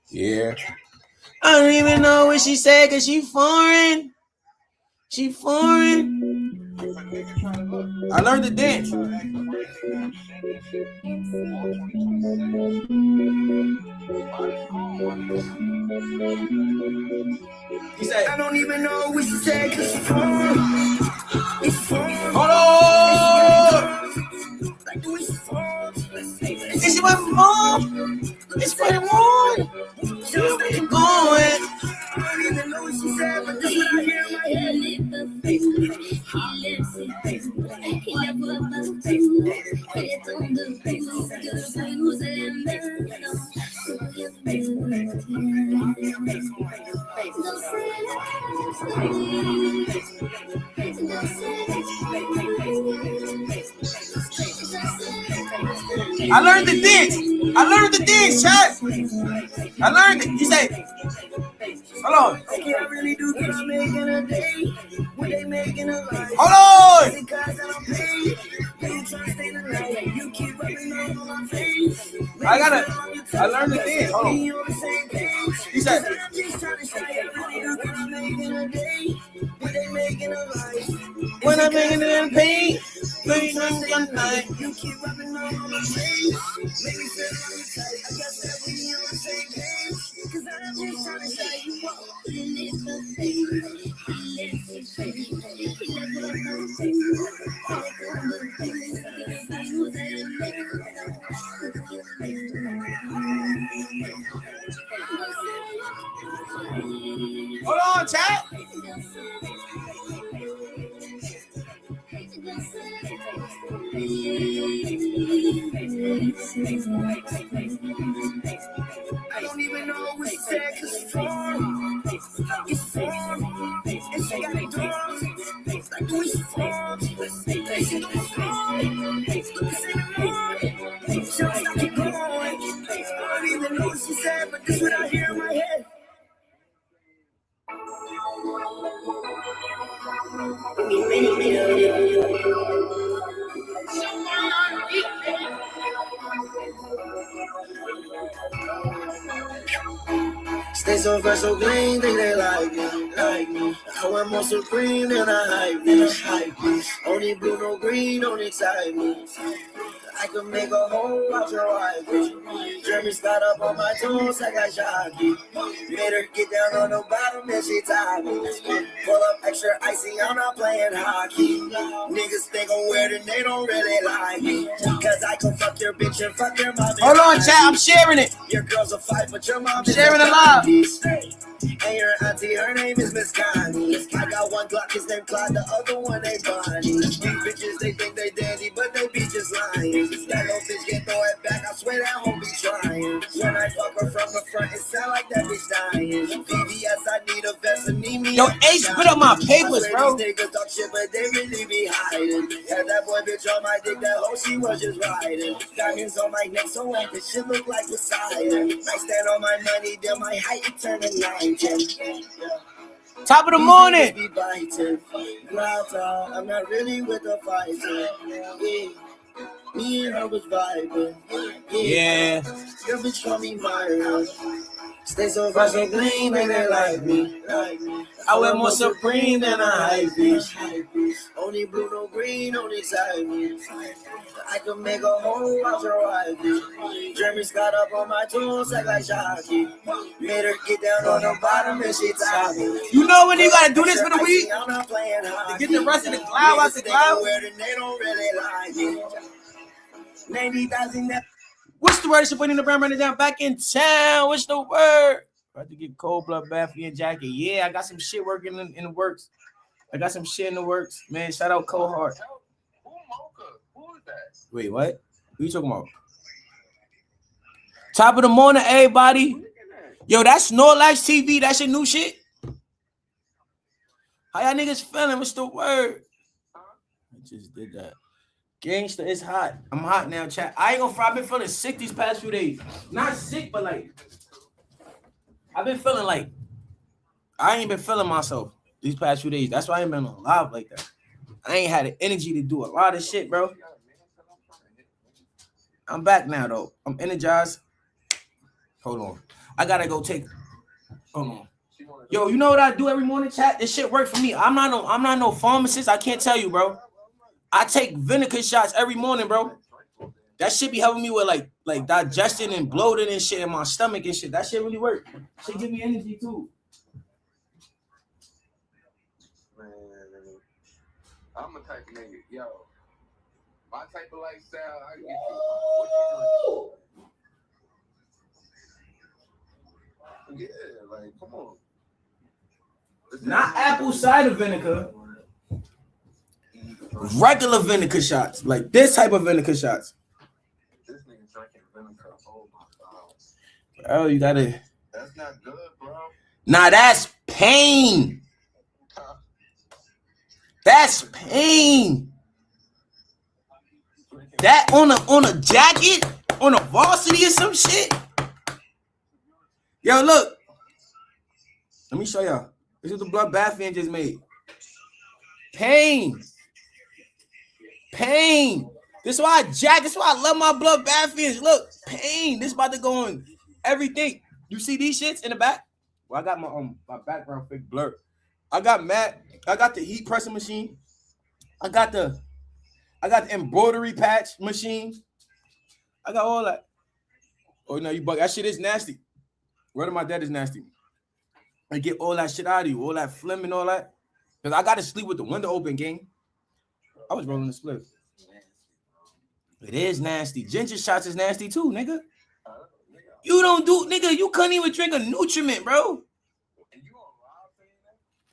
Yeah. I don't even know what she said because she foreign. She foreign. I learned to dance. He said, I don't even know what she said because she foreign. Hold on. It's my mom. It's my mom. Where we going? I don't even know what she said, but this is what I hear in my head. I learned the dance. I learned the dance, chat. I learned it. He said, hold on. Okay, I really do get I'm making a day. What they making a life. Hold on. I learned the dance. Hold on. He said, when I'm making it in pain, pain on one night. You keep rubbing on my face. Make me feel really tight. I guess that we on the same page. Cause I'm just trying to say you up. Hold on, chat. I don't even know what she said because it's form. It's form. And she got it done. Like we form. She don't form. Look us in the morning. She'll stop keep going. I don't even know what she said, but this is what I hear in my head. Stay so fresh, so clean, think they like me. I wear more Supreme than a hype beast. Only blue, no green, don't excite me. I could make a whole lot your wife. Jeremy got up on my toes, I got shocky. Made her get down on the bottom and she tied me. Pull up extra icy, I'm not playing hockey. Niggas think I'm weird and they don't really like me. Cause I can fuck your bitch and fuck your mom. Hold on, chat, I'm sharing it. Your girl's a fight, but your mom is sharing it live. And your auntie, her name is Miss Connie. I got one Glock, his name Clyde, the other one ain't Bonnie. These bitches, they think they daddy, but they be just lying. That little bitch can throw it back, I swear that hoe be trying. When I fuck her from the front, it sound like that bitch dying. VVS, I need a vest and need me. Yo, Ace, put up my papers, bro. These niggas talk shit, but they really be hiding. Had that boy bitch on my dick, that hoe she was just riding. Diamonds on my neck, so like this shit look like Poseidon. I stand on my money, then my height, it turn to 9. Top of the morning. I'm not really with the fighter. Me and her was vibing. Yeah. Your bitch call me Myra. Stay so fresh and clean, and they like me. I wear more Supreme than a hype beast. Only blue, no green, don't excite me. I can make a whole lot your wife. Jeremy's got up on my toes, I got shocky. Made her get down on the bottom and she tied me. You know when you gotta do this for the week? To get the rest of the cloud out the cloud? They don't really like me. 90,000. What's the word? It's your boy in the brown running down back in town. What's the word? About to get cold blood Baffy and Jackie. Yeah, I got some shit working in the works. I got some shit in the works. Man, shout out Cold Heart. Who is that? Wait, what? What you talking about? Top of the morning, everybody. Yo, that's Snorlax TV. That's your new shit. How y'all niggas feeling? What's the word? I just did that. Gangsta, it's hot. I'm hot now, chat. I ain't gonna fry. I've been feeling sick these past few days. Not sick, but like, I've been feeling like I ain't been feeling myself these past few days. That's why I ain't been on live like that. I ain't had the energy to do a lot of shit, bro. I'm back now, though. I'm energized. Hold on. I gotta go take. Hold on. Yo, you know what I do every morning, chat? This shit work for me. I'm not no pharmacist. I can't tell you, bro. I take vinegar shots every morning, bro. That shit be helping me with like digestion and bloating and shit in my stomach and shit. That shit really work. Shit give me energy too. Man, I'm a type of nigga, yo. My type of lifestyle, I get you. What you yeah, like, come on. Not apple cider vinegar. Regular vinegar shots. Like this type of vinegar shots. This nigga drinking vinegar. Oh my God. Oh, you gotta. That's not good, bro. Nah, that's pain. That's pain. That on a jacket, on a varsity or some shit. Yo, look. Let me show y'all. This is what the blood bath fan just made. Pain. Pain. This is why I jack. This is why I love my blood bath fans. Look, pain. This about to go on everything. You see these shits in the back? Well, I got my background fake blurred. I got the heat pressing machine. I got the embroidery patch machine. I got all that. Oh no, you bug. That shit is nasty. Word of my dad is nasty. I get all that shit out of you, all that phlegm and all that. Because I got to sleep with the window open, gang. I was rolling the split. It is nasty. Ginger shots is nasty too, nigga. You don't do, nigga, you couldn't even drink a nutriment, bro.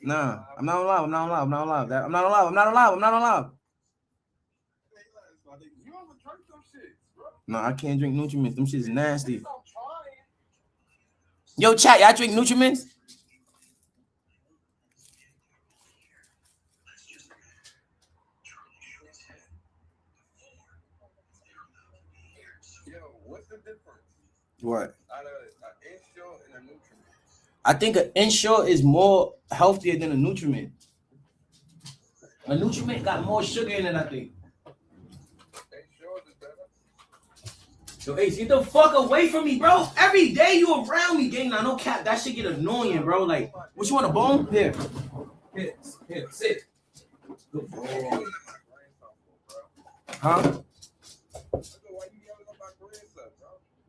Nah, I'm not alive. No, I can't drink nutriments. Them shit's nasty. Yo, chat, y'all drink nutriments? Yo, what's the difference? What? Out of an Ensure and a nutriment. I think an Ensure is more healthier than a nutriment. A nutriment got more sugar in it, I think. Ensure is better. Yo, Ace, get the fuck away from me, bro. Every day you around me, gang. Now, no cap. That shit get annoying, bro. Like, what you want, a bone? Here, sit. Good boy. Huh?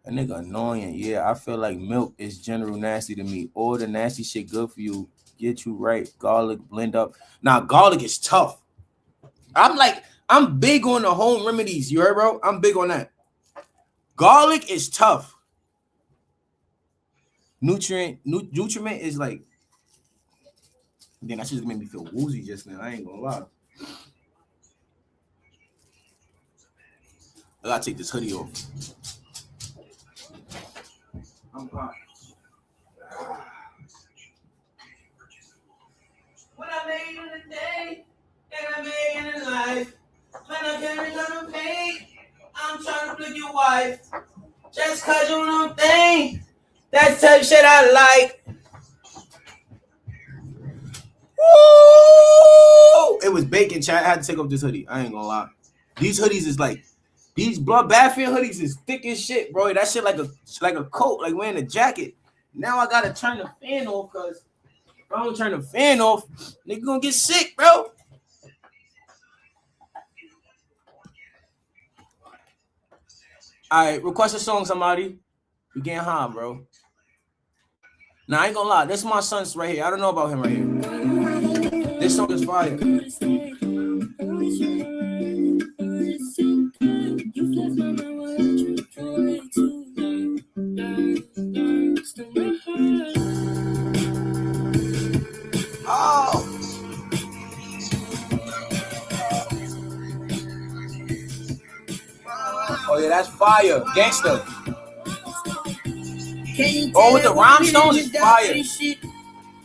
That nigga annoying. Yeah, I feel like milk is general nasty to me. All the nasty shit good for you. Get you right. Garlic, blend up. Now, garlic is tough. I'm big on the home remedies. You heard, bro? I'm big on that. Garlic is tough. Nutriment is like. Then that shit made me feel woozy just now. I ain't gonna lie. I gotta take this hoodie off. I'm hot. What I made in the day, and I made in life. When I carry on the pain, I'm trying to flick your wife. Just cause you don't think that type of shit I like. Woo! It was bacon, chat. I had to take off this hoodie. I ain't gonna lie. These hoodies is like, these blood bathfield hoodies is thick as shit, bro. That shit like a coat, like wearing a jacket. Now I gotta turn the fan off, cause if I don't turn the fan off, nigga gonna get sick, bro. All right, request a song, somebody. We getting high, bro. Now I ain't gonna lie, this is my son's right here. I don't know about him right here. This song is fire. Oh yeah, that's fire. Gangster. Oh, with the rhinestones is fire.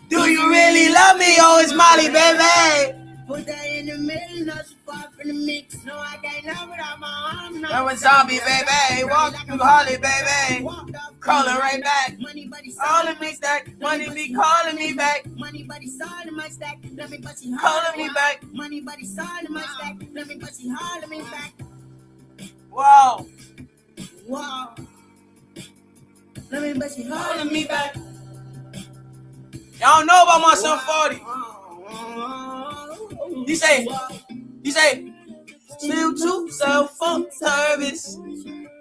Do you really love me? Oh, it's Molly, baby. Put that in the middle, not so far from the mix. No, I can't love without my arm. No, it's zombie, baby. Walk through Holly, baby. Calling right back. All in me stack. Money be calling me back. Money buddy saw in my stack. Let me but she calling me back. Money buddy saw in my stack. Let me but she calling me back. Wow. Let me bet you holding me back. Y'all know about my son 40. He say, still to cell phone service.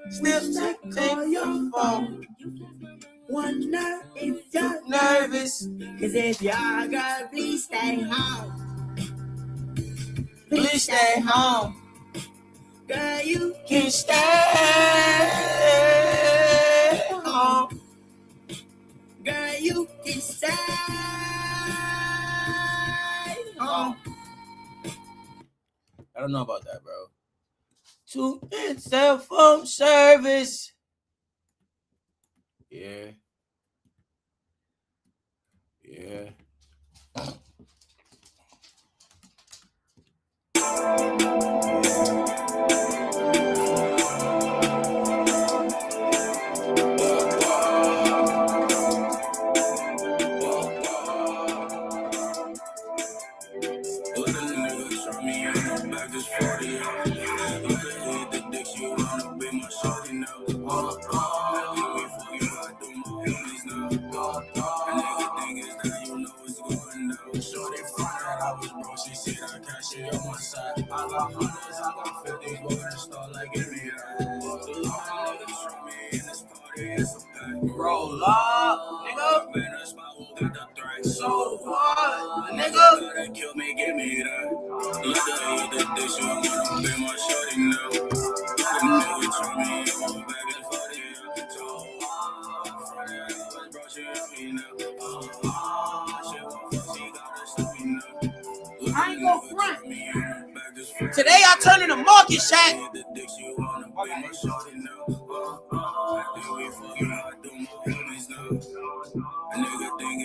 Still checking your phone. Wonder if you're Nervous. Cause if y'all girl, please stay home. Please stay home. Girl, you Can stay home. girl, you can stay home. I don't know about that, bro. To cell phone service. Yeah. Yeah. Roll up, nigga. So what, nigga? Kill me, give me that. Let her eat the dish, you wanna be my shorty now. Them niggas try me, I'm back and forth, yeah. So, Friday, I was brought you on me now. She gotta stop me now. I ain't gonna front. Today I turn in the market, Shaq.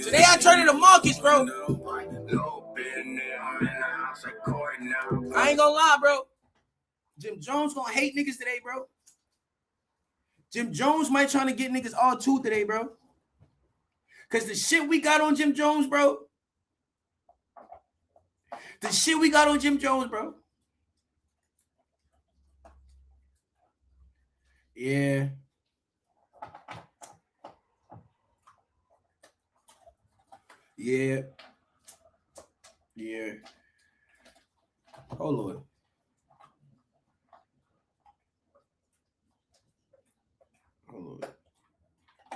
Today I turn in the markets, bro. I ain't gonna lie, bro. Jim Jones gonna hate niggas today, bro. Jim Jones might trying to get niggas all two today, bro. Cause the shit we got on Jim Jones, bro. The shit we got on Jim Jones, bro. Yeah. Yeah. Yeah. Hold on. Hold on.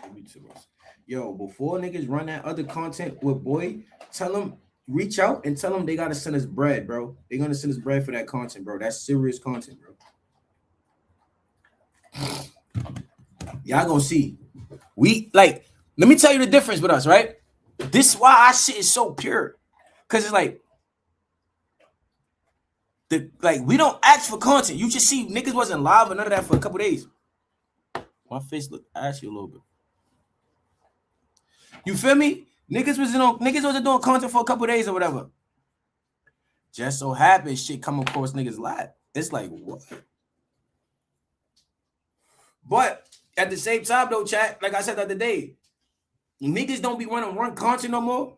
Let me tell us. Yo, before niggas run that other content with boy, tell them, reach out and tell them they gotta send us bread, bro. They're gonna send us bread for that content, bro. That's serious content, bro. Y'all gonna see. We like, let me tell you the difference with us, right? This is why our shit is so pure. Cause it's like we don't ask for content. You just see niggas wasn't live or none of that for a couple days. My face look ashy a little bit. You feel me? Niggas wasn't doing content for a couple days or whatever. Just so happens shit come across niggas' lap. It's like what? But at the same time, though, chat, like I said the other day, niggas don't be wanting to run content no more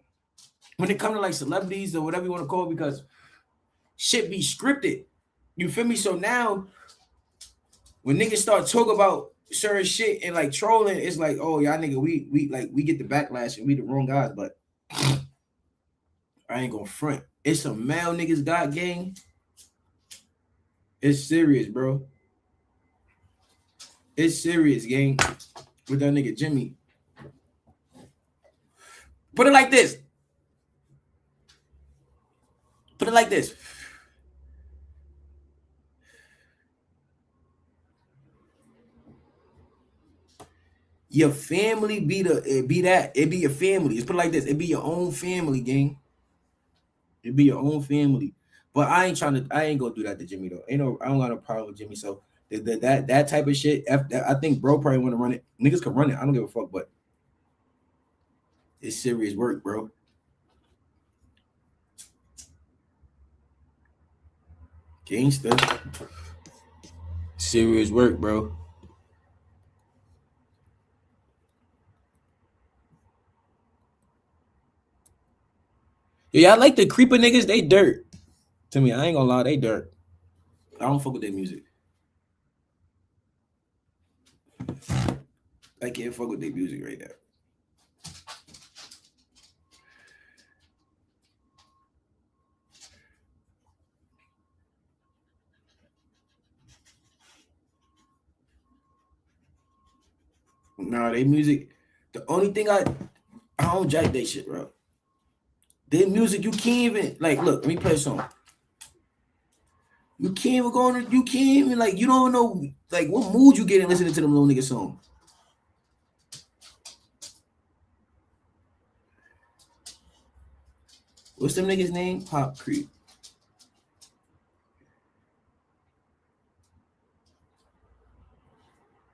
when it comes to like celebrities or whatever you want to call it, because shit be scripted. You feel me? So now when niggas start talking about certain shit and like trolling, it's like, oh y'all nigga, we get the backlash and we the wrong guys, but I ain't gonna front. It's some male niggas got gang. It's serious, bro. It's serious, gang. With that nigga Jimmy. Put it like this. Put it like this. Your family be that. It be your family. Just put it like this. It be your own family, gang. It be your own family. But I ain't gonna do that to Jimmy though. I don't got no problem with Jimmy. So that type of shit, I think bro probably want to run it. Niggas can run it. I don't give a fuck, but it's serious work, bro. Gangster. Serious work, bro. Yeah, I like the creeper niggas. They dirt. To me, I ain't gonna lie, they dirt. I don't fuck with their music. I can't fuck with their music right now. Nah, they music. The only thing I don't jack that shit, bro. Their music, you can't even like. Look, let me play a song. You can't even go on. You can't even like. You don't know like what mood you get in listening to them little nigga songs. What's them niggas' name? Pop Creep.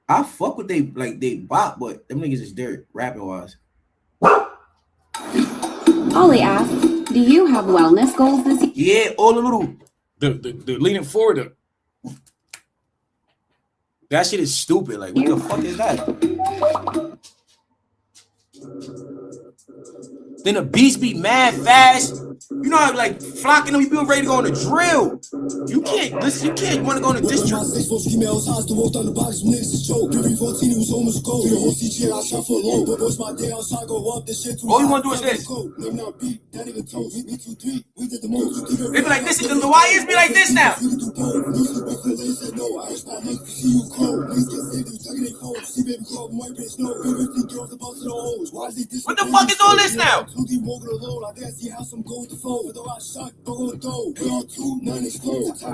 I fuck with they bop, but them niggas is dirt rapping wise. Ollie asks, do you have wellness goals this year? Yeah, all the little the leaning forward. That shit is stupid. Like, what the fuck is that? Then the beats be mad fast. You know how like flocking them, you be ready to go on the drill. You can't listen, you can't want to go on the district. Oh, you want to do is this. They be like this, the Hawaiians be like this now. What the fuck is all this now? I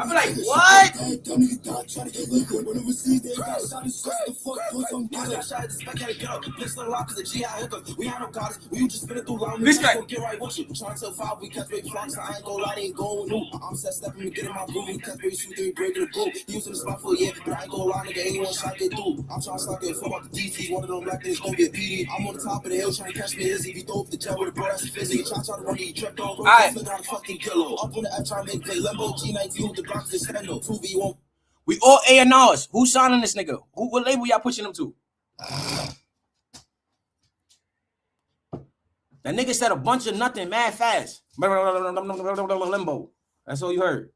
be like, what? This guy. I'm set stepping to get in my groove. Cause very sweet, they breaking the groove. Using the spot for yeah, but I ain't gonna lie, nigga. Ain't one shot get through. I'm trying to slide it from out the DTs. One of them black things gonna get PD. I'm on the top of the hill trying to catch me Izzy. He throw up the gel with a bro, that's fizzy. Try to run the trip on. Alright. Look how the fucking kilo. Up on the F trying to make play Lembo G19 with the Bronx is Stendo. 2v1. We all A&Rs. Who's signing this nigga? What label y'all pushing him to? That nigga said a bunch of nothing mad fast. Limbo. That's all you heard.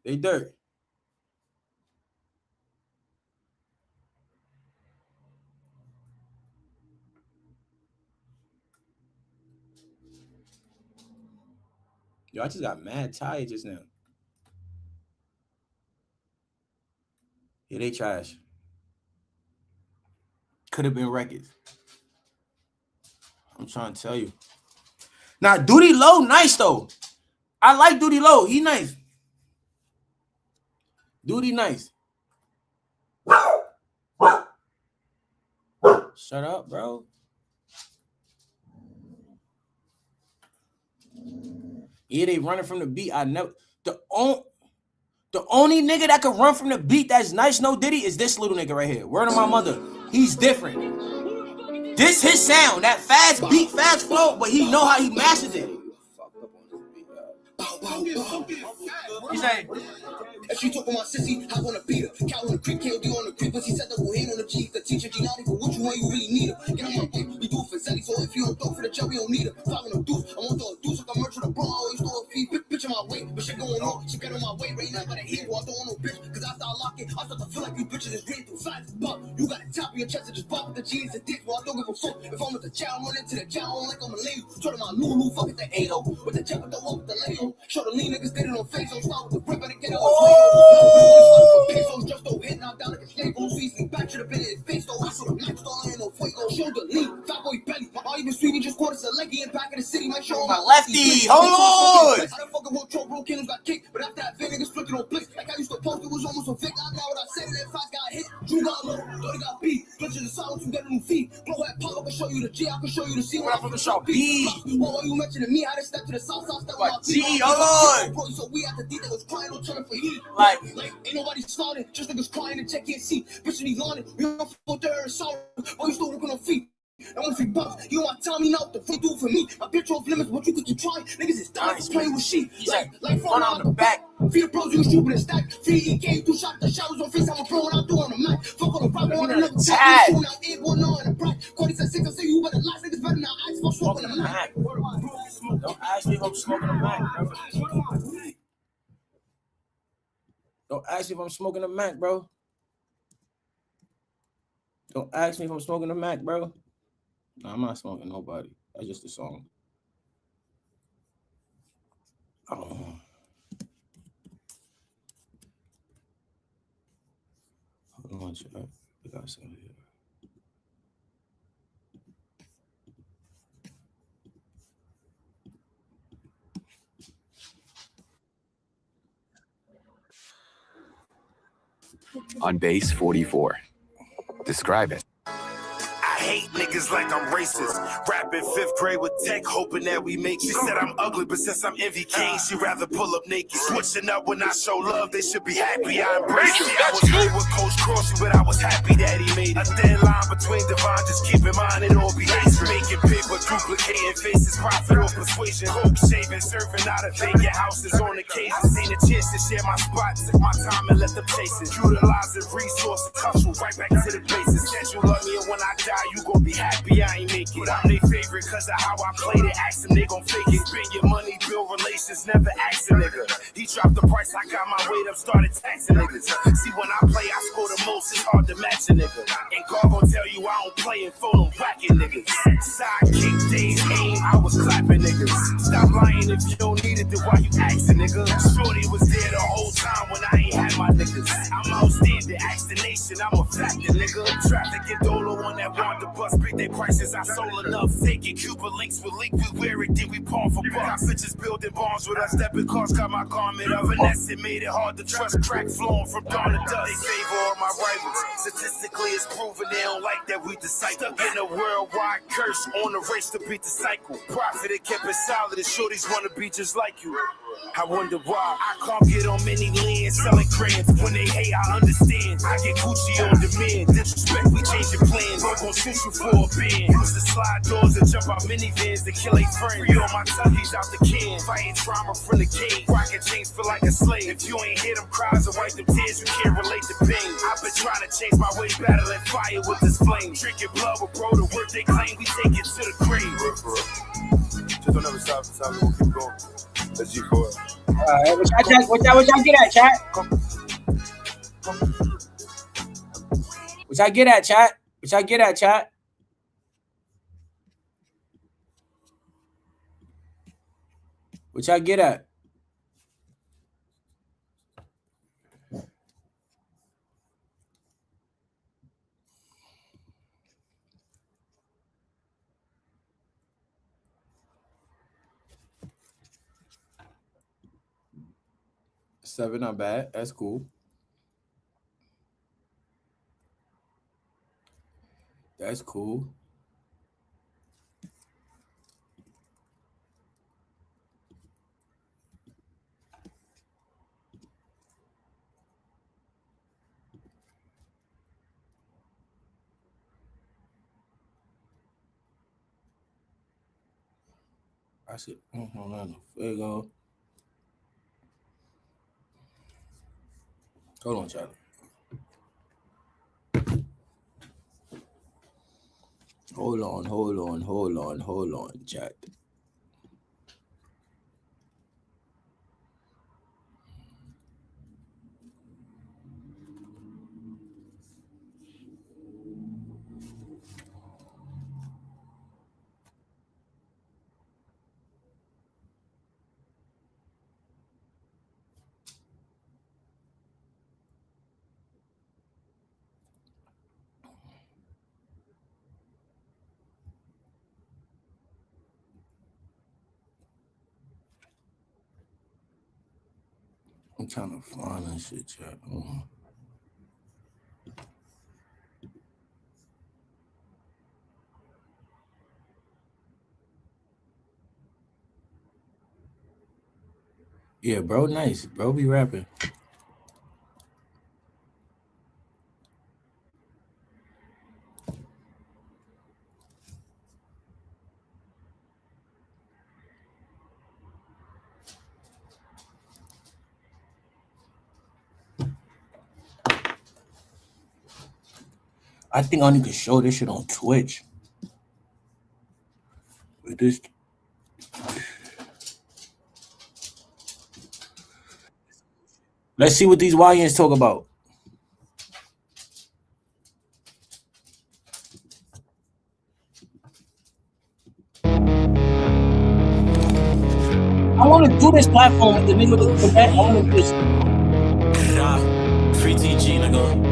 They dirt. Yo, I just got mad tired just now. Yeah, they trash. Could have been records. I'm trying to tell you. Now, Duty Low, nice though. I like Duty Low. He nice. Duty nice. Shut up, bro. Yeah, they running from the beat. I never. The only nigga that can run from the beat that's nice, no Diddy, is this little nigga right here. Word of my mother. He's different. This his sound. That fast beat, fast flow, but he know how he masters it. He say, if she talk about my sissy, I wanna beat her. Cow on the creep, KOD on the creep, but she said that we'll hate on the cheese. The teacher Gianni for what you want, you really need her. Get on my way, we do it for Zelly, so if you don't throw for the job, we don't need her. Following the deuce, I want to deuce, like a merch with a bro, I always throw a feet, bitch on my way, but shit going on, she get on my way right now, but I hate you, I don't want no bitch, cause I start locking, I start to feel like you bitches is ran through sides, but you got a top of your chest and just pop with the jeans and dicks, well I don't give a fuck, if I'm with the chow, run into the chow, like I'm a lady, show them my Lulu, fuck it the 8-0, with the jump with the walk with the Leo, show the lean niggas did it on face, don't start with the grip, and get it on pesos just don't hit now down like a snake on sweet back to the bed in his face though I saw the max all in no fuego shoulder lean fat boy belly all even sweetie just quarters a leggy in back of the city my show my lefty, hold on. I don't fucking want Joe bro killers got kicked but after that vid niggas flicking on blitz like I used to post it was almost a Vic I know what I said that fast got hit Drew got low thought he got beat glitching the silence you get a new feet blow that pop I can show you the G I can show you the C when I fucking show B well you mentioning me I just step to the south side step with my G hold on so we at the D that was crying no turning for heat like ain't nobody started, just niggas crying and check can't see. Bitch, he lying, we don't fuck there and sorry. Boy, you still working on feet. And when feet bucks, you want to tell me now what the fuck do for me? My bitch off limits, but you could keep trying. Niggas is dying, playing with sheep. Like front on the back. Feed the pros, you shoot with a stack. Feed EK, 2 shots, the showers on face. I'm a pro and I'm doing the Mac. Fuck on the rock, on another tag. Shooting out air, going on in the brack. Cody said 6, I say you better last niggas better now. Ask if I'm smoking the Mac. Don't ask me if I'm smoking a Mac, bro. Don't ask me if I'm smoking a Mac, bro. Don't ask me if I'm smoking a Mac, bro. No, I'm not smoking nobody. That's just a song. Oh. Hold on, chat. We got some here. On base 44. Describe it. I hate niggas like I'm racist. Rapping 5th grade with tech, hoping that we make it. She said I'm ugly, but since I'm Envy King, she rather pull up naked. Switching up when I show love, they should be happy I embrace it. I was good with Coach Crossy, but I was happy that he made it. A thin line between divine, just keep in mind it all be hatred. Making paper, duplicating faces, profit or persuasion. Coke shaving, serving out of vacant houses on occasion. Seen a chance to share my spot, took my time and let them chase it. Utilizing resources, hustle right back to the bases. Said you love me and when I die, you gon' be happy I ain't make it. But I'm they favorite cause of how I played it. Ask them, they gon' fake it. Spend your money, build relations, never ask a nigga. He dropped the price, I got my weight up, started taxing niggas. See, when I play, I score the most, it's hard to match a nigga. And God gon' tell you I don't play in phone, I'm whacking niggas. Sidekick days, aim, I was clapping niggas. Stop lying if you don't need it, then why you asking, nigga? Shorty was there the whole time when I ain't had my niggas. I'm outstanding, ask the nation, I'm a factor, nigga. Traffic and Dolo one that want the bus, beat they prices, I sold enough. Taking Cuba links with Link, we wear it, then we pawn for bucks. Bitches building bonds with us, stepping cars, got my garment of finesse. It made it hard to trust, crack flowing from dawn to dusk. They favor all my rivals, statistically it's proven they don't like that we decide. Stuck in a worldwide curse, on the race to beat the cycle. Profit, it kept it solid, and shorties wanna be just like you. I wonder why I can't get on many lands, selling grants. When they hate, I understand. I get Gucci on demand. Disrespect, we change your plans. I'm gon' shoot you for a band. Use the slide doors and jump out minivans to kill a friend. Free all my tuggies out the can. Fighting trauma from the cage. Rocket chains feel like a slave. If you ain't hear them cries or wipe them tears, you can't relate to pain. I've been trying to change my way, battling fire with this flame. Drinking blood with bro, the work they claim, we take it to the grave. Just don't ever stop, we'll keep going. Let's G for it. What y'all get at, chat? What y'all get at, chat? What y'all get at, chat? What y'all get at? Seven, not bad. That's cool. That's cool. I said, hold on. There you go. Hold on, Charlie. Hold on, chat. I'm trying to find that shit, chat. Yeah, bro, nice. Bro be rapping. I think I need to show this shit on Twitch. With this. Let's see what these YNs talk about. want to do this platform with the nigga with that. I want to do this. Free TG, nigga.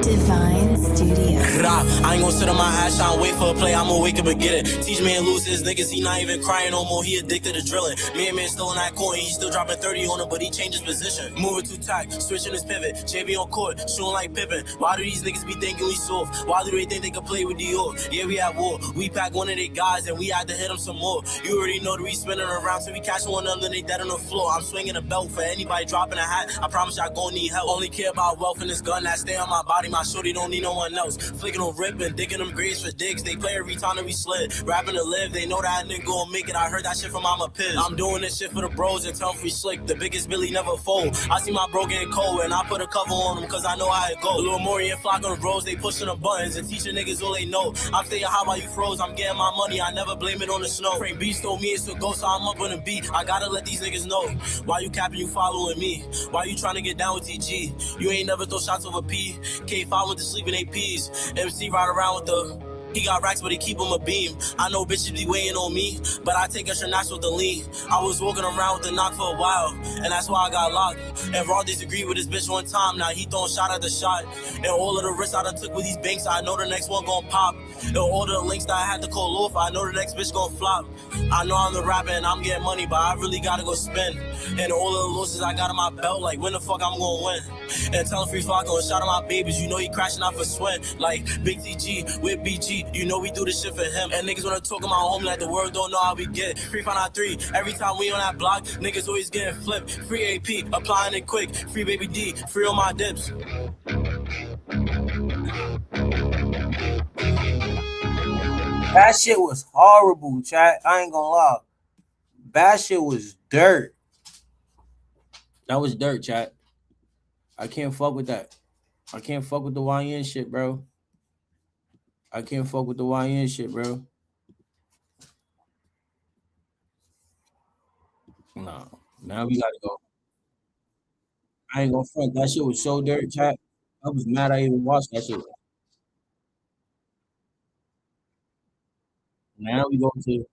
Divine Studio. I ain't gonna sit on my ass trying to wait for a play. I'ma wake up and get it. Teach me and lose his niggas. He not even crying no more. He addicted to drilling. Me and man still in that coin. He still dropping 30 on it, but he changed his position. Moving too tight, switching his pivot. JB on court, shooting like Pippen. Why do these niggas be thinking we soft? Why do they think they can play with Dior? Yeah, we at war. We pack one of their guys and we had to hit them some more. You already know that we spinning around till we catch one of them, they dead on the floor. I'm swinging a belt for anybody dropping a hat. I promise y'all gon' need help. Only care about wealth and this gun that stay on my body. My shorty don't need no one else. Flicking on ripping, digging them grades for digs. They play every time that we slid. Rapping to live, they know that I didn't go and make it. I heard that shit from Mama Piz. I'm doing this shit for the bros and tell them free slick. The biggest Billy never fold. I see my bro getting cold and I put a cover on them cause I know how it go. Lil Maury and Flock on the bros, they pushing the buttons and teaching niggas all they know. I'm staying high while you froze. I'm getting my money, I never blame it on the snow. Frank Beast told me it's a ghost, so I'm up on the beat. I gotta let these niggas know. Why you capping, you following me? Why you trying to get down with TG? You ain't never throw shots over P. K5 went to sleep in APs. MC ride around with the... He got racks, but he keep him a beam. I know bitches be waiting on me, but I take extra knots with the lean. I was walking around with the knock for a while, and that's why I got locked. And Raw disagreed with this bitch one time, now he throwing shot at the shot. And all of the risks I done took with these banks, I know the next one gon' pop. And all of the links that I had to call off, I know the next bitch gon' flop. I know I'm the rapper and I'm getting money, but I really gotta go spend. And all of the losses I got on my belt, like when the fuck I'm gon' win. And tell him free Flocko and shout out my babies, you know he crashing out for Swin. Like Big TG with BG, you know we do this shit for him. And niggas wanna talk about home like the world don't know how we get. Free 593, every time we on that block, niggas always getting flipped. Free AP, applying it quick. Free Baby D, free on my dips. That shit was horrible, chat. I ain't gonna lie. That shit was dirt. That was dirt, chat. I can't fuck with that. I can't fuck with the YN shit, bro. I can't fuck with the YN shit, bro. No. Now we gotta go. I ain't gonna front. That shit was so dirt, chat. I was mad I even watched that shit. Now we go to...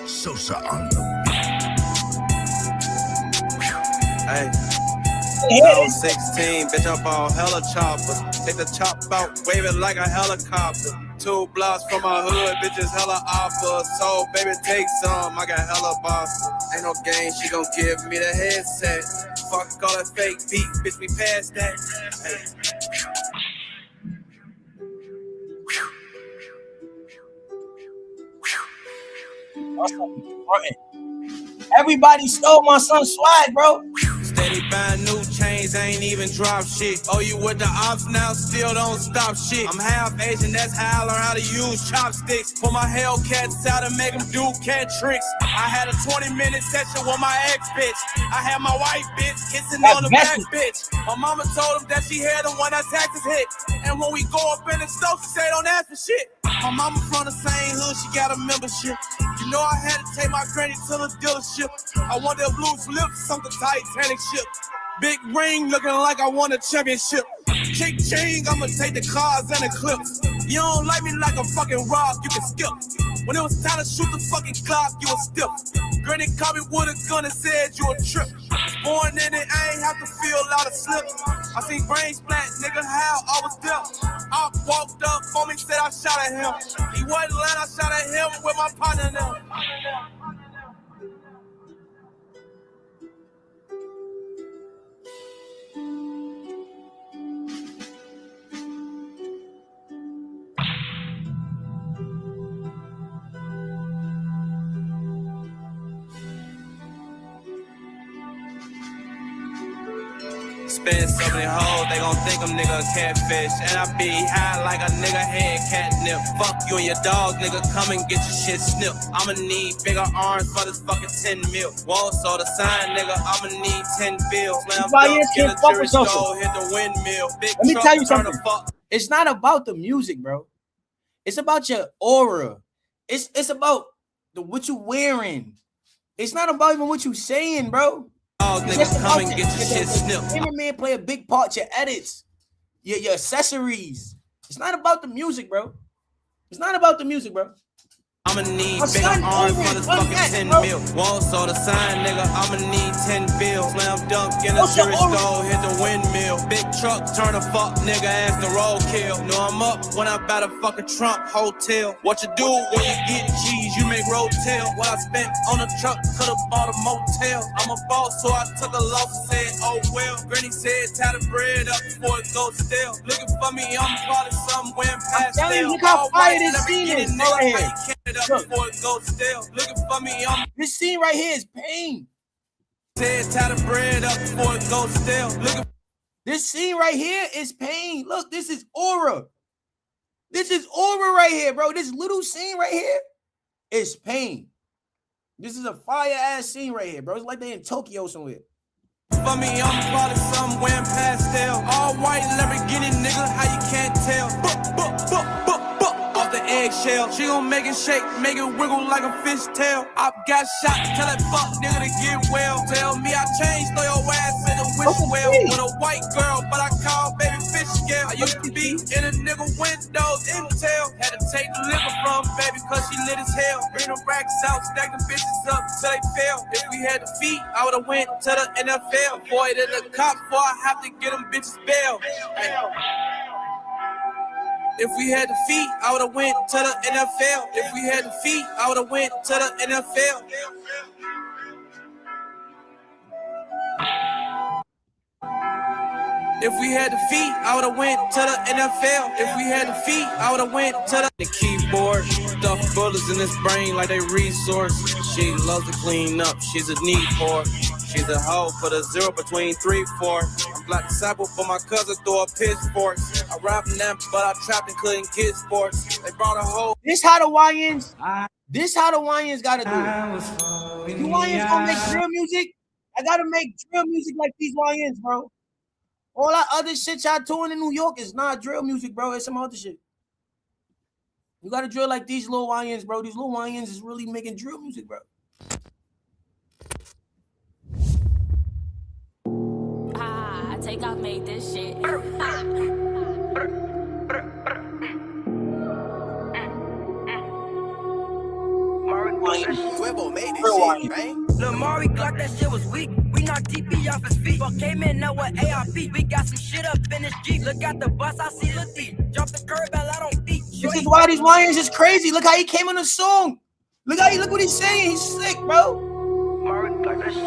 Sosa on the Hey, I was 16, bitch, I'm on hella choppers. Take the chop out, wave it like a helicopter. 2 blocks from my hood, bitches hella offers. So, baby, take some, I got hella boss. Ain't no game, she gon' give me the headset. Fuck all that fake beat, bitch, we past that. Hey. Everybody stole my son's swag, bro. Steady buying new chains, ain't even drop shit. Oh, you with the ops now, still don't stop shit. I'm half Asian, that's how I learned how to use chopsticks. Pull my Hellcats out and make them do cat tricks. I had a 20-minute session with my ex bitch. I had my white bitch kissing on the back bitch. My mama told him that she had him when her taxes hit. And when we go up in the store, she say don't ask for shit. My mama from the same hood, she got a membership. You know I had to take my granny to the dealership. I want that blue flip, something Titanic ship. Big ring looking like I won a championship. Chick ching, I'ma take the cars and the clips. You don't like me like a fucking rock, you can skip. When it was time to shoot the fucking clock, you was stiff. Granny caught me with a gun and said you a trip. Born in it, I ain't have to feel a lot of slips. I seen brain splat, nigga, how I was deaf. I walked up for me, said I shot at him. He wasn't lying, I shot at him with my partner now. Spend so many hoes, they gon' think I'm nigga a catfish. And I be high like a nigga head catnip. Fuck you and your dog, nigga, come and get your shit snipped. I'ma need bigger arms for this fucking 10 mil. Whoa, so the sign, nigga, I'ma need 10 bills. Slam dunk in the jury store, hit the windmill. Big Let me truck, tell you turn something. the fuck. It's not about the music, bro. It's about your aura. It's about what you wearing. It's not about even what you saying, bro. Oh, nigga, come and get your shit snipped. Cameraman play a big part. Your edits, your accessories. It's not about the music, bro. It's not about the music, bro. I'ma need My bigger son arms over for this it, fucking that, 10 bro. mil. Wall saw the sign, nigga. I'ma need 10 bills. Slam dunk in a What's your serious aura? goal, hit the windmill. Big truck, turn a fuck nigga ass to roadkill. Know I'm up when I'm about a fucking Trump hotel. What you do when you get G's, you make rotel. What I spent on the truck, could've bought a motel. I'm a boss, so I took a loss and said, oh well. Granny said, tie the bread up before it goes stale. Looking for me, I'm probably somewhere past telling you, stale. look how All fire white, this never scene get is, it, bro, nigga. right How here. you can it up Look. before it goes stale. Looking for me, I'm This scene right here is pain. said, tie the bread up before it goes stale. Looking This scene right here is pain. Look, this is aura. This is aura right here, bro. This little scene right here is pain. This is a fire ass scene right here, bro. It's like they in Tokyo somewhere. for me, I'm probably somewhere pastel. All white Lamborghini, nigga, how you can't tell? Off the eggshell, she gon' make it shake, make it wiggle like a fish tail. I got shot, tell that fuck nigga to get well. Tell me I changed, throw your ass in the wish well. With a white girl, but I call baby fish scale. I used to be in a nigga windows, intel. Had to take the liquor from baby, cause she lit as hell. Bring them racks out, stack them bitches up till they fail. If we had the feet, I would've went to the NFL. Boy, to the cops, before I have to get them bitches bail. If we had the feet, I would've went to the NFL. If we had the feet, I would've went to the NFL. If we had the feet, I would've went to the NFL. If we had the feet, I would've went to the keyboard. Stuff bullets in his brain like they resource. She loves to clean up, she's a need for it. She's a hoe for the 0 between 3, 4. I'm black disciple for my cousin, throw a pitchfork. I rap from them, but I trapped and couldn't get sports. They brought a hoe. This how the YNs gotta do it. You YNs gonna make drill music? I gotta make drill music like these YNs, bro. All that other shit y'all doing in New York is not drill music, bro. It's some other shit. You gotta drill like these little YNs, bro. These little YNs is really making drill music, bro. Take off made this shit. Lil Mari Glock, that shit was weak. We knocked DP off his feet. But came in now with ARP. We got some shit up in this Jeep. Look at the bus, I see Lil D. Drop the curb out on feet. This is why these YNs is crazy. Look how he came on the song. Look what he's saying. He's sick, bro.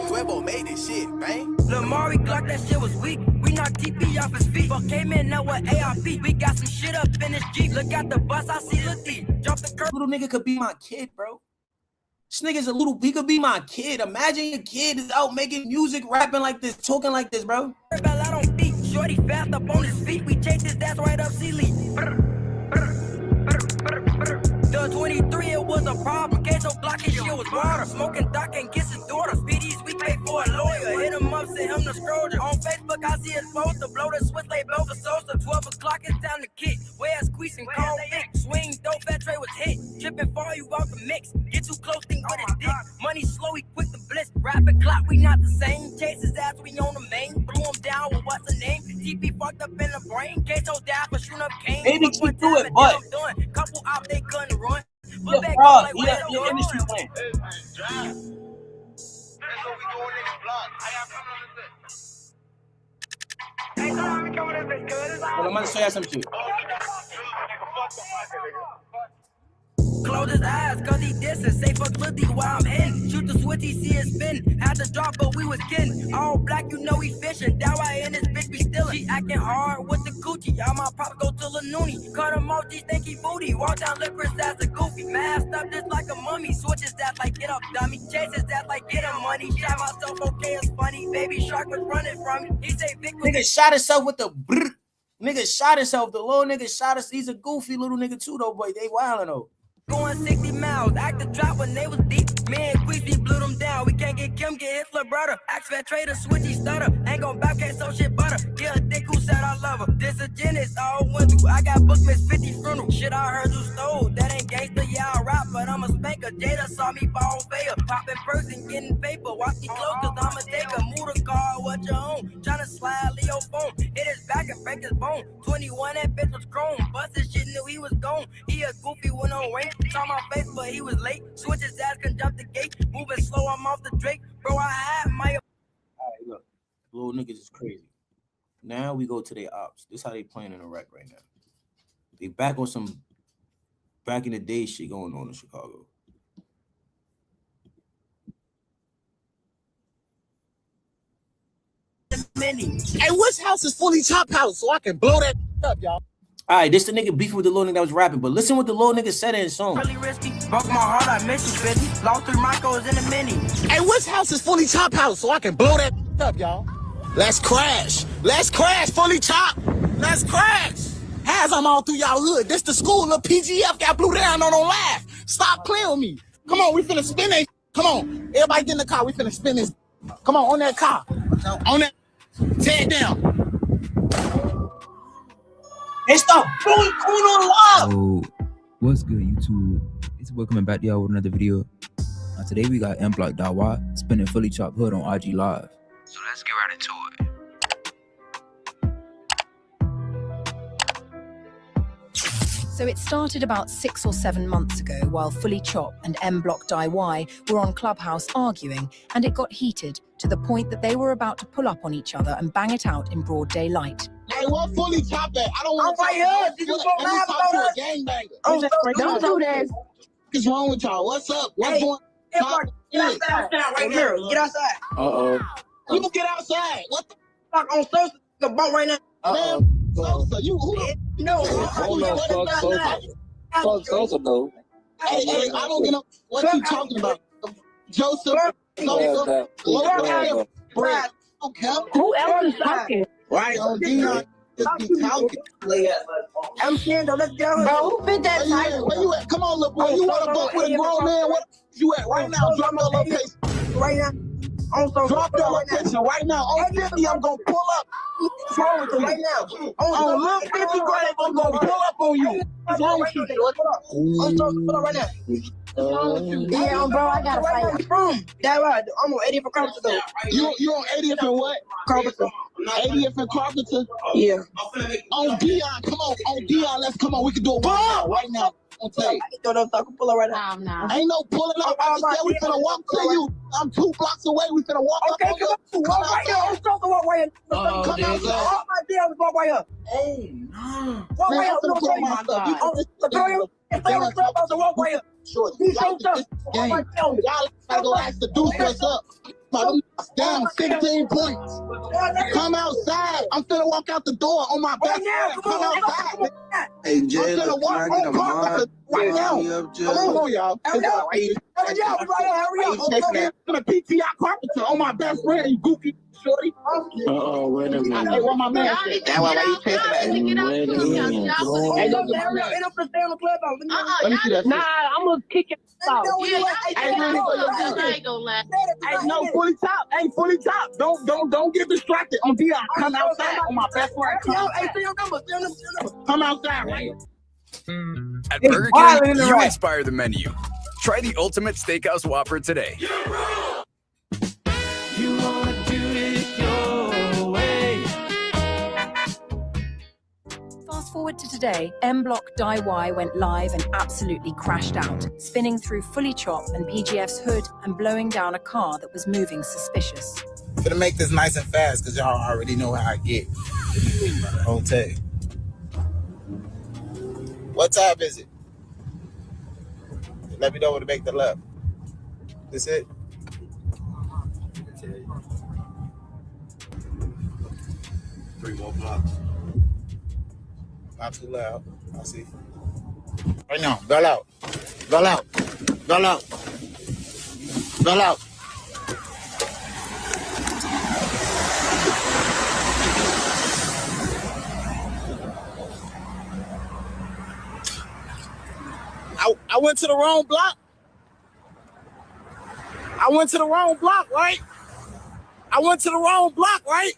Quavo made this shit, bang. Lil Mari Glock, that shit was weak. We knocked DP off his feet. But came in now with ARP. We got some shit up in this Jeep. Look at the bus, I see Lil D. Drop the curb. Little nigga could be my kid, bro. This nigga's he could be my kid. Imagine your kid is out making music, rapping like this, talking like this, bro. Shorty fast up on his feet. We chased his ass right up Sealy. The 23, it was a problem. Queso block his shit was water. Smoking Doc and gets his daughter. Speedies, we pay for a lawyer. Hit him up, send him the scroller. On Facebook, I see his poster. Blow the switch, they blow the saucer. 12 o'clock, it's time to kick. Where's squeezing cold thick? Swing, dope, that tray was hit. Tripping for you out the mix. Get too close, think with his dick. Money slow, he quick to bliss. Rapping clock, we not the same. Chase his ass, we on the main. Blew him down with what's the name? TP fucked up in the brain. Queso died for shooting up cane. Maybe keep do it, but couple out, they couldn't run. your fraud, your industry plan. Well, I'm gonna show you some shit. Close his eyes, cause he dissing. Say fuck Lil while I'm in. Shoot the switch, he see it spin. Had to drop, but we was kidding. All black, you know he fishing. That why in this bitch be stealing. She acting hard with the Gucci. All my pop go to Lil Noonie. Cut him off, these think he booty. Walk down Lippers, that's a goofy. Masked up just like a mummy. Switches that like get up, dummy. Chases that like get him money. Shot myself, okay, it's funny. Baby Shark was running from me. He say Vic was Nigga shot himself with the brr. Nigga shot himself. The little nigga shot us. He's a goofy little nigga too, though, boy. They wildin' though. Going 60 miles, act the drop when they was deep. Me and Queasy blew them down. We can't get Kim, get his little brother. Axe fat trader, switchy stutter. Ain't gon' back, can't so shit butter. Yeah, a dick who said I love her. This a Genesis, all went through. I got booked Miss 50 funeral. Shit I heard you stole. That ain't gangsta, yeah, I rap, but I'm a spanker. Jada saw me ball fail. Poppin' person, getting paper. Watch me close, cause I'm a taker. Move the car, what you own? Tryna slide Leo phone. Hit his back and break his bone. 21, that bitch was chrome. Busted shit, knew he was gone. He a goofy with no range. Saw my face, but he was late. Switch his ass, can jump the gate. Moving slow, I'm off the Drake. Bro, I had my. All right, look, little niggas is crazy. Now we go to their ops. This how they playing in the wreck right now. They back on some back in the day shit going on in Chicago. Hey, which house is fully chopped house so I can blow that up, y'all? All right, this the nigga beefing with the little nigga that was rapping, but listen what the little nigga said in his song. Really risky. Broke my heart, I miss you, 50. Lost 3 Michaels in a mini. Hey, which house is fully chopped house so I can blow that up, y'all? Let's crash. Let's crash, fully chopped. Let's crash. As I'm all through y'all hood. This the school of PGF got blew down on laugh. Stop playing with me. Come on, we finna spin that. Come on. Everybody get in the car. We finna spin this. Come on that car. On that. Tear it down. Hey, stop going on live. So, what's good, YouTube? It's welcome back to y'all with another video. Today we got M-Block Dawa spinning fully chopped hood on IG Live. So let's get right into it. So it started about 6 or 7 months ago while Fully Chop and M-Block DIY were on Clubhouse arguing, and it got heated to the point that they were about to pull up on each other and bang it out in broad daylight. Hey, what fully chopped at? I don't want to right here. Did you go live about to a us? gangbanger. Don't do that. What's wrong with y'all? What's up? What's going on? Get outside right here. Get outside. You can get outside. What the Fuck on Sosa, the boat right now. man? Sosa, you who the No. fuck Sosa, though? Hey, I don't get no. What you talking about? Joseph, Sosa, Brad. Okay. Who else is talking? Right on Dion. Just be talking. I'm saying, though, let's go. Bro, who fit that title? Where you at? Come on, little boy. You want to fuck with a grown man? Where you at right now? Drop your location. Right now. Drop your location right now. On 50, I'm going to pull up. What's wrong with you right now? On little 50 grand, I'm going to pull up on you. What's wrong with you, Shorty? On Sosa, pull up right now. Yeah, bro, I got to fight from. That right. I'm on 80th and Carpenter, though. You on 80th and what? Carpenter. 80th and Carpenter? Yeah. On Dion, come on. On Dion, let's come on. We can do it right now. On tape. Pull up right now. Ain't no pulling up. I just said we finna walk to you. I'm 2 blocks away. We finna walk up on you. Come right here. I'm Sosa, walk right here. Come outside. All my deals, walk right here. Oh, no. Walk right Man, here. I'm finna put my stuff. You Walk right here. Sure. Y'all gotta go ask the deuce what's up. Down 16 points. Come outside. I'm finna walk out the door on my best friend. Come outside. Hey, Jay, I'm finna can I get a walk mod? right now. Come Come on, y'all. I'm gonna PTI Carpenter on my best friend, you goofy shorty. Wait a minute. Hey, where my man? That's why you chasing that. Hey, look, my man. Let me see that. Nah, I'm gonna kick it out. Hey, no, fully top. Hey, fully top. Don't get distracted on Dion. Come outside on my best friend. Come outside, right? At Burger King, you inspire the menu. Try the Ultimate Steakhouse Whopper today. You wanna do it your way. Fast forward to today, M-Block DIY went live and absolutely crashed out, spinning through Fully Chop and PGF's hood and blowing down a car that was moving suspicious. I'm gonna make this nice and fast because y'all already know how I get. Okay. What time is it? Let me know when to make the left. This it? 3 more blocks. Not too loud. I see. Right now, go out. Go out. Go out. Go out. I went to the wrong block. I went to the wrong block, right? I went to the wrong block, right?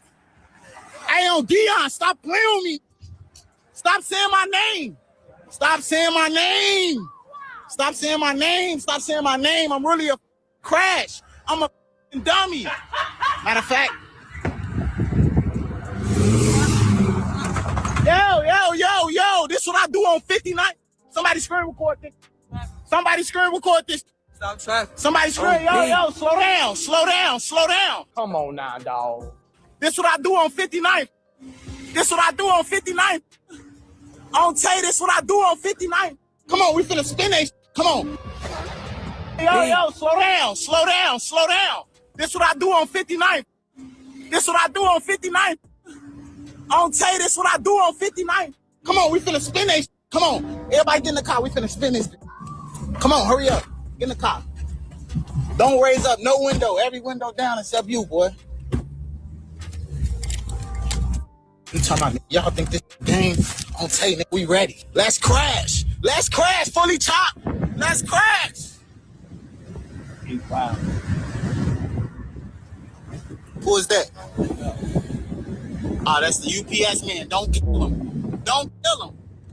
Hey, yo, Dion, stop playing with me. Stop saying my name. Stop saying my name. Stop saying my name. Stop saying my name. I'm really a crash. I'm a dummy. Matter of fact. Yo. This what I do on 59. Somebody screen record this. Somebody screen record this. Stop traffic. Somebody screen. Yo, slow down. Come on now, dog. This what I do on 59. This what I do on 59. I don't tell you this what I do on 59. Come on, we finna spin that. Come on. Yo, slow down. This what I do on 59. This what I do on 59. I don't tell you this what I do on 59. Come on, we finna spin that. Come on. Everybody get in the car. We finna spin this. Come on, hurry up. Get in the car. Don't raise up no window. Every window down except you, boy. You talking about, y'all think this game? I'll tell you, we ready. Let's crash. Fully chopped. Let's crash. Wow. Who is that? Oh, that's the UPS man. Don't kill him.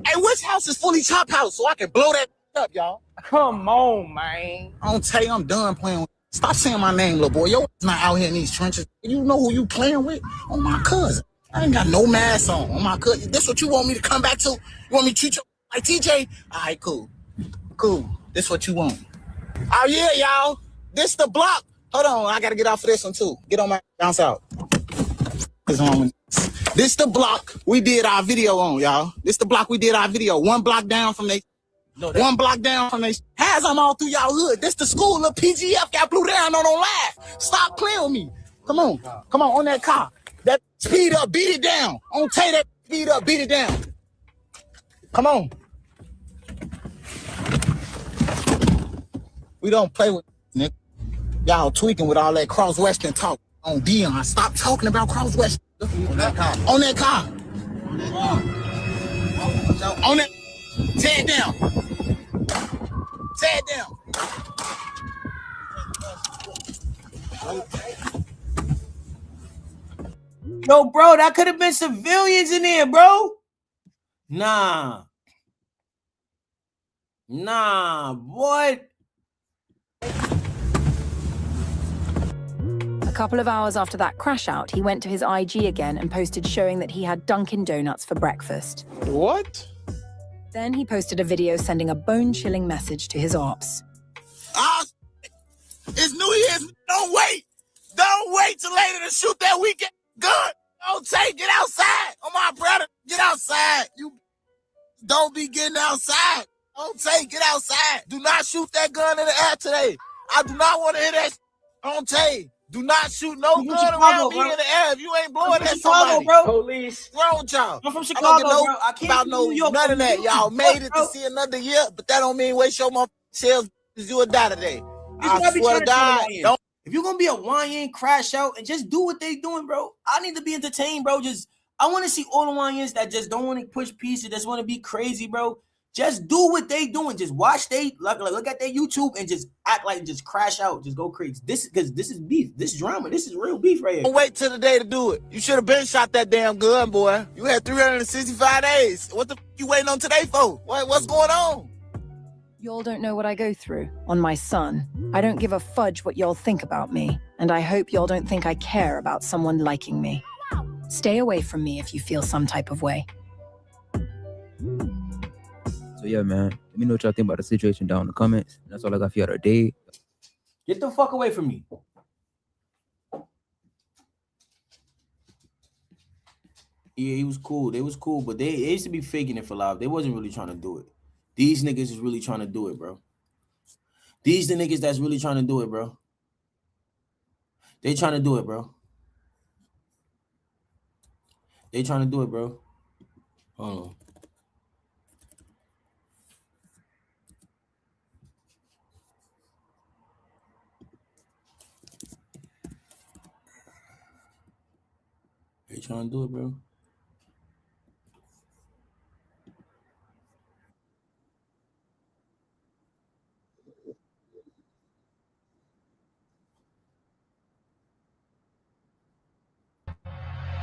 Hey, which house is fully chopped house so I can blow that up, y'all? Come on, man. I don't tell you, I'm done playing with. Stop saying my name, little boy. Yo, not out here in these trenches. You know who you playing with? On my cousin. I ain't got no mask on my cousin. This what you want me to come back to? You want me to treat you like TJ? All right, cool. This what you want. Oh, yeah, y'all. This the block. Hold on, I got to get off of this one, too. Get on my bounce out. This the block we did our video on, y'all. This the block we did our video. One block down from they. Has I'm all through y'all hood. This the school of PGF got blew down on live. Stop playing with me. Come on, on that car. That speed up, beat it down. I don't tell you that speed up, beat it down. Come on. We don't play with nigga. Y'all tweaking with all that cross-western talk on Dion. Stop talking about cross-western. On that car. On that. Tear it down. Yo, bro, that could have been civilians in there, bro. Nah, boy. A couple of hours after that crash out, he went to his IG again and posted showing that he had Dunkin' Donuts for breakfast. What? Then he posted a video sending a bone-chilling message to his ops. It's New Year's. Don't wait till later to shoot that weekend gun. Don't get outside. Oh, my brother, get outside. You don't be getting outside. Get outside. Do not shoot that gun in the air today. I do not want to hear that. Do not shoot no gun around me in the air if you ain't blowing at somebody. Bro. Police. What's wrong with y'all? I'm from Chicago, bro. I can't about no none of that. Y'all made it to see another year, but that don't mean waste your shells because you will die today. I swear to God. If you're gonna be a YN crash out and just do what they doing, bro. I need to be entertained, bro. I want to see all the YNs that just don't want to push peace and just want to be crazy, bro. Just do what they doing. Just watch look at their YouTube and just act like just crash out. Just go crazy. This is beef. This is drama. This is real beef right here. Don't wait till the day to do it. You should have been shot that damn gun, boy. You had 365 days. What the you waiting on today for? What's going on? Y'all don't know what I go through on my son. I don't give a fudge what y'all think about me, and I hope y'all don't think I care about someone liking me. Stay away from me if you feel some type of way. So yeah, man, let me know what y'all think about the situation down in the comments. That's all I got for y'all today. Get the fuck away from me. Yeah, he was cool. They was cool, but they used to be faking it for live. They wasn't really trying to do it. These niggas is really trying to do it, bro. These the niggas that's really trying to do it, bro. They trying to do it, bro. They trying to do it, bro. Hold on. They trying to do it, bro.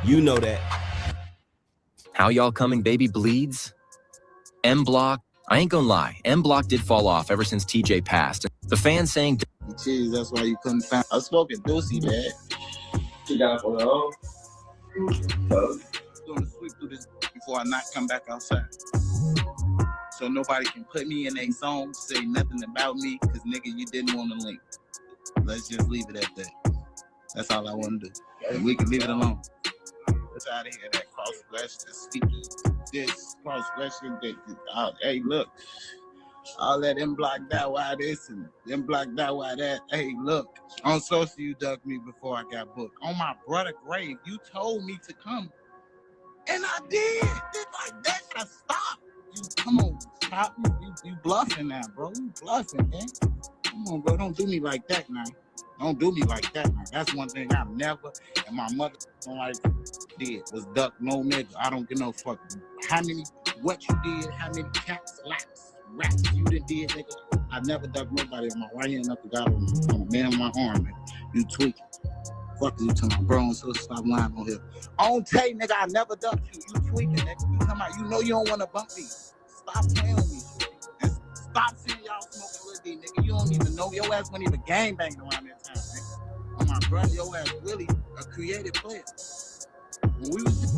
You know that. How y'all coming, baby bleeds? M Block, I ain't gonna lie, M Block did fall off ever since TJ passed. The fans saying, "Jeez, that's why you couldn't find." I was smoking Doocy, man. She got for her own. Gonna sweep through this before I not come back outside. So nobody can put me in a song, say nothing about me, because nigga, you didn't want to link. Let's just leave it at that. That's all I want to do. And we can leave it alone. Let's out of here, that cross-question, sticky, this cross-question, hey, look, all that M Block that, why this, and M Block that, why that. Hey, look, on social, you dug me before I got booked. On my brother grave, you told me to come, and I did. It's like, that should stop. You come on, stop. You bluffing now, bro. You bluffing, man. Come on, bro. Don't do me like that now. Don't do me like that now. That's one thing I've never, and my mother like did, was duck no nigga. I don't give no fuck. How many, what you did, how many cats, laps, raps you did, nigga. I never ducked nobody on my right hand up to God on a man on my arm, man. You tweaking. Fuck you to my bro, so stop lying on here. On tape, nigga, I never ducked you. You tweaking, nigga. You come out, you know you don't want to bump me. Stop playing with me. And stop saying y'all smoking Lil D, nigga. You don't even know. Your ass wasn't even gang banging around that time, nigga. On my brother, your ass really a creative player.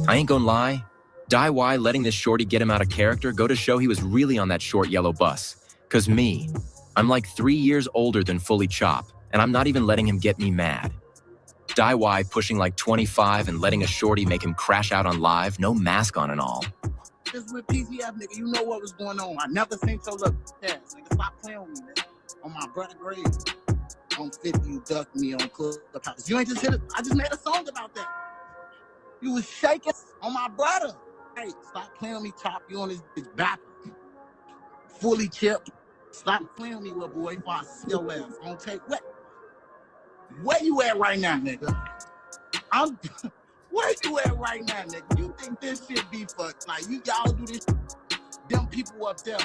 I ain't gonna lie, Die Y letting this shorty get him out of character go to show he was really on that short yellow bus. Cause me, I'm like 3 years older than Fully Chop, and I'm not even letting him get me mad. Die Y pushing like 25 and letting a shorty make him crash out on live, no mask on and all. Just with PZF, nigga, you know what was going on. I never seen so look ass, nigga. Stop playing with me, nigga. On my brother grave. On 50, you ducked me on Clubhouse. You ain't just hit it. I just made a song about that. You was shaking on my brother. Hey, stop playing with me, Chop. You on this bitch back. Fully chipped. Stop playing with me, little boy, before I still ass. On take what? Where you at right now, nigga? Where you at right now, nigga? You think this shit be for, like, y'all do this, them people up there.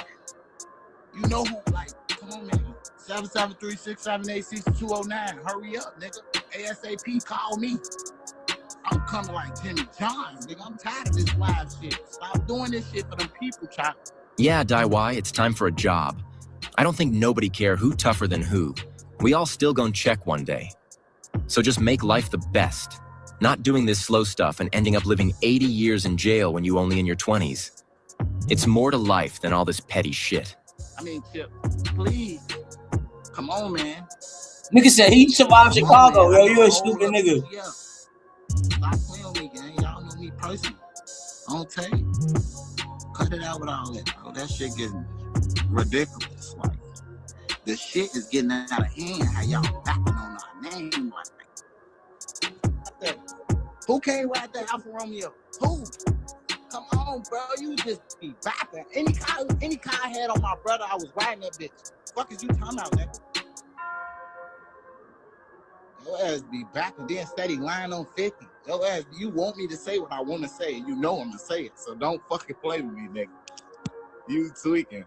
You know who, like, come on, man. 773-678-6209. Hurry up, nigga. ASAP, call me. I'm coming like Jimmy John, nigga. I'm tired of this live shit. Stop doing this shit for them people, Chop. Yeah, Die Y, it's time for a job. I don't think nobody care who tougher than who. We all still gon' check one day. So just make life the best. Not doing this slow stuff and ending up living 80 years in jail when you only in your 20s. It's more to life than all this petty shit. I mean, Chip, please. Come on, man. Nigga said he survived Chicago, yo. You a stupid nigga. Yeah. Stop playing with me, gang. Y'all know me personally. On tape. Cut it out with all that, bro. That shit getting ridiculous. Like, the shit is getting out of hand. How y'all backing on our name like that? Who came right there, Alpha Romeo? Who? Come on, bro. You just be backing. Any car I had on my brother, I was riding that bitch. Fuck is you talking about, nigga? Your ass be back and then steady lying on 50. Your ass, you want me to say what I want to say, and you know I'm gonna say it. So don't fucking play with me, nigga. You tweaking.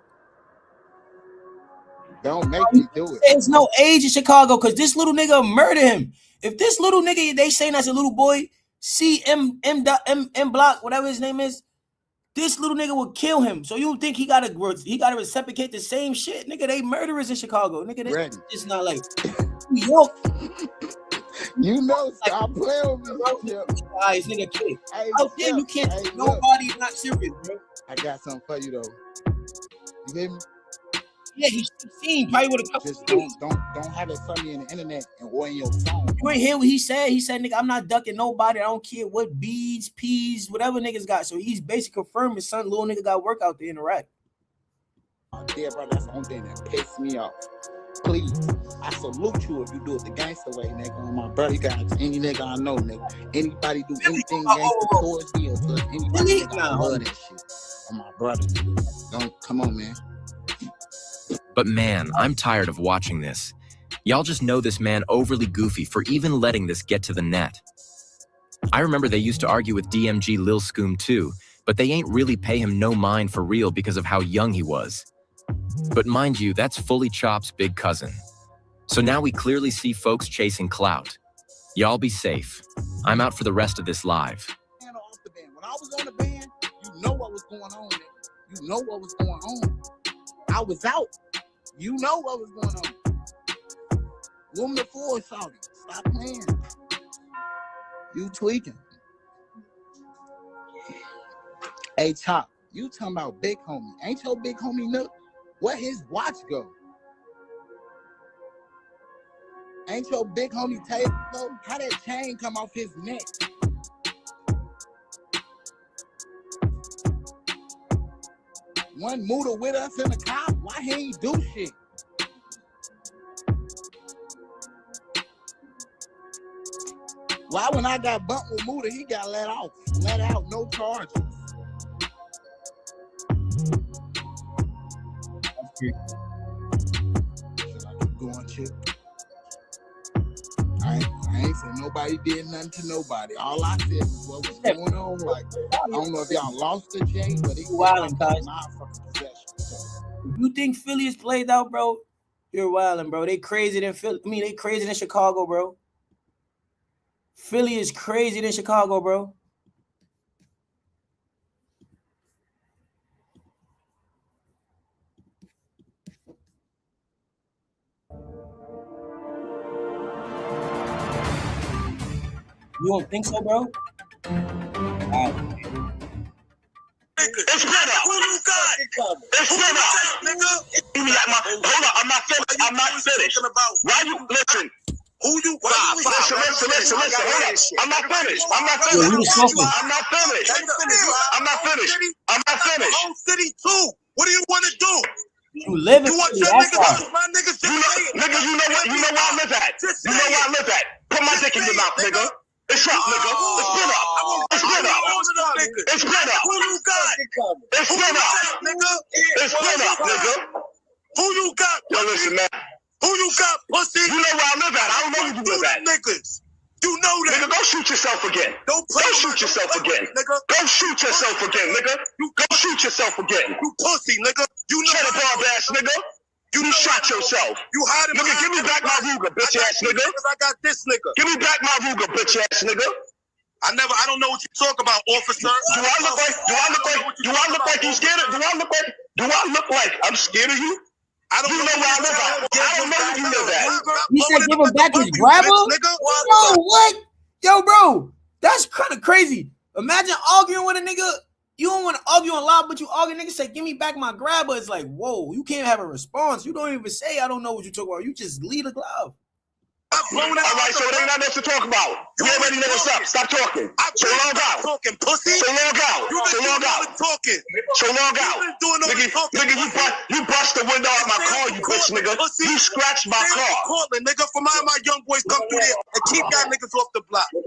Don't make me do it. There's no age in Chicago because this little nigga murder him. If this little nigga they saying as a little boy, M Block, whatever his name is, this little nigga would kill him. So you think he gotta reciprocate the same shit? Nigga, they murderers in Chicago. Nigga, this is not like New York. You know, stop playing with me, bro. Guys, nigga, kid. Hey, out there, you can't. Hey, nobody is not serious, bro. I got something for you though. You hear me? Yeah, he's 16. Probably would have. Just don't have it from me in the internet or in your phone. You ain't hear what he said? He said, "Nigga, I'm not ducking nobody. I don't care what beads, peas, whatever niggas got." So he's basically confirming, son, little nigga got work out there in the rack. Oh, yeah, bro, that's the only thing that pissed me off. Please, I salute you if you do it the gangster way, nigga. On my brother, you got any nigga I know, nigga. Anybody do anything gangster towards me or towards anybody, nigga, I love that shit. On my brother, don't come on, man. But man, I'm tired of watching this. Y'all just know this man overly goofy for even letting this get to the net. I remember they used to argue with DMG Lil Scoom too, but they ain't really pay him no mind for real because of how young he was. But mind you, that's Fully Chop's big cousin. So now we clearly see folks chasing clout. Y'all be safe. I'm out for the rest of this live. was going on, nigga. You know what was going on. I was out. You know what was going on. Woman the floor, shouting. Stop playing. You tweaking. Hey, Top, you talking about big homie. Ain't your big homie Nook? Where his watch go? Ain't your big homie Taylor? How that chain come off his neck? One Muda with us in the car, why he ain't do shit? Why when I got bumped with Muda, he got let out, no charges. Should I keep going, Chip? I ain't said nobody did nothing to nobody. All I said was what was going on. Like, I don't know if y'all lost the chain, but it's wildin', guys. my fucking possession. So. If you think Philly is played out, bro, you're wildin', bro. They crazy than Philly. I mean, they crazy than Chicago, bro. Philly is crazy than Chicago, bro. You don't think so, bro? It's better. Who you got? It's better. Nigga. Hold on, I'm not finished. Why you listen? Who you got? Listen. Hold on. I'm not finished. I'm not finished. Home City too. What do you want to do? You live in You want Philly, your that's niggas? why. My niggas. Nigga, you know what? You know where I live at. You know where I live at. Put my dick in your mouth, nigga. It's up, nigga. It's been up. It's been up. It's been up. Who you got? It's been up, nigga. It's been up, nigga. Who you got? Yo, listen, man. Who you got, pussy? You know where I live at. I don't know who you live at. Niggas. You know that. Nigga, go shoot yourself again. Don't shoot yourself again. Nigga. Go shoot yourself again, nigga. Go shoot yourself again. You pussy, nigga. You know that bomb ass nigga. You shot yourself. You hiding. Nigga, give me back my Ruger, bitch ass nigga. I got this nigga. Give me back my Ruger, bitch ass nigga. I don't know what you talk about, officer. Do I look like you scared of? Do I look like I'm scared of you? I don't know where I live at. I don't know where you live at. He said give him back his grabber? Yo, what? Yo, bro, that's kind of crazy. Imagine arguing with a nigga. You don't want to argue on live, but you argue. Nigga say, give me back my grabber. It's like, whoa, you can't have a response. You don't even say, I don't know what you talk about. You just lead a glove. All right, so there ain't nothing else to talk about. You already know what's up. Stop talking. So log out. Talking, pussy. So log out. So log out. Talking. So log out. Nigga, you bust the window out my car, you bitch, nigga. You scratched my car. Cortland, nigga, for my young boys come through there and keep y'all niggas off the block. Do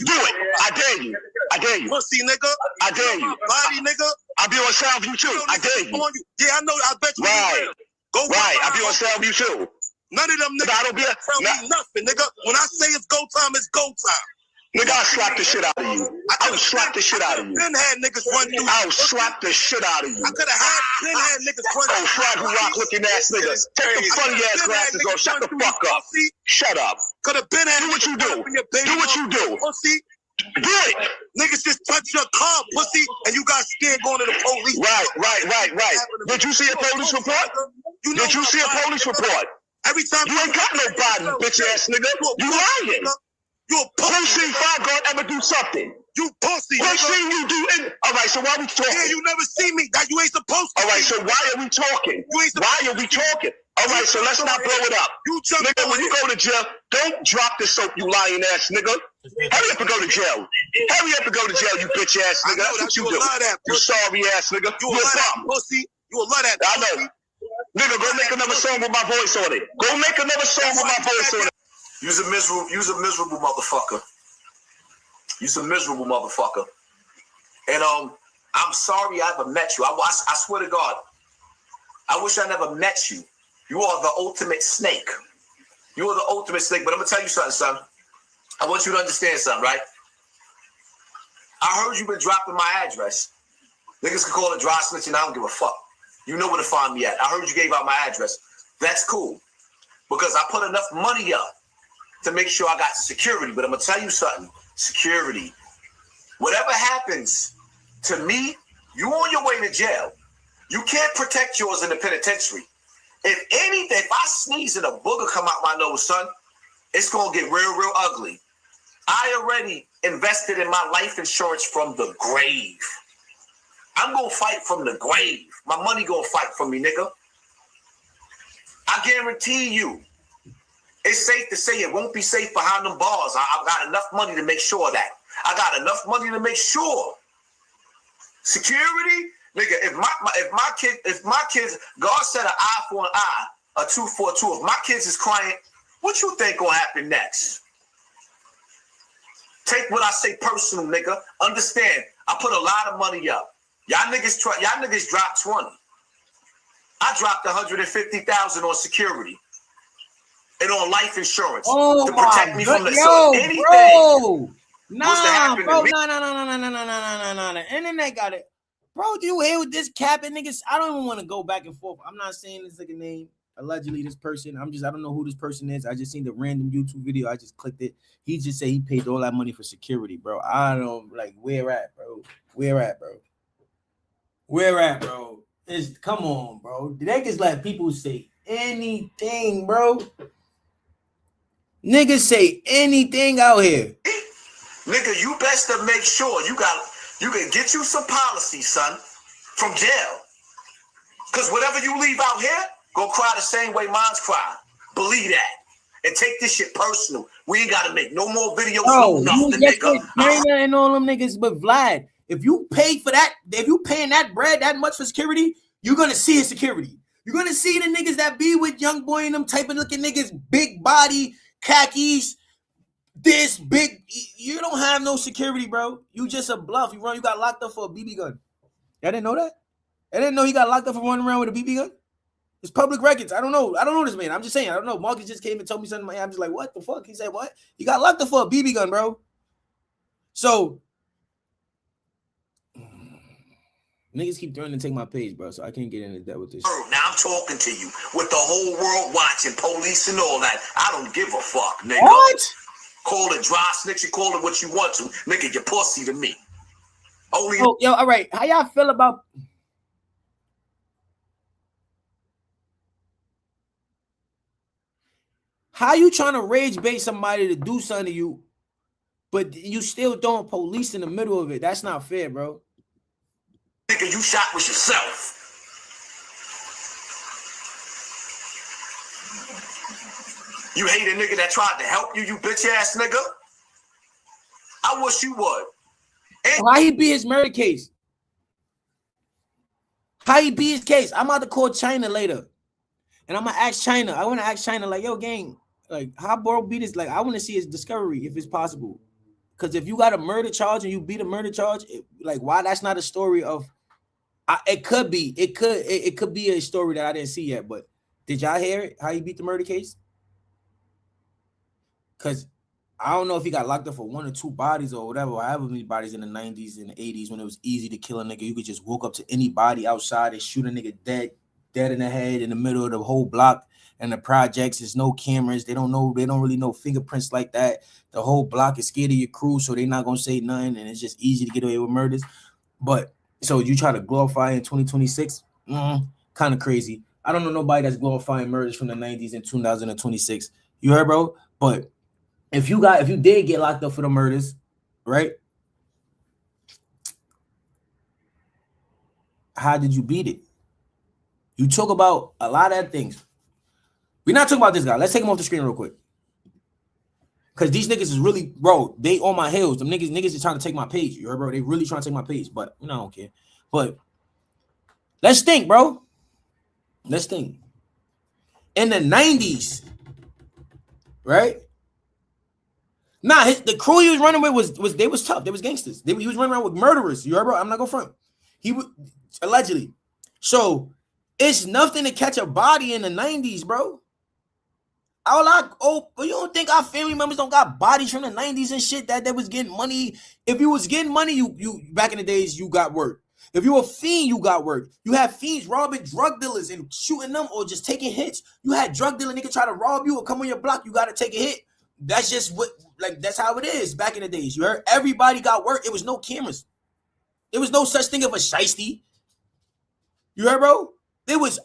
it. I dare you. I dare you. Pussy, nigga. I dare you. Body, nigga. I'll be on Soundview too. I dare you. Yeah, I know. I bet you. Right. Go right. I'll be on Soundview too. None of them niggas tell me nothing, nigga. When I say it's go time, it's go time. Nigga, I'll slap the shit out of you. I'll slap the shit out of you. Been had niggas run through. I'll slap the shit out of you. I could have had niggas run through. Oh, Fraggle Rock looking ass niggas. Take them funny ass glasses off. Shut the fuck up. Shut up. Could have been had. Do what you do. Do what you do. Pussy. Do it. Niggas just touch your car, pussy, and you got scared going to the police. Right. Did you see a police report? Did you see a police report? Every time you ain't got no body, bitch ass nigga. You lying. You a pussy. Who seen Five Guard ever do something? You pussy. Who seen you do it? All right, so why we talking? Yeah, you never see me. That you ain't supposed to. All right, so why are we talking? Why are we talking? All right, so let's not blow it up. Nigga, when you go to jail, don't drop the soap, you lying ass nigga. Hurry up and go to jail. Hurry up and go to jail, you bitch ass nigga. That's what you do. You sorry ass nigga. You a love that pussy. You a love that. I know. Nigga, go make another song with my voice on it. Go make another song with my voice on it. You's a miserable motherfucker. You's a miserable motherfucker. And I'm sorry I ever met you. I swear to God, I wish I never met you. You are the ultimate snake. You are the ultimate snake. But I'm gonna tell you something, son. I want you to understand something, right? I heard you've been dropping my address. Niggas can call it dry snitching. I don't give a fuck. You know where to find me at. I heard you gave out my address. That's cool. Because I put enough money up to make sure I got security. But I'm going to tell you something. Security. Whatever happens to me You on your way to jail. You can't protect yours in the penitentiary. If anything, if I sneeze and a booger come out my nose, son, it's gonna get real ugly. I already invested in my life insurance from the grave. I'm gonna fight from the grave. My money gonna fight for me, nigga. I guarantee you, it's safe to say it won't be safe behind them bars. I've got enough money to make sure of that. I got enough money to make sure. Security, nigga. If my kids, God said an eye for an eye, a tooth for a tooth. If my kids is crying, what you think gonna happen next? Take what I say personal, nigga. Understand? I put a lot of money up. Y'all niggas dropped 20. I dropped 150,000 on security and on life insurance to protect me from the anything. Bro. Nah, bro. No. The internet got it. Bro, do you hear with this capping niggas? I don't even want to go back and forth. I'm not saying this nigga name. Allegedly, this person. I don't know who this person is. I just seen the random YouTube video. I just clicked it. He just said he paid all that money for security, bro. I don't like where at, bro. Come on, bro. They just let people say anything, bro. Niggas say anything out here. Nigga, you best to make sure you can get you some policy, son, from jail. Cause whatever you leave out here, go cry the same way mine's cry. Believe that. And take this shit personal. We ain't gotta make no more videos. Bro, nothing, nigga. And all them niggas, but Vlad, if you pay for that, if you paying that bread that much for security, you're gonna see his security. You're gonna see the niggas that be with Young Boy and them type of looking niggas, big body, khakis, this big. You don't have no security, bro. You just a bluff. You got locked up for a BB gun. Y'all didn't know that? I didn't know he got locked up for running around with a BB gun. It's public records. I don't know this man. I'm just saying. I don't know. Marcus just came and told me something. I'm just like, what the fuck? He said, what? He got locked up for a BB gun, bro. So niggas keep trying to take my page, bro. So I can't get into that with this. Now I'm talking to you with the whole world watching, police and all that. I don't give a fuck, nigga. What? Call it dry snitch. You call it what you want to, nigga. You're pussy to me. Only. Oh, yo, all right. How y'all feel about? How you trying to rage bait somebody to do something to you, but you still throwing police in the middle of it? That's not fair, bro. Nigga, you shot with yourself. You hate a nigga that tried to help you, you bitch ass nigga. I wish you would. How he be his murder case? How he be his case? I'm about to call China later, and I'm gonna ask China. I want to ask China, like, yo, gang, like, how bro beat his? Like, I want to see his discovery if it's possible. Because if you got a murder charge and you beat a murder charge, like, why that's not a story of? It could be. It could be a story that I didn't see yet. But did y'all hear it? How he beat the murder case? Because I don't know if he got locked up for 1 or 2 bodies or whatever, or however many bodies in the 90s and the 80s when it was easy to kill a nigga. You could just walk up to any body outside and shoot a nigga dead in the head in the middle of the whole block. And the projects, there's no cameras. They don't really know fingerprints like that. The whole block is scared of your crew, so they're not gonna say nothing, and it's just easy to get away with murders. But so you try to glorify in 2026, kind of crazy. I don't know nobody that's glorifying murders from the 90s in 2026. You heard, bro? But if you did get locked up for the murders, right? How did you beat it? You talk about a lot of things. We're not talking about this guy. Let's take him off the screen real quick. Because these niggas is really, bro, they on my heels. Them niggas is trying to take my page. You heard, bro? They really trying to take my page. But, I don't care. But let's think, bro. Let's think. In the 90s, right? Nah, the crew he was running with was they was tough. They was gangsters. He was running around with murderers. You heard, bro? I'm not going front. He would, allegedly. So, it's nothing to catch a body in the 90s, bro. But you don't think our family members don't got bodies from the 90s and shit that was getting money? If you was getting money, you back in the days, you got work. If you a fiend, you got work. You had fiends robbing drug dealers and shooting them or just taking hits. You had drug dealer nigga try to rob you or come on your block, you got to take a hit. That's just that's how it is back in the days. You heard? Everybody got work. It was no cameras. There was no such thing of a shiesty. You heard, bro?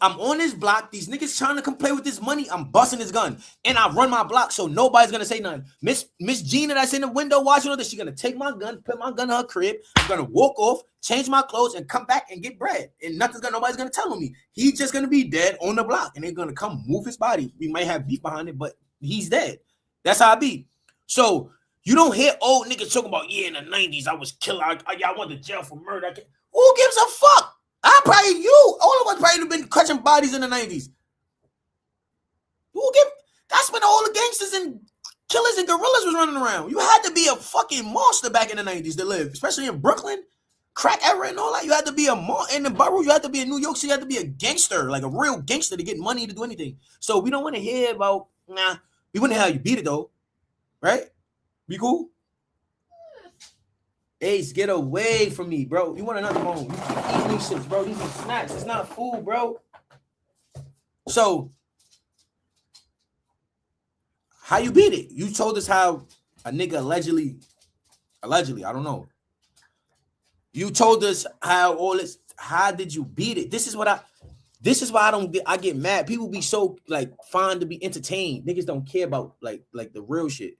I'm on this block. These niggas trying to come play with this money. I'm busting his gun. And I run my block, so nobody's going to say nothing. Miss Gina that's in the window watching all this, she's going to take my gun, put my gun in her crib. I'm going to walk off, change my clothes, and come back and get bread. And nobody's going to tell on me. He's just going to be dead on the block. And they're going to come move his body. We might have beef behind it, but he's dead. That's how I be. So you don't hear old niggas talking about, yeah, in the 90s, I was killer. I went to jail for murder. Who gives a fuck? All of us probably have been catching bodies in the 90s. That's when all the gangsters and killers and gorillas was running around. You had to be a fucking monster back in the 90s to live, especially in Brooklyn, crack era and all that. You had to be in the borough. You had to be in New York City. You had to be a gangster, like a real gangster to get money to do anything. So we don't want to hear about, we want to hear how you beat it though, right? Be cool? Ace, get away from me, bro. You want another phone? You keep eating these shits, bro. These are snacks. It's not food, bro. So, how you beat it? You told us how a nigga allegedly, I don't know. You told us how all this. How did you beat it? This is why I get mad. People be so like fond to be entertained. Niggas don't care about like the real shit.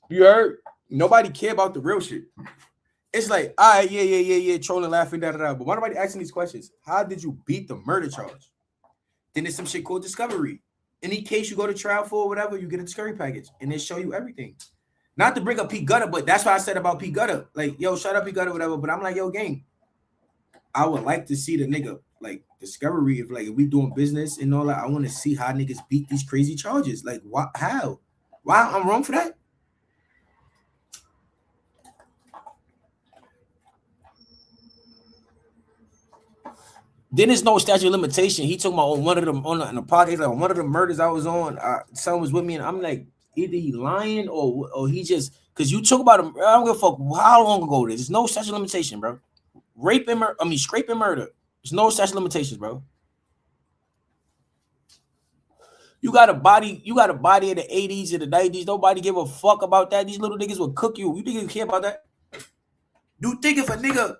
You heard? Nobody care about the real shit. It's like, all right, yeah, trolling, laughing, da. But why nobody asking these questions? How did you beat the murder charge? Then there's some shit called discovery. Any case you go to trial for or whatever, you get a discovery package and they show you everything. Not to bring up P. Gutter, but that's what I said about P. Gutter. Like, yo, shut up, P. Gutter, whatever. But I'm like, yo, gang, I would like to see the nigga, like, discovery. If we doing business and all that, I want to see how niggas beat these crazy charges. Like, what? How? Why I'm wrong for that? Then there's no statute of limitation. He talking about on one of them on the podcast, like on one of the murders I was on, someone was with me, and I'm like, either he lying or he just, because you talk about him. I don't give a fuck how long ago it is. There's no statute of limitation, bro. Rape and murder, scrape and murder. There's no statute of limitations, bro. You got a body in the 80s and the 90s. Nobody give a fuck about that. These little niggas will cook you. You think you care about that? You think if a nigga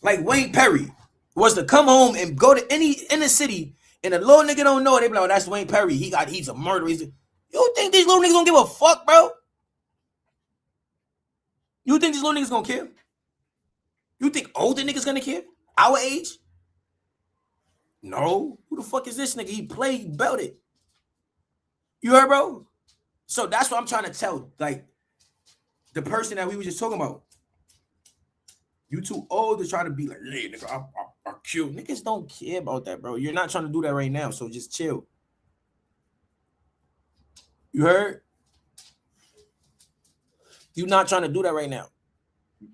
like Wayne Perry was to come home and go to any inner city and a little nigga don't know it, they be like, oh, that's Wayne Perry. He's a murderer. You think these little niggas don't give a fuck, bro? You think these little niggas gonna care? You think older niggas gonna care? Our age? No. Who the fuck is this nigga? He played, belted. You heard, bro? So that's what I'm trying to tell, like, the person that we were just talking about. You too old to try to be like, hey, nigga, I killed. Niggas don't care about that, bro. You're not trying to do that right now, so just chill. You heard? You're not trying to do that right now. You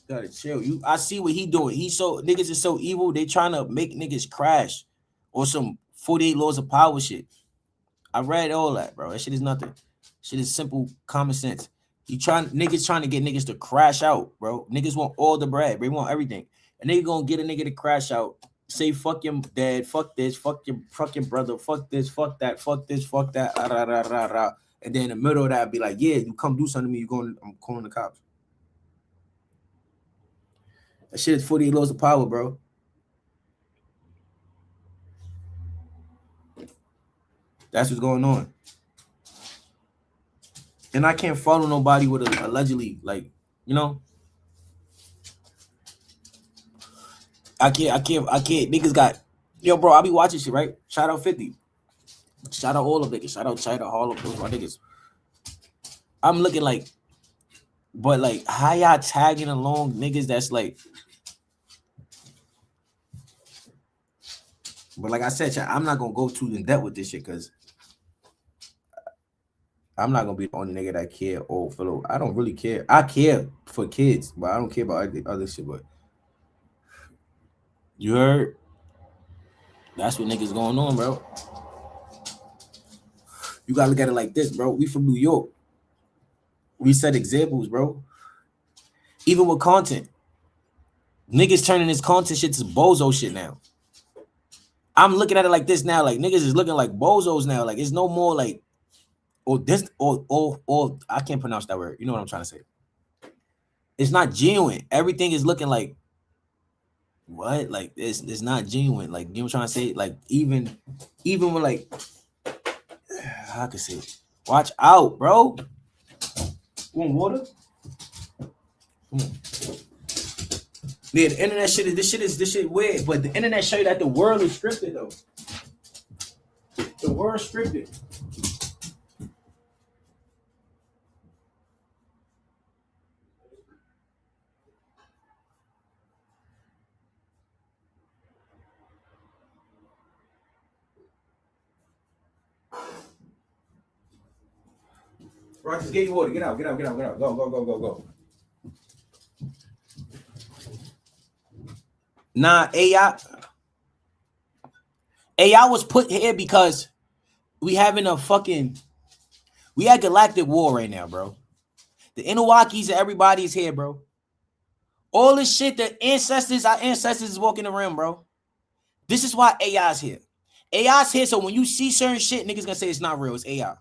gotta chill. I see what he doing. Niggas is so evil, they trying to make niggas crash or some 48 laws of power shit. I read all that, bro. That shit is nothing. Shit is simple common sense. Niggas trying to get niggas to crash out, bro. Niggas want all the bread. They want everything. And they gonna get a nigga to crash out. Say fuck your dad, fuck this, fuck your fucking brother, fuck this, fuck that, fuck this, fuck that, and then in the middle of that, be like, yeah, you come do something to me, I'm calling the cops. That shit is 48 laws of power, bro. That's what's going on. And I can't follow nobody with allegedly, like, you know. I can't. Niggas got, yo, bro, I be watching shit, right? Shout out 50. Shout out all of niggas. Shout out all of those my niggas. I'm looking like, but like, how y'all tagging along niggas that's like, but like I said, I'm not gonna go too in depth with this shit because I'm not gonna be the only nigga that care or fellow. I don't really care. I care for kids, but I don't care about other shit. But you heard? That's what niggas going on, bro. You gotta look at it like this, bro. We from New York. We set examples, bro. Even with content. Niggas turning this content shit to bozo shit now. I'm looking at it like this now. Like, niggas is looking like bozos now. Like, it's no more like, or this, or I can't pronounce that word. You know what I'm trying to say. It's not genuine. Everything is looking like what? Like it's not genuine. Like you know what I'm trying to say? Like even when like how can I say it? Watch out, bro. Want water? Come on. Yeah, the internet shit is this shit weird, but the internet show you that the world is scripted though. The world scripted. Rock, just get you water. Get out. Go. Nah, AI was put here because we had galactic war right now, bro. The Anunnakis and everybody is here, bro. All this shit, our ancestors is walking around, bro. This is why AI's here. AI's here, so when you see certain shit, niggas gonna say it's not real, it's AI.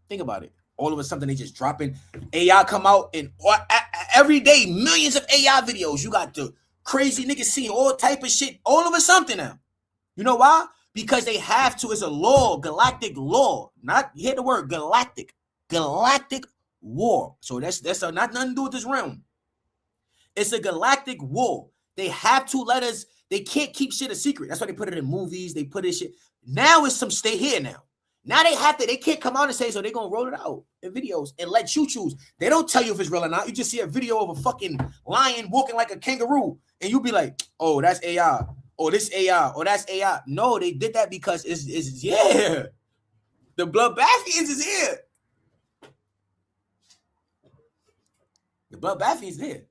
Think about it. All of a sudden, they just dropping. AI come out and every day, millions of AI videos. You got the crazy niggas seeing all type of shit all over something now. You know why? Because they have to. It's a law, galactic law. Not, you hear the word galactic. Galactic war. So that's not nothing to do with this realm. It's a galactic war. They have to let us, they can't keep shit a secret. That's why they put it in movies. They put it shit. Now it's some stay here now. Now they can't come out and say, so they're going to roll it out in videos and let you choose. They don't tell you if it's real or not. You just see a video of a fucking lion walking like a kangaroo. And you'll be like, oh, that's AI. Oh, this AI. Oh, that's AI. No, they did that because it's yeah. The Bloodbathians is here. The Bloodbathians is here.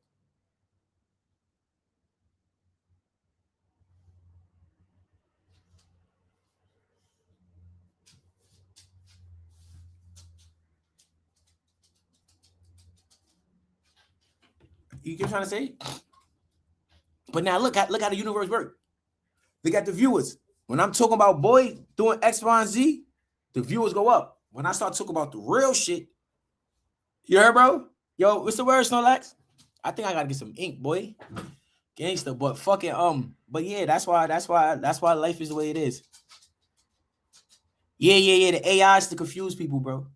You keep trying to say? But now look how the universe works. They got the viewers. When I'm talking about boy doing X, Y, and Z, the viewers go up. When I start talking about the real shit, you heard, bro? Yo, what's the word, Snorlax? I think I gotta get some ink, boy. Gangster, but fucking but yeah, that's why life is the way it is. Yeah. The AI is to confuse people, bro.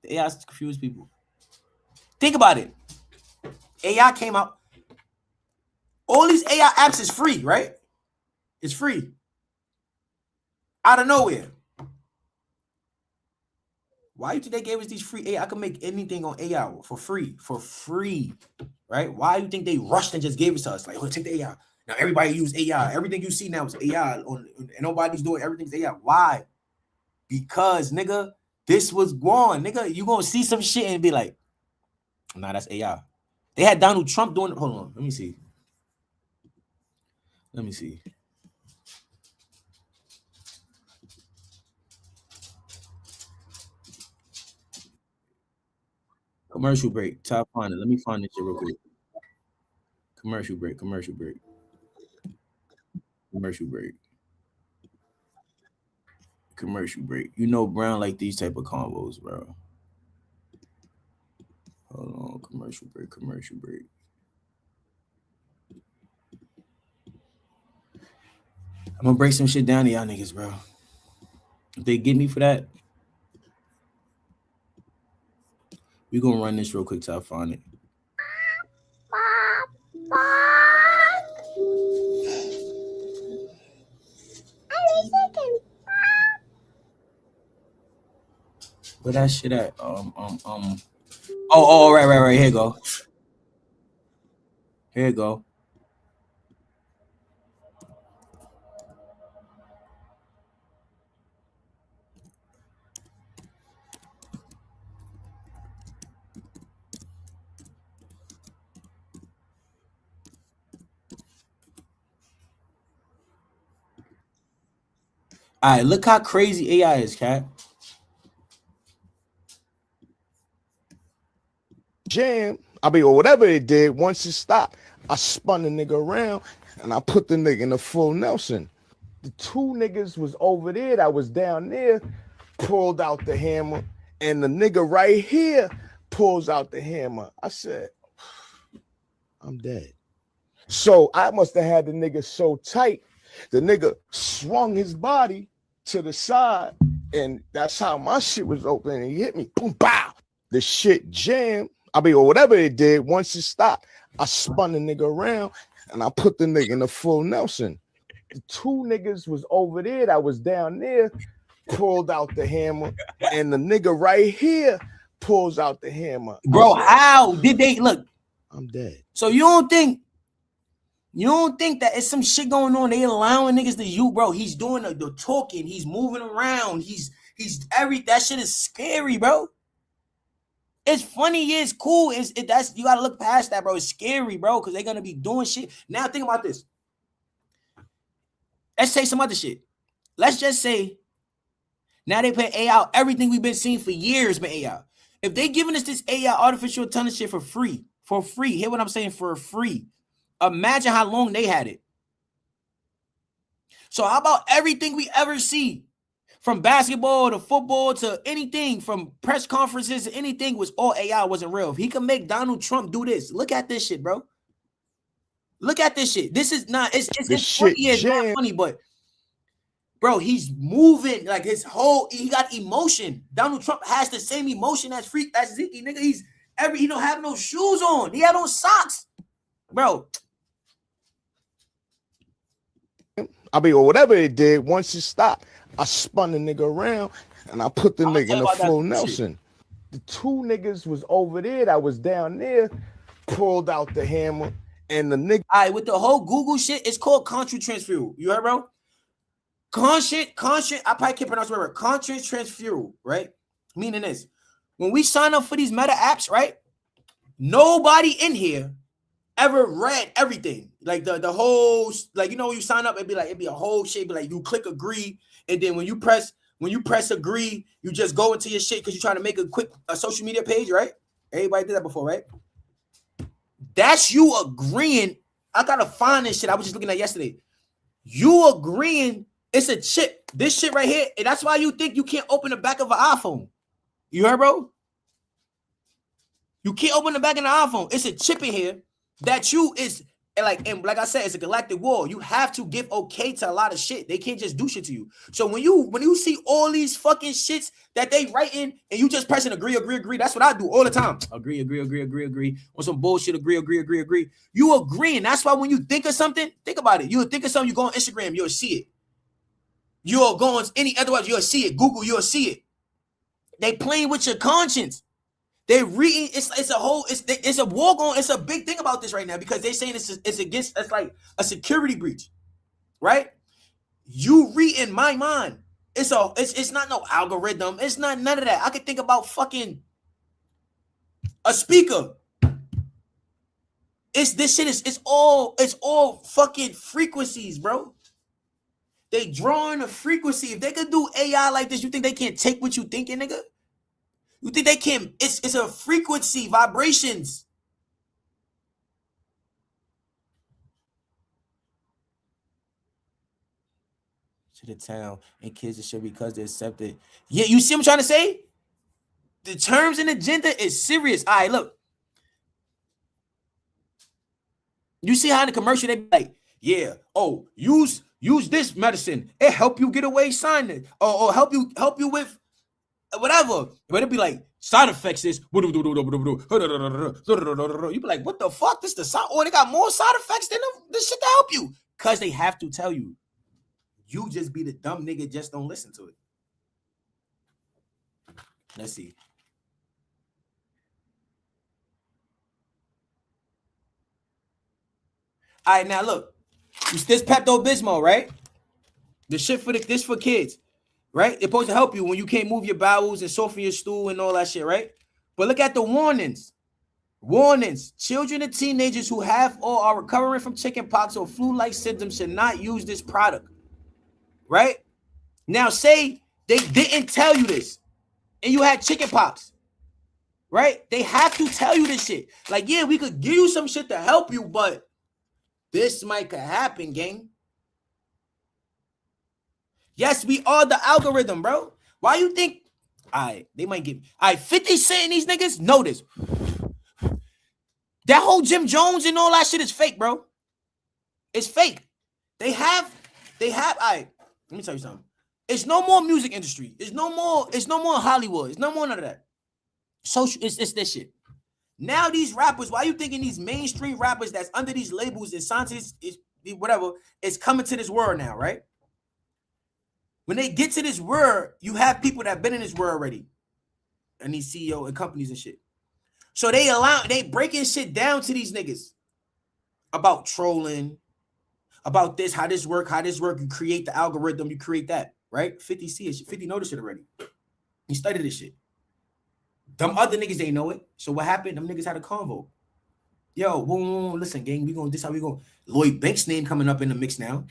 The AI is to confuse people. Think about it. AI came out. All these AI apps is free, right? It's free. Out of nowhere. Why do you think they gave us these free AI? I can make anything on AI for free, right? Why do you think they rushed and just gave it to us? Like, oh, take the AI. Now everybody use AI. Everything you see now is AI, and nobody's doing everything's AI. Why? Because, nigga, this was gone. Nigga, you gonna see some shit and be like, nah, that's AI. They had Donald Trump doing it. Hold on, let me see. Commercial break. Top find it. Let me find this shit real quick. Commercial break. You know Brown like these type of combos, bro. Hold on. Commercial break. I'm gonna break some shit down to y'all niggas, bro. If they get me for that, we gonna run this real quick till I find it. Where that shit at? Oh, right. Here you go. All right, look how crazy AI is, cat. Jam, or whatever it did, once it stopped, I spun the nigga around and I put the nigga in the full Nelson. The two niggas was over there that was down there, pulled out the hammer, and the nigga right here pulls out the hammer. I said, I'm dead. So I must have had the nigga so tight, the nigga swung his body to the side, and that's how my shit was open, and he hit me. Boom, pow. The shit jammed. Or whatever it did, once it stopped, I spun the nigga around, and I put the nigga in the full Nelson. The two niggas was over there that was down there, pulled out the hammer, and the nigga right here pulls out the hammer. Bro, how did they look? I'm dead. So you don't think that it's some shit going on? They allowing niggas to you, bro. He's doing the talking, he's moving around, he's that shit is scary, bro. It's funny, it's cool. That's you gotta look past that, bro. It's scary, bro, because they're gonna be doing shit. Now think about this. Let's say some other shit. Let's just say now they put AI. Everything we've been seeing for years been AI. If they giving us this AI artificial intelligence shit for free, hear what I'm saying, for free. Imagine how long they had it. So how about everything we ever see, from basketball to football to anything, from press conferences to anything, was all AI, wasn't real. If he can make Donald Trump do this, look at this shit, bro. Look at this shit. This is not, it's funny, it's not funny, but bro, he's moving like he got emotion. Donald Trump has the same emotion as Zeke, nigga. He don't have no shoes on. He had on socks, bro. Or whatever it did, once it stopped, I spun the nigga around, and I put the nigga in the full Nelson. The two niggas was over there that was down there, pulled out the hammer, and the nigga. All right, with the whole Google shit, it's called content transfer. You heard, bro? Content, I probably can't pronounce the word. Content transfer, right? Meaning this. When we sign up for these meta apps, right? Nobody in here ever read everything. Like the whole, like, you know, when you sign up, it'd be a whole shit. It'd be like you click agree, and then when you press agree, you just go into your shit because you're trying to make a social media page, right? Everybody did that before, right? That's you agreeing. I gotta find this shit I was just looking at yesterday. You agreeing it's a chip. This shit right here, and that's why you think you can't open the back of an iPhone. You heard, bro? You can't open the back of the iPhone. It's a chip in here that you is and like I said, it's a galactic war. You have to give okay to a lot of shit. They can't just do shit to you. So when you see all these fucking shits that they writing and you just pressing agree, that's what I do all the time. Agree. On some bullshit, agree. You agreeing. That's why when you think of something, think about it. You'll think of something, you go on Instagram, you'll see it. You'll go on any other website, you'll see it. Google, you'll see it. They playing with your conscience. They reading. It's a whole. It's a war going. It's a big thing about this right now because they're saying it's like a security breach, right? You reading my mind. It's not no algorithm. It's not none of that. I could think about fucking a speaker. It's all fucking frequencies, bro. They drawing a frequency. If they could do AI like this, you think they can't take what you thinking, nigga? You think they can? It's a frequency, vibrations. To the town and kids should because they're accepted. Yeah, you see what I'm trying to say? The terms and agenda is serious. All right, look. You see how in the commercial they be like, yeah, oh, use this medicine. It help you get away, sign it, or help you with whatever. But it'd be like side effects is you be like, what the fuck? This the side, or they got more side effects than this shit to help you. Cause they have to tell you. You just be the dumb nigga, just don't listen to it. Let's see. All right, now look. This Pepto-Bismol, right? The shit this for kids, right? It's supposed to help you when you can't move your bowels and soften your stool and all that shit, right? But look at the warnings. Warnings. Children and teenagers who have or are recovering from chickenpox or flu-like symptoms should not use this product, right? Now, say they didn't tell you this and you had chickenpox, right? They have to tell you this shit. Like, yeah, we could give you some shit to help you, but this might could happen, gang. Yes, we are the algorithm, bro. Why you think? All right, they might give. All right, 50 Cent and these niggas know this. That whole Jim Jones and all that shit is fake, bro. It's fake. They have, all right, let me tell you something. It's no more music industry. It's no more Hollywood. It's no more none of that. Social, it's this shit. Now these rappers, why you thinking these mainstream rappers that's under these labels and scientists, whatever, is coming to this world now, right? When they get to this world, you have people that have been in this world already. And these CEO and companies and shit. So they breaking shit down to these niggas about trolling, about this, how this work. You create the algorithm, you create that, right? 50 see it, 50 know this shit already. He studied this shit. Them other niggas, they know it. So what happened? Them niggas had a convo. Yo, boom, listen, gang, this how we going. Lloyd Banks' name coming up in the mix now.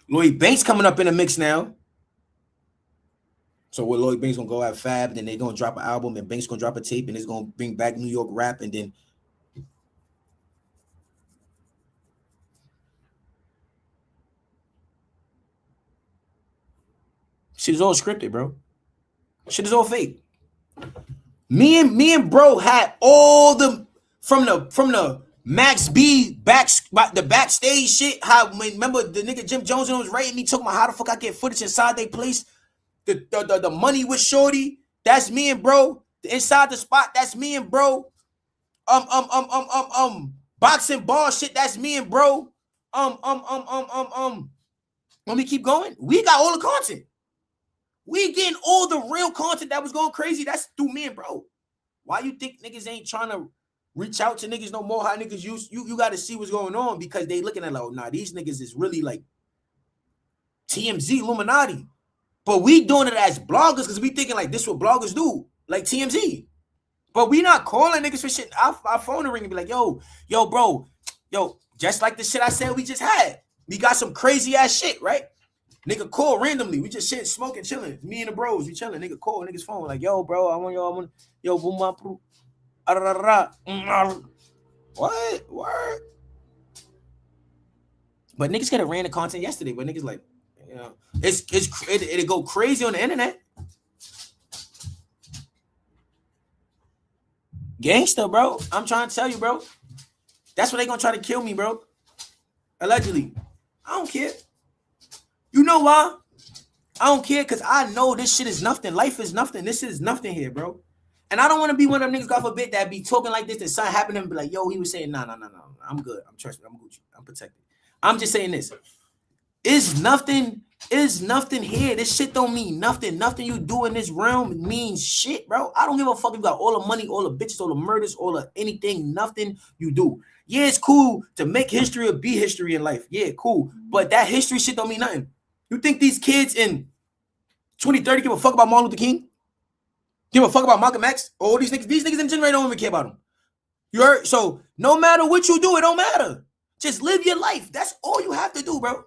Lloyd Banks coming up in the mix now. So what, Lloyd Banks gonna go have Fab, then they gonna drop an album, and Banks gonna drop a tape, and it's gonna bring back New York rap, and then shit is all scripted, bro. Shit is all fake. Me and bro had all the from the Max B the backstage shit. How remember the nigga Jim Jones was writing me talking about how the fuck I get footage inside they place. The money with Shorty, that's me and bro. The inside the spot, that's me and bro. Boxing ball shit, that's me and bro. Let me keep going. We got all the content. We getting all the real content that was going crazy. That's through me and bro. Why you think niggas ain't trying to reach out to niggas no more? How niggas use you got to see what's going on, because they looking at like, oh, nah, these niggas is really like TMZ Illuminati. But we doing it as bloggers because we thinking like this what bloggers do, like TMZ. But we not calling niggas for shit. Our phone will ring and be like, yo, bro, just like the shit I said we just had. We got some crazy ass shit, right? Nigga call randomly. We just shit, smoking, chilling. Me and the bros, we chilling. Nigga call nigga's phone like, yo, bro, I want yo, boom, what? Word? But niggas could have ran the content yesterday, but niggas like, you know, it'll go crazy on the internet. Gangsta, bro. I'm trying to tell you, bro. That's what they gonna try to kill me, bro. Allegedly. I don't care. You know why? I don't care because I know this shit is nothing. Life is nothing. This shit is nothing here, bro. And I don't want to be one of them niggas, God forbid, that be talking like this and something happen to him and be like, yo, he was saying, no. I'm good. Trust me, I'm Gucci. I'm protected. I'm just saying this. It's nothing here. This shit don't mean nothing. Nothing you do in this realm means shit, bro. I don't give a fuck if you got all the money, all the bitches, all the murders, all the anything, nothing you do. Yeah, it's cool to make history or be history in life. Yeah, cool. But that history shit don't mean nothing. You think these kids in 2030 give a fuck about Martin Luther King? Give a fuck about Malcolm X? All these niggas in the generation don't even care about them. You heard? So no matter what you do, it don't matter. Just live your life. That's all you have to do, bro.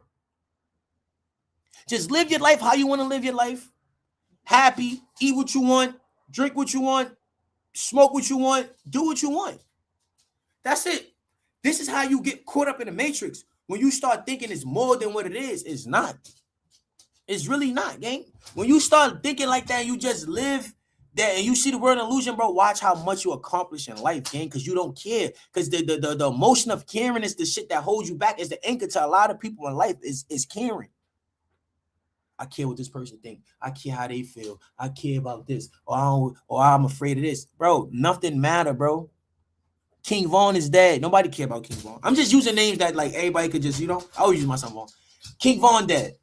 Just live your life how you want to live your life. Happy, eat what you want, drink what you want, smoke what you want, do what you want. That's it. This is how you get caught up in the matrix. When you start thinking it's more than what it is, it's not. It's really not, gang. When you start thinking like that, you just live that and you see the world in illusion, bro. Watch how much you accomplish in life, gang, because you don't care. Because the emotion of caring is the shit that holds you back. Is the anchor to a lot of people in life is caring. I care what this person think. I care how they feel. I care about this. Or I'm afraid of this. Bro, nothing matter, bro. King Von is dead. Nobody care about King Von. I'm just using names that like everybody could just, I always use my son Von. King Von dead.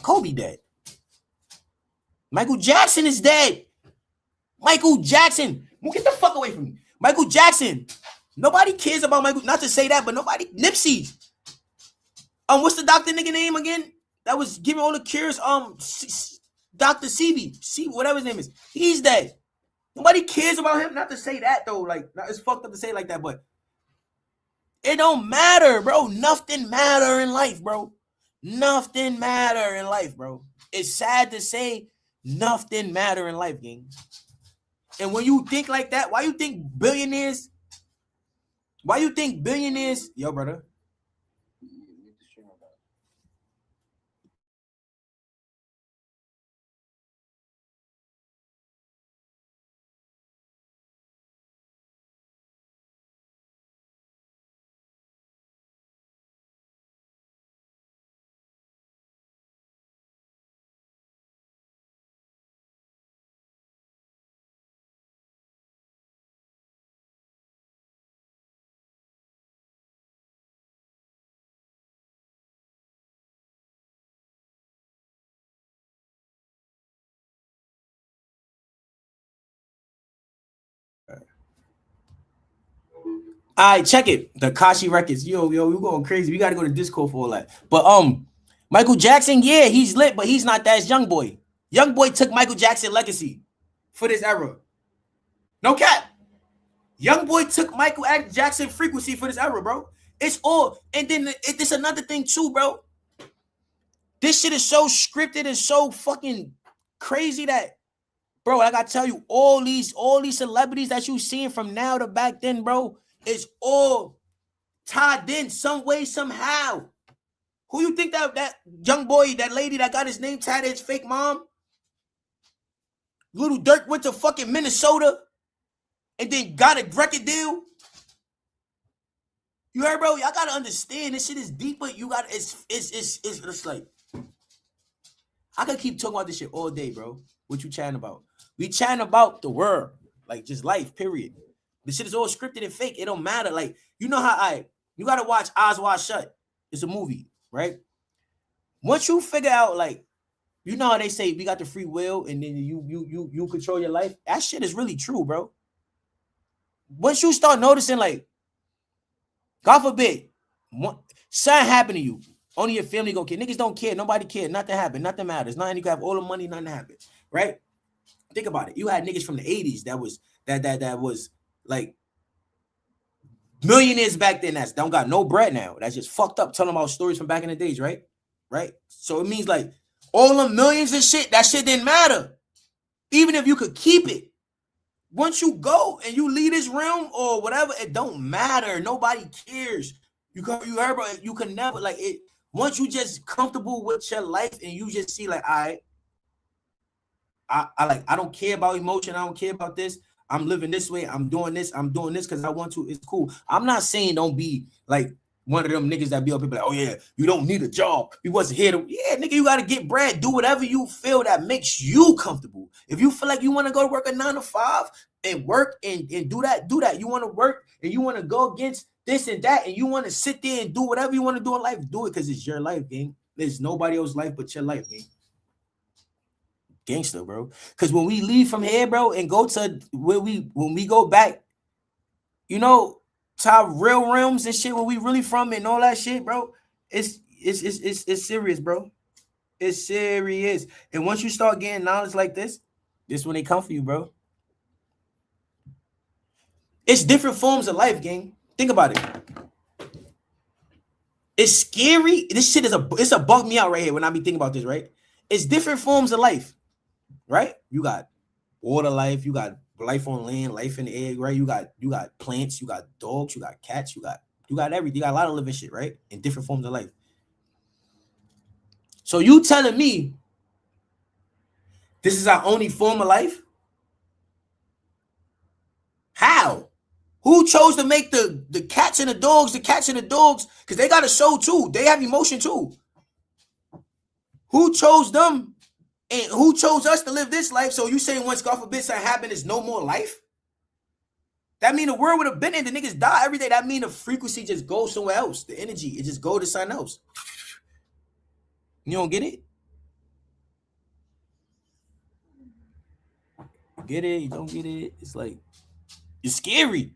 Kobe dead. Michael Jackson is dead. Michael Jackson. Get the fuck away from me. Michael Jackson. Nobody cares about Michael. Not to say that, but nobody. Nipsey. What's the doctor nigga name again? That was giving all the cures. Dr. CB. Whatever his name is. He's dead. Nobody cares about him. Not to say that though. Like, it's fucked up to say it like that, but it don't matter, bro. Nothing matter in life, bro. Nothing matter in life, bro. It's sad to say nothing matter in life, gang. And when you think like that, why you think billionaires? Yo, brother. All right, check it. The Kashi Records. Yo, we going crazy. We got to go to Discord for all that. But Michael Jackson, yeah, he's lit, but he's not that as Young Boy. Young Boy took Michael Jackson legacy for this era. No cap. Young Boy took Michael Jackson frequency for this era, bro. It's all, and then it's another thing too, bro. This shit is so scripted and so fucking crazy that, bro, I gotta tell you, all these celebrities that you seeing from now to back then, bro, it's all tied in some way, somehow. Who you think that young boy, that lady that got his name tatted, his fake mom? Little Dirk went to fucking Minnesota and then got a record deal. You heard, bro? Y'all gotta understand this shit is deeper. You got it's like, I could keep talking about this shit all day, bro. What you chatting about? We chatting about the world, like just life, period. This shit is all scripted and fake. It don't matter. Like, you know how you gotta watch Eyes Wide Shut. It's a movie, right? Once you figure out, like, you know how they say we got the free will and then you control your life. That shit is really true, bro. Once you start noticing, like, God forbid, something happen to you. Only your family gonna care. Niggas don't care. Nobody care. Nothing happen. Nothing matters. Nothing. You can have all the money. Nothing happens. Right? Think about it. You had niggas from the 80s that was like millionaires back then that don't got no bread now. That's just fucked up. Telling about stories from back in the days, right? Right? So it means like all the millions and shit, that shit didn't matter. Even if you could keep it. Once you go and you leave this realm or whatever, it don't matter. Nobody cares. You heard, bro, you can never, like, it. Once you just comfortable with your life and you just see, like, I don't care about emotion. I don't care about this. I'm living this way. I'm doing this because I want to. It's cool. I'm not saying don't be like one of them niggas that be up here like, oh yeah, you don't need a job. You wasn't here to, yeah, nigga, you got to get bread. Do whatever you feel that makes you comfortable. If you feel like you want to go to work a 9 to 5 and work and do that. You want to work and you want to go against this and that and you want to sit there and do whatever you want to do in life, do it because it's your life, gang. There's nobody else's life but your life, gang. Gangster, bro. Because when we leave from here, bro, and go to when we go back, you know, to our real realms and shit, where we really from and all that shit, bro, it's serious, bro. It's serious. And once you start getting knowledge like this when they come for you, bro. It's different forms of life, gang. Think about it. It's scary. This shit it's a bug me out right here when I be thinking about this, right? It's different forms of life, right? You got water life, you got life on land, life in the air, right? You got plants, you got dogs, you got cats, you got everything. You got a lot of living shit, right? In different forms of life. So you telling me this is our only form of life? How? Who chose to make the cats and the dogs, because they got a soul too. They have emotion too. Who chose them? And who chose us to live this life? So you saying once God forbid something happen, there's no more life? That mean the world would have been in. The niggas die every day. That mean the frequency just goes somewhere else. The energy, it just go to something else. You don't get it? Get it? You don't get it? It's like, it's scary.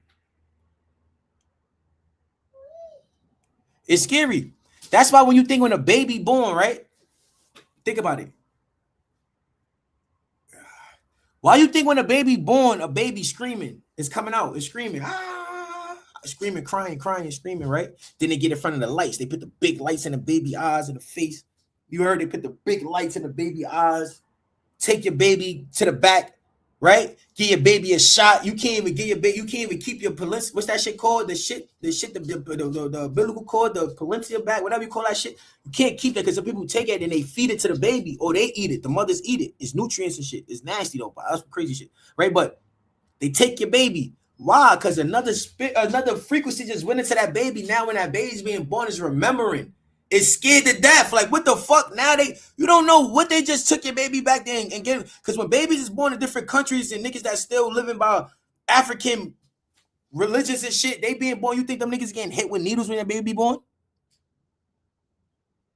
It's scary. That's why when you think when a baby born, right? Think about it. Why you think when a baby born, a baby screaming, it's coming out, it's screaming, screaming, crying, screaming, right? Then they get in front of the lights. They put the big lights in the baby eyes and the face. You heard they put the big lights in the baby eyes. Take your baby to the back, right? Give your baby a shot. You can't even give your baby. You can't even keep your police. What's that shit called? The umbilical cord, the palencia back, whatever you call that shit. You can't keep that because some people take it and they feed it to the baby or they eat it. The mothers eat it. It's nutrients and shit. It's nasty though. That's crazy shit, right? But they take your baby. Why? Because another frequency just went into that baby. Now when that baby's being born, is remembering. It's scared to death. Like, what the fuck? Now you don't know what they just took your baby back there and gave. Because when babies is born in different countries and niggas that still living by African religions and shit, they being born, you think them niggas getting hit with needles when their baby born?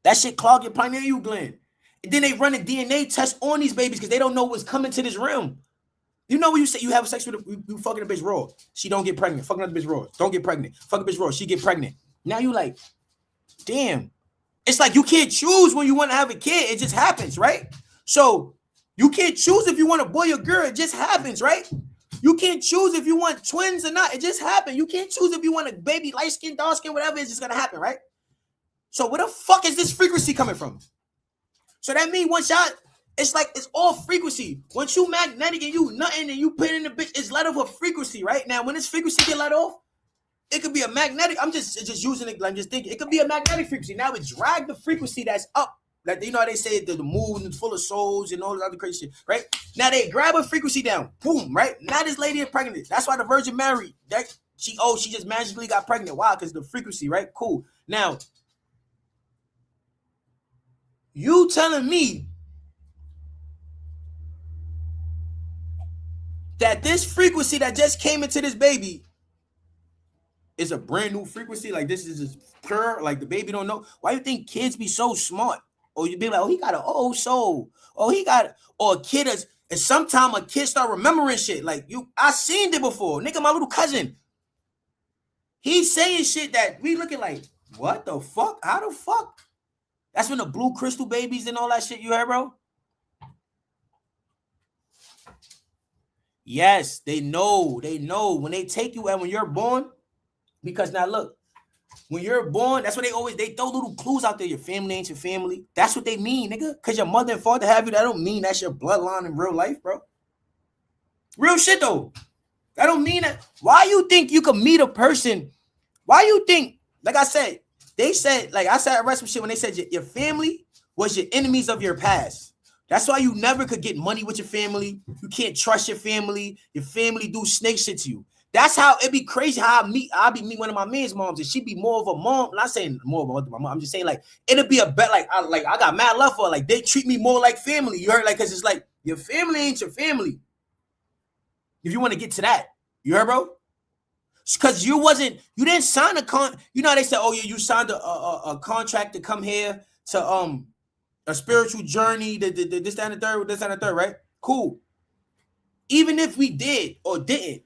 That shit clog your pineal gland. And then they run a DNA test on these babies because they don't know what's coming to this realm. You know when you say you have sex with you fucking a bitch raw, she don't get pregnant. Fucking another bitch raw, don't get pregnant. Fuck a bitch raw, she get pregnant. Now you like, damn. It's like you can't choose when you want to have a kid. It just happens, right? So you can't choose if you want a boy or girl. It just happens, right? You can't choose if you want twins or not. It just happens. You can't choose if you want a baby, light skin, dark skin, whatever. It's just gonna happen, right? So where the fuck is this frequency coming from? So that means once y'all, it's like it's all frequency. Once you magnetic and you nothing and you put in the bitch, it's let off a frequency, right? Now when this frequency get let off, it could be a magnetic. I'm just using it. I'm just thinking it could be a magnetic frequency. Now it drag the frequency that's up. Like you know how they say the moon is full of souls and all this other crazy shit, right? Now they grab a frequency down, boom, right? Now this lady is pregnant. That's why the Virgin Mary, she just magically got pregnant. Why? Because the frequency, right? Cool. Now you telling me that this frequency that just came into this baby is a brand new frequency? Like this is just pure, like the baby don't know. Why you think kids be so smart? Or you be like, oh, he got an old soul. Oh, he got, or a kid is, and sometimes a kid start remembering shit. Like I seen it before. Nigga, my little cousin. He's saying shit that we looking like, what the fuck? How the fuck? That's when the blue crystal babies and all that shit you heard, bro? Yes, they know. They know when they take you and when you're born. Because now look, when you're born, that's what they throw little clues out there. Your family ain't your family. That's what they mean, nigga. Because your mother and father have you, that don't mean that's your bloodline in real life, bro. Real shit, though. That don't mean that. Why you think you can meet a person? Why you think, like I said, they said, like I said, I read some shit when they said your family was your enemies of your past. That's why you never could get money with your family. You can't trust your family. Your family do snake shit to you. That's how it be crazy how I'll be meet one of my man's moms and she be more of a mom. I'm not saying more of my mom. I'm just saying like it'll be a bet. Like I got mad love for her. Like they treat me more like family. You heard? Like because it's like your family ain't your family. If you want to get to that, you heard, bro? Because you didn't sign a You know how they said, oh yeah, you signed a contract to come here to a spiritual journey. This and the third, right? Cool. Even if we did or didn't.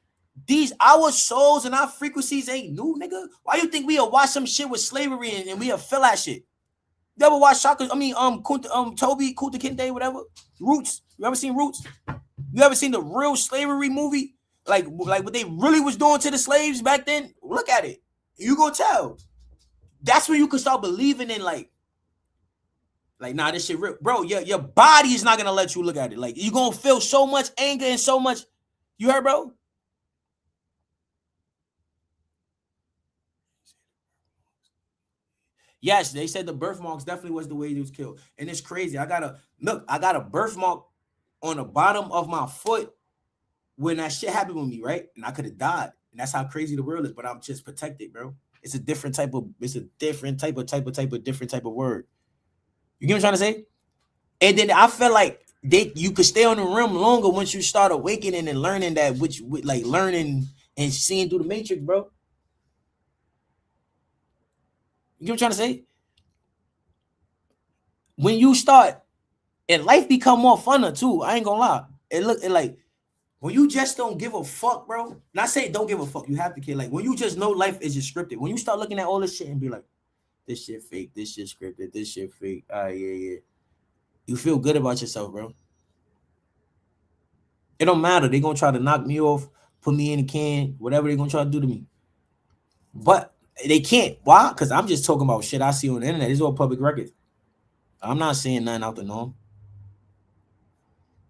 Our souls and our frequencies ain't new, nigga. Why you think we'll watch some shit with slavery and we'll feel that shit? You ever watch Toby Kunta Kinte, whatever? Roots. You ever seen Roots? You ever seen the real slavery movie? Like what they really was doing to the slaves back then? Look at it. You gonna tell. That's when you can start believing in like nah, this shit real. Bro, your body is not gonna let you look at it. Like you gonna feel so much anger and so much. You heard, bro? Yes, they said the birthmarks definitely was the way he was killed. And it's crazy. I got a birthmark on the bottom of my foot when that shit happened with me, right? And I could have died. And that's how crazy the world is, but I'm just protected, bro. It's a different type of different type of word. You get what I'm trying to say? And then I felt like you could stay on the rim longer once you start awakening and learning that, learning and seeing through the matrix, bro. You know what I'm trying to say? When you start, and life become more funner too. I ain't gonna lie. It like when you just don't give a fuck, bro. Not say don't give a fuck. You have to care. Like when you just know life is just scripted. When you start looking at all this shit and be like, this shit fake, this shit scripted, this shit fake. Yeah. You feel good about yourself, bro. It don't matter. They're gonna try to knock me off, put me in a can, whatever they're gonna try to do to me. But they can't. Why? Because I'm just talking about shit I see on the internet. It's all public records. I'm not saying nothing out the norm.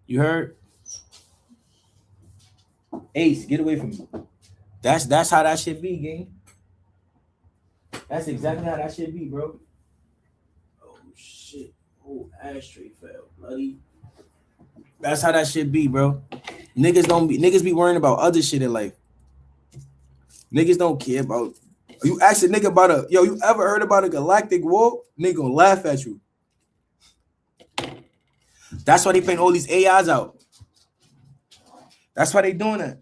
You heard? Ace, get away from me. That's how that shit be, gang. That's exactly how that shit be, bro. Oh shit. Oh, ashtray fell, bloody. That's how that shit be, bro. Niggas be worrying about other shit in life. Niggas don't care about. You ask a nigga about you ever heard about a galactic war? Nigga gonna laugh at you. That's why they putting all these AIs out. That's why they doing that.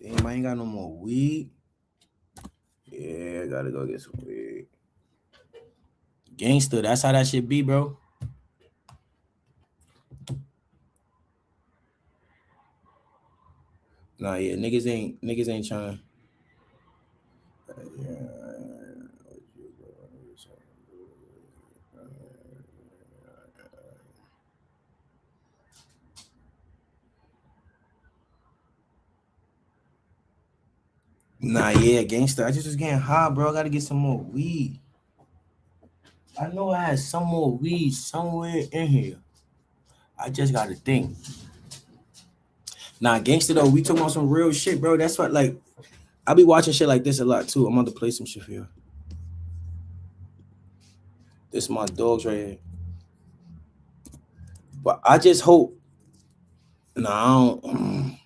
Damn, I ain't got no more weed. Yeah, I gotta go get some weed. Gangster, that's how that shit be, bro. Nah, yeah, niggas ain't trying. Nah, yeah, gangster. I just was getting high, bro. I gotta get some more weed. I know I had some more weed somewhere in here. I just gotta think. Nah, gangster though, we talking about some real shit, bro. That's what, like, I be watching shit like this a lot too. I'm about to play some shit for you. This is my dogs right here. But I just hope. Nah, I don't.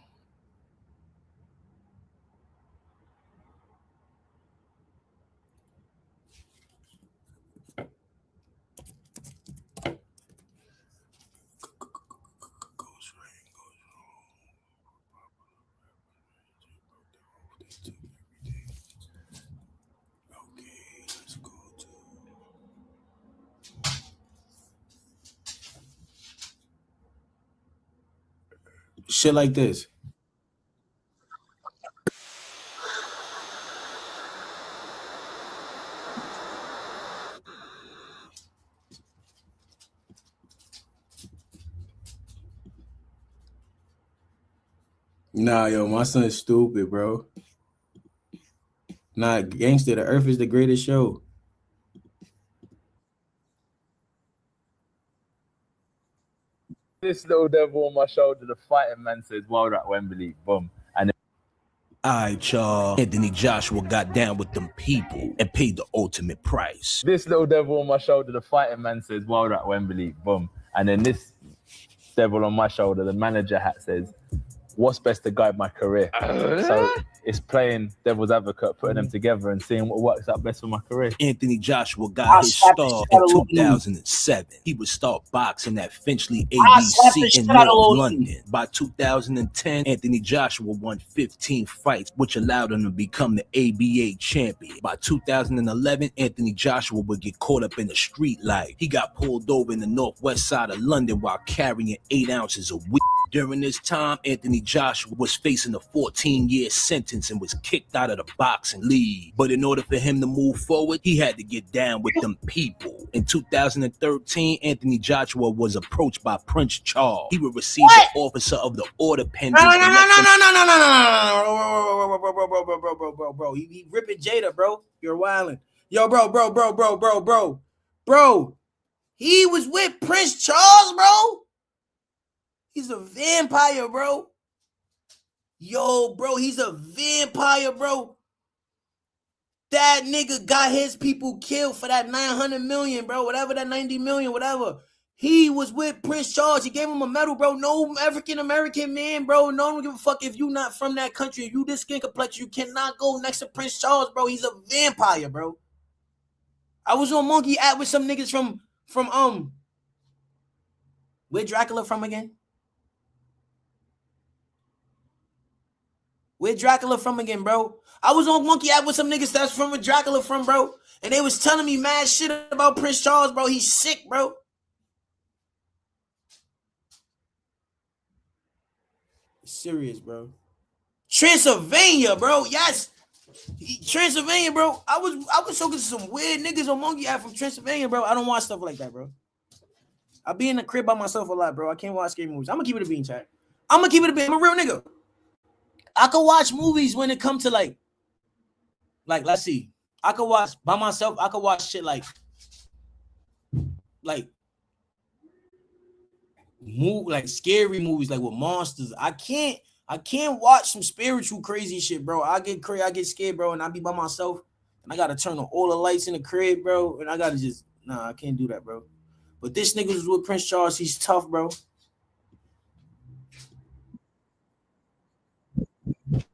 Shit like this. Nah, yo, my son's stupid, bro. Nah, gangster, the earth is the greatest show. This little devil on my shoulder, the fighting man says, "Well, at Wembley, boom." And Alright, y'all. Anthony Joshua got down with them people and paid the ultimate price. this little devil on my shoulder, the fighting man says, "Well, at Wembley, boom." And then this devil on my shoulder, the manager hat says, "What's best to guide my career?" So it's playing devil's advocate, putting them together and seeing what works out best for my career. Anthony Joshua got his start in 2007. He would start boxing at Finchley ABC in North London. By 2010, Anthony Joshua won 15 fights, which allowed him to become the ABA champion. By 2011, Anthony Joshua would get caught up in a street light. He got pulled over in the northwest side of London while carrying 8 ounces of weed. During this time, Anthony Joshua was facing a 14-year sentence and was kicked out of the boxing league. But in order for him to move forward, he had to get down with them people. In 2013, Anthony Joshua was approached by Prince Charles. He would receive the Officer of the Order pendant. No. Bro. He ripping Jada, bro. You're wilding. Yo, bro. He was with Prince Charles, bro. He's a vampire, bro. Yo, bro, he's a vampire, bro. That nigga got his people killed for that 900 million, bro. Whatever, that 90 million, whatever. He was with Prince Charles. He gave him a medal, bro. No African-American man, bro. No one give a fuck if you not from that country. If you this skin complexion, you cannot go next to Prince Charles, bro. He's a vampire, bro. I was on Monkey app with some niggas from where Dracula from again? Where Dracula from again, bro? I was on Monkey app with some niggas that's from where Dracula from, bro. And they was telling me mad shit about Prince Charles, bro. He's sick, bro. Serious, bro. Transylvania, bro. Yes. Transylvania, bro. I was talking to some weird niggas on Monkey app from Transylvania, bro. I don't watch stuff like that, bro. I be in the crib by myself a lot, bro. I can't watch scary movies. I'm gonna keep it a bean, chat. I'm a real nigga. I could watch movies when it comes to like let's see. I could watch by myself. I could watch shit like scary movies like with monsters. I can't watch some spiritual crazy shit, bro. I get scared, bro, and I be by myself and I gotta turn on all the lights in the crib, bro, and I gotta just I can't do that, bro. But this nigga was with Prince Charles. He's tough, bro.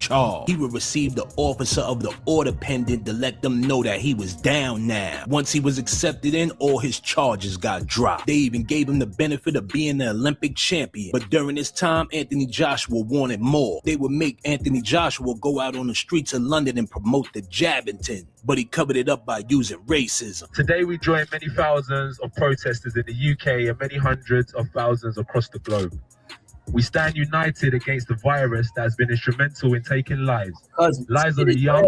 charged. He would receive the officer of the order pendant to let them know that he was down now. Once he was accepted in, all his charges got dropped. They even gave him the benefit of being the Olympic champion. But during this time, Anthony Joshua wanted more. They would make Anthony Joshua go out on the streets of London and promote the Jabbington, but he covered it up by using racism. Today we join many thousands of protesters in the UK and many hundreds of thousands across the globe. We stand united against the virus that has been instrumental in taking lives of the young,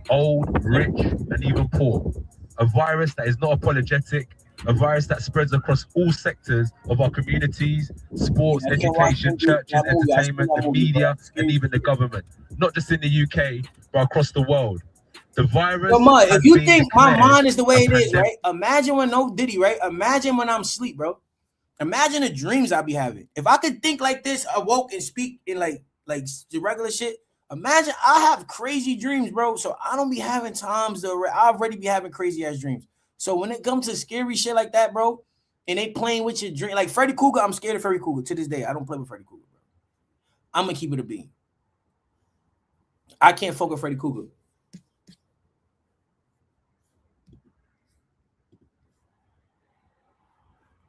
old, rich, and even poor. A virus that is not apologetic, a virus that spreads across all sectors of our communities, sports, education, churches, entertainment, the media, and even the government. Not just in the UK, but across the world. The virus. If you think my mind is the way it is, right? Imagine when no Diddy, right? Imagine when I'm asleep, bro. Imagine the dreams I be having. If I could think like this, awoke and speak in like the regular shit. Imagine I have crazy dreams, bro. So I don't be having times to. I already be having crazy ass dreams. So when it comes to scary shit like that, bro, and they playing with your dream, like Freddy Krueger, I'm scared of Freddy Krueger to this day. I don't play with Freddy Krueger, bro. I'm gonna keep it a bean. I can't fuck with Freddy Krueger.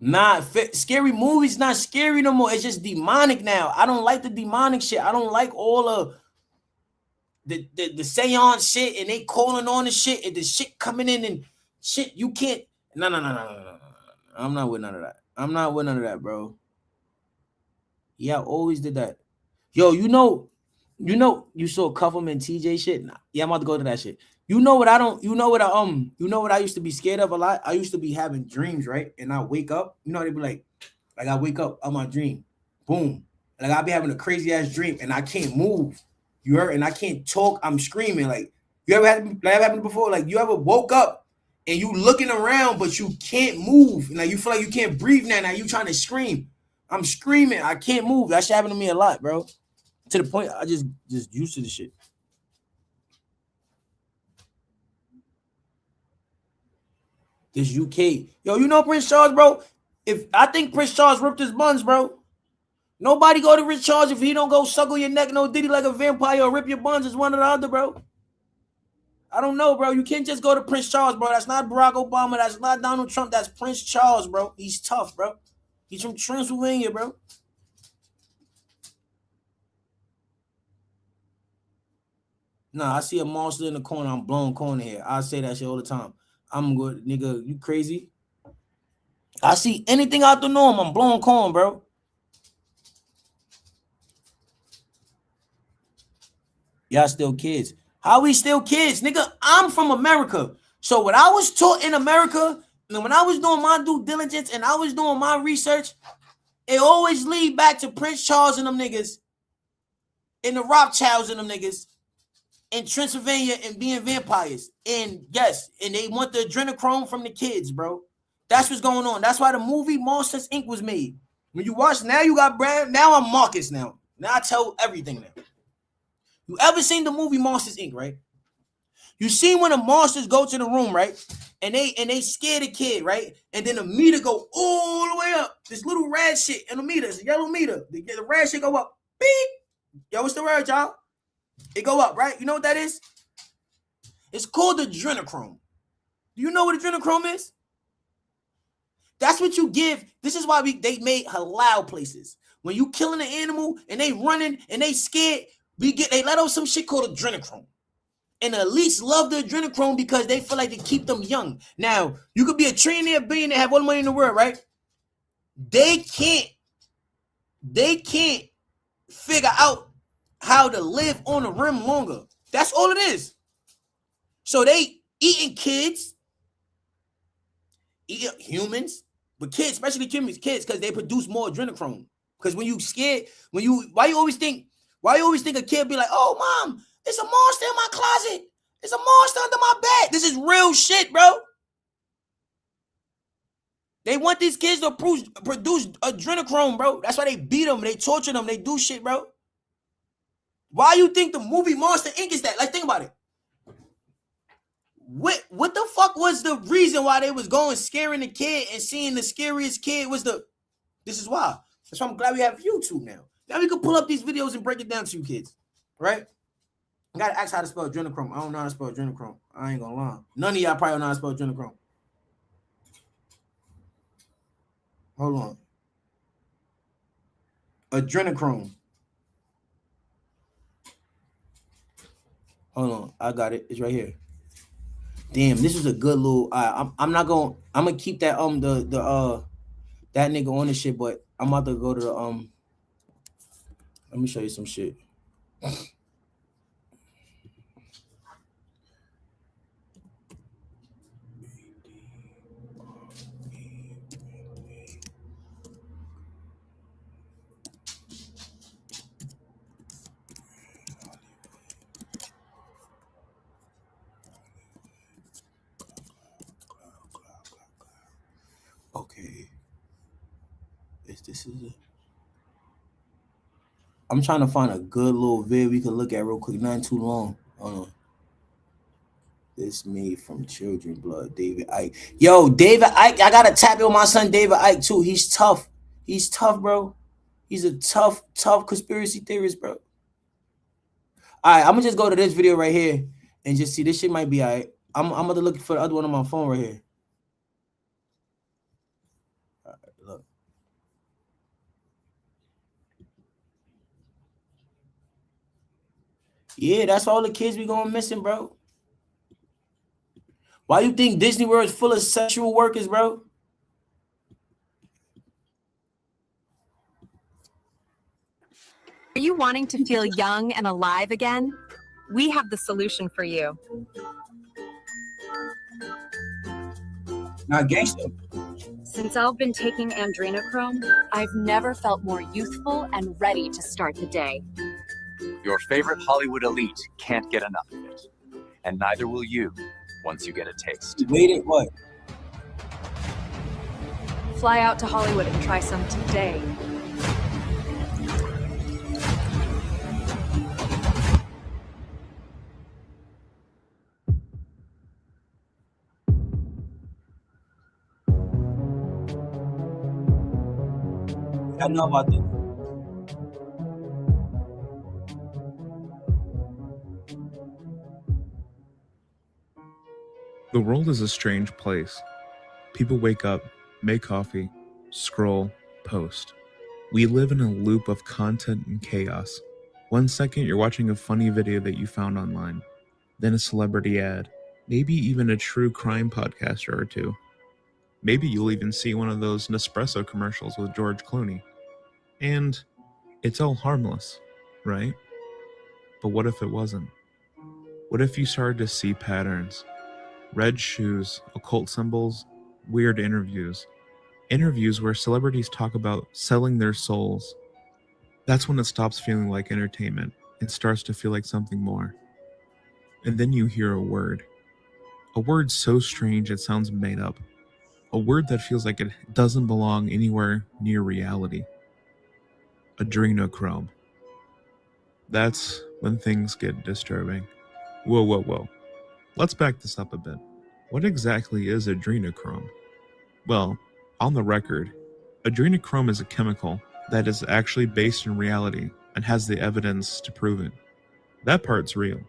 Nah, scary movies not scary no more. It's just demonic now. I don't like the demonic shit. I don't like all of the seance shit and they calling on the shit and the shit coming in and shit. You can't. No. I'm not with none of that. I'm not with none of that, bro. Yeah, I always did that. Yo, you saw Cuffman TJ shit. Nah, yeah, I'm about to go to that shit. You know what I used to be scared of a lot? I used to be having dreams, right? And I wake up, they be like I wake up on my dream, boom. Like I'll be having a crazy ass dream and I can't move. You heard? And I can't talk. I'm screaming. Like you ever had that happened before? Like you ever woke up and you looking around, but you can't move. And like you feel like you can't breathe now. Now you trying to scream. I'm screaming. I can't move. That shit happened to me a lot, bro. To the point I just used to the shit. This UK. Yo, you know Prince Charles, bro? I think Prince Charles ripped his buns, bro. Nobody go to Prince Charles if he don't go suckle your neck, no Diddy like a vampire or rip your buns. It's one or the other, bro. I don't know, bro. You can't just go to Prince Charles, bro. That's not Barack Obama. That's not Donald Trump. That's Prince Charles, bro. He's tough, bro. He's from Transylvania, bro. Nah, I see a monster in the corner. I'm blowing corner here. I say that shit all the time. I'm good, nigga. You crazy? I see anything out the norm. I'm blowing corn, bro. Y'all still kids. How we still kids? Nigga, I'm from America. So what I was taught in America, and when I was doing my due diligence and I was doing my research, it always lead back to Prince Charles and them niggas, and the Rothschilds and them niggas, in Transylvania and being vampires. And yes, and they want the adrenochrome from the kids, bro. That's what's going on. That's why the movie Monsters, Inc. was made. When you watch, now you got Brad. Now I'm Marcus now. Now I tell everything now. You ever seen the movie Monsters, Inc., right? You see when the monsters go to the room, right? And they scare the kid, right? And then the meter go all the way up. This little red shit in the meter. It's a yellow meter. The red shit go up. Beep. Yo, what's the word, y'all? It go up, right? You know what that is? It's called adrenochrome. Do you know what adrenochrome is? That's what you give. This is why they made halal places. When you killing an animal and they running and they scared, they let out some shit called adrenochrome. And the elites love the adrenochrome because they feel like they keep them young. Now, you could be a trillionaire, billionaire, have all the money in the world, right? They can't figure out how to live on the rim longer. That's all it is. So they eating kids, eat humans, but kids, especially kids, because they produce more adrenochrome. Because when you scared, why you always think a kid be like, oh, mom, there's a monster in my closet. There's a monster under my bed. This is real shit, bro. They want these kids to produce adrenochrome, bro. That's why they beat them. They torture them. They do shit, bro. Why you think the movie Monster Inc. is that? Like, think about it. What the fuck was the reason why they was going scaring the kid and seeing the scariest kid was this is why. That's why I'm glad we have YouTube now. Now we can pull up these videos and break it down to you kids, right? I gotta ask how to spell adrenochrome. I don't know how to spell adrenochrome. I ain't gonna lie. None of y'all probably know how to spell adrenochrome. Hold on. Adrenochrome. Hold on. I got it. It's right here. Damn, this is a good little. I'm gonna keep that that nigga on this shit, but I'm about to go to the Let me show you some shit. Okay. This is it. I'm trying to find a good little vid we can look at real quick. Not too long. Hold on. This made from children blood. David Icke. Yo, David Icke. I gotta tap in with my son David Icke too. He's tough. He's tough, bro. He's a tough conspiracy theorist, bro. All right, I'm gonna just go to this video right here and just see. This shit might be all right. I'm gonna look for the other one on my phone right here. All right, look. Yeah, that's all the kids we going missing, bro. Why you think Disney World is full of sexual workers, bro? Are you wanting to feel young and alive again? We have the solution for you. Not gangster. Since I've been taking adrenochrome, I've never felt more youthful and ready to start the day. Your favorite Hollywood elite can't get enough of it. And neither will you once you get a taste. Waited what? Fly out to Hollywood and try some today. I know about this. The world is a strange place. People wake up, make coffee, scroll, post. We live in a loop of content and chaos. 1 second you're watching a funny video that you found online, then a celebrity ad, maybe even a true crime podcaster or two. Maybe you'll even see one of those Nespresso commercials with George Clooney. And it's all harmless, right? But what if it wasn't? What if you started to see patterns? Red shoes, occult symbols, weird interviews. Interviews where celebrities talk about selling their souls. That's when it stops feeling like entertainment. It starts to feel like something more. And then you hear a word. A word so strange it sounds made up. A word that feels like it doesn't belong anywhere near reality. Adrenochrome. That's when things get disturbing. Whoa. Let's back this up a bit. What exactly is adrenochrome? Well, on the record, adrenochrome is a chemical that is actually based in reality and has the evidence to prove it. That part's real.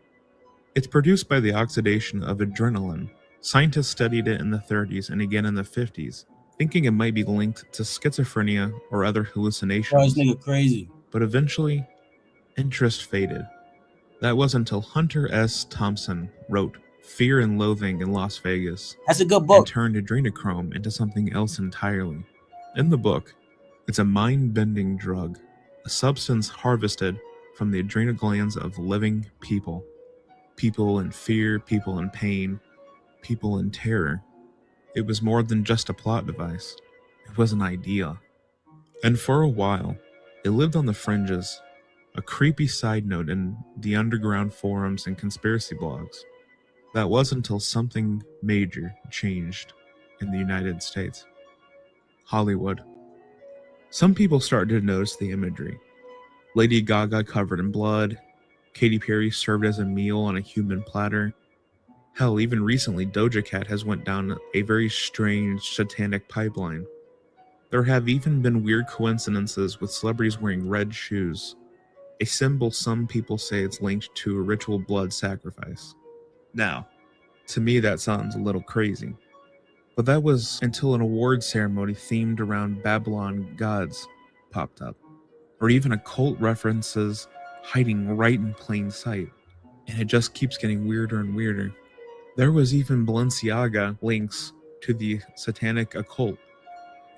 It's produced by the oxidation of adrenaline. Scientists studied it in the 30s and again in the 50s, thinking it might be linked to schizophrenia or other hallucinations. Bro, this nigga crazy. But eventually, interest faded. That was until Hunter S. Thompson wrote Fear and Loathing in Las Vegas. That's a good book. And turned adrenochrome into something else entirely. In the book, it's a mind-bending drug, a substance harvested from the adrenal glands of living people. People in fear, people in pain, people in terror. It was more than just a plot device. It was an idea. And for a while, it lived on the fringes, a creepy side note in the underground forums and conspiracy blogs. That was until something major changed in the United States. Hollywood. Some people started to notice the imagery. Lady Gaga covered in blood, Katy Perry served as a meal on a human platter. Hell, even recently Doja Cat has went down a very strange satanic pipeline. There have even been weird coincidences with celebrities wearing red shoes. a symbol some people say it's linked to a ritual blood sacrifice. Now, to me that sounds a little crazy, but that was until an award ceremony themed around Babylon gods popped up, or even occult references hiding right in plain sight, and it just keeps getting weirder and weirder. There was even Balenciaga links to the satanic occult,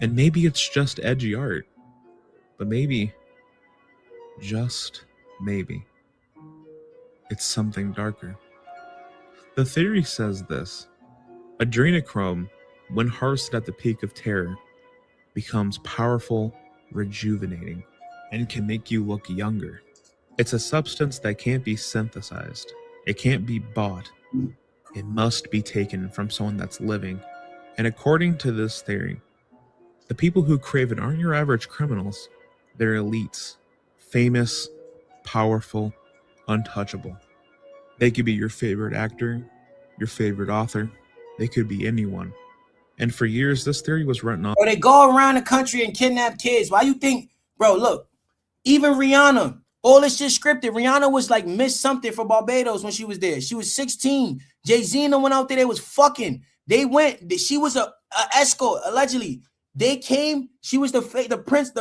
and maybe it's just edgy art, but maybe, just maybe, it's something darker. The theory says this: adrenochrome, when harvested at the peak of terror, becomes powerful, rejuvenating, and can make you look younger. It's a substance that can't be synthesized. It can't be bought. It must be taken from someone that's living. And according to this theory, the people who crave it aren't your average criminals. They're elites. Famous, powerful, untouchable. They could be your favorite actor, your favorite author. They could be anyone. And for years, this theory was written off. Or they go around the country and kidnap kids. Why you think, bro, look, even Rihanna, all this shit scripted. Rihanna was like Miss something for Barbados when she was there. She was 16. Jay-Z and went out there. They was fucking. They went. She was a escort, allegedly. They came. She was the prince.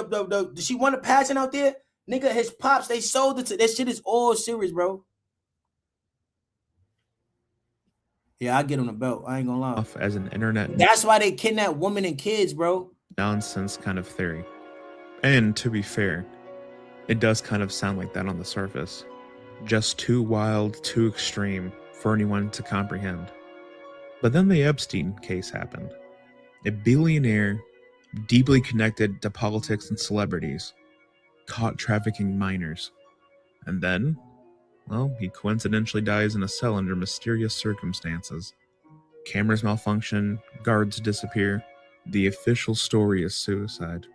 She won a pageant out there. Nigga, his pops, they sold it to. That shit is all serious, bro. Yeah, I get on the belt. I ain't gonna lie. As an internet. That's why they kidnap women and kids, bro. Nonsense kind of theory. And to be fair, it does kind of sound like that on the surface. Just too wild, too extreme for anyone to comprehend. But then the Epstein case happened. A billionaire, deeply connected to politics and celebrities, caught trafficking minors. And then, well, he coincidentally dies in a cell under mysterious circumstances. Cameras malfunction, guards disappear. The official story is suicide,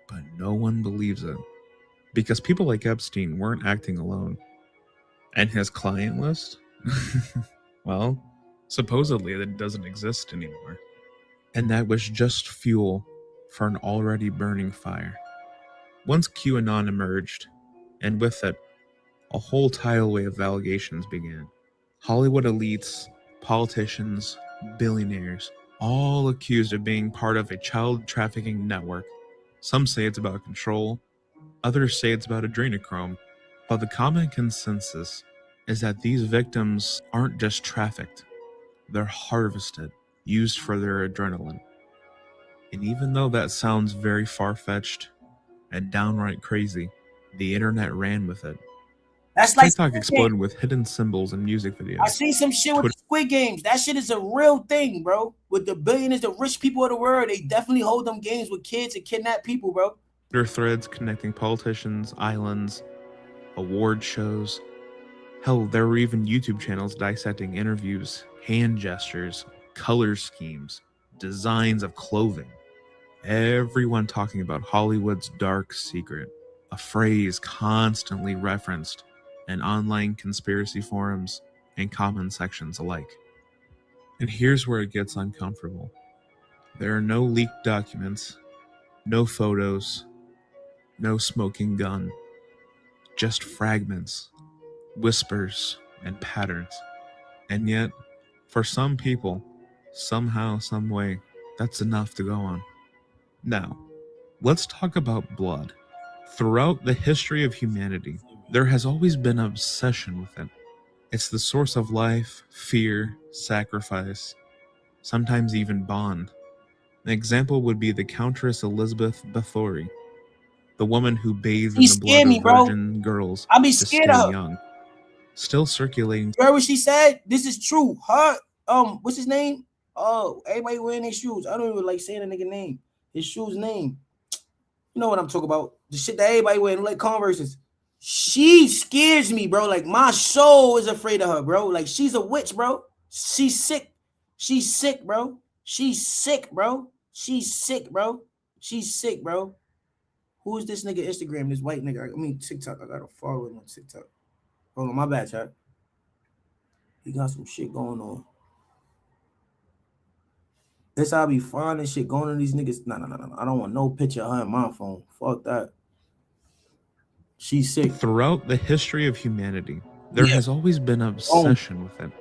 but no one believes it. Because people like Epstein weren't acting alone. And his client list? Well, supposedly it doesn't exist anymore. And that was just fuel for an already burning fire. Once QAnon emerged, and with it, a whole tidal wave of allegations began. Hollywood elites, politicians, billionaires, all accused of being part of a child trafficking network. Some say it's about control, others say it's about adrenochrome, but the common consensus is that these victims aren't just trafficked, they're harvested, used for their adrenaline. And even though that sounds very far-fetched and downright crazy, the internet ran with it. That's like TikTok exploded with hidden symbols and music videos. I see some shit with the Squid Games. That shit is a real thing, bro. With the billionaires, the rich people of the world, they definitely hold them games with kids and kidnap people, bro. Twitter threads connecting politicians, islands, award shows. Hell, there were even YouTube channels dissecting interviews, hand gestures, color schemes, designs of clothing. Everyone talking about Hollywood's dark secret, a phrase constantly referenced in online conspiracy forums and comment sections alike. And here's where it gets uncomfortable. There are no leaked documents, no photos, no smoking gun, just fragments, whispers, and patterns. And yet, for some people, somehow, some way, that's enough to go on. Now, let's talk about blood. Throughout the history of humanity, there has always been an obsession with it. It's the source of life, fear, sacrifice, sometimes even bond. An example would be the Countess Elizabeth Bathory, the woman who bathed in the blood of virgin girls I be to scared stay of her. young. Still circulating. You heard what she said? This is true. Her, what's his name? Oh, everybody wearing their shoes. I don't even like saying the nigga name. His shoes name. You know what I'm talking about. The shit that everybody wearing, like Converses. She scares me, bro. Like, my soul is afraid of her, bro. Like, she's a witch, bro. She's sick. She's sick, bro. She's sick, bro. She's sick, bro. She's sick, bro. Who is this nigga Instagram? This white nigga. I mean, TikTok. I gotta follow him on TikTok. Hold on, my bad, chat. He got some shit going on. This how I be finding shit going on these niggas. No. I don't want no picture of her in my phone. Fuck that. She's sick. Throughout the history of humanity, there has always been an obsession with it.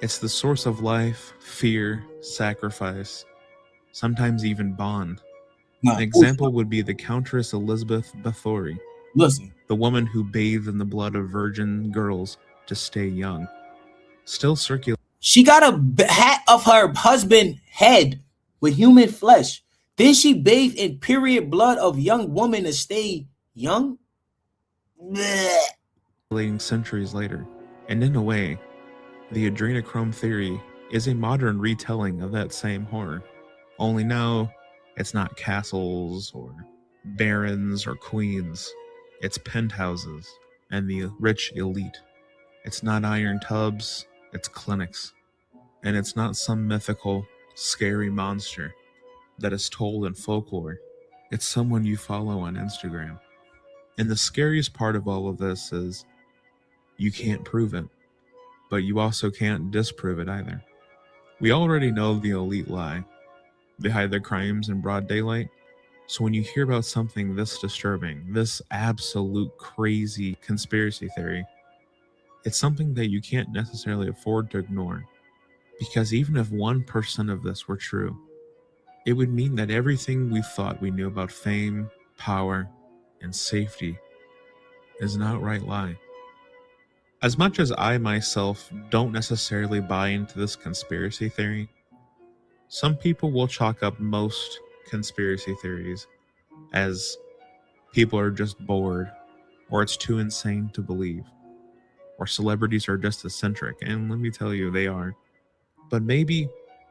It's the source of life, fear, sacrifice, sometimes even bond. An example would be the Countess Elizabeth Bathory. Listen. The woman who bathed in the blood of virgin girls to stay young. Still circulating. She got a hat of her husband's head with human flesh. Then she bathed in period blood of young woman to stay young. Bleh. Centuries later. And in a way, the adrenochrome theory is a modern retelling of that same horror. Only now, it's not castles or barons or queens. It's penthouses and the rich elite. It's not iron tubs, it's clinics. And it's not some mythical, scary monster that is told in folklore. It's someone you follow on Instagram. And the scariest part of all of this is you can't prove it, but you also can't disprove it either. We already know the elite lie. They hide their crimes in broad daylight. So when you hear about something this disturbing, this absolute crazy conspiracy theory, it's something that you can't necessarily afford to ignore. Because even if 1% of this were true, it would mean that everything we thought we knew about fame, power, and safety is an outright lie. As much as I myself don't necessarily buy into this conspiracy theory, some people will chalk up most conspiracy theories as people are just bored, or it's too insane to believe, or celebrities are just eccentric, and let me tell you, they are. But maybe,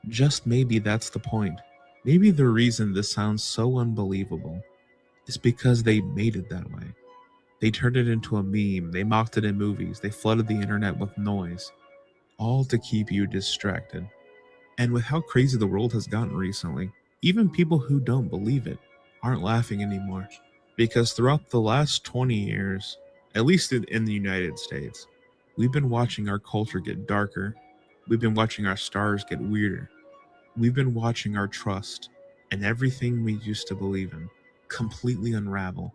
just maybe that's the point. Maybe the reason this sounds so unbelievable is because they made it that way. They turned it into a meme, they mocked it in movies, they flooded the internet with noise, all to keep you distracted. And with how crazy the world has gotten recently, even people who don't believe it aren't laughing anymore. Because throughout the last 20 years, at least in the United States, we've been watching our culture get darker. We've been watching our stars get weirder. We've been watching our trust and everything we used to believe in completely unravel.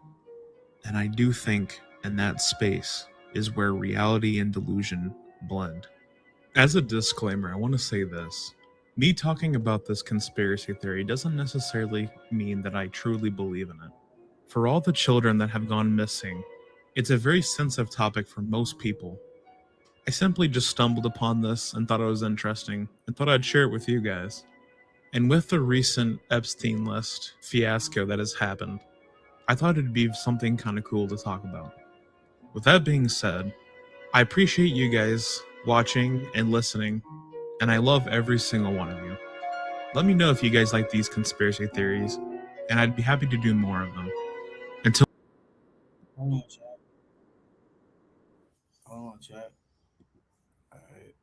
And I do think in that space is where reality and delusion blend. As a disclaimer, I want to say this. Me talking about this conspiracy theory doesn't necessarily mean that I truly believe in it. For all the children that have gone missing, it's a very sensitive topic for most people. I simply just stumbled upon this and thought it was interesting and thought I'd share it with you guys. And with the recent Epstein list fiasco that has happened, I thought it'd be something kind of cool to talk about. With that being said, I appreciate you guys watching and listening, and I love every single one of you. Let me know if you guys like these conspiracy theories, and I'd be happy to do more of them. Until Hold on, chat. Hold on, chat. All right.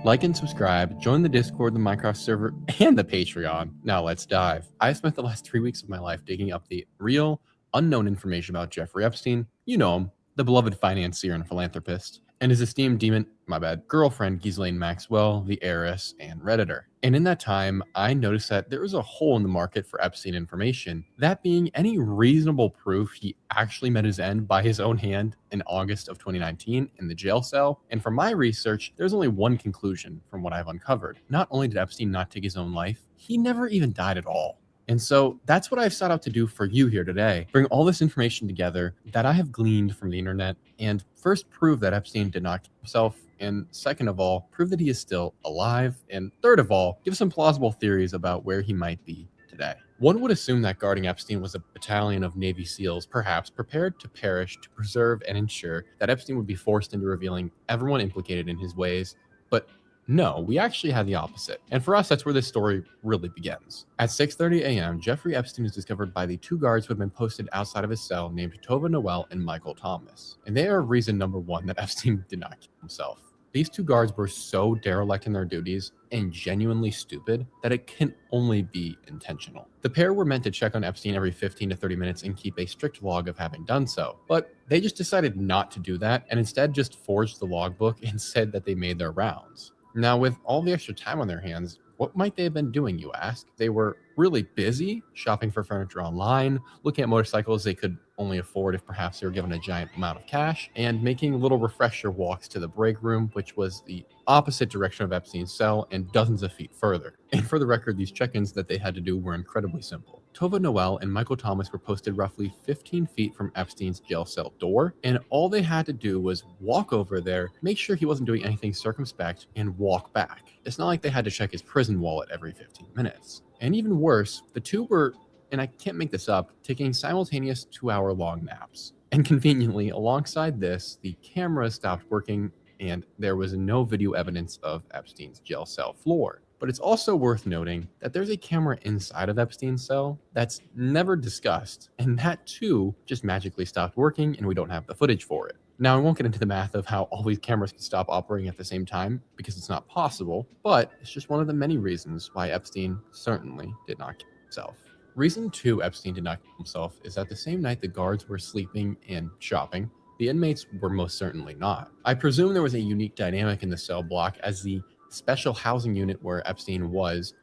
Like and subscribe, join the Discord, the Minecraft server, and the Patreon. Now let's dive. I spent the last 3 weeks of my life digging up the real, unknown information about Jeffrey Epstein. You know him, the beloved financier and philanthropist, and his esteemed girlfriend Ghislaine Maxwell, the heiress and Redditor. And in that time, I noticed that there was a hole in the market for Epstein information, that being any reasonable proof he actually met his end by his own hand in August of 2019 in the jail cell. And from my research, there's only one conclusion from what I've uncovered. Not only did Epstein not take his own life, he never even died at all. And so that's what I've set out to do for you here today. Bring all this information together that I have gleaned from the internet and first prove that Epstein did not kill himself. And second of all, prove that he is still alive. And third of all, give some plausible theories about where he might be today. One would assume that guarding Epstein was a battalion of Navy SEALs, perhaps prepared to perish to preserve and ensure that Epstein would be forced into revealing everyone implicated in his ways. But no, we actually had the opposite. And for us, that's where this story really begins. At 6:30 a.m., Jeffrey Epstein is discovered by the two guards who had been posted outside of his cell named Tova Noel and Michael Thomas. And they are reason number one that Epstein did not kill himself. These two guards were so derelict in their duties and genuinely stupid that it can only be intentional. The pair were meant to check on Epstein every 15 to 30 minutes and keep a strict log of having done so, but they just decided not to do that and instead just forged the logbook and said that they made their rounds. Now, with all the extra time on their hands, what might they have been doing, you ask? They were really busy shopping for furniture online, looking at motorcycles they could only afford if perhaps they were given a giant amount of cash, and making little refresher walks to the break room, which was the opposite direction of Epstein's cell and dozens of feet further. And for the record, these check-ins that they had to do were incredibly simple. Tova Noel and Michael Thomas were posted roughly 15 feet from Epstein's jail cell door, and all they had to do was walk over there, make sure he wasn't doing anything circumspect, and walk back. It's not like they had to check his prison wallet every 15 minutes. And even worse, the two were, and I can't make this up, taking simultaneous 2-hour-long naps. And conveniently, alongside this, the camera stopped working and there was no video evidence of Epstein's jail cell floor. But it's also worth noting that there's a camera inside of Epstein's cell that's never discussed, and that too just magically stopped working and we don't have the footage for it. Now, I won't get into the math of how all these cameras can stop operating at the same time, because it's not possible, but it's just one of the many reasons why Epstein certainly did not kill himself. Reason 2 Epstein did not kill himself is that the same night the guards were sleeping and shopping, the inmates were most certainly not. I presume there was a unique dynamic in the cell block, as the special housing unit where Epstein was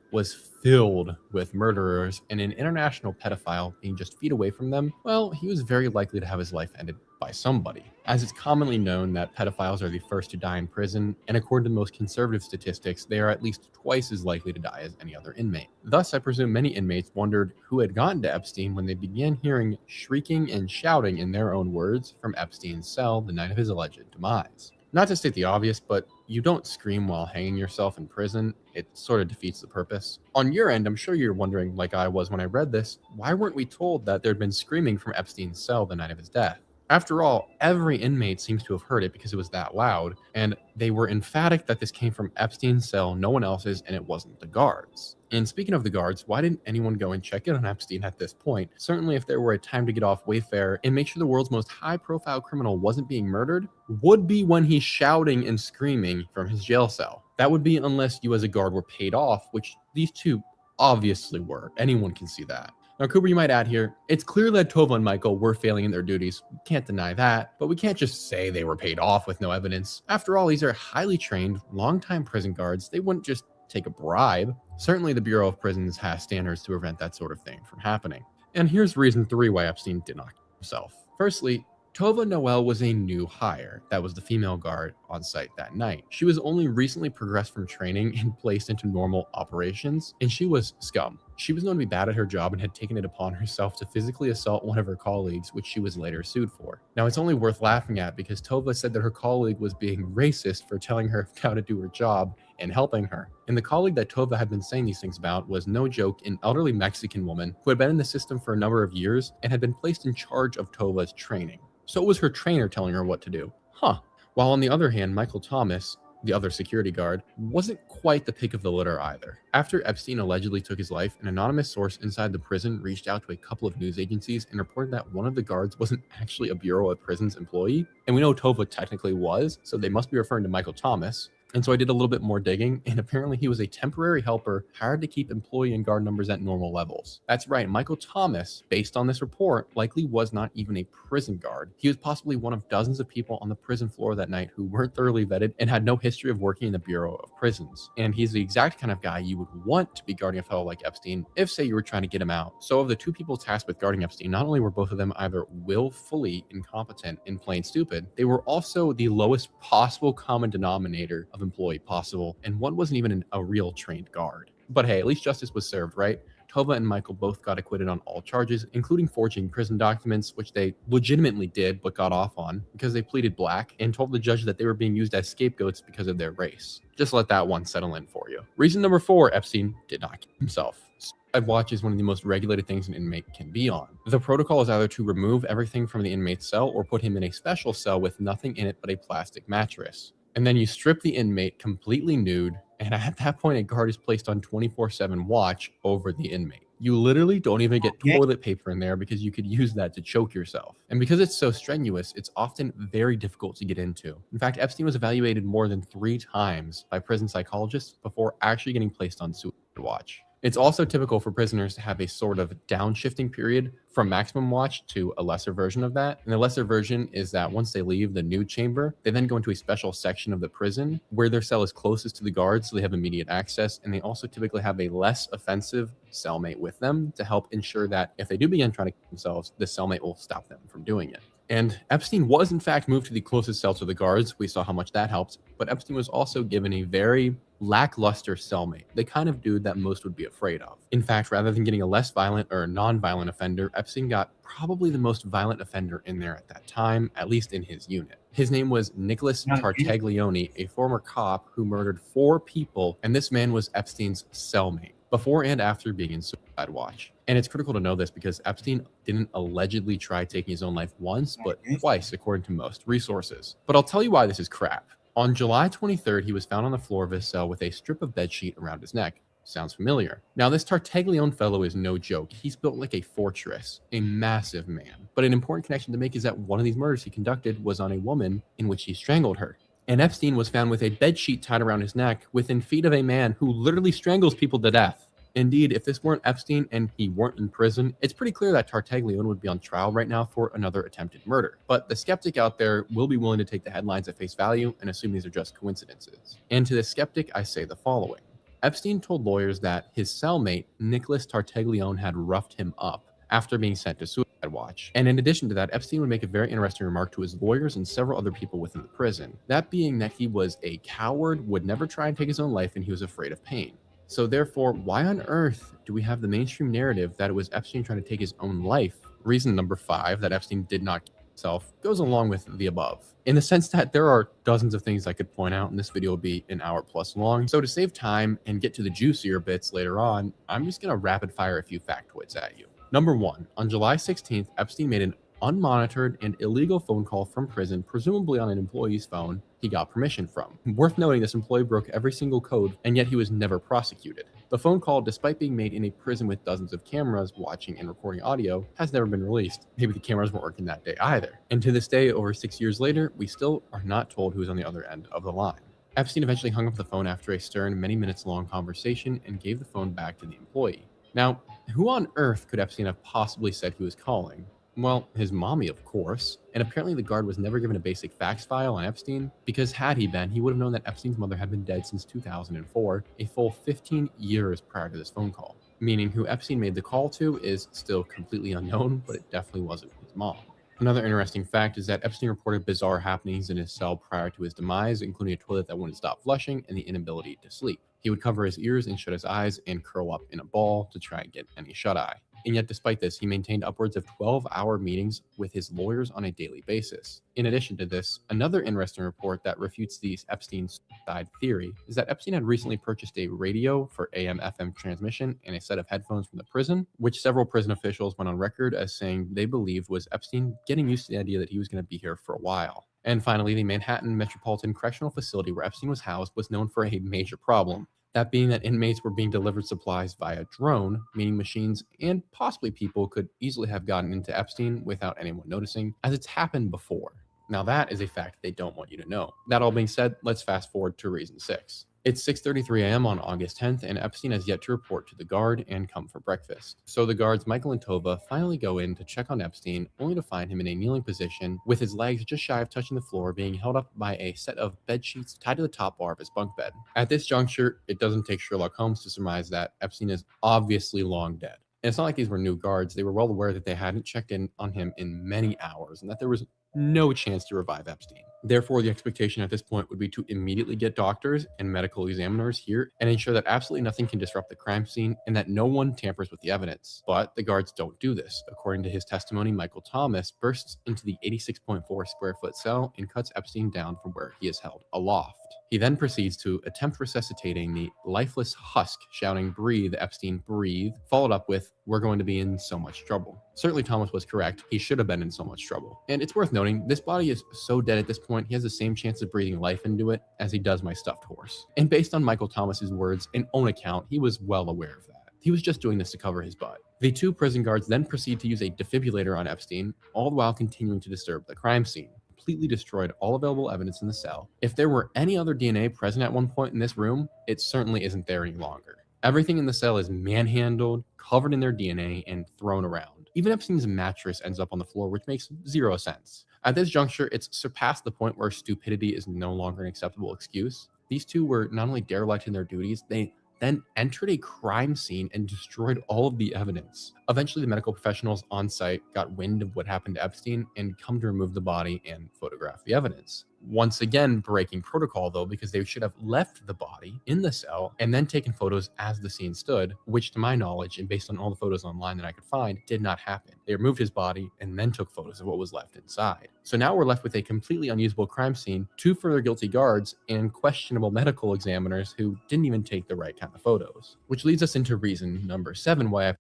filled with murderers, and an international pedophile being just feet away from them, well, he was very likely to have his life ended by somebody. As it's commonly known that pedophiles are the first to die in prison, and according to the most conservative statistics, they are at least twice as likely to die as any other inmate. Thus, I presume many inmates wondered who had gotten to Epstein when they began hearing shrieking and shouting in their own words from Epstein's cell the night of his alleged demise. Not to state the obvious, but you don't scream while hanging yourself in prison. It sort of defeats the purpose. On your end, I'm sure you're wondering, like I was when I read this, why weren't we told that there'd been screaming from Epstein's cell the night of his death? After all, every inmate seems to have heard it because it was that loud, and they were emphatic that this came from Epstein's cell, no one else's, and it wasn't the guards. And speaking of the guards, why didn't anyone go and check in on Epstein at this point? Certainly if there were a time to get off Wayfair and make sure the world's most high-profile criminal wasn't being murdered, would be when he's shouting and screaming from his jail cell. That would be unless you as a guard were paid off, which these two obviously were. Anyone can see that. Now, Cooper, you might add here, it's clear that Tova and Michael were failing in their duties. We can't deny that, but we can't just say they were paid off with no evidence. After all, these are highly trained, longtime prison guards. They wouldn't just take a bribe. Certainly, the Bureau of Prisons has standards to prevent that sort of thing from happening. And here's reason 3 why Epstein did not kill himself. Firstly, Tova Noel was a new hire. That was the female guard on site that night. She was only recently progressed from training and placed into normal operations, and she was scum. She was known to be bad at her job and had taken it upon herself to physically assault one of her colleagues, which she was later sued for. Now, it's only worth laughing at because Tova said that her colleague was being racist for telling her how to do her job and helping her. And the colleague that Tova had been saying these things about was, no joke, an elderly Mexican woman who had been in the system for a number of years and had been placed in charge of Tova's training. So it was her trainer telling her what to do. While on the other hand, Michael Thomas, the other security guard, wasn't quite the pick of the litter either. After Epstein allegedly took his life, an anonymous source inside the prison reached out to a couple of news agencies and reported that one of the guards wasn't actually a Bureau of Prisons employee. And we know Tova technically was, so they must be referring to Michael Thomas. And so I did a little bit more digging, and apparently he was a temporary helper hired to keep employee and guard numbers at normal levels. That's right, Michael Thomas, based on this report, likely was not even a prison guard. He was possibly one of dozens of people on the prison floor that night who weren't thoroughly vetted and had no history of working in the Bureau of Prisons. And he's the exact kind of guy you would want to be guarding a fellow like Epstein if, say, you were trying to get him out. So of the 2 people tasked with guarding Epstein, not only were both of them either willfully incompetent and plain stupid, they were also the lowest possible common denominator of employee possible, and one wasn't even a real trained guard. But hey, at least justice was served, right? Tova and Michael both got acquitted on all charges, including forging prison documents, which they legitimately did but got off on because they pleaded black and told the judge that they were being used as scapegoats because of their race. Just let that one settle in for you. Reason number 4, Epstein did not kill himself. Suicide watch is one of the most regulated things an inmate can be on. The protocol is either to remove everything from the inmate's cell or put him in a special cell with nothing in it but a plastic mattress. And then you strip the inmate completely nude, and at that point a guard is placed on 24/7 watch over the inmate. You literally don't even get toilet paper in there because you could use that to choke yourself. And because it's so strenuous, it's often very difficult to get into. In fact, Epstein was evaluated more than 3 times by prison psychologists before actually getting placed on suicide watch. It's also typical for prisoners to have a sort of downshifting period from maximum watch to a lesser version of that. And the lesser version is that once they leave the nude chamber, they then go into a special section of the prison where their cell is closest to the guards, so they have immediate access. And they also typically have a less offensive cellmate with them to help ensure that if they do begin trying to kill themselves, the cellmate will stop them from doing it. And Epstein was in fact moved to the closest cell to the guards. We saw how much that helped, but Epstein was also given a very lackluster cellmate, the kind of dude that most would be afraid of. In fact, rather than getting a less violent or non-violent offender, Epstein got probably the most violent offender in there at that time, at least in his unit. His name was Nicholas Tartaglione, a former cop who murdered 4 people, and this man was Epstein's cellmate before and after being in suicide watch. And it's critical to know this because Epstein didn't allegedly try taking his own life once, but twice, according to most resources. But I'll tell you why this is crap. On July 23rd, he was found on the floor of his cell with a strip of bedsheet around his neck. Sounds familiar. Now, this Tartaglione fellow is no joke. He's built like a fortress, a massive man. But an important connection to make is that one of these murders he conducted was on a woman in which he strangled her. And Epstein was found with a bedsheet tied around his neck within feet of a man who literally strangles people to death. Indeed, if this weren't Epstein and he weren't in prison, it's pretty clear that Tartaglione would be on trial right now for another attempted murder. But the skeptic out there will be willing to take the headlines at face value and assume these are just coincidences. And to the skeptic, I say the following. Epstein told lawyers that his cellmate, Nicholas Tartaglione, had roughed him up after being sent to suicide watch. And in addition to that, Epstein would make a very interesting remark to his lawyers and several other people within the prison. That being that he was a coward, would never try and take his own life, and he was afraid of pain. So therefore, why on earth do we have the mainstream narrative that it was Epstein trying to take his own life? Reason number 5, that Epstein did not kill himself, goes along with the above. In the sense that there are dozens of things I could point out, and this video will be an hour plus long. So to save time and get to the juicier bits later on, I'm just going to rapid fire a few factoids at you. Number 1, on July 16th, Epstein made an unmonitored and illegal phone call from prison, presumably on an employee's phone he got permission from. Worth noting, this employee broke every single code, and yet he was never prosecuted. The phone call, despite being made in a prison with dozens of cameras watching and recording audio, has never been released. Maybe the cameras weren't working that day either. And to this day, over 6 years later, we still are not told who is on the other end of the line. Epstein eventually hung up the phone after a stern, many minutes long conversation and gave the phone back to the employee. Now, who on earth could Epstein have possibly said he was calling? Well, his mommy, of course. And apparently the guard was never given a basic facts file on Epstein, because had he been, he would have known that Epstein's mother had been dead since 2004, a full 15 years prior to this phone call. Meaning who Epstein made the call to is still completely unknown, but it definitely wasn't his mom. Another interesting fact is that Epstein reported bizarre happenings in his cell prior to his demise, including a toilet that wouldn't stop flushing and the inability to sleep. He would cover his ears and shut his eyes and curl up in a ball to try and get any shut-eye. And yet, despite this, he maintained upwards of 12-hour meetings with his lawyers on a daily basis. In addition to this, another interesting report that refutes the Epstein suicide theory is that Epstein had recently purchased a radio for AM/FM transmission and a set of headphones from the prison, which several prison officials went on record as saying they believed was Epstein getting used to the idea that he was going to be here for a while. And finally, the Manhattan Metropolitan Correctional Facility where Epstein was housed was known for a major problem. That being that inmates were being delivered supplies via drone, meaning machines and possibly people could easily have gotten into Epstein without anyone noticing, as it's happened before. Now that is a fact they don't want you to know. That all being said, let's fast forward to reason 6. It's 6:33 a.m. on August 10th, and Epstein has yet to report to the guard and come for breakfast. So the guards, Michael and Tova, finally go in to check on Epstein, only to find him in a kneeling position with his legs just shy of touching the floor, being held up by a set of bed sheets tied to the top bar of his bunk bed. At this juncture, it doesn't take Sherlock Holmes to surmise that Epstein is obviously long dead. And it's not like these were new guards. They were well aware that they hadn't checked in on him in many hours and that there was no chance to revive Epstein. Therefore, the expectation at this point would be to immediately get doctors and medical examiners here and ensure that absolutely nothing can disrupt the crime scene and that no one tampers with the evidence. But the guards don't do this. According to his testimony, Michael Thomas bursts into the 86.4 square foot cell and cuts Epstein down from where he is held aloft. He then proceeds to attempt resuscitating the lifeless husk, shouting, "Breathe, Epstein, breathe," followed up with, "We're going to be in so much trouble." Certainly Thomas was correct. He should have been in so much trouble. And it's worth noting, this body is so dead at this point, he has the same chance of breathing life into it as he does my stuffed horse. And based on Michael Thomas's words and own account, he was well aware of that. He was just doing this to cover his butt. The two prison guards then proceed to use a defibrillator on Epstein, all the while continuing to disturb the crime scene. Completely destroyed all available evidence in the cell. If there were any other DNA present at one point in this room, it certainly isn't there any longer. Everything in the cell is manhandled, covered in their DNA, and thrown around. Even Epstein's mattress ends up on the floor, which makes zero sense. At this juncture, it's surpassed the point where stupidity is no longer an acceptable excuse. These two were not only derelict in their duties, they then entered a crime scene and destroyed all of the evidence. Eventually, the medical professionals on site got wind of what happened to Epstein and come to remove the body and photograph the evidence. Once again, breaking protocol though, because they should have left the body in the cell and then taken photos as the scene stood, which to my knowledge, and based on all the photos online that I could find, did not happen. They removed his body and then took photos of what was left inside. So now we're left with a completely unusable crime scene, two further guilty guards, and questionable medical examiners who didn't even take the right kind of photos. Which leads us into reason number 7 why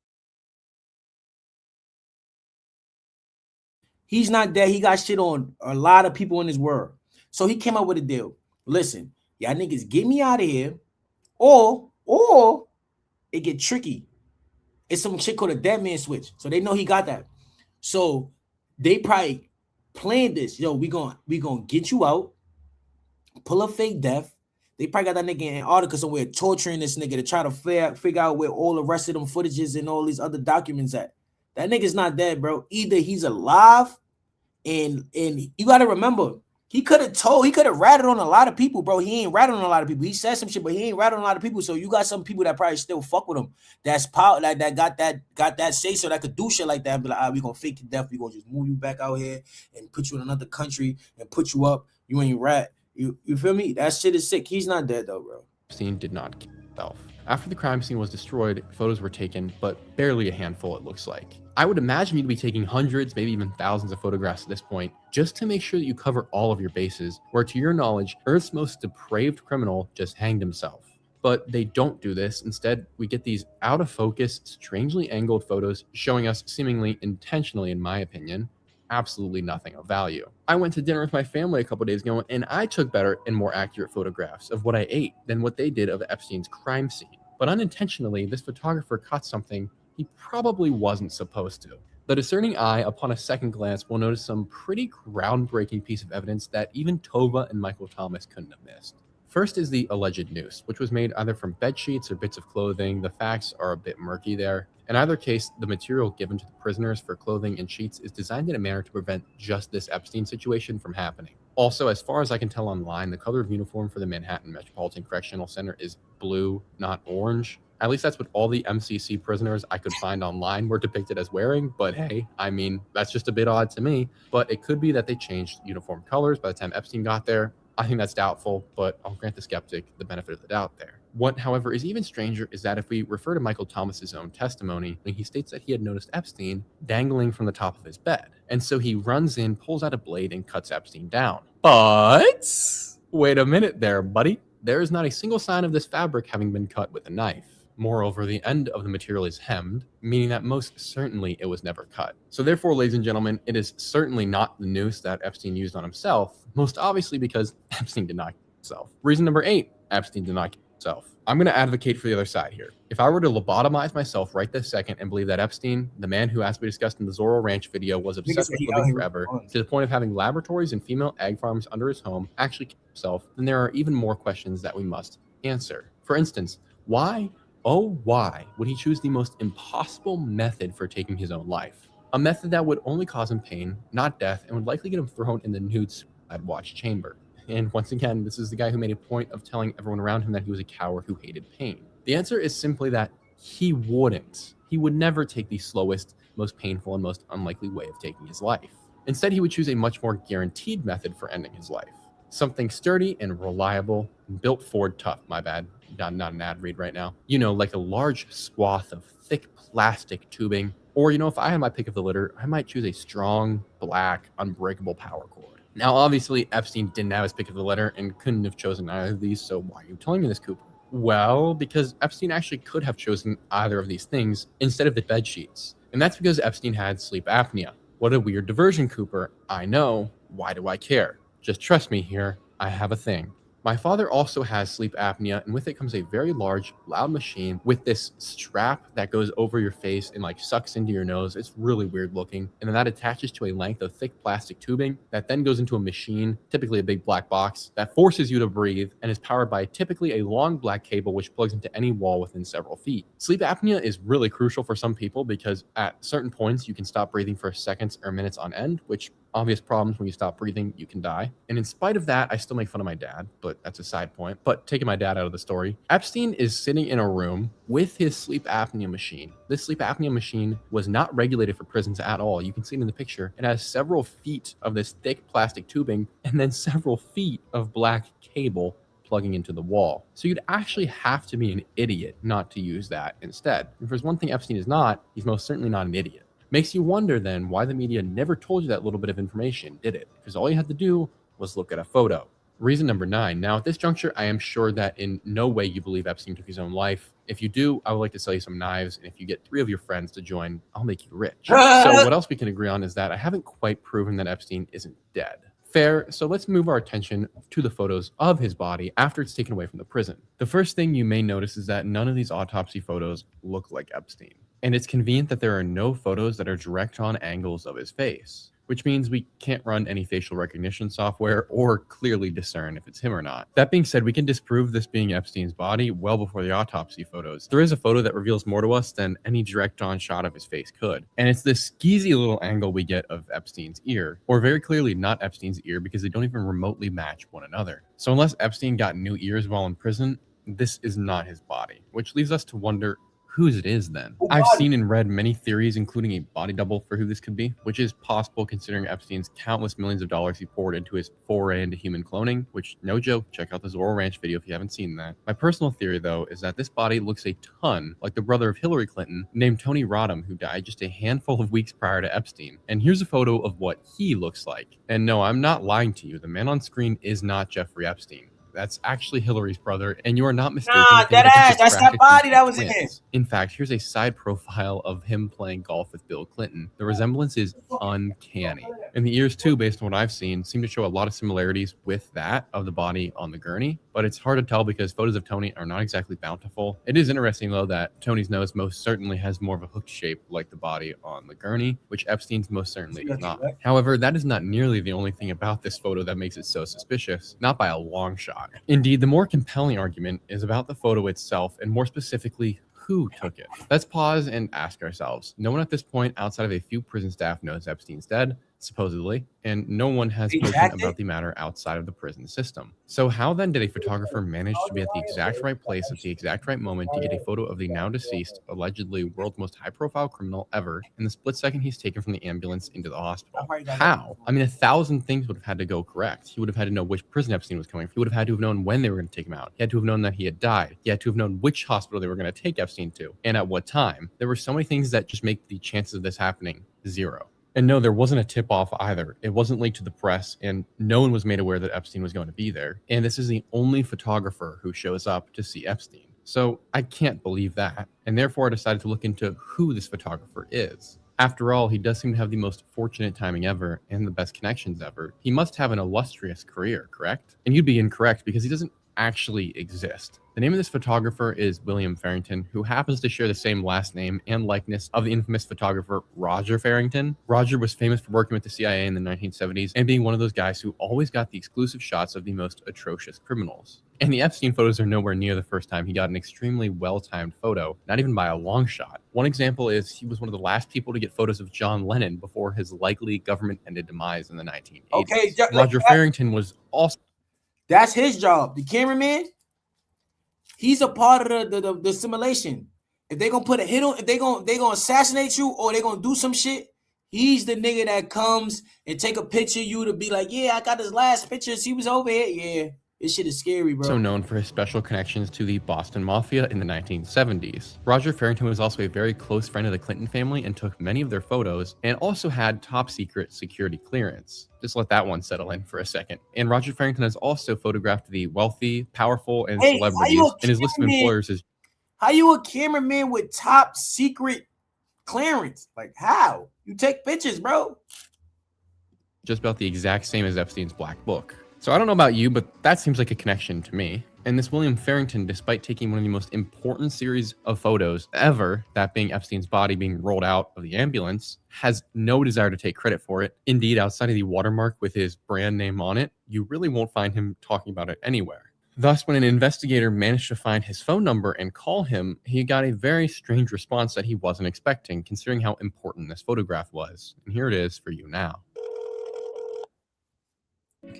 He's not dead. He got shit on a lot of people in this world. So he came up with a deal. Listen, y'all niggas get me out of here, or it get tricky. It's some shit called a dead man switch. So they know he got that. So they probably planned this. Yo, we gonna get you out, pull a fake death. They probably got that nigga in Antarctica somewhere torturing this nigga to try to figure out where all the rest of them footages and all these other documents at. That nigga's not dead, bro. Either he's alive, and you gotta remember, he could have ratted on a lot of people, bro. He ain't ratted on a lot of people. He said some shit, but he ain't ratted on a lot of people. So you got some people that probably still fuck with him. That's power, that got that say so that could do shit like that. And be like, we gonna fake your death. We gonna just move you back out here and put you in another country and put you up. You ain't rat. You feel me? That shit is sick. He's not dead though, bro. Epstein did not kill himself. After the crime scene was destroyed, photos were taken, but barely a handful, it looks like. I would imagine you'd be taking hundreds, maybe even thousands of photographs at this point, just to make sure that you cover all of your bases, where to your knowledge, Earth's most depraved criminal just hanged himself. But they don't do this. Instead, we get these out of focus, strangely angled photos showing us seemingly intentionally, in my opinion, absolutely nothing of value. I went to dinner with my family a couple days ago, and I took better and more accurate photographs of what I ate than what they did of Epstein's crime scene. But unintentionally, this photographer caught something he probably wasn't supposed to. The discerning eye, upon a second glance, will notice some pretty groundbreaking piece of evidence that even Tova and Michael Thomas couldn't have missed. First is the alleged noose, which was made either from bed sheets or bits of clothing. The facts are a bit murky there. In either case, the material given to the prisoners for clothing and sheets is designed in a manner to prevent just this Epstein situation from happening. Also, as far as I can tell online, the color of uniform for the Manhattan Metropolitan Correctional Center is blue, not orange. At least that's what all the MCC prisoners I could find online were depicted as wearing, but hey, I mean, that's just a bit odd to me. But it could be that they changed uniform colors by the time Epstein got there. I think that's doubtful, but I'll grant the skeptic the benefit of the doubt there. What, however, is even stranger is that if we refer to Michael Thomas's own testimony, when he states that he had noticed Epstein dangling from the top of his bed. And so he runs in, pulls out a blade, and cuts Epstein down. But wait a minute there, buddy. There is not a single sign of this fabric having been cut with a knife. Moreover, the end of the material is hemmed, meaning that most certainly it was never cut. So therefore, ladies and gentlemen, it is certainly not the noose that Epstein used on himself, most obviously because Epstein did not kill himself. Reason number 8, Epstein did not kill himself. I'm going to advocate for the other side here. If I were to lobotomize myself right this second and believe that Epstein, the man who, as we discussed in the Zorro Ranch video, was obsessed with living forever to the point of having laboratories and female egg farms under his home, actually killed himself, then there are even more questions that we must answer. For instance, why would he choose the most impossible method for taking his own life? A method that would only cause him pain, not death, and would likely get him thrown in the nude suicide watch chamber. And once again, this is the guy who made a point of telling everyone around him that he was a coward who hated pain. The answer is simply that he wouldn't. He would never take the slowest, most painful, and most unlikely way of taking his life. Instead, he would choose a much more guaranteed method for ending his life. Something sturdy and reliable, built Ford tough, my bad. Not an ad read right now. You know, like a large swath of thick plastic tubing. Or, if I had my pick of the litter, I might choose a strong, black, unbreakable power cord. Now, obviously, Epstein didn't have his pick of the litter and couldn't have chosen either of these, so why are you telling me this, Cooper? Well, because Epstein actually could have chosen either of these things instead of the bed sheets. And that's because Epstein had sleep apnea. What a weird diversion, Cooper. I know. Why do I care? Just trust me here. I have a thing. My father also has sleep apnea, and with it comes a very large, loud machine with this strap that goes over your face and like sucks into your nose. It's really weird looking. And then that attaches to a length of thick plastic tubing that then goes into a machine, typically a big black box, that forces you to breathe and is powered by typically a long black cable which plugs into any wall within several feet. Sleep apnea is really crucial for some people because at certain points you can stop breathing for seconds or minutes on end, which obvious problems when you stop breathing, you can die. And in spite of that, I still make fun of my dad, but that's a side point. But taking my dad out of the story, Epstein is sitting in a room with his sleep apnea machine. This sleep apnea machine was not regulated for prisons at all. You can see it in the picture. It has several feet of this thick plastic tubing and then several feet of black cable plugging into the wall. So you'd actually have to be an idiot not to use that instead. And if there's one thing Epstein is not, he's most certainly not an idiot. Makes you wonder then why the media never told you that little bit of information, did it? Because all you had to do was look at a photo. Reason number 9. Now at this juncture, I am sure that in no way you believe Epstein took his own life. If you do, I would like to sell you some knives, and if you get 3 of your friends to join, I'll make you rich. So what else we can agree on is that I haven't quite proven that Epstein isn't dead. Fair, so let's move our attention to the photos of his body after it's taken away from the prison. The first thing you may notice is that none of these autopsy photos look like Epstein. And it's convenient that there are no photos that are direct on angles of his face, which means we can't run any facial recognition software or clearly discern if it's him or not. That being said, we can disprove this being Epstein's body well before the autopsy photos. There is a photo that reveals more to us than any direct on shot of his face could. And it's this skeezy little angle we get of Epstein's ear, or very clearly not Epstein's ear because they don't even remotely match one another. So unless Epstein got new ears while in prison, this is not his body, which leaves us to wonder whose it is then. I've seen and read many theories, including a body double for who this could be, which is possible considering Epstein's countless millions of dollars he poured into his foray into human cloning, which, no joke, check out the Zorro Ranch video if you haven't seen that. My personal theory, though, is that this body looks a ton like the brother of Hillary Clinton named Tony Rodham, who died just a handful of weeks prior to Epstein. And here's a photo of what he looks like. And no, I'm not lying to you. The man on screen is not Jeffrey Epstein. That's actually Hillary's brother, and you are not mistaken. Nah, that ass. That's that body that was in it. In fact, here's a side profile of him playing golf with Bill Clinton. The resemblance is uncanny. And the ears, too, based on what I've seen, seem to show a lot of similarities with that of the body on the gurney. But it's hard to tell because photos of Tony are not exactly bountiful. It is interesting, though, that Tony's nose most certainly has more of a hooked shape like the body on the gurney, which Epstein's most certainly does not. However, that is not nearly the only thing about this photo that makes it so suspicious, not by a long shot. Indeed, the more compelling argument is about the photo itself, and more specifically, who took it. Let's pause and ask ourselves. No one at this point outside of a few prison staff knows Epstein's dead, supposedly, and no one has spoken about the matter outside of the prison system. So how then did a photographer manage to be at the exact right place at the exact right moment to get a photo of the now deceased, allegedly world's most high-profile criminal ever in the split second he's taken from the ambulance into the hospital? How? I mean, 1,000 things would have had to go correct. He would have had to know which prison Epstein was coming from. He would have had to have known when they were going to take him out. He had to have known that he had died. He had to have known which hospital they were going to take Epstein to and at what time. There were so many things that just make the chances of this happening 0. And no, there wasn't a tip-off either. It wasn't leaked to the press, and no one was made aware that Epstein was going to be there. And this is the only photographer who shows up to see Epstein. So I can't believe that. And therefore, I decided to look into who this photographer is. After all, he does seem to have the most fortunate timing ever and the best connections ever. He must have an illustrious career, correct? And you'd be incorrect because he doesn't actually exist. The name of this photographer is William Farrington, who happens to share the same last name and likeness of the infamous photographer Roger Farrington. Roger was famous for working with the CIA in the 1970s and being one of those guys who always got the exclusive shots of the most atrocious criminals. And the Epstein photos are nowhere near the first time he got an extremely well-timed photo, not even by a long shot. One example is he was one of the last people to get photos of John Lennon before his likely government-ended demise in the 1980s. Okay, Roger Farrington was also... That's his job. The cameraman, he's a part of the simulation. If they're gonna put a hit on, if they're gonna assassinate you or they're gonna do some shit, he's the nigga that comes and take a picture of you to be like, yeah, I got this last picture. He was over here. Yeah. This shit is scary, bro. So known for his special connections to the Boston Mafia in the 1970s. Roger Farrington was also a very close friend of the Clinton family and took many of their photos and also had top secret security clearance. Just let that one settle in for a second. And Roger Farrington has also photographed the wealthy, powerful, and celebrities. And his list of employers is... How you a cameraman with top secret clearance? Like, how? You take pictures, bro. Just about the exact same as Epstein's Black Book. So I don't know about you, but that seems like a connection to me. And this William Farrington, despite taking one of the most important series of photos ever, that being Epstein's body being rolled out of the ambulance, has no desire to take credit for it. Indeed, outside of the watermark with his brand name on it, you really won't find him talking about it anywhere. Thus, when an investigator managed to find his phone number and call him, he got a very strange response that he wasn't expecting, considering how important this photograph was. And here it is for you now.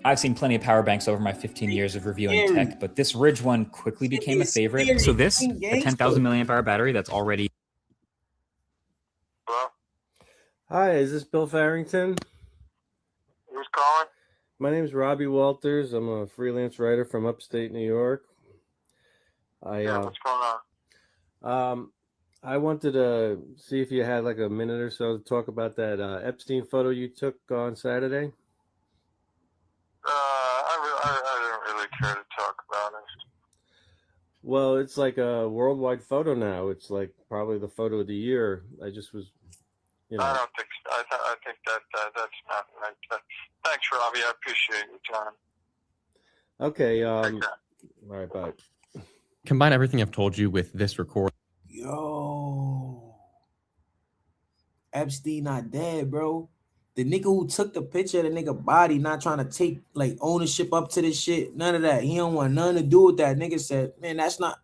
I've seen plenty of power banks over my 15 years of reviewing tech, but this Ridge one quickly became a favorite. So this, a 10,000 milliamp hour battery that's already... Hi, is this Bill Farrington? Who's calling? My name's Robbie Walters. I'm a freelance writer from upstate New York. What's going on? I wanted to see if you had like a minute or so to talk about that Epstein photo you took on Saturday. I don't really care to talk about it. Well, it's like a worldwide photo now. It's like probably the photo of the year. I just was, you know. I don't think. I think that's not. Thanks, Robbie. I appreciate your time. Okay. All right. Bye. Combine everything I've told you with this record. Yo, Epstein not dead, bro. The nigga who took the picture of the nigga body not trying to take like ownership up to this shit. None of that. He don't want nothing to do with that. Nigga said, man, that's not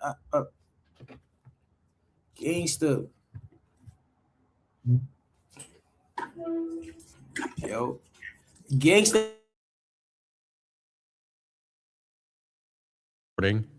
gangster. Yo, gangster.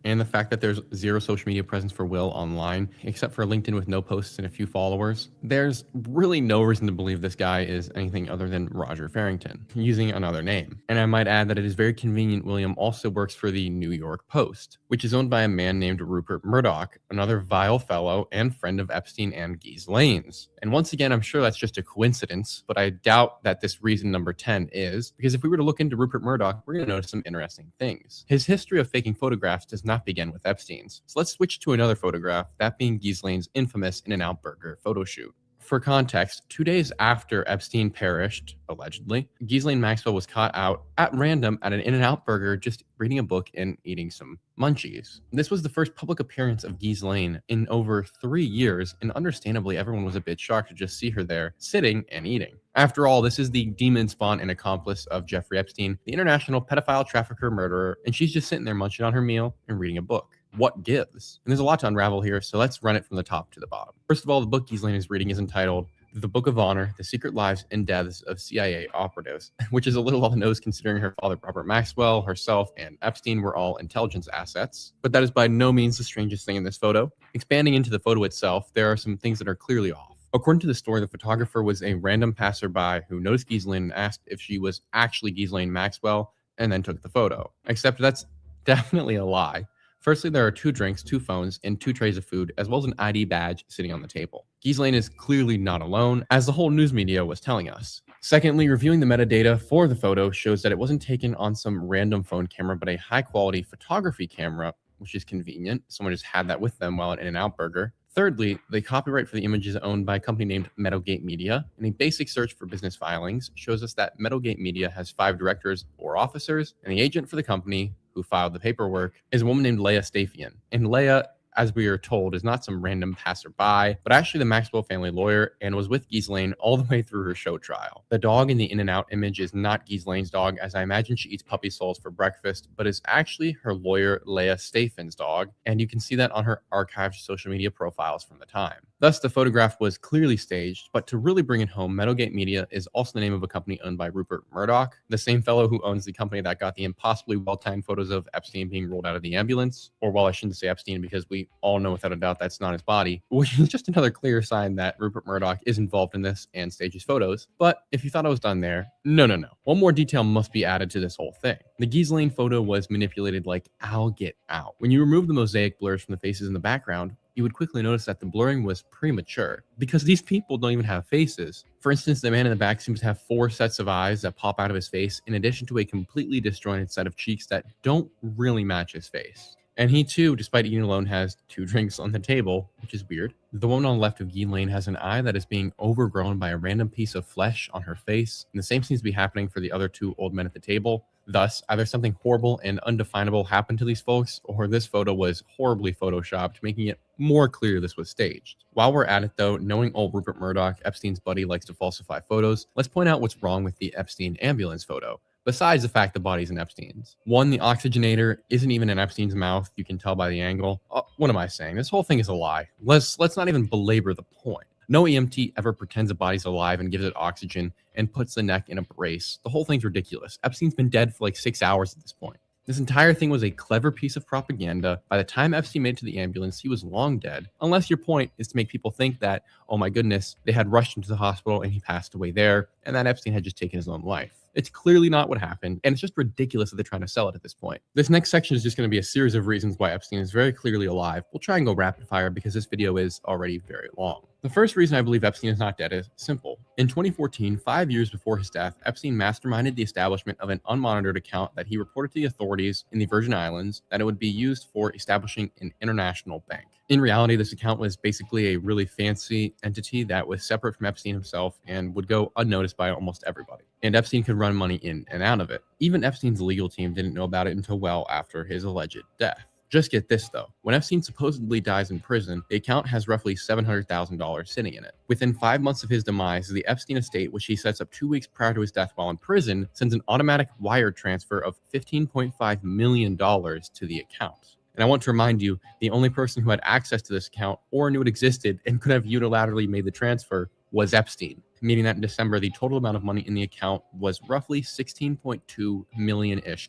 And the fact that there's zero social media presence for Will online, except for LinkedIn with no posts and a few followers, there's really no reason to believe this guy is anything other than Roger Farrington, using another name. And I might add that it is very convenient William also works for the New York Post, which is owned by a man named Rupert Murdoch, another vile fellow and friend of Epstein and Ghislaine's. And once again, I'm sure that's just a coincidence, but I doubt that this reason number 10 is, because if we were to look into Rupert Murdoch, we're going to notice some interesting things. His history of faking photographs does not begin with Epstein's. So let's switch to another photograph, that being Ghislaine's infamous In-N-Out Burger photo shoot. For context, 2 days after Epstein perished, allegedly, Ghislaine Maxwell was caught out at random at an In-N-Out Burger just reading a book and eating some munchies. This was the first public appearance of Ghislaine in over 3 years, and understandably, everyone was a bit shocked to just see her there, sitting and eating. After all, this is the demon spawn and accomplice of Jeffrey Epstein, the international pedophile trafficker murderer, and she's just sitting there munching on her meal and reading a book. What gives? And there's a lot to unravel here, so let's run it from the top to the bottom. First of all, the book Ghislaine is reading is entitled The Book of Honor, The Secret Lives and Deaths of CIA Operatives, which is a little on the nose considering her father, Robert Maxwell, herself, and Epstein were all intelligence assets. But that is by no means the strangest thing in this photo. Expanding into the photo itself, there are some things that are clearly off. According to the story, the photographer was a random passerby who noticed Ghislaine and asked if she was actually Ghislaine Maxwell, and then took the photo. Except that's definitely a lie. Firstly, there are 2 drinks, 2 phones, and 2 trays of food, as well as an ID badge sitting on the table. Ghislaine is clearly not alone, as the whole news media was telling us. Secondly, reviewing the metadata for the photo shows that it wasn't taken on some random phone camera, but a high-quality photography camera, which is convenient. Someone just had that with them while at In-N-Out Burger. Thirdly, the copyright for the image is owned by a company named Meadowgate Media, and a basic search for business filings shows us that Meadowgate Media has 5 directors or officers, and the agent for the company who filed the paperwork is a woman named Leah Staphian. And Leah, as we are told, is not some random passerby, but actually the Maxwell family lawyer and was with Ghislaine all the way through her show trial. The dog in the In-N-Out image is not Ghislaine's dog, as I imagine she eats puppy souls for breakfast, but is actually her lawyer Leah Staphian's dog, and you can see that on her archived social media profiles from the time. Thus, the photograph was clearly staged, but to really bring it home, Meadowgate Media is also the name of a company owned by Rupert Murdoch, the same fellow who owns the company that got the impossibly well-timed photos of Epstein being rolled out of the ambulance, or well, I shouldn't say Epstein because we all know without a doubt that's not his body, which is just another clear sign that Rupert Murdoch is involved in this and stages photos. But if you thought I was done there, no. One more detail must be added to this whole thing. The Ghislaine photo was manipulated like all get out. When you remove the mosaic blurs from the faces in the background, you would quickly notice that the blurring was premature because these people don't even have faces. For instance, the man in the back seems to have 4 sets of eyes that pop out of his face, in addition to a completely disjointed set of cheeks that don't really match his face. And he too, despite eating alone, has 2 drinks on the table, which is weird. The woman on the left of Ghislaine has an eye that is being overgrown by a random piece of flesh on her face, and the same seems to be happening for the other 2 old men at the table. Thus, either something horrible and undefinable happened to these folks, or this photo was horribly photoshopped, making it more clear this was staged. While we're at it though, knowing old Rupert Murdoch, Epstein's buddy, likes to falsify photos, let's point out what's wrong with the Epstein ambulance photo. Besides the fact the body's in Epstein's. One, the oxygenator isn't even in Epstein's mouth. You can tell by the angle. What am I saying? This whole thing is a lie. Let's not even belabor the point. No EMT ever pretends a body's alive and gives it oxygen and puts the neck in a brace. The whole thing's ridiculous. Epstein's been dead for like 6 hours at this point. This entire thing was a clever piece of propaganda. By the time Epstein made it to the ambulance, he was long dead. Unless your point is to make people think that, oh my goodness, they had rushed him to the hospital and he passed away there, and that Epstein had just taken his own life. It's clearly not what happened, and it's just ridiculous that they're trying to sell it at this point. This next section is just going to be a series of reasons why Epstein is very clearly alive. We'll try and go rapid fire because this video is already very long. The first reason I believe Epstein is not dead is simple. In 2014, 5 years before his death, Epstein masterminded the establishment of an unmonitored account that he reported to the authorities in the Virgin Islands that it would be used for establishing an international bank. In reality, this account was basically a really fancy entity that was separate from Epstein himself and would go unnoticed by almost everybody. And Epstein could run money in and out of it. Even Epstein's legal team didn't know about it until well after his alleged death. Just get this though, when Epstein supposedly dies in prison, the account has roughly $700,000 sitting in it. Within 5 months of his demise, the Epstein estate, which he sets up 2 weeks prior to his death while in prison, sends an automatic wire transfer of $15.5 million to the account. And I want to remind you, the only person who had access to this account or knew it existed and could have unilaterally made the transfer was Epstein, meaning that in December, the total amount of money in the account was roughly $16.2 million-ish.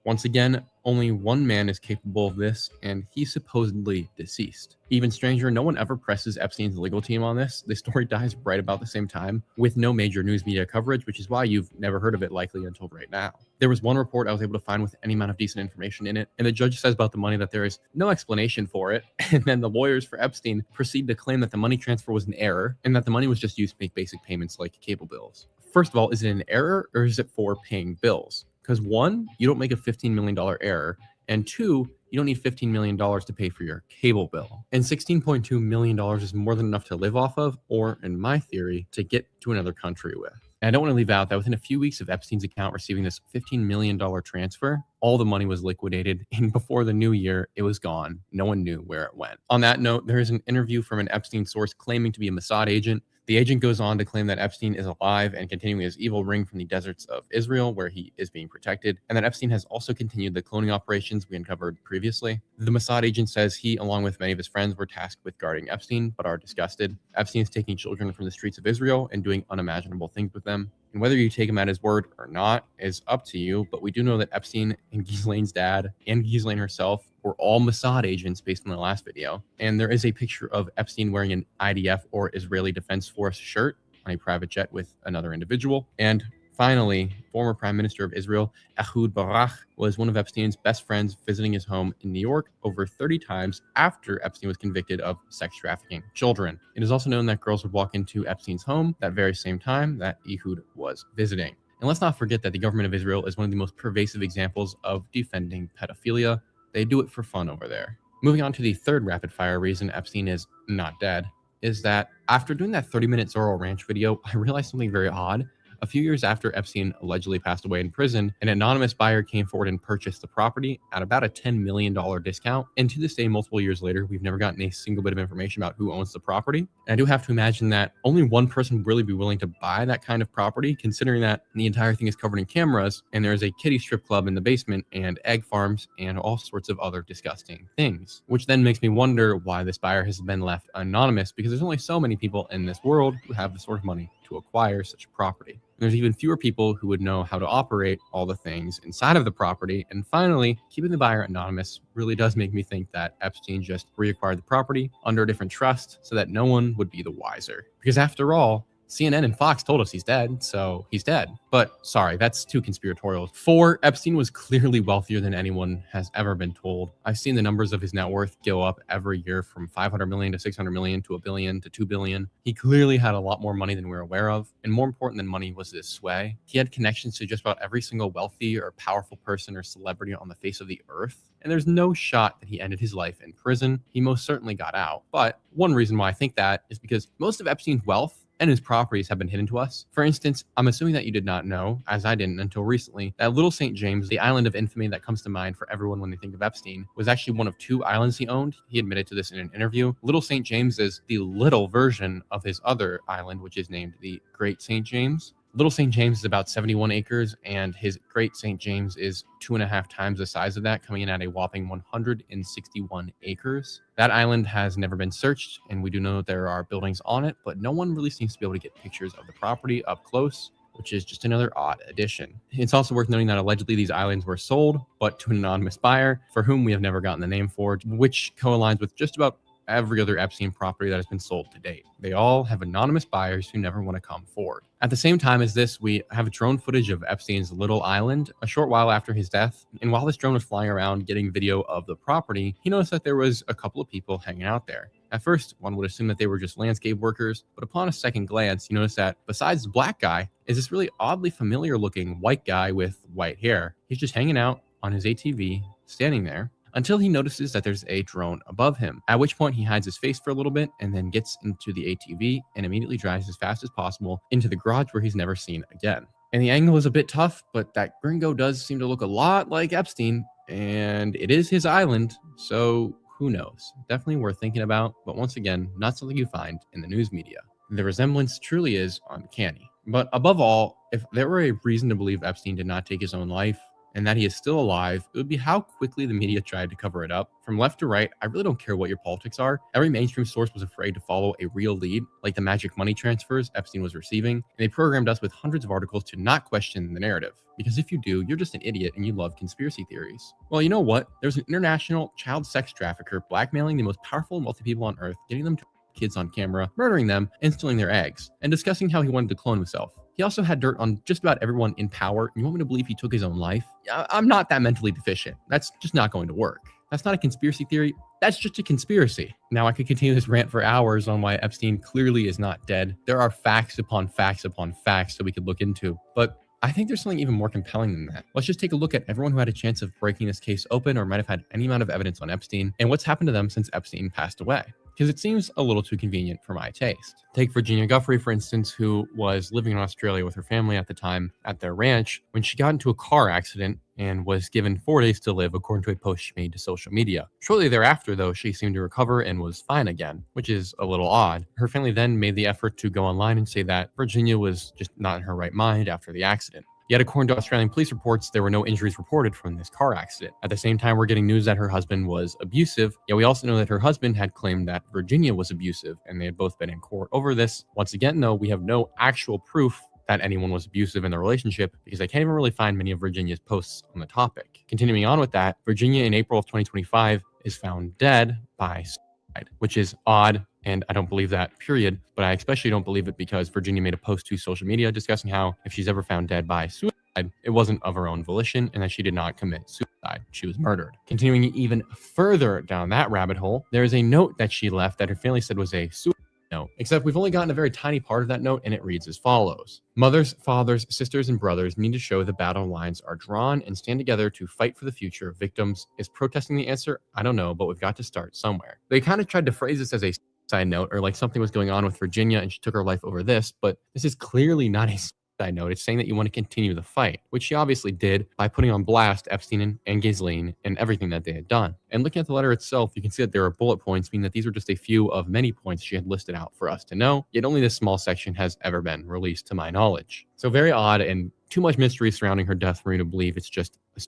Once again, only one man is capable of this, and he's supposedly deceased. Even stranger, no one ever presses Epstein's legal team on this. The story dies right about the same time, with no major news media coverage, which is why you've never heard of it likely until right now. There was one report I was able to find with any amount of decent information in it, and the judge says about the money that there is no explanation for it, and then the lawyers for Epstein proceed to claim that the money transfer was an error, and that the money was just used to make basic payments like cable bills. First of all, is it an error, or is it for paying bills? Because one, you don't make a $15 million error, and two, you don't need $15 million to pay for your cable bill. And $16.2 million is more than enough to live off of, or in my theory, to get to another country with. And I don't want to leave out that within a few weeks of Epstein's account receiving this $15 million transfer, all the money was liquidated, and before the new year, it was gone. No one knew where it went. On that note, there is an interview from an Epstein source claiming to be a Mossad agent. The agent goes on to claim that Epstein is alive and continuing his evil ring from the deserts of Israel, where he is being protected, and that Epstein has also continued the cloning operations we uncovered previously. The Mossad agent says he, along with many of his friends, were tasked with guarding Epstein, but are disgusted. Epstein is taking children from the streets of Israel and doing unimaginable things with them. And whether you take him at his word or not is up to you, but we do know that Epstein and Ghislaine's dad and Ghislaine herself were all Mossad agents based on the last video. And there is a picture of Epstein wearing an IDF or Israeli Defense Force shirt on a private jet with another individual. And finally, former Prime Minister of Israel, Ehud Barak, was one of Epstein's best friends visiting his home in New York over 30 times after Epstein was convicted of sex trafficking children. It is also known that girls would walk into Epstein's home that very same time that Ehud was visiting. And let's not forget that the government of Israel is one of the most pervasive examples of defending pedophilia. They do it for fun over there. Moving on to the third rapid fire reason Epstein is not dead is that after doing that 30-minute Zorro Ranch video, I realized something very odd. A few years after Epstein allegedly passed away in prison, an anonymous buyer came forward and purchased the property at about a $10 million discount. And to this day, multiple years later, we've never gotten a single bit of information about who owns the property. And I do have to imagine that only one person would really be willing to buy that kind of property, considering that the entire thing is covered in cameras and there's a kiddie strip club in the basement and egg farms and all sorts of other disgusting things. Which then makes me wonder why this buyer has been left anonymous, because there's only so many people in this world who have the sort of money to acquire such a property. There's even fewer people who would know how to operate all the things inside of the property. And finally, keeping the buyer anonymous really does make me think that Epstein just reacquired the property under a different trust so that no one would be the wiser. Because after all, CNN and Fox told us he's dead, so he's dead. But sorry, that's too conspiratorial. 4, Epstein was clearly wealthier than anyone has ever been told. I've seen the numbers of his net worth go up every year from 500 million to 600 million to $1 billion to $2 billion. He clearly had a lot more money than we're aware of. And more important than money was his sway. He had connections to just about every single wealthy or powerful person or celebrity on the face of the earth. And there's no shot that he ended his life in prison. He most certainly got out. But one reason why I think that is because most of Epstein's wealth and his properties have been hidden to us. For instance, I'm assuming that you did not know, as I didn't until recently, that Little St. James, the island of infamy that comes to mind for everyone when they think of Epstein, was actually one of 2 islands he owned. He admitted to this in an interview. Little St. James is the little version of his other island, which is named the Great St. James. Little St. James is about 71 acres, and his Great St. James is 2.5 times the size of that, coming in at a whopping 161 acres. That island has never been searched, and we do know that there are buildings on it, but no one really seems to be able to get pictures of the property up close, which is just another odd addition. It's also worth noting that allegedly these islands were sold, but to an anonymous buyer, for whom we have never gotten the name for, which co-aligns with just about every other Epstein property that has been sold to date. They all have anonymous buyers who never want to come forward. At the same time as this, we have drone footage of Epstein's little island a short while after his death. And while this drone was flying around getting video of the property, he noticed that there was a couple of people hanging out there. At first, one would assume that they were just landscape workers, but upon a second glance, you notice that besides the black guy is this really oddly familiar looking white guy with white hair. He's just hanging out on his ATV, standing there, until he notices that there's a drone above him, at which point he hides his face for a little bit and then gets into the ATV and immediately drives as fast as possible into the garage where he's never seen again. And the angle is a bit tough, but that gringo does seem to look a lot like Epstein, and it is his island, so who knows? Definitely worth thinking about, but once again, not something you find in the news media. The resemblance truly is uncanny. But above all, if there were a reason to believe Epstein did not take his own life, and that he is still alive, it would be how quickly the media tried to cover it up. From left to right, I really don't care what your politics are. Every mainstream source was afraid to follow a real lead, like the magic money transfers Epstein was receiving, and they programmed us with hundreds of articles to not question the narrative. Because if you do, you're just an idiot and you love conspiracy theories. Well, you know what? There's an international child sex trafficker blackmailing the most powerful and wealthy people on earth, getting them to kids on camera, murdering them, and stealing their eggs, and discussing how he wanted to clone himself. He also had dirt on just about everyone in power. And you want me to believe he took his own life? I'm not that mentally deficient. That's just not going to work. That's not a conspiracy theory. That's just a conspiracy. Now, I could continue this rant for hours on why Epstein clearly is not dead. There are facts upon facts upon facts that we could look into. But I think there's something even more compelling than that. Let's just take a look at everyone who had a chance of breaking this case open or might have had any amount of evidence on Epstein and what's happened to them since Epstein passed away. Because it seems a little too convenient for my taste. Take Virginia Giuffre, for instance, who was living in Australia with her family at the time at their ranch when she got into a car accident and was given 4 days to live, according to a post she made to social media. Shortly thereafter, though, she seemed to recover and was fine again, which is a little odd. Her family then made the effort to go online and say that Virginia was just not in her right mind after the accident. Yet, according to Australian police reports, there were no injuries reported from this car accident. At the same time, we're getting news that her husband was abusive, yet we also know that her husband had claimed that Virginia was abusive, and they had both been in court over this. Once again, though, we have no actual proof that anyone was abusive in the relationship because I can't even really find many of Virginia's posts on the topic. Continuing on with that, Virginia in April of 2025 is found dead by suicide, which is odd. And I don't believe that, period. But I especially don't believe it because Virginia made a post to social media discussing how if she's ever found dead by suicide, it wasn't of her own volition and that she did not commit suicide. She was murdered. Continuing even further down that rabbit hole, there is a note that she left that her family said was a suicide note. Except we've only gotten a very tiny part of that note, and it reads as follows. Mothers, fathers, sisters, and brothers need to show the battle lines are drawn and stand together to fight for the future of victims. Is protesting the answer? I don't know, but we've got to start somewhere. They kind of tried to phrase this as a side note, or like something was going on with Virginia and she took her life over this, but this is clearly not a side note. It's saying that you want to continue the fight, which she obviously did by putting on blast Epstein and Ghislaine and everything that they had done. And looking at the letter itself, you can see that there are bullet points, meaning that these are just a few of many points she had listed out for us to know, yet only this small section has ever been released to my knowledge. So very odd and too much mystery surrounding her death for me to believe it's just a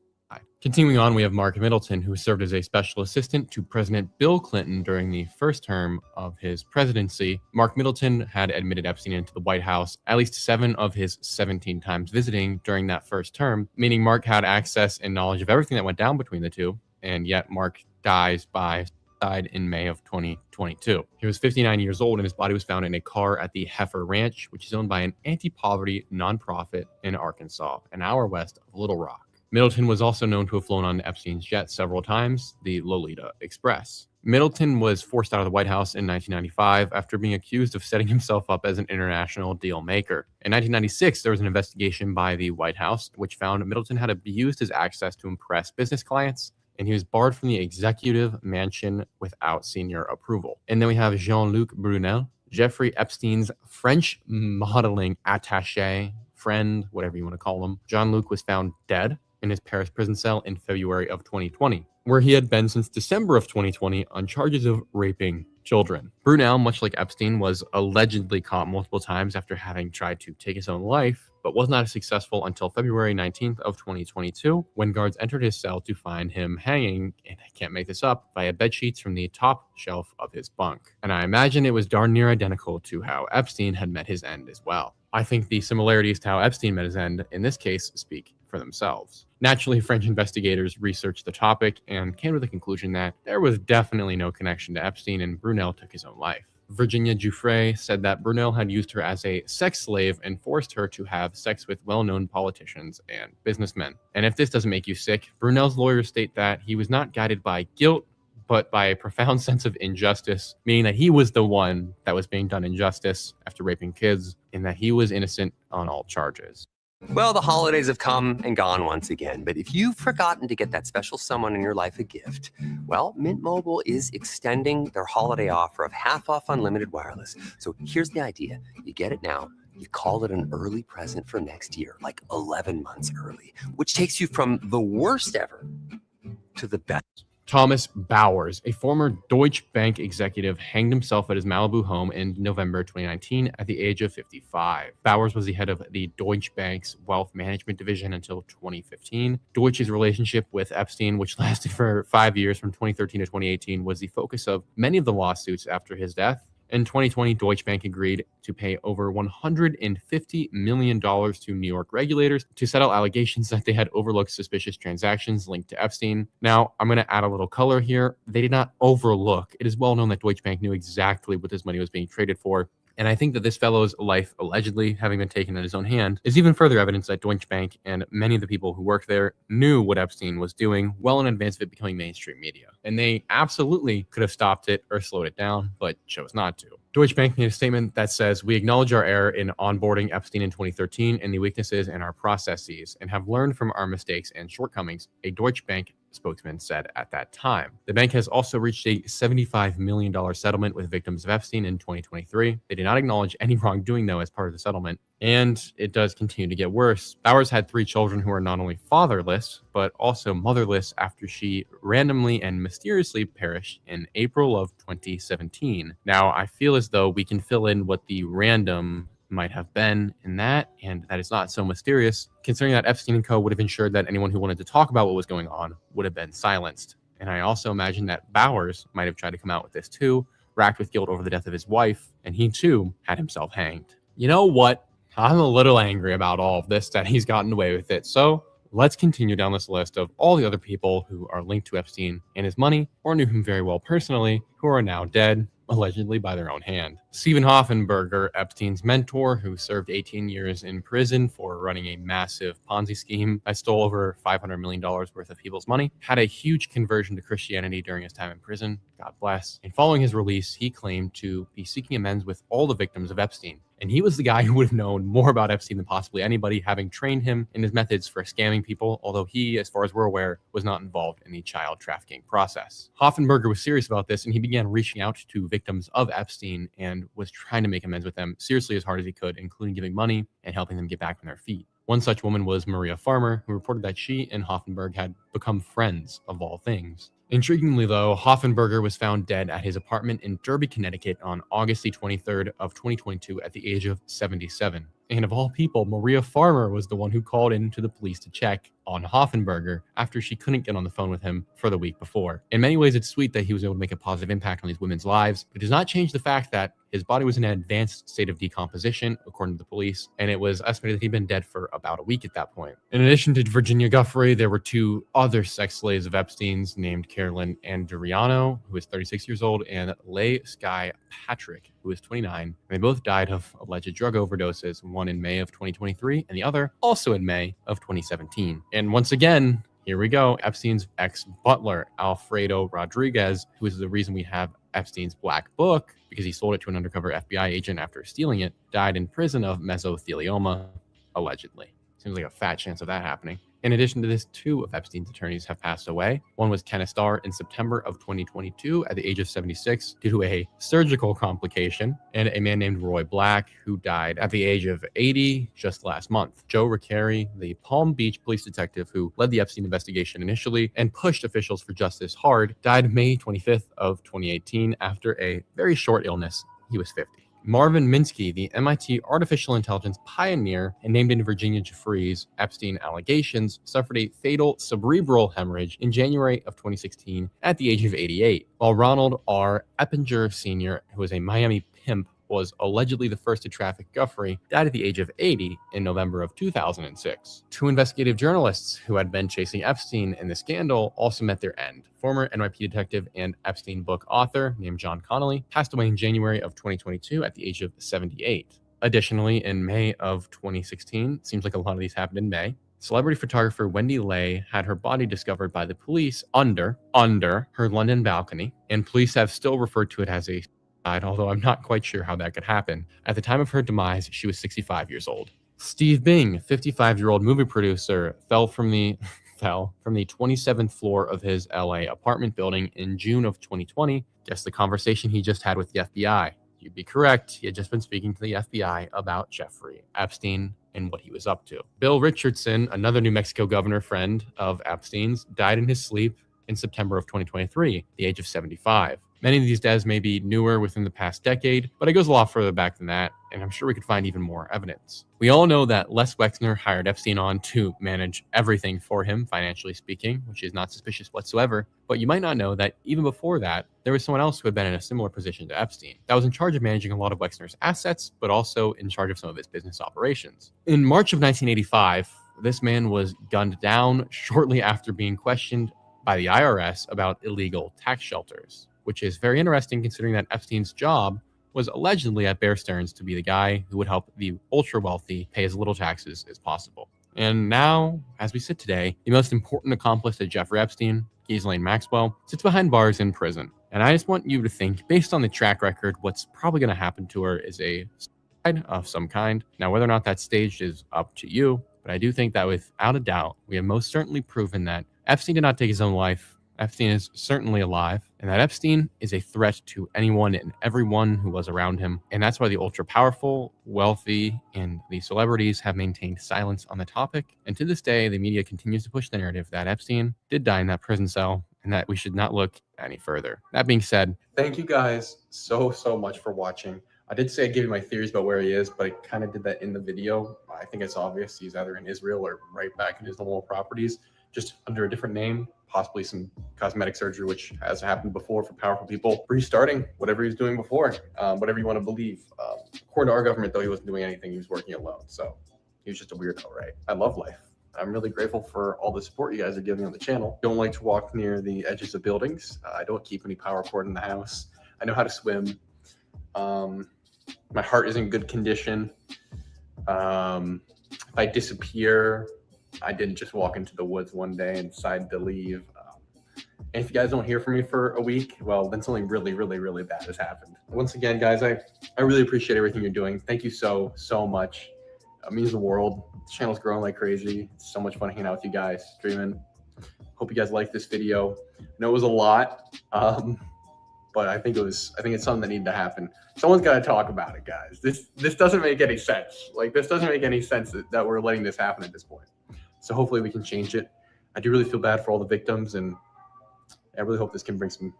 Continuing on, we have Mark Middleton, who served as a special assistant to President Bill Clinton during the first term of his presidency. Mark Middleton had admitted Epstein into the White House at least 7 of his 17 times visiting during that first term, meaning Mark had access and knowledge of everything that went down between the two, and yet Mark dies by suicide in May of 2022. He was 59 years old, and his body was found in a car at the Heifer Ranch, which is owned by an anti-poverty nonprofit in Arkansas, an hour west of Little Rock. Middleton was also known to have flown on Epstein's jet several times, the Lolita Express. Middleton was forced out of the White House in 1995 after being accused of setting himself up as an international deal maker. In 1996, there was an investigation by the White House, which found Middleton had abused his access to impress business clients, and he was barred from the executive mansion without senior approval. And then we have Jean-Luc Brunel, Jeffrey Epstein's French modeling attaché, friend, whatever you want to call him, Jean-Luc, was found dead in his Paris prison cell in February of 2020, where he had been since December of 2020 on charges of raping children. Brunel, much like Epstein, was allegedly caught multiple times after having tried to take his own life, but was not successful until February 19th of 2022, when guards entered his cell to find him hanging, and I can't make this up, via bed sheets from the top shelf of his bunk. And I imagine it was darn near identical to how Epstein had met his end as well. I think the similarities to how Epstein met his end in this case speak for themselves. Naturally, French investigators researched the topic and came to the conclusion that there was definitely no connection to Epstein, and Brunel took his own life. Virginia Giuffre said that Brunel had used her as a sex slave and forced her to have sex with well-known politicians and businessmen. And if this doesn't make you sick, Brunel's lawyers state that he was not guided by guilt, but by a profound sense of injustice, meaning that he was the one that was being done injustice after raping kids, and that he was innocent on all charges. Well, the holidays have come and gone once again, but if you've forgotten to get that special someone in your life a gift, well, Mint Mobile is extending their holiday offer of half off unlimited wireless. So here's the idea. You get it now. You call it an early present for next year, like 11 months early, which takes you from the worst ever to the best. Thomas Bowers, a former Deutsche Bank executive, hanged himself at his Malibu home in November 2019 at the age of 55. Bowers was the head of the Deutsche Bank's wealth management division until 2015. Deutsche's relationship with Epstein, which lasted for 5 years from 2013 to 2018, was the focus of many of the lawsuits after his death. In 2020, Deutsche Bank agreed to pay over $150 million to New York regulators to settle allegations that they had overlooked suspicious transactions linked to Epstein. Now, I'm going to add a little color here. They did not overlook. It is well known that Deutsche Bank knew exactly what this money was being traded for. And I think that this fellow's life, allegedly having been taken in his own hand, is even further evidence that Deutsche Bank and many of the people who worked there knew what Epstein was doing well in advance of it becoming mainstream media. And they absolutely could have stopped it or slowed it down, but chose not to. Deutsche Bank made a statement that says, "We acknowledge our error in onboarding Epstein in 2013 and the weaknesses in our processes, and have learned from our mistakes and shortcomings," a Deutsche Bank spokesman said at that time. The bank has also reached a $75 million settlement with victims of Epstein in 2023. They did not acknowledge any wrongdoing, though, as part of the settlement, and it does continue to get worse. Bowers had 3 children who are not only fatherless, but also motherless after she randomly and mysteriously perished in April of 2017. Now, I feel as though we can fill in what the random might have been in that, and that is not so mysterious, considering that Epstein and Co. would have ensured that anyone who wanted to talk about what was going on would have been silenced. And I also imagine that Bowers might have tried to come out with this too, racked with guilt over the death of his wife, and he too had himself hanged. You know what? I'm a little angry about all of this, that he's gotten away with it. So let's continue down this list of all the other people who are linked to Epstein and his money, or knew him very well personally, who are now dead, allegedly by their own hand. Stephen Hoffenberger, Epstein's mentor, who served 18 years in prison for running a massive Ponzi scheme that stole over $500 million worth of people's money, had a huge conversion to Christianity during his time in prison. God bless. And following his release, he claimed to be seeking amends with all the victims of Epstein. And he was the guy who would have known more about Epstein than possibly anybody, having trained him in his methods for scamming people, although he, as far as we're aware, was not involved in the child trafficking process. Hoffenberger was serious about this, and he began reaching out to victims of Epstein and was trying to make amends with them seriously as hard as he could, including giving money and helping them get back on their feet. One such woman was Maria Farmer, who reported that she and Hoffenberg had become friends of all things. Intriguingly, though, Hoffenberger was found dead at his apartment in Derby, Connecticut on August the 23rd of 2022 at the age of 77. And of all people, Maria Farmer was the one who called in to the police to check on Hoffenberger after she couldn't get on the phone with him for the week before. In many ways, it's sweet that he was able to make a positive impact on these women's lives, but it does not change the fact that his body was in an advanced state of decomposition, according to the police, and it was estimated that he'd been dead for about a week at that point. In addition to Virginia Giuffre, there were 2 other sex slaves of Epstein's named Carolyn Andriano, who was 36 years old, and Leigh Skye Patrick, who was 29. And they both died of alleged drug overdoses, one in May of 2023 and the other also in May of 2017. And once again, here we go, Epstein's ex-butler, Alfredo Rodriguez, who is the reason we have Epstein's black book, because he sold it to an undercover FBI agent after stealing it, died in prison of mesothelioma, allegedly. Seems like a fat chance of that happening. In addition to this, 2 of Epstein's attorneys have passed away. One was Kenneth Starr in September of 2022 at the age of 76 due to a surgical complication, and a man named Roy Black who died at the age of 80 just last month. Joe Riccieri, the Palm Beach police detective who led the Epstein investigation initially and pushed officials for justice hard, died May 25th of 2018 after a very short illness. He was 50. Marvin Minsky, the MIT artificial intelligence pioneer and named in Virginia Giuffre's Epstein allegations, suffered a fatal cerebral hemorrhage in January of 2016 at the age of 88, while Ronald R. Eppinger Sr., who was a Miami pimp, was allegedly the first to traffic Giuffre, died at the age of 80 in November of 2006. 2 investigative journalists who had been chasing Epstein in the scandal also met their end. Former NYPD detective and Epstein book author named John Connolly passed away in January of 2022 at the age of 78. Additionally, in May of 2016, seems like a lot of these happened in May, celebrity photographer Wendy Lay had her body discovered by the police under her London balcony, and police have still referred to it as a although I'm not quite sure how that could happen. At the time of her demise, she was 65 years old. Steve Bing, 55-year-old movie producer, fell from the 27th floor of his LA apartment building in June of 2020. Guess the conversation he just had with the FBI. You'd be correct. He had just been speaking to the FBI about Jeffrey Epstein and what he was up to. Bill Richardson, another New Mexico governor friend of Epstein's, died in his sleep in September of 2023, the age of 75. Many of these deaths may be newer within the past decade, but it goes a lot further back than that, and I'm sure we could find even more evidence. We all know that Les Wexner hired Epstein on to manage everything for him, financially speaking, which is not suspicious whatsoever, but you might not know that even before that, there was someone else who had been in a similar position to Epstein that was in charge of managing a lot of Wexner's assets, but also in charge of some of his business operations. In March of 1985, this man was gunned down shortly after being questioned by the IRS about illegal tax shelters, which is very interesting considering that Epstein's job was allegedly at Bear Stearns to be the guy who would help the ultra-wealthy pay as little taxes as possible. And now, as we sit today, the most important accomplice to Jeffrey Epstein, Ghislaine Maxwell, sits behind bars in prison. And I just want you to think, based on the track record, what's probably going to happen to her is a suicide of some kind. Now, whether or not that's staged is up to you, but I do think that without a doubt, we have most certainly proven that Epstein did not take his own life. Epstein is certainly alive, and that Epstein is a threat to anyone and everyone who was around him. And that's why the ultra-powerful, wealthy, and the celebrities have maintained silence on the topic. And to this day, the media continues to push the narrative that Epstein did die in that prison cell and that we should not look any further. That being said, thank you guys so much for watching. I did say I'd give you my theories about where he is, but I kind of did that in the video. I think it's obvious he's either in Israel or right back in his normal properties, just under a different name. Possibly some cosmetic surgery, which has happened before for powerful people. Restarting whatever he was doing before, whatever you want to believe. According to our government, though, he wasn't doing anything. He was working alone. So he was just a weirdo, right? I love life. I'm really grateful for all the support you guys are giving on the channel. Don't like to walk near the edges of buildings. I don't keep any power cord in the house. I know how to swim. My heart is in good condition. If I disappear, I didn't just walk into the woods one day and decide to leave. And if you guys don't hear from me for a week, well, then something really bad has happened. Once again, guys, I really appreciate everything you're doing. Thank you so much. It means the world. This channel's growing like crazy. It's so much fun hanging out with you guys, streaming. Hope you guys like this video. I know it was a lot, but I think it's something that needed to happen. Someone's got to talk about it, guys. This doesn't make any sense. Like, this doesn't make any sense that we're letting this happen at this point. So hopefully we can change it. I do really feel bad for all the victims, and I really hope this can bring some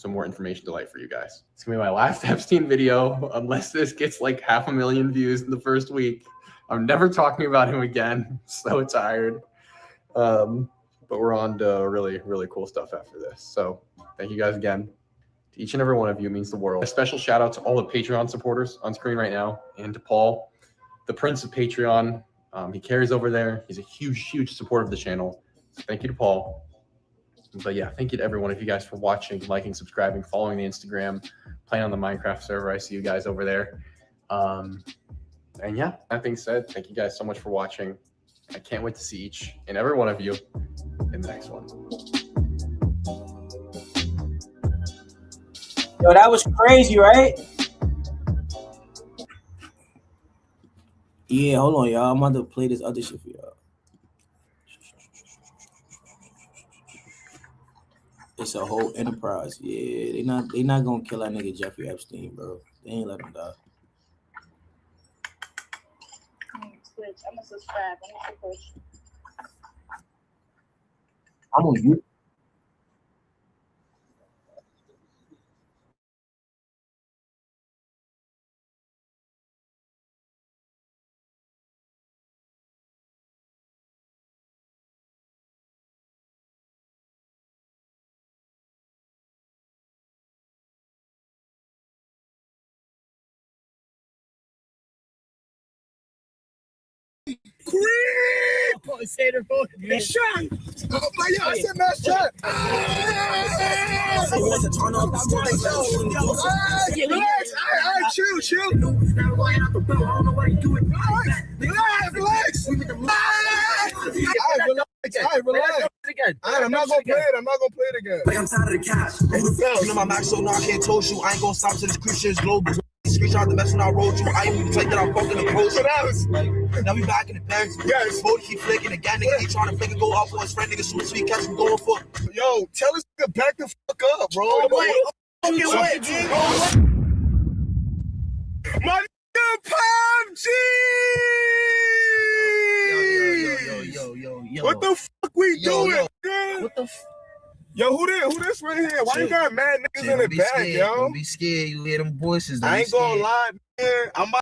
more information to light for you guys. It's gonna be my last Epstein video, unless this gets like 500,000 views in the first week. I'm never talking about him again. I'm so tired. But we're on to really cool stuff after this. So thank you guys again. To each and every one of you, it means the world. A special shout out to all the Patreon supporters on screen right now, and to Paul, the Prince of Patreon. He carries over there. He's a huge supporter of the channel. So thank you to Paul. But yeah, thank you to every one of you guys for watching, liking, subscribing, following the Instagram, playing on the Minecraft server. I see you guys over there. And yeah, that being said, thank you guys so much for watching. I can't wait to see each and every one of you in the next one. Yo, that was crazy, right? Yeah, hold on, y'all. I'm about to play this other shit for y'all. It's a whole enterprise. Yeah, they not gonna kill that nigga Jeffrey Epstein, bro. They ain't let him die. Switch. I'm gonna subscribe. I'm gonna push. I'm on you. I'm not gonna play it. I'm not gonna play it again. Like I'm tired of the cash. You know my max, so now I can't told you. I ain't gonna stop till this creep shit is global. Screenshot the mess when I rolled you. I ain't even take that I'm fucking the post. Now we back in the pants. Yes. Both keep flicking again. Nigga keep trying to flick and go up on his friend. Nigga shoot sweet catch him going for. Yo, tell this nigga back the fuck up, bro. My nigga PUBG! Yo. What the fuck we doing, man? What the Yo, who this right here? Why you got mad niggas in the back, yo? Don't be scared. You hear them voices. I ain't gonna lie, man. I'm about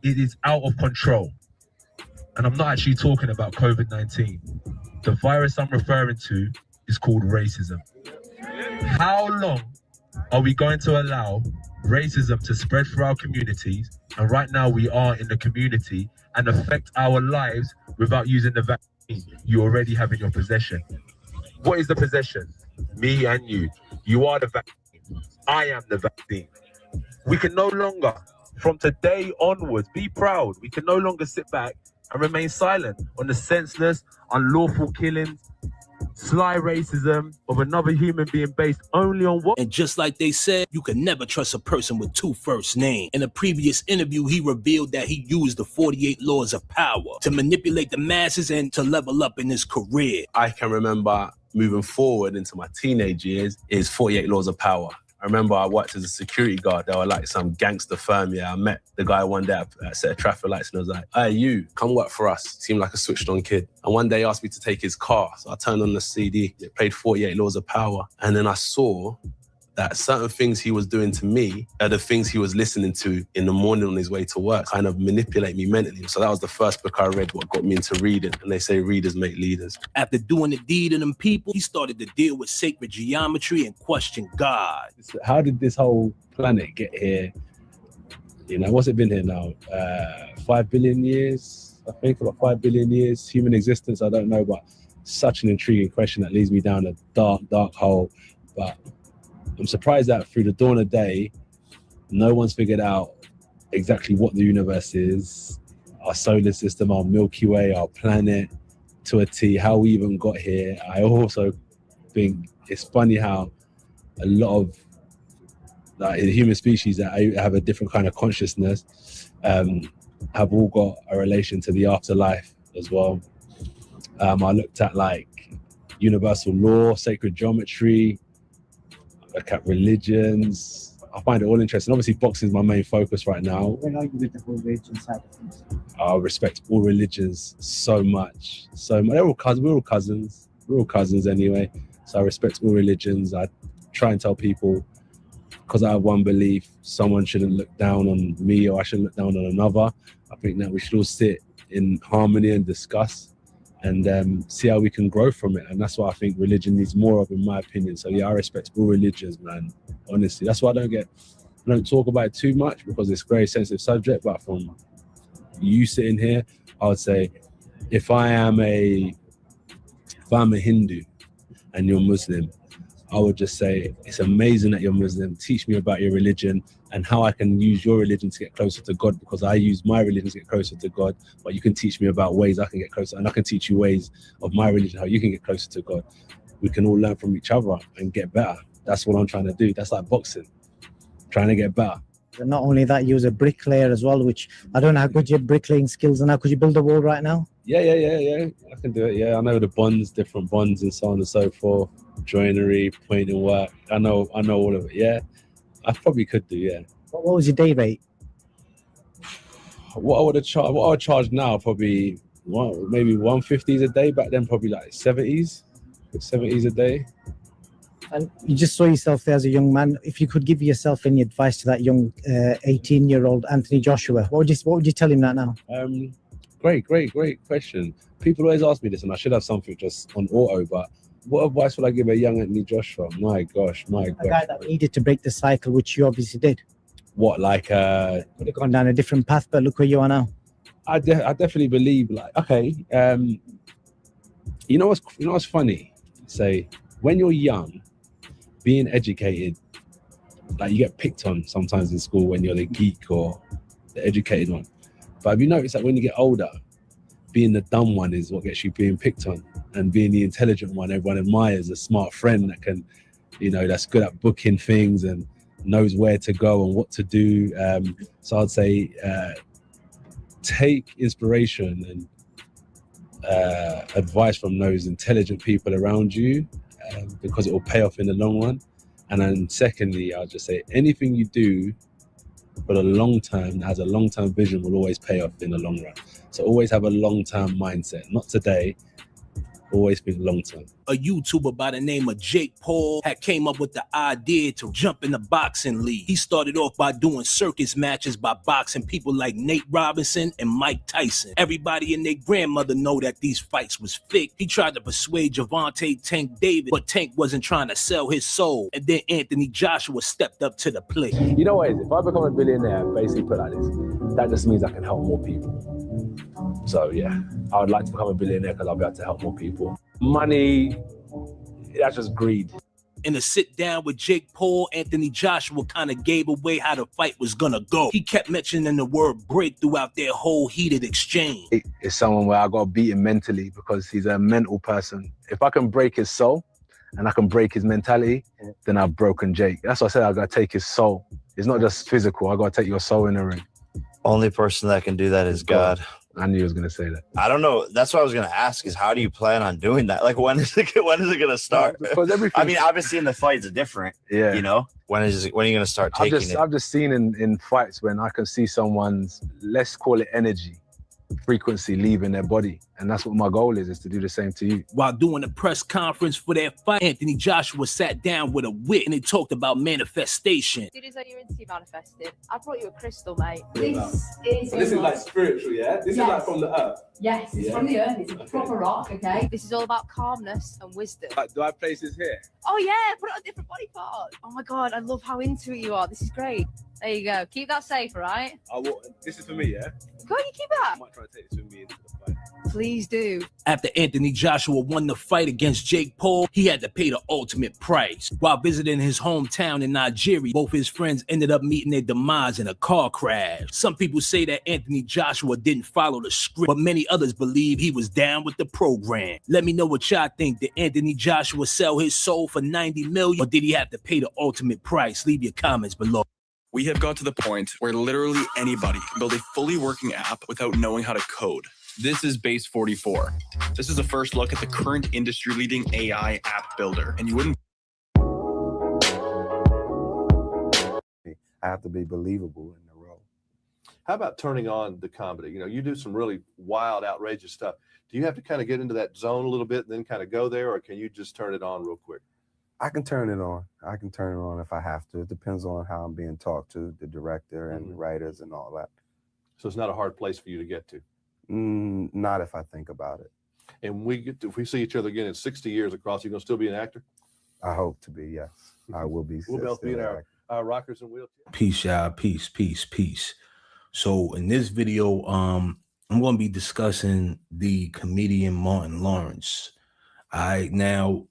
It is out of control. And I'm not actually talking about COVID-19. The virus I'm referring to is called racism. How long are we going to allow racism to spread through our communities? And right now we are in the community and affect our lives without using the vaccine you already have in your possession. What is the possession? Me and you. You are the vaccine. I am the vaccine. We can no longer, from today onwards, be proud. We can no longer sit back and remain silent on the senseless, unlawful killings, sly racism of another human being based only on what? And just like they said, you can never trust a person with two first names. In a previous interview, he revealed that he used the 48 laws of power to manipulate the masses and to level up in his career. I can remember moving forward into my teenage years is 48 laws of power. I remember I worked as a security guard. They were like some gangster firm. Yeah, I met the guy one day at a set of traffic lights and I was like, hey, you, come work for us. Seemed like a switched on kid. And one day he asked me to take his car. So I turned on the CD. It played 48 Laws of Power. And then I saw that certain things he was doing to me are the things he was listening to in the morning on his way to work, kind of manipulate me mentally. So that was the first book I read, what got me into reading. And they say readers make leaders. After doing the deed of them people, he started to deal with sacred geometry and question God. How did this whole planet get here? You know, what's it been here now? 5 billion years, I think, about 5 billion years. Human existence, I don't know, but such an intriguing question that leads me down a dark, dark hole. But I'm surprised that through the dawn of day, no one's figured out exactly what the universe is, our solar system, our Milky Way, our planet, to a T, how we even got here. I also think it's funny how a lot of the human species that have a different kind of consciousness have all got a relation to the afterlife as well. I looked at like universal law, sacred geometry, look at religions. I find it all interesting. Obviously, boxing is my main focus right now. When are you with the whole religion side of things? I respect all religions so much. They're all cousins. We're all cousins. We're all cousins anyway. So I respect all religions. I try and tell people, because I have one belief, someone shouldn't look down on me or I shouldn't look down on another. I think that we should all sit in harmony and discuss and see how we can grow from it. And that's what I think religion needs more of, in my opinion. So yeah, I respect all religions, man. Honestly, that's why I don't talk about it too much, because it's a very sensitive subject. But from you sitting here, I would say, if I'm a Hindu and you're Muslim, I would just say, it's amazing that you're Muslim. Teach me about your religion and how I can use your religion to get closer to God, because I use my religion to get closer to God. But you can teach me about ways I can get closer, and I can teach you ways of my religion, how you can get closer to God. We can all learn from each other and get better. That's what I'm trying to do. That's like boxing, trying to get better. And not only that, you was a bricklayer as well, which I don't know how good your bricklaying skills are now. Could you build a wall right now? Yeah. I can do it. Yeah, I know the bonds, different bonds, and so on and so forth. Joinery, painting work. I know all of it. Yeah, I probably could do. Yeah. What was your day rate? What I would charge now, probably maybe 150s a day. Back then, probably like 70s a day. And you just saw yourself there as a young man. If you could give yourself any advice to that young 18-year-old Anthony Joshua, what would you tell him that now? Great question. People always ask me this, and I should have something just on auto, but what advice would I give a young Anthony Joshua? My gosh. A guy that needed to break the cycle, which you obviously did. What, like could have gone down a different path, but look where you are now. I definitely believe, like, okay, you know what's funny? Say, when you're young, being educated, like, you get picked on sometimes in school when you're the geek or the educated one. But have you noticed that when you get older, being the dumb one is what gets you being picked on, and being the intelligent one, everyone admires, a smart friend that can, that's good at booking things and knows where to go and what to do. So I'd say take inspiration and advice from those intelligent people around you, because it will pay off in the long run. And then secondly, I'll just say anything you do for the long term, that has a long-term vision, will always pay off in the long run. So always have a long-term mindset, not today, always think long-term. A YouTuber by the name of Jake Paul had came up with the idea to jump in the boxing league. He started off by doing circus matches by boxing people like Nate Robinson and Mike Tyson. Everybody and their grandmother know that these fights was fake. He tried to persuade Javante Tank Davis, but Tank wasn't trying to sell his soul. And then Anthony Joshua stepped up to the plate. You know what it is? If I become a billionaire, basically put like this, that just means I can help more people. So yeah, I would like to become a billionaire because I'll be able to help more people. Money, that's just greed. In a sit down with Jake Paul, Anthony Joshua kind of gave away how the fight was gonna go. He kept mentioning the word break throughout their whole heated exchange. It's someone where I got to beat him mentally because he's a mental person. If I can break his soul and I can break his mentality, then I've broken Jake. That's why I said I got to take his soul. It's not just physical. I got to take your soul in the ring. Only person that can do that is God. I knew he was going to say that. I don't know. That's what I was going to ask is how do you plan on doing that? Like, when is it going to start? Because I mean, obviously in the fights are different. Yeah. You know, when are you going to start taking it? I've just seen in fights when I can see someone's, let's call it energy, frequency leaving their body. And that's what my goal is to do the same to you. While doing a press conference for their fight, Anthony Joshua sat down with a wit and they talked about manifestation. Did is that you're into manifested? I brought you a crystal, mate. This is like spiritual, yeah? This is like from the earth. Yes, it's from the earth. It's a proper rock, okay? This is all about calmness and wisdom. Do I place this here? Oh yeah, put it on different body parts. Oh my God, I love how into it you are. This is great. There you go. Keep that safe, all right? This is for me, yeah? Go on, you keep that. I might try to take this with me into the fight. Please do. After Anthony Joshua won the fight against Jake Paul, he had to pay the ultimate price. While visiting his hometown in Nigeria, both his friends ended up meeting their demise in a car crash. Some people say that Anthony Joshua didn't follow the script, but many others believe he was down with the program. Let me know what y'all think. Did Anthony Joshua sell his soul for $90 million, or did he have to pay the ultimate price? Leave your comments below. We have got to the point where literally anybody can build a fully working app without knowing how to code. This is Base 44. This is a first look at the current industry-leading AI app builder, and you wouldn't. I have to be believable in the role. How about turning on the comedy? You know, you do some really wild, outrageous stuff. Do you have to kind of get into that zone a little bit and then kind of go there, or can you just turn it on real quick? I can turn it on. I can turn it on if I have to. It depends on how I'm being talked to, the director and the writers and all that. So it's not a hard place for you to get to? Not if I think about it. And if we see each other again in 60 years across, you going to still be an actor? I hope to be, yes. I will be. We'll both be in our rockers and wheelchairs. Peace, y'all. Peace, peace, peace. So in this video, I'm going to be discussing the comedian Martin Lawrence. Now,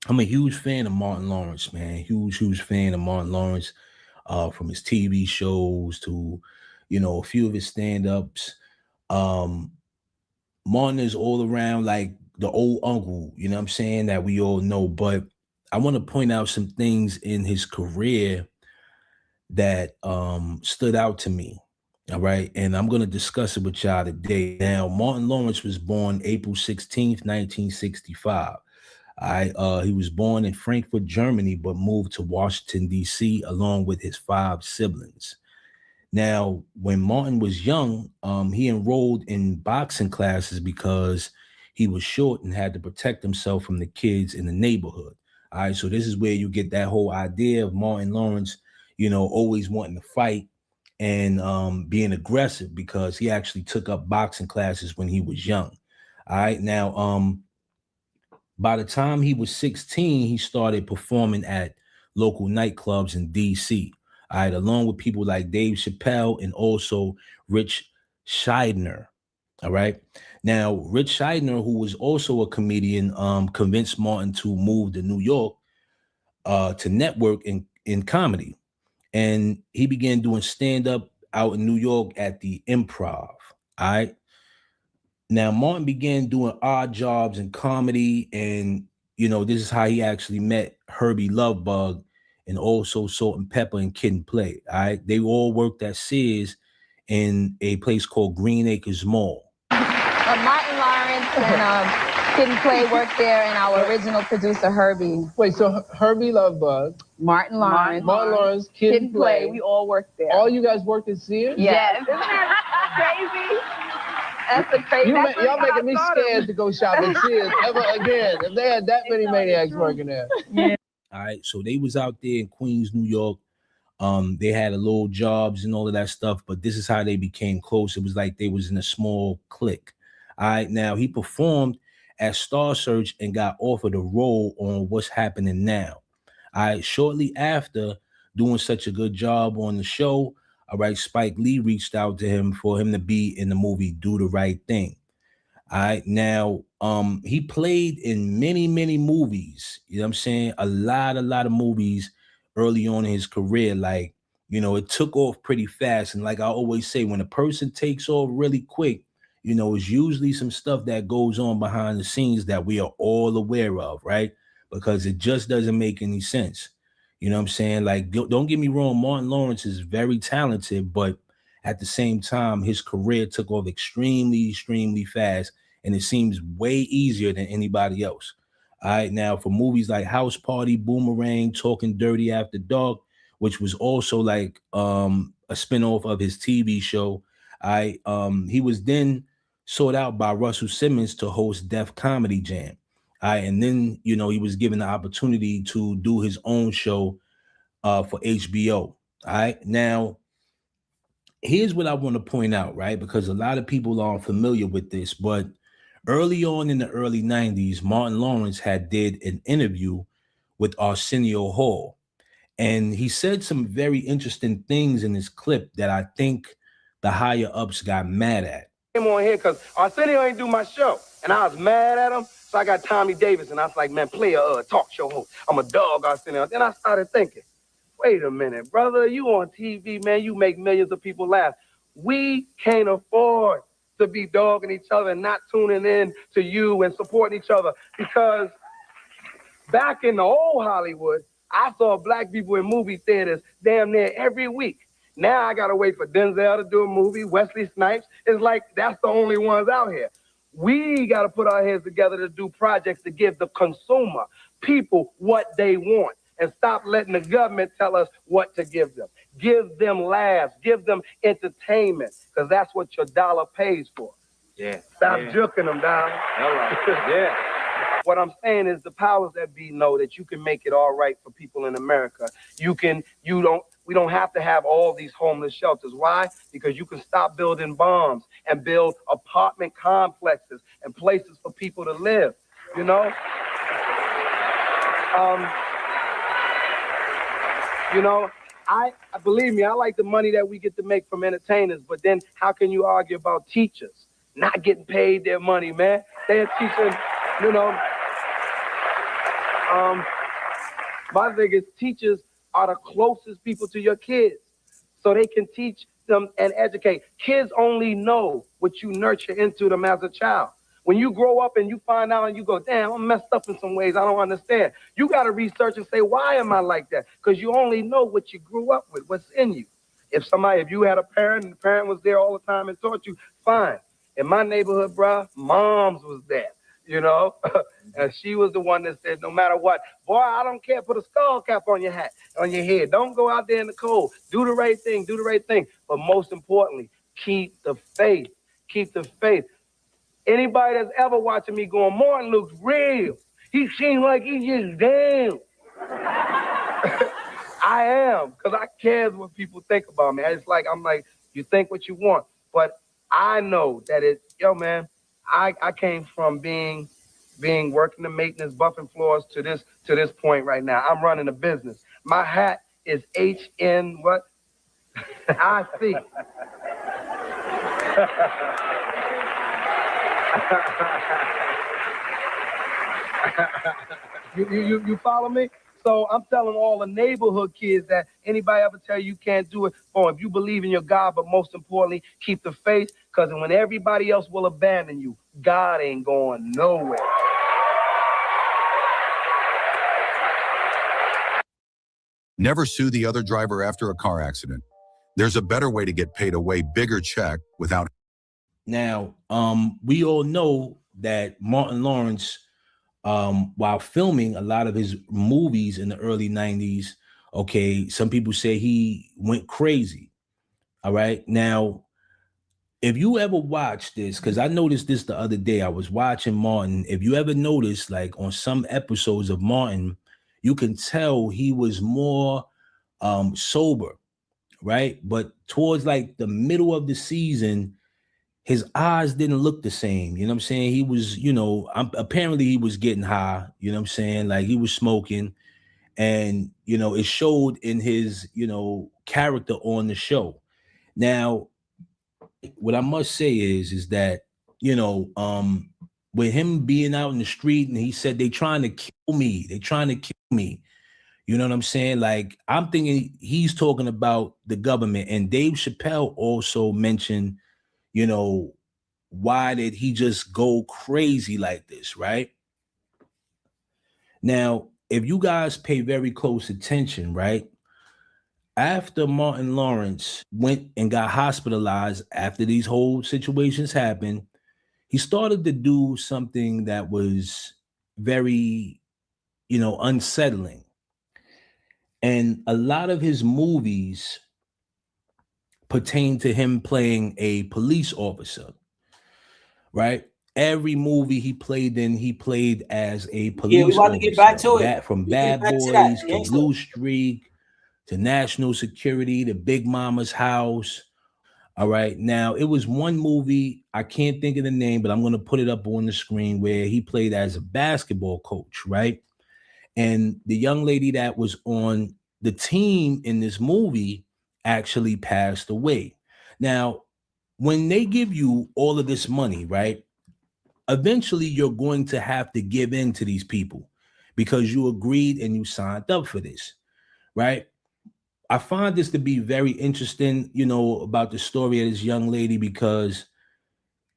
I'm a huge fan of Martin Lawrence, man. Huge fan of Martin Lawrence, from his TV shows to, a few of his stand-ups. Martin is all around like the old uncle, you know what I'm saying, that we all know. But I want to point out some things in his career that stood out to me. All right. And I'm going to discuss it with y'all today. Now, Martin Lawrence was born April 16th, 1965. He was born in Frankfurt, Germany, but moved to Washington, D.C., along with his 5 siblings. Now, when Martin was young, he enrolled in boxing classes because he was short and had to protect himself from the kids in the neighborhood. All right, so this is where you get that whole idea of Martin Lawrence, always wanting to fight and being aggressive, because he actually took up boxing classes when he was young. All right, now, by the time he was 16, he started performing at local nightclubs in D.C., all right, along with people like Dave Chappelle and also Rich Scheidner. All right. Now, Rich Scheidner, who was also a comedian, convinced Martin to move to New York to network in comedy. And he began doing stand-up out in New York at the Improv. All right. Now, Martin began doing odd jobs in comedy. And, this is how he actually met Herbie Lovebug, and also Salt and Pepper and Kid and Play. All right. They all worked at Sears in a place called Green Acres Mall. Martin Lawrence and Kid and Play worked there, and our original producer, Herbie. Wait, so Herbie Lovebug, Martin Lawrence, Kid and Play, we all worked there. All you guys worked at Sears? Yes. Isn't that crazy? That's a crazy. Y'all making me scared to go shop at Sears ever again. If they had that many maniacs working there. Yeah. All right, so they was out there in Queens, New York. They had a little jobs and all of that stuff, but this is how they became close. It was like they was in a small clique. All right, now he performed at Star Search and got offered a role on What's Happening Now. All right, shortly after doing such a good job on the show, all right, Spike Lee reached out to him for him to be in the movie Do the Right Thing. All right, now he played in many movies. You know what I'm saying? A lot of movies early on in his career. Like, it took off pretty fast. And like I always say, when a person takes off really quick, it's usually some stuff that goes on behind the scenes that we are all aware of, right? Because it just doesn't make any sense. You know what I'm saying? Like, don't get me wrong, Martin Lawrence is very talented, but at the same time, his career took off extremely fast, and it seems way easier than anybody else. All right, now for movies like House Party, Boomerang, Talking Dirty After Dark, which was also like a spinoff of his TV show, he was then sought out by Russell Simmons to host Def Comedy Jam. And then, he was given the opportunity to do his own show for HBO. All right, now, here's what I want to point out, right? Because a lot of people aren't familiar with this, but early on in the early 90s, Martin Lawrence did an interview with Arsenio Hall. And he said some very interesting things in this clip that I think the higher ups got mad at. Came on here because Arsenio ain't do my show. And I was mad at him. So I got Tommy Davis, and I was like, man, play a talk show host. I'm a dog, Arsenio. Then I started thinking, wait a minute, brother, you on TV, man. You make millions of people laugh. We can't afford to be dogging each other and not tuning in to you and supporting each other, because back in the old Hollywood, I saw black people in movie theaters damn near every week. Now I gotta wait for Denzel to do a movie, Wesley Snipes. It's like that's the only ones out here. We gotta put our heads together to do projects to give the consumer, people, what they want, and stop letting the government tell us what to give them. Give them laughs, give them entertainment, because that's what your dollar pays for. Yeah. Stop juking them, dog. Yeah. What I'm saying is the powers that be know that you can make it all right for people in America. We don't have to have all these homeless shelters. Why? Because you can stop building bombs and build apartment complexes and places for people to live, you know? I believe me, I like the money that we get to make from entertainers, but then how can you argue about teachers not getting paid their money, man? They're teaching, My thing is teachers are the closest people to your kids, so they can teach them and educate. Kids only know what you nurture into them as a child. When you grow up and you find out and you go, damn, I'm messed up in some ways, I don't understand. You got to research and say, why am I like that? Because you only know what you grew up with, what's in you. If you had a parent and the parent was there all the time and taught you, fine. In my neighborhood, bruh, moms was there, you know? And she was the one that said, no matter what, boy, I don't care, put a skull cap on your hat, on your head. Don't go out there in the cold. Do the right thing, do the right thing. But most importantly, keep the faith. Keep the faith. Anybody that's ever watching me going, Martin looks real. He seems like he's just down. I am, because I care what people think about me. It's like, I'm like, you think what you want. But I know that man, I came from being working the maintenance, buffing floors to this point right now. I'm running a business. My hat is HN what? IC. You follow me? So I'm telling all the neighborhood kids that anybody ever tell you can't do it, if you believe in your God, but most importantly, keep the faith, because when everybody else will abandon you, God ain't going nowhere. Never sue the other driver after a car accident. There's a better way to get paid a way bigger check without. Now, we all know that Martin Lawrence, while filming a lot of his movies in the early 90s, okay, some people say he went crazy. All right. Now, if you ever watch this, because I noticed this the other day, I was watching Martin. If you ever notice, like on some episodes of Martin, you can tell he was more sober, right? But towards like the middle of the season, his eyes didn't look the same. You know what I'm saying? He was, apparently he was getting high. You know what I'm saying? Like he was smoking. And, it showed in his, character on the show. Now, what I must say is that, with him being out in the street and he said, they trying to kill me. They trying to kill me. You know what I'm saying? Like, I'm thinking he's talking about the government. And Dave Chappelle also mentioned, why did he just go crazy like this, right? Now, if you guys pay very close attention, right? After Martin Lawrence went and got hospitalized after these whole situations happened, he started to do something that was very, unsettling. And a lot of his movies pertain to him playing a police officer, right? Every movie he played in, he played as a police officer. Yeah, we about to get back to it. From Bad Boys to Blue Streak to National Security to Big Mama's House. All right. Now, it was one movie, I can't think of the name, but I'm going to put it up on the screen, where he played as a basketball coach, right? And the young lady that was on the team in this movie actually passed away. Now, when they give you all of this money, right, eventually you're going to have to give in to these people because you agreed and you signed up for this, right? I find this to be very interesting, about the story of this young lady, because,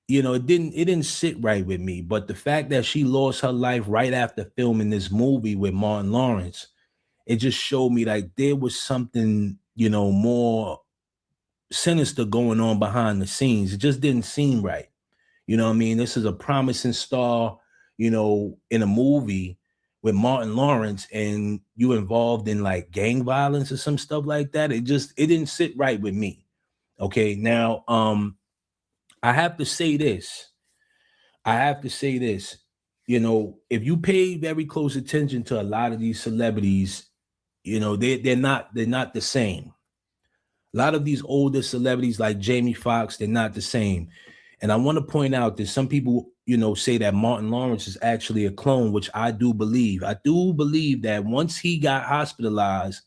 it didn't sit right with me. But the fact that she lost her life right after filming this movie with Martin Lawrence, it just showed me like there was something, more sinister going on behind the scenes. It just didn't seem right. You know what I mean? This is a promising star, in a movie with Martin Lawrence, and you involved in like gang violence or some stuff like that. It didn't sit right with me. Okay. Now, I have to say this. If you pay very close attention to a lot of these celebrities, they're not the same. A lot of these older celebrities like Jamie Foxx, they're not the same. And I want to point out that some people, say that Martin Lawrence is actually a clone, which I do believe. I do believe that once he got hospitalized,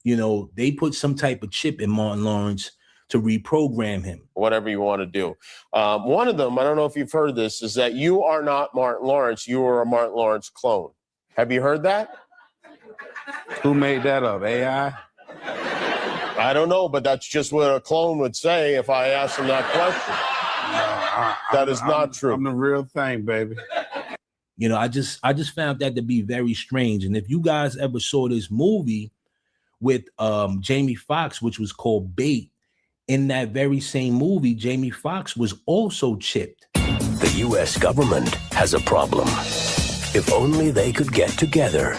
they put some type of chip in Martin Lawrence to reprogram him. Whatever you want to do. One of them, I don't know if you've heard this, is that you are not Martin Lawrence. You are a Martin Lawrence clone. Have you heard that? Who made that up? AI? I don't know, but that's just what a clone would say if I asked him that question. That is not true. I'm the real thing, baby. You know, I just found that to be very strange. And if you guys ever saw this movie with Jamie Foxx, which was called Bait, in that very same movie, Jamie Foxx was also chipped. The U.S. government has a problem. If only they could get together.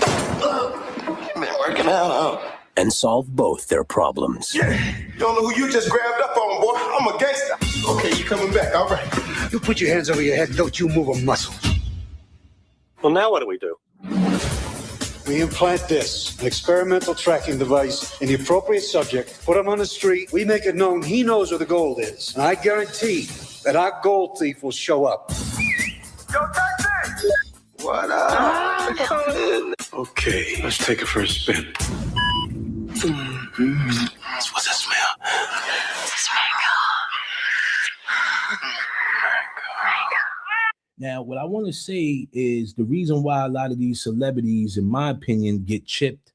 Been working out, huh? And solve both their problems. Yeah. You don't know who you just grabbed up on, boy. I'm a gangster. Okay, you coming back, all right. You put your hands over your head. Don't you move a muscle. Well, now what do we do? We implant this, an experimental tracking device, in the appropriate subject, put him on the street, we make it known he knows where the gold is. And I guarantee that our gold thief will show up. Yo, taxi! What up? Okay, let's take it for a spin. What's that smell? Now, what I want to say is the reason why a lot of these celebrities, in my opinion, get chipped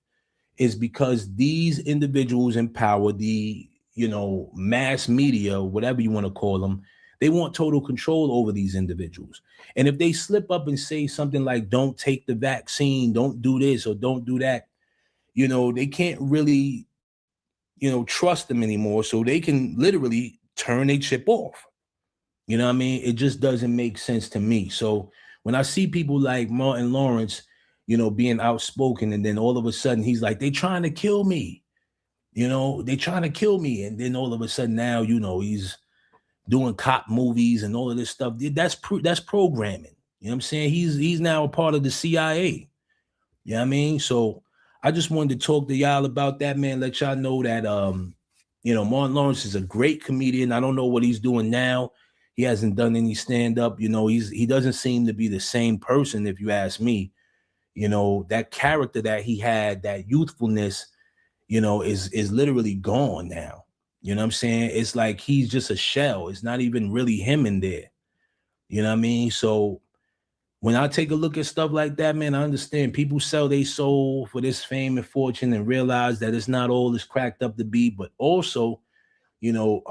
is because these individuals in power, the, you know, mass media, whatever you want to call them, they want total control over these individuals. And if they slip up and say something like, don't take the vaccine, don't do this or don't do that, you know, they can't really, you know, trust them anymore. So they can literally turn their chip off. You know what I mean? It just doesn't make sense to me. So when I see people like Martin Lawrence, you know, being outspoken, and then all of a sudden he's like, they trying to kill me. You know, they trying to kill me. And then all of a sudden now, you know, he's doing cop movies and all of this stuff. That's programming. You know what I'm saying? He's now a part of the CIA. You know what I mean? So I just wanted to talk to y'all about that, man. Let y'all know that, you know, Martin Lawrence is a great comedian. I don't know what he's doing now. He hasn't done any stand-up. You know, he doesn't seem to be the same person, if you ask me. You know, that character that he had, that youthfulness, you know, is literally gone now. You know what I'm saying? It's like he's just a shell. It's not even really him in there. You know what I mean? So when I take a look at stuff like that, man, I understand people sell their soul for this fame and fortune and realize that it's not all it's cracked up to be. But also, you know,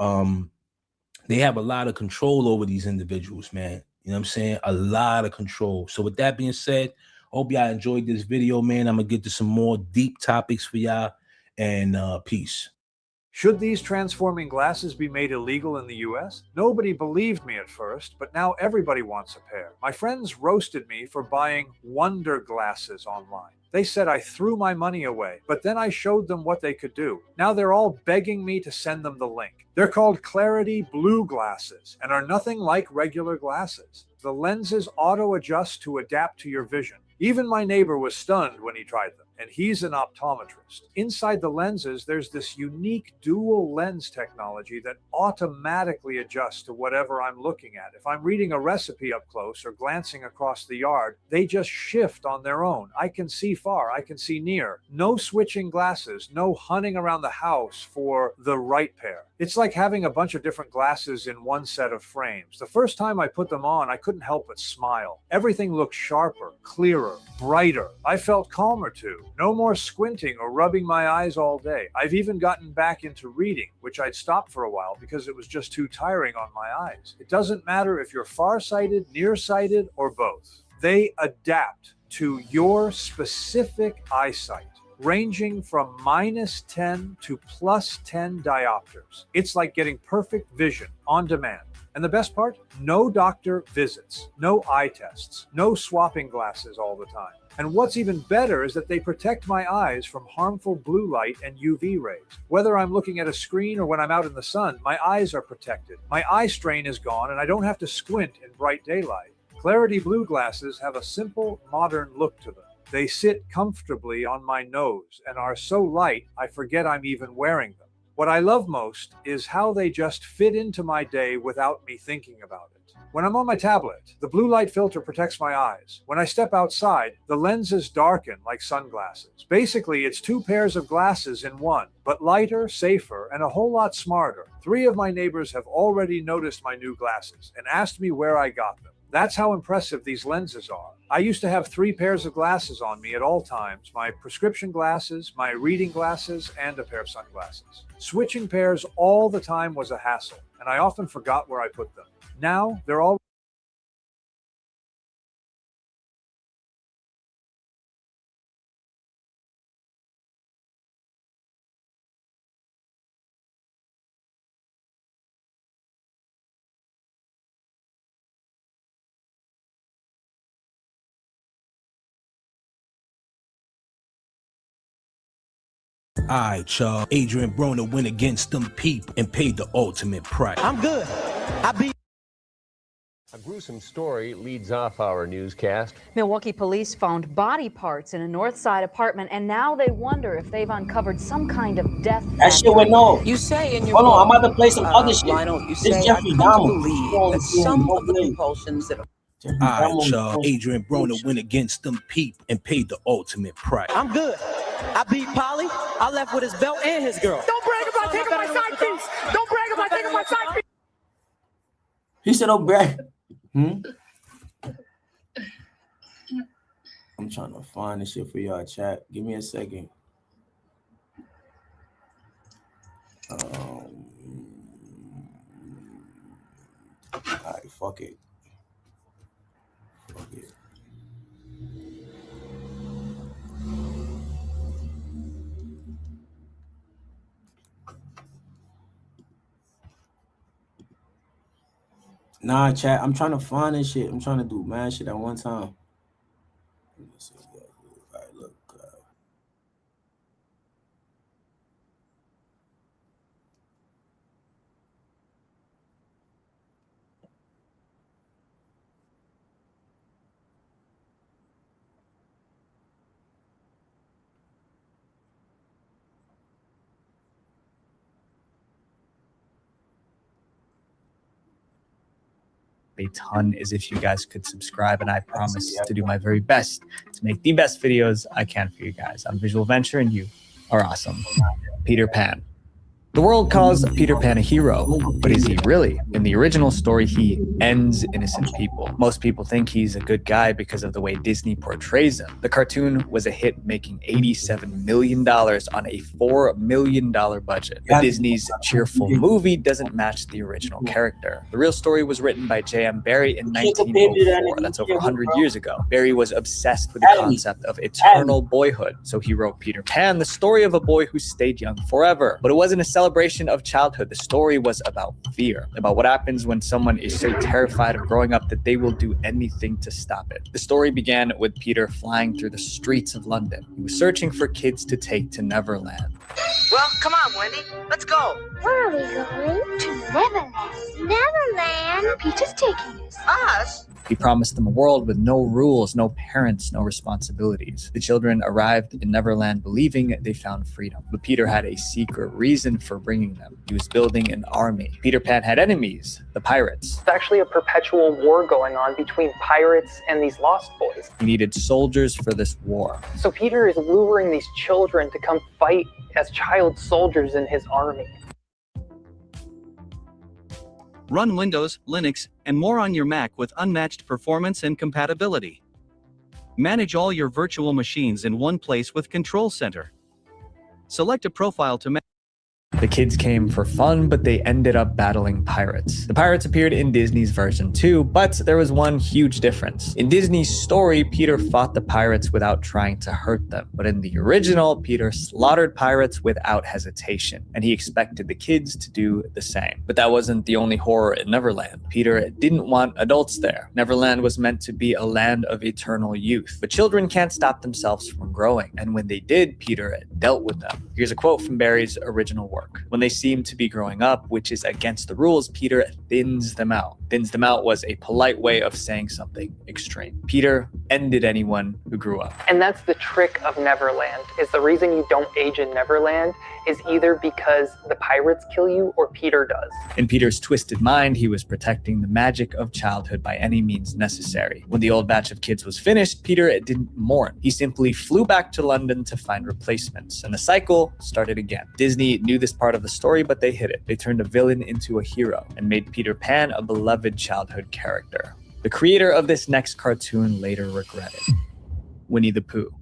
they have a lot of control over these individuals, man. You know what I'm saying? A lot of control. So with that being said, hope y'all enjoyed this video, man. I'm going to get to some more deep topics for y'all, and peace. Should these transforming glasses be made illegal in the US? Nobody believed me at first, but now everybody wants a pair. My friends roasted me for buying Wonder glasses online. They said I threw my money away, but then I showed them what they could do. Now they're all begging me to send them the link. They're called Clarity Blue glasses and are nothing like regular glasses. The lenses auto-adjust to adapt to your vision. Even my neighbor was stunned when he tried them, and he's an optometrist. Inside the lenses, there's this unique dual lens technology that automatically adjusts to whatever I'm looking at. If I'm reading a recipe up close or glancing across the yard, they just shift on their own. I can see far, I can see near. No switching glasses, no hunting around the house for the right pair. It's like having a bunch of different glasses in one set of frames. The first time I put them on, I couldn't help but smile. Everything looked sharper, clearer, brighter. I felt calmer too. No more squinting or rubbing my eyes all day. I've even gotten back into reading, which I'd stopped for a while because it was just too tiring on my eyes. It doesn't matter if you're farsighted, nearsighted, or both. They adapt to your specific eyesight, ranging from -10 to +10 diopters. It's like getting perfect vision on demand. And the best part? No doctor visits, no eye tests, no swapping glasses all the time. And what's even better is that they protect my eyes from harmful blue light and UV rays. Whether I'm looking at a screen or when I'm out in the sun, my eyes are protected. My eye strain is gone and I don't have to squint in bright daylight. Clarity Blue glasses have a simple, modern look to them. They sit comfortably on my nose and are so light I forget I'm even wearing them. What I love most is how they just fit into my day without me thinking about it. When I'm on my tablet, the blue light filter protects my eyes. When I step outside, the lenses darken like sunglasses. Basically, it's two pairs of glasses in one, but lighter, safer, and a whole lot smarter. 3 of my neighbors have already noticed my new glasses and asked me where I got them. That's how impressive these lenses are. I used to have 3 pairs of glasses on me at all times, my prescription glasses, my reading glasses, and a pair of sunglasses. Switching pairs all the time was a hassle, and I often forgot where I put them. Now, they're all Alright, y'all. Adrian Broner went against them people and paid the ultimate price. I'm good. I beat. A gruesome story leads off our newscast. Milwaukee police found body parts in a North Side apartment, and now they wonder if they've uncovered some kind of death. That shit went on. You say in your Hold on, I'm about to play some other shit. Lionel, you This say Jeffrey I come to Dahmer. believe that some of the compulsions that Alright, y'all. Adrian Broner went against them people and paid the ultimate price. I'm good. I beat Polly. I left with his belt and his girl. Don't brag about taking my side piece. Don't brag about taking my side piece. He said, "Oh, brag." I'm trying to find this shit for y'all, chat. Give me a second. All right, fuck it. Fuck it. Nah, chat. I'm trying to find this shit. I'm trying to do mad shit at one time. All right, look. A ton is if you guys could subscribe, and I promise to do my very best to make the best videos I can for you guys. I'm Visual Venture, and you are awesome. Peter Pan. The world calls Peter Pan a hero, but is he really? In the original story, he ends innocent people. Most people think he's a good guy because of the way Disney portrays him. The cartoon was a hit, making $87 million on a $4 million budget. But Disney's cheerful movie doesn't match the original character. The real story was written by J.M. Barrie in 1904. That's over 100 years ago. Barrie was obsessed with the concept of eternal boyhood, so he wrote Peter Pan, the story of a boy who stayed young forever. But it wasn't a celebration of childhood. The story was about fear, about what happens when someone is so terrified of growing up that they will do anything to stop it. The story began with Peter flying through the streets of London. He was searching for kids to take to Neverland. Well, come on, Wendy. Let's go. Where are we going? To Neverland. Neverland? Peter's taking us. Us? He promised them a world with no rules, no parents, no responsibilities. The children arrived in Neverland believing they found freedom. But Peter had a secret reason for bringing them. He was building an army. Peter Pan had enemies, the pirates. It's actually a perpetual war going on between pirates and these lost boys. He needed soldiers for this war. So Peter is luring these children to come fight as child soldiers in his army. Run Windows, Linux, and more on your Mac with unmatched performance and compatibility. Manage all your virtual machines in one place with Control Center. Select a profile to manage. The kids came for fun, but they ended up battling pirates. The pirates appeared in Disney's version too, but there was one huge difference. In Disney's story, Peter fought the pirates without trying to hurt them. But in the original, Peter slaughtered pirates without hesitation, and he expected the kids to do the same. But that wasn't the only horror in Neverland. Peter didn't want adults there. Neverland was meant to be a land of eternal youth, but children can't stop themselves from growing, and when they did, Peter dealt with them. Here's a quote from Barrie's original work. When they seem to be growing up, which is against the rules, Peter thins them out. Thins them out was a polite way of saying something extreme. Peter ended anyone who grew up. And that's the trick of Neverland, is the reason you don't age in Neverland is either because the pirates kill you or Peter does. In Peter's twisted mind, he was protecting the magic of childhood by any means necessary. When the old batch of kids was finished, Peter didn't mourn. He simply flew back to London to find replacements, and the cycle started again. Disney knew this part of the story, but they hid it. They turned a villain into a hero and made Peter Pan a beloved childhood character. The creator of this next cartoon later regretted. Winnie the Pooh.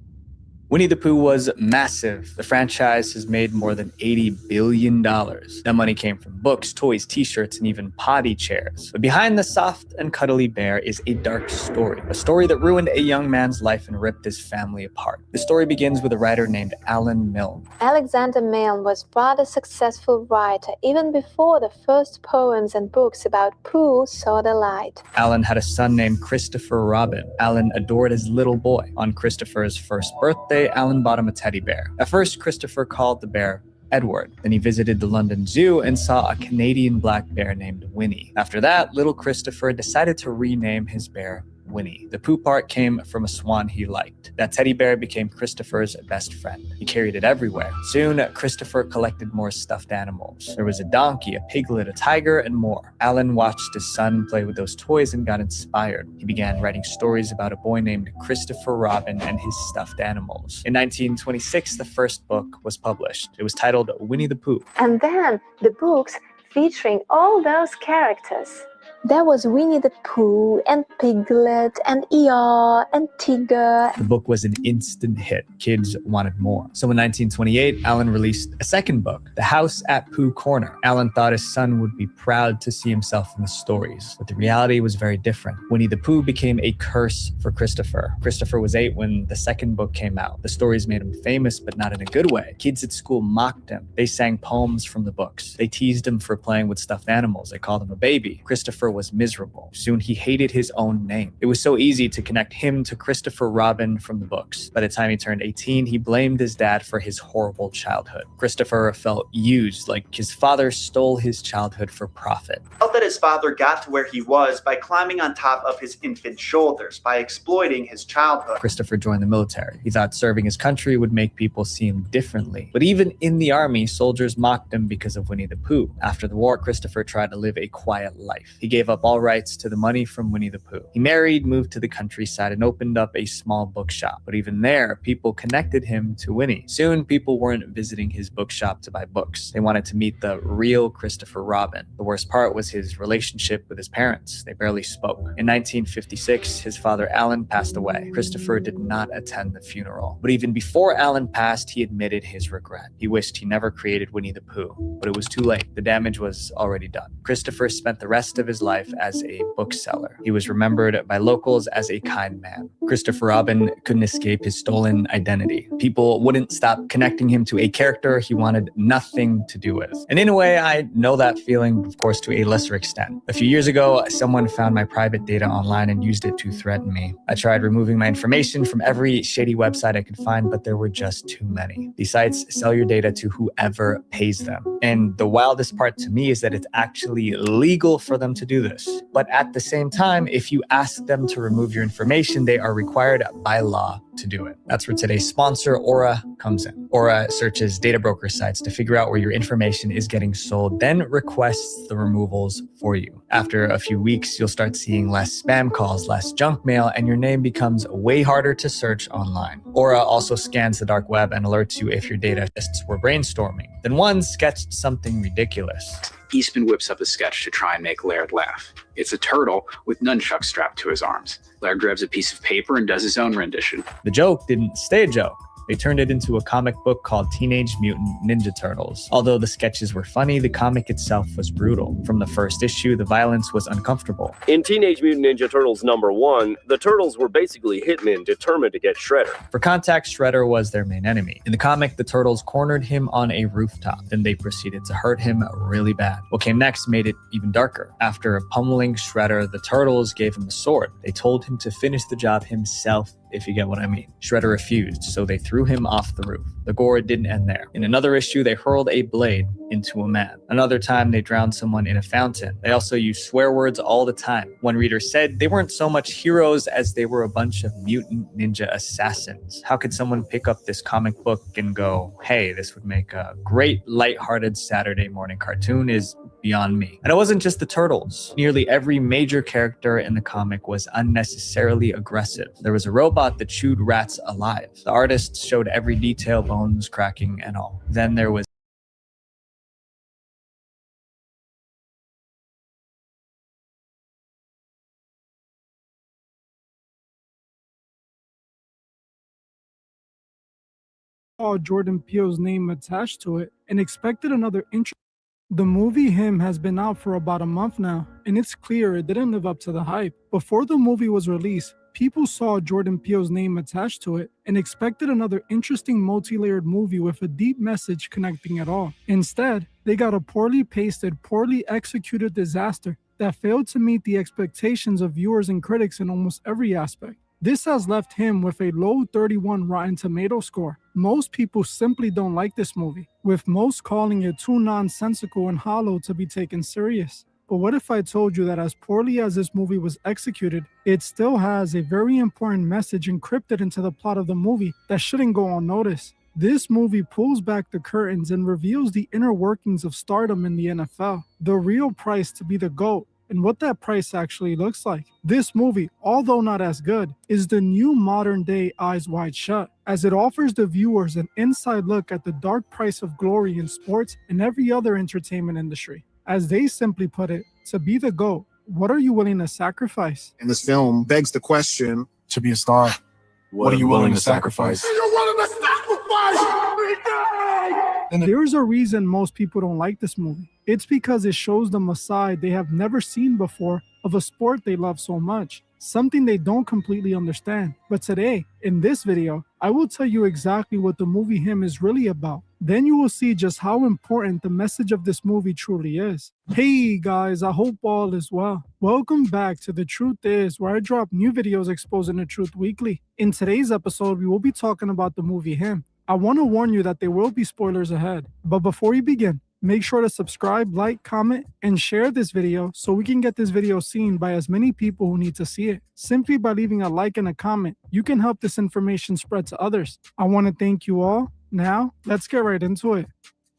Winnie the Pooh was massive. The franchise has made more than $80 billion. That money came from books, toys, t-shirts, and even potty chairs. But behind the soft and cuddly bear is a dark story. A story that ruined a young man's life and ripped his family apart. The story begins with a writer named Alan Milne. Alexander Milne was a rather successful writer even before the first poems and books about Pooh saw the light. Alan had a son named Christopher Robin. Alan adored his little boy. On Christopher's first birthday, Alan bought him a teddy bear. At first, Christopher called the bear Edward. Then he visited the London Zoo and saw a Canadian black bear named Winnie. After that, little Christopher decided to rename his bear Winnie. The Pooh part came from a swan he liked. That teddy bear became Christopher's best friend. He carried it everywhere. Soon, Christopher collected more stuffed animals. There was a donkey, a piglet, a tiger, and more. Alan watched his son play with those toys and got inspired. He began writing stories about a boy named Christopher Robin and his stuffed animals. In 1926, the first book was published. It was titled Winnie the Pooh. And then the books featuring all those characters. There was Winnie the Pooh and Piglet and Eeyore and Tigger. The book was an instant hit. Kids wanted more. So in 1928, Alan released a second book, The House at Pooh Corner. Alan thought his son would be proud to see himself in the stories, but the reality was very different. Winnie the Pooh became a curse for Christopher. Christopher was 8 when the second book came out. The stories made him famous, but not in a good way. Kids at school mocked him. They sang poems from the books. They teased him for playing with stuffed animals. They called him a baby. Christopher was miserable. Soon he hated his own name. It was so easy to connect him to Christopher Robin from the books. By the time he turned 18, he blamed his dad for his horrible childhood. Christopher felt used, like his father stole his childhood for profit. He felt that his father got to where he was by climbing on top of his infant shoulders, by exploiting his childhood. Christopher joined the military. He thought serving his country would make people see him differently. But even in the army, soldiers mocked him because of Winnie the Pooh. After the war, Christopher tried to live a quiet life. He gave up all rights to the money from Winnie the Pooh. He married, moved to the countryside, and opened up a small bookshop. But even there, people connected him to Winnie. Soon, people weren't visiting his bookshop to buy books. They wanted to meet the real Christopher Robin. The worst part was his relationship with his parents. They barely spoke. In 1956, his father Alan passed away. Christopher did not attend the funeral. But even before Alan passed, he admitted his regret. He wished he never created Winnie the Pooh. But it was too late. The damage was already done. Christopher spent the rest of his life as a bookseller. He was remembered by locals as a kind man. Christopher Robin couldn't escape his stolen identity. People wouldn't stop connecting him to a character he wanted nothing to do with. And in a way, I know that feeling, of course, to a lesser extent. A few years ago, someone found my private data online and used it to threaten me. I tried removing my information from every shady website I could find, but there were just too many. These sites sell your data to whoever pays them. And the wildest part to me is that it's actually legal for them to do this. But at the same time, if you ask them to remove your information, they are required by law to do it. That's where today's sponsor, Aura, comes in. Aura searches data broker sites to figure out where your information is getting sold, then requests the removals for you. After a few weeks, you'll start seeing less spam calls, less junk mail, and your name becomes way harder to search online. Aura also scans the dark web and alerts you if your data tests were brainstorming. Then one sketched something ridiculous. Eastman whips up a sketch to try and make Laird laugh. It's a turtle with nunchucks strapped to his arms. Laird grabs a piece of paper and does his own rendition. The joke didn't stay a joke. They turned it into a comic book called Teenage Mutant Ninja Turtles. Although the sketches were funny, the comic itself was brutal. From the first issue, the violence was uncomfortable. In Teenage Mutant Ninja Turtles #1, the Turtles were basically hitmen determined to get Shredder. For context, Shredder was their main enemy. In the comic, the Turtles cornered him on a rooftop. Then they proceeded to hurt him really bad. What came next made it even darker. After pummeling Shredder, the Turtles gave him a sword. They told him to finish the job himself, if you get what I mean. Shredder refused, so they threw him off the roof. The gore didn't end there. In another issue, they hurled a blade into a man. Another time, they drowned someone in a fountain. They also used swear words all the time. One reader said they weren't so much heroes as they were a bunch of mutant ninja assassins. How could someone pick up this comic book and go, hey, this would make a great lighthearted Saturday morning cartoon? Is beyond me. And it wasn't just the Turtles. Nearly every major character in the comic was unnecessarily aggressive. There was a robot that chewed rats alive. The artists showed every detail, bones cracking and all. Then there was saw Jordan Peele's name attached to it and expected another intro. The movie Him has been out for about a month now, and it's clear it didn't live up to the hype. Before the movie was released, people saw Jordan Peele's name attached to it and expected another interesting multi-layered movie with a deep message connecting it all. Instead, they got a poorly pasted, poorly executed disaster that failed to meet the expectations of viewers and critics in almost every aspect. This has left Him with a low 31 Rotten Tomato score. Most people simply don't like this movie, with most calling it too nonsensical and hollow to be taken serious. But what if I told you that as poorly as this movie was executed, it still has a very important message encrypted into the plot of the movie that shouldn't go unnoticed? This movie pulls back the curtains and reveals the inner workings of stardom in the NFL, the real price to be the GOAT, and what that price actually looks like. This movie, although not as good, is the new modern day Eyes Wide Shut, as it offers the viewers an inside look at the dark price of glory in sports and every other entertainment industry. As they simply put it, to be the GOAT, what are you willing to sacrifice? And this film begs the question, to be a star, what are you willing to sacrifice? And there's a reason most people don't like this movie. It's because it shows them a side they have never seen before of a sport they love so much, something they don't completely understand. But today, in this video, I will tell you exactly what the movie Him is really about. Then you will see just how important the message of this movie truly is. Hey guys, I hope all is well. Welcome back to The Truth Is, where I drop new videos exposing the truth weekly. In today's episode, we will be talking about the movie Him. I want to warn you that there will be spoilers ahead. But before we begin, make sure to subscribe, like, comment, and share this video so we can get this video seen by as many people who need to see it. Simply by leaving a like and a comment, you can help this information spread to others. I want to thank you all. Now, let's get right into it.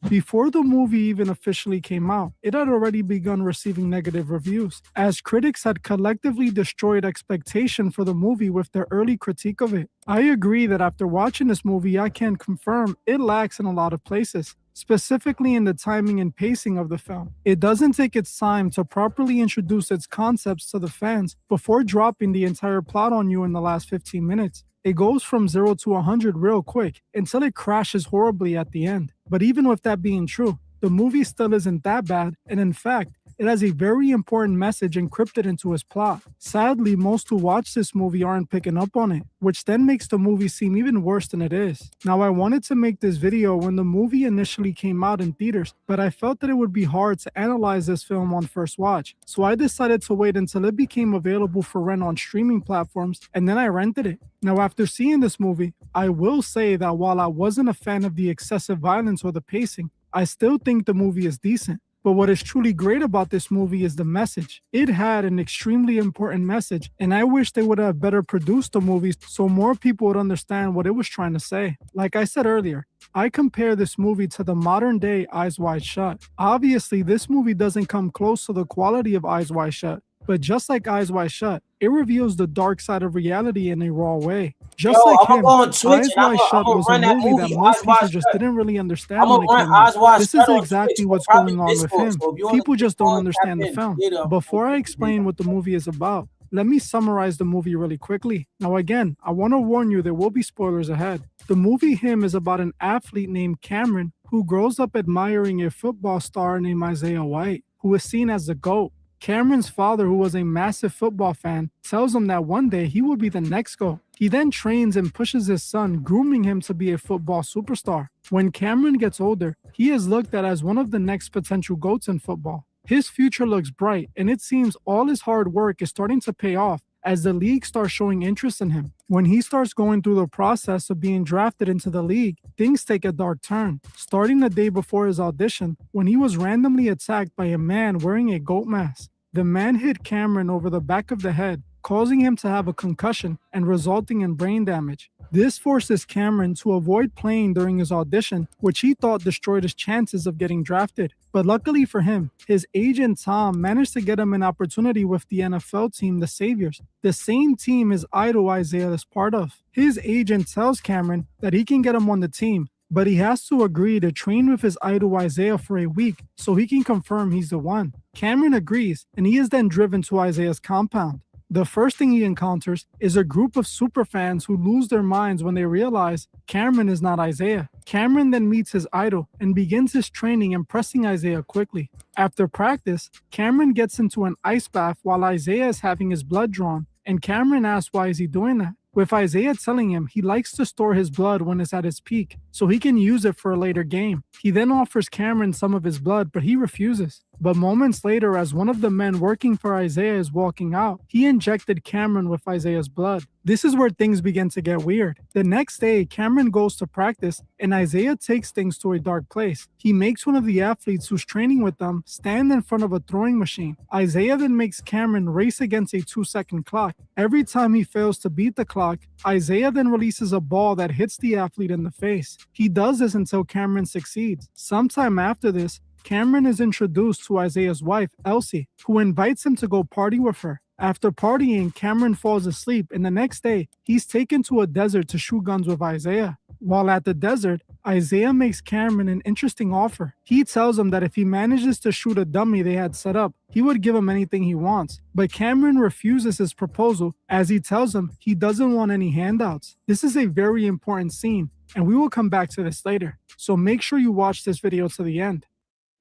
Before the movie even officially came out, it had already begun receiving negative reviews, as critics had collectively destroyed expectation for the movie with their early critique of it. I agree that after watching this movie, I can confirm it lacks in a lot of places, specifically in the timing and pacing of the film. It doesn't take its time to properly introduce its concepts to the fans before dropping the entire plot on you in the last 15 minutes. It goes from 0 to 100 real quick until it crashes horribly at the end. But even with that being true, the movie still isn't that bad, and in fact, it has a very important message encrypted into its plot. Sadly, most who watch this movie aren't picking up on it, which then makes the movie seem even worse than it is. Now, I wanted to make this video when the movie initially came out in theaters, but I felt that it would be hard to analyze this film on first watch, so I decided to wait until it became available for rent on streaming platforms, and then I rented it. Now, after seeing this movie, I will say that while I wasn't a fan of the excessive violence or the pacing, I still think the movie is decent. But what is truly great about this movie is the message. It had an extremely important message, and I wish they would have better produced the movie so more people would understand what it was trying to say. Like I said earlier, I compare this movie to the modern day Eyes Wide Shut. Obviously, this movie doesn't come close to the quality of Eyes Wide Shut, but just like Eyes Wide Shut, it reveals the dark side of reality in a raw way. Just like Him, Eyes Wide Shut was a movie that most people just didn't really understand when it came out. This is exactly what's going on with Him. People just don't understand the film. Before I explain what the movie is about, let me summarize the movie really quickly. Now again, I want to warn you there will be spoilers ahead. The movie Him is about an athlete named Cameron who grows up admiring a football star named Isaiah White, who is seen as the GOAT. Cameron's father, who was a massive football fan, tells him that one day he will be the next GOAT. He then trains and pushes his son, grooming him to be a football superstar. When Cameron gets older, he is looked at as one of the next potential GOATs in football. His future looks bright, and it seems all his hard work is starting to pay off as the league starts showing interest in him. When he starts going through the process of being drafted into the league, things take a dark turn, starting the day before his audition when he was randomly attacked by a man wearing a goat mask. The man hit Cameron over the back of the head, causing him to have a concussion and resulting in brain damage. This forces Cameron to avoid playing during his audition, which he thought destroyed his chances of getting drafted. But luckily for him, his agent Tom managed to get him an opportunity with the NFL team, the Saviors, the same team his idol Isaiah is part of. His agent tells Cameron that he can get him on the team, but he has to agree to train with his idol Isaiah for a week so he can confirm he's the one. Cameron agrees, and he is then driven to Isaiah's compound. The first thing he encounters is a group of superfans who lose their minds when they realize Cameron is not Isaiah. Cameron then meets his idol and begins his training, impressing Isaiah quickly. After practice, Cameron gets into an ice bath while Isaiah is having his blood drawn, and Cameron asks why is he doing that, with Isaiah telling him he likes to store his blood when it's at its peak, so he can use it for a later game. He then offers Cameron some of his blood, but he refuses. But moments later, as one of the men working for Isaiah is walking out, he injected Cameron with Isaiah's blood. This is where things begin to get weird. The next day, Cameron goes to practice, and Isaiah takes things to a dark place. He makes one of the athletes who's training with them stand in front of a throwing machine. Isaiah then makes Cameron race against a 2-second clock. Every time he fails to beat the clock, Isaiah then releases a ball that hits the athlete in the face. He does this until Cameron succeeds. Sometime after this, Cameron is introduced to Isaiah's wife, Elsie, who invites him to go party with her. After partying, Cameron falls asleep, and the next day, he's taken to a desert to shoot guns with Isaiah. While at the desert, Isaiah makes Cameron an interesting offer. He tells him that if he manages to shoot a dummy they had set up, he would give him anything he wants. But Cameron refuses his proposal, as he tells him he doesn't want any handouts. This is a very important scene, and we will come back to this later. So make sure you watch this video to the end.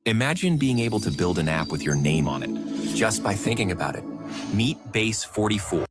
Imagine being able to build an app with your name on it, just by thinking about it. Meet Base 44.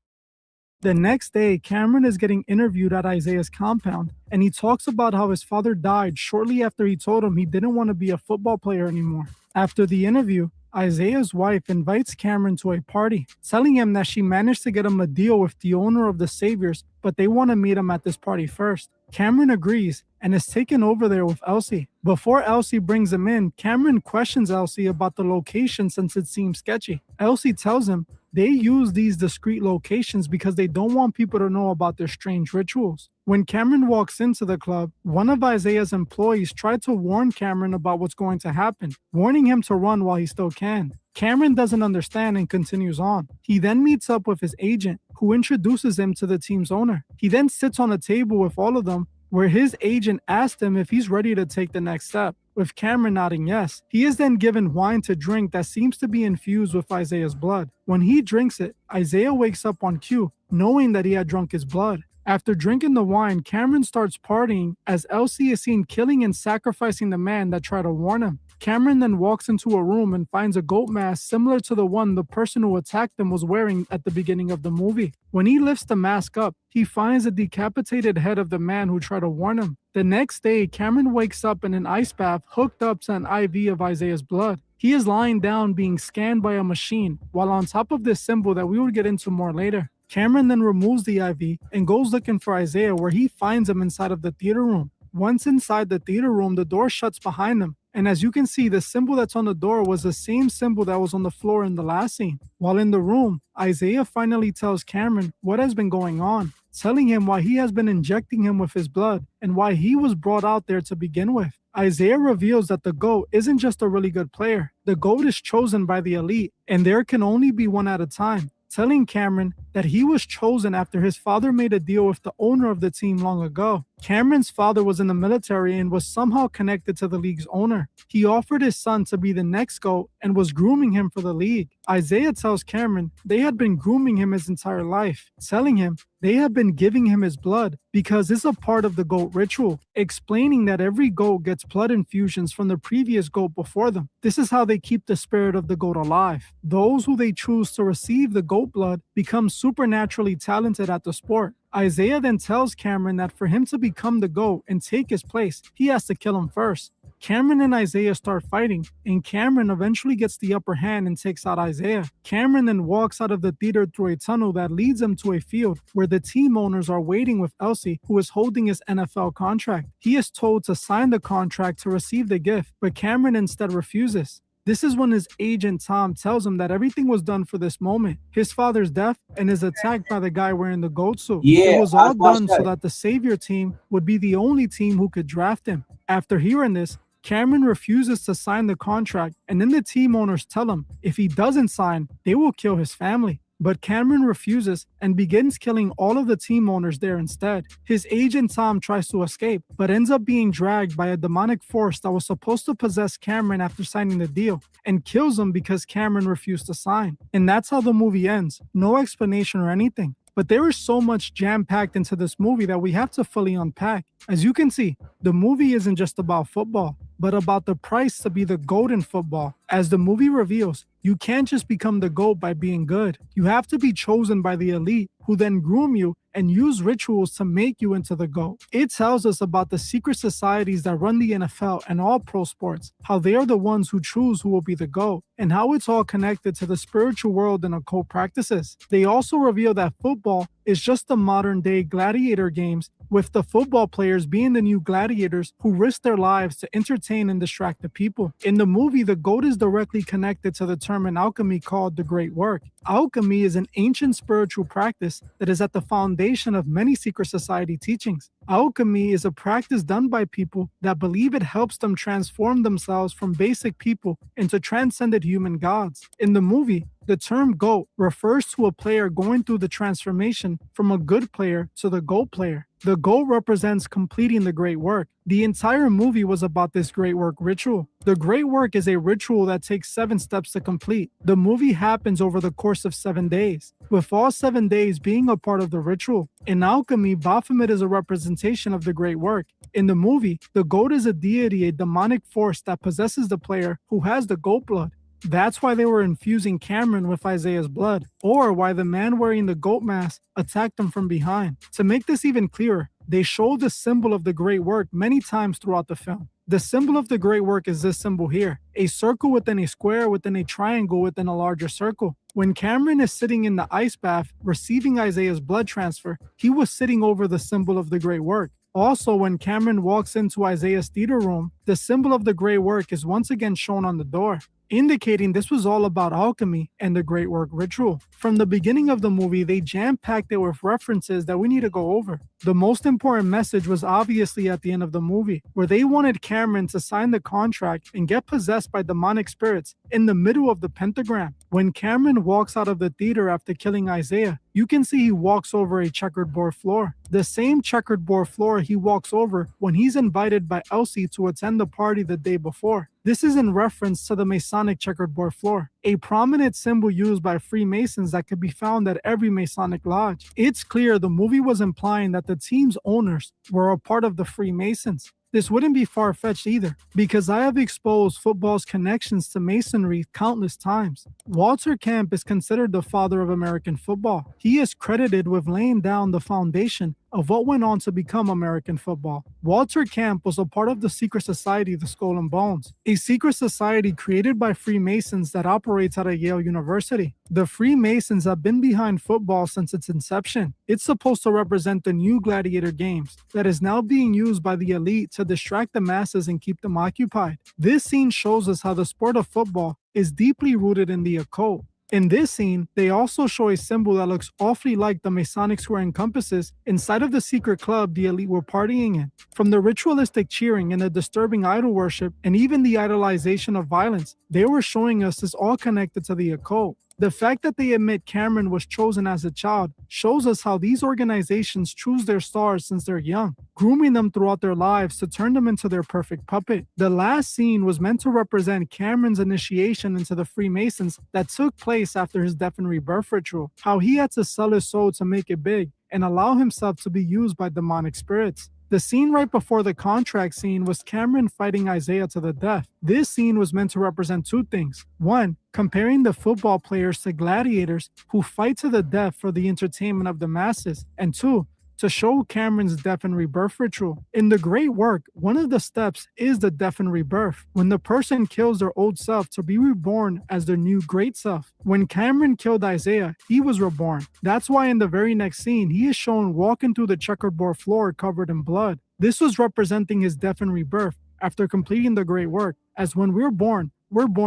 The next day, Cameron is getting interviewed at Isaiah's compound, and he talks about how his father died shortly after he told him he didn't want to be a football player anymore. After the interview, Isaiah's wife invites Cameron to a party, telling him that she managed to get him a deal with the owner of the Saviors, but they want to meet him at this party first. Cameron agrees and is taken over there with Elsie. Before Elsie brings him in, Cameron questions Elsie about the location since it seems sketchy. Elsie tells him they use these discreet locations because they don't want people to know about their strange rituals. When Cameron walks into the club, one of Isaiah's employees tried to warn Cameron about what's going to happen, warning him to run while he still can. Cameron doesn't understand and continues on. He then meets up with his agent, who introduces him to the team's owner. He then sits on a table with all of them, where his agent asked him if he's ready to take the next step, with Cameron nodding yes. He is then given wine to drink that seems to be infused with Isaiah's blood. When he drinks it, Isaiah wakes up on cue, knowing that he had drunk his blood. After drinking the wine, Cameron starts partying as Elsie is seen killing and sacrificing the man that tried to warn him. Cameron then walks into a room and finds a goat mask similar to the one the person who attacked him was wearing at the beginning of the movie. When he lifts the mask up, he finds the decapitated head of the man who tried to warn him. The next day, Cameron wakes up in an ice bath hooked up to an IV of Isaiah's blood. He is lying down being scanned by a machine, while on top of this symbol that we will get into more later. Cameron then removes the IV and goes looking for Isaiah, where he finds him inside of the theater room. Once inside the theater room, the door shuts behind him. And as you can see, the symbol that's on the door was the same symbol that was on the floor in the last scene. While in the room, Isaiah finally tells Cameron what has been going on, telling him why he has been injecting him with his blood and why he was brought out there to begin with. Isaiah reveals that the GOAT isn't just a really good player. The GOAT is chosen by the elite, and there can only be one at a time, telling Cameron that he was chosen after his father made a deal with the owner of the team long ago. Cameron's father was in the military and was somehow connected to the league's owner. He offered his son to be the next GOAT and was grooming him for the league. Isaiah tells Cameron they had been grooming him his entire life, telling him they have been giving him his blood because it's a part of the GOAT ritual, explaining that every GOAT gets blood infusions from the previous GOAT before them. This is how they keep the spirit of the GOAT alive. Those who they choose to receive the GOAT blood become supernaturally talented at the sport. Isaiah then tells Cameron that for him to become the GOAT and take his place, he has to kill him first. Cameron and Isaiah start fighting, and Cameron eventually gets the upper hand and takes out Isaiah. Cameron then walks out of the theater through a tunnel that leads him to a field where the team owners are waiting with Elsie, who is holding his NFL contract. He is told to sign the contract to receive the gift, but Cameron instead refuses. This is when his agent Tom tells him that everything was done for this moment, his father's death and his attack by the guy wearing the GOAT suit. It was all done so that the Savior team would be the only team who could draft him. After hearing this, Cameron refuses to sign the contract, and then the team owners tell him if he doesn't sign, they will kill his family. But Cameron refuses and begins killing all of the team owners there instead. His agent Tom tries to escape, but ends up being dragged by a demonic force that was supposed to possess Cameron after signing the deal, and kills him because Cameron refused to sign. And that's how the movie ends. No explanation or anything. But there is so much jam-packed into this movie that we have to fully unpack. As you can see, the movie isn't just about football, but about the price to be the GOAT in football. As the movie reveals, you can't just become the GOAT by being good. You have to be chosen by the elite, who then groom you and use rituals to make you into the GOAT. It tells us about the secret societies that run the NFL and all pro sports, how they are the ones who choose who will be the GOAT, and how it's all connected to the spiritual world and occult practices. They also reveal that football is just the modern day gladiator games, with the football players being the new gladiators who risk their lives to entertain and distract the people. In the movie, the GOAT is directly connected to the term in alchemy called the Great Work. Alchemy is an ancient spiritual practice that is at the foundation of many secret society teachings. Alchemy is a practice done by people that believe it helps them transform themselves from basic people into transcended human gods. In the movie, the term GOAT refers to a player going through the transformation from a good player to the GOAT player. The GOAT represents completing the great work. The entire movie was about this great work ritual. The great work is a ritual that takes 7 steps to complete. The movie happens over the course of 7 days, with all 7 days being a part of the ritual. In alchemy, Baphomet is a representation of the great work. In the movie, the GOAT is a deity, a demonic force that possesses the player who has the GOAT blood. That's why they were infusing Cameron with Isaiah's blood, or why the man wearing the GOAT mask attacked him from behind. To make this even clearer, they show the symbol of the great work many times throughout the film. The symbol of the great work is this symbol here, a circle within a square within a triangle within a larger circle. When Cameron is sitting in the ice bath receiving Isaiah's blood transfer, he was sitting over the symbol of the great work. Also, when Cameron walks into Isaiah's theater room, the symbol of the great work is once again shown on the door, indicating this was all about alchemy and the great work ritual. From the beginning of the movie, they jam-packed it with references that we need to go over. The most important message was obviously at the end of the movie, where they wanted Cameron to sign the contract and get possessed by demonic spirits in the middle of the pentagram. When Cameron walks out of the theater after killing Isaiah, you can see he walks over a checkered board floor. The same checkered board floor he walks over when he's invited by Elsie to attend the party the day before. This is in reference to the Masonic checkered board floor, a prominent symbol used by Freemasons that could be found at every Masonic lodge. It's clear the movie was implying that the team's owners were a part of the Freemasons. This wouldn't be far-fetched either, because I have exposed football's connections to Masonry countless times. Walter Camp is considered the father of American football. He is credited with laying down the foundation of what went on to become American football. Walter Camp was a part of the secret society, the Skull and Bones, a secret society created by Freemasons that operates at a Yale University. The Freemasons have been behind football since its inception. It's supposed to represent the new gladiator games that is now being used by the elite to distract the masses and keep them occupied. This scene shows us how the sport of football is deeply rooted in the occult. In this scene, they also show a symbol that looks awfully like the Masonic square and compasses inside of the secret club the elite were partying in. From the ritualistic cheering and the disturbing idol worship, and even the idolization of violence, they were showing us is all connected to the occult. The fact that they admit Cameron was chosen as a child shows us how these organizations choose their stars since they're young, grooming them throughout their lives to turn them into their perfect puppet. The last scene was meant to represent Cameron's initiation into the Freemasons that took place after his death and rebirth ritual, how he had to sell his soul to make it big and allow himself to be used by demonic spirits. The scene right before the contract scene was Cameron fighting Isaiah to the death. This scene was meant to represent 2 things. 1, comparing the football players to gladiators who fight to the death for the entertainment of the masses. And 2, to show Cameron's death and rebirth ritual. In the great work, one of the steps is the death and rebirth, when the person kills their old self to be reborn as their new great self. When Cameron killed Isaiah, he was reborn. That's why in the very next scene, he is shown walking through the checkerboard floor covered in blood. This was representing his death and rebirth after completing the great work, as when we're born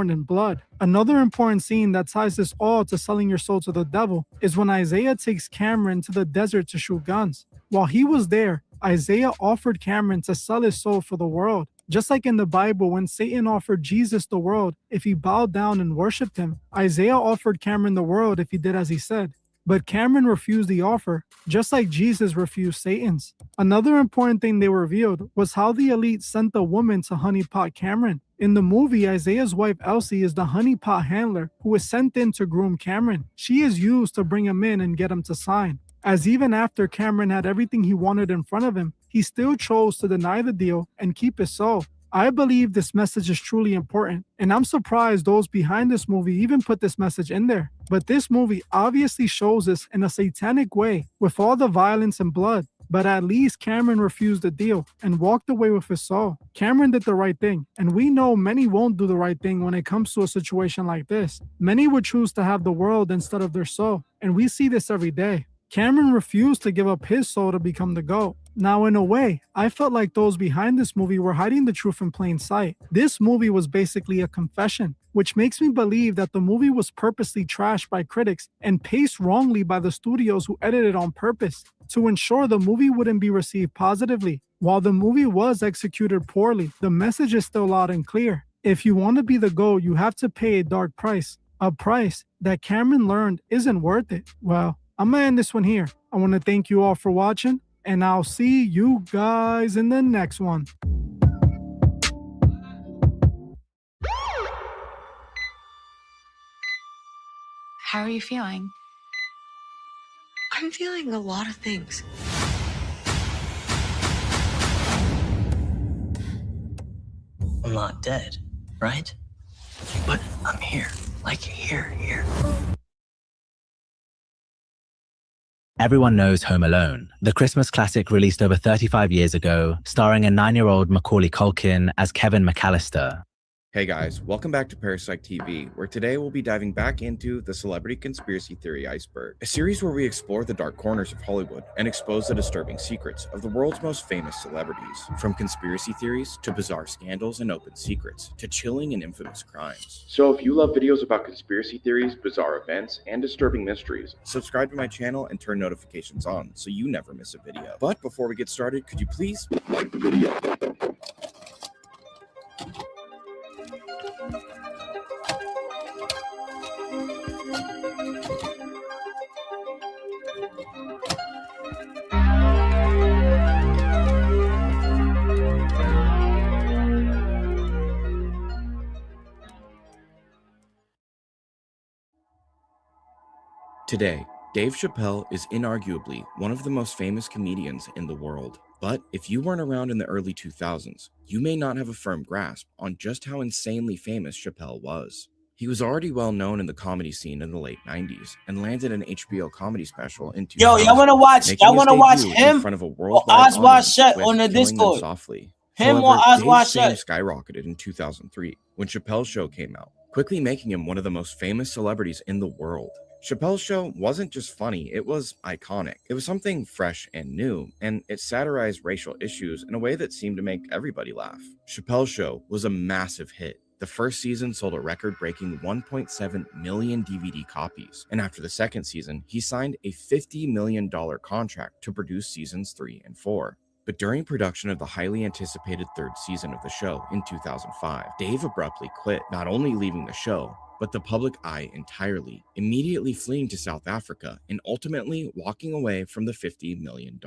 in blood. Another important scene that ties this all to selling your soul to the devil is when Isaiah takes Cameron to the desert to shoot guns. While he was there, Isaiah offered Cameron to sell his soul for the world. Just like in the Bible, when Satan offered Jesus the world if he bowed down and worshipped him, Isaiah offered Cameron the world if he did as he said. But Cameron refused the offer, just like Jesus refused Satan's. Another important thing they revealed was how the elite sent the woman to honeypot Cameron. In the movie, Isaiah's wife Elsie is the honeypot handler who is sent in to groom Cameron. She is used to bring him in and get him to sign. As even after Cameron had everything he wanted in front of him, he still chose to deny the deal and keep his soul. I believe this message is truly important, and I'm surprised those behind this movie even put this message in there. But this movie obviously shows us in a satanic way with all the violence and blood. But at least Cameron refused the deal and walked away with his soul. Cameron did the right thing, and we know many won't do the right thing when it comes to a situation like this. Many would choose to have the world instead of their soul, and we see this every day. Cameron refused to give up his soul to become the GOAT. Now, in a way, I felt like those behind this movie were hiding the truth in plain sight. This movie was basically a confession, which makes me believe that the movie was purposely trashed by critics and paced wrongly by the studios who edited on purpose to ensure the movie wouldn't be received positively. While the movie was executed poorly, the message is still loud and clear. If you want to be the GOAT, you have to pay a dark price, a price that Cameron learned isn't worth it. Well, I'm gonna end this one here. I want to thank you all for watching, and I'll see you guys in the next one. How are you feeling? I'm feeling a lot of things. I'm not dead, right? But I'm here, like here. Everyone knows Home Alone, the Christmas classic released over 35 years ago, starring a 9-year-old Macaulay Culkin as Kevin McAllister. Hey guys, welcome back to Parasite TV, where today we'll be diving back into the Celebrity Conspiracy Theory Iceberg, a series where we explore the dark corners of Hollywood and expose the disturbing secrets of the world's most famous celebrities, from conspiracy theories to bizarre scandals and open secrets to chilling and infamous crimes. So if you love videos about conspiracy theories, bizarre events, and disturbing mysteries, subscribe to my channel and turn notifications on so you never miss a video. But before we get started, could you please like the video? Today, Dave Chappelle is inarguably one of the most famous comedians in the world. But if you weren't around in the early 2000s, you may not have a firm grasp on just how insanely famous Chappelle was. He was already well known in the comedy scene in the late 90s and landed an HBO comedy special in 2000. Y'all wanna watch him in front of a worldwide Oswald Shut on the Killing Them Discord? Softly. Him However, or Oswald Dave's fame Shut? skyrocketed in 2003 when Chappelle's Show came out, quickly making him one of the most famous celebrities in the world. Chappelle's Show wasn't just funny, it was iconic. It was something fresh and new, and it satirized racial issues in a way that seemed to make everybody laugh. Chappelle's Show was a massive hit. The first season sold a record-breaking 1.7 million DVD copies, and after the second season, he signed a $50 million contract to produce seasons 3 and 4. But during production of the highly anticipated third season of the show in 2005, Dave abruptly quit, not only leaving the show, but the public eye entirely, immediately fleeing to South Africa and ultimately walking away from the $50 million.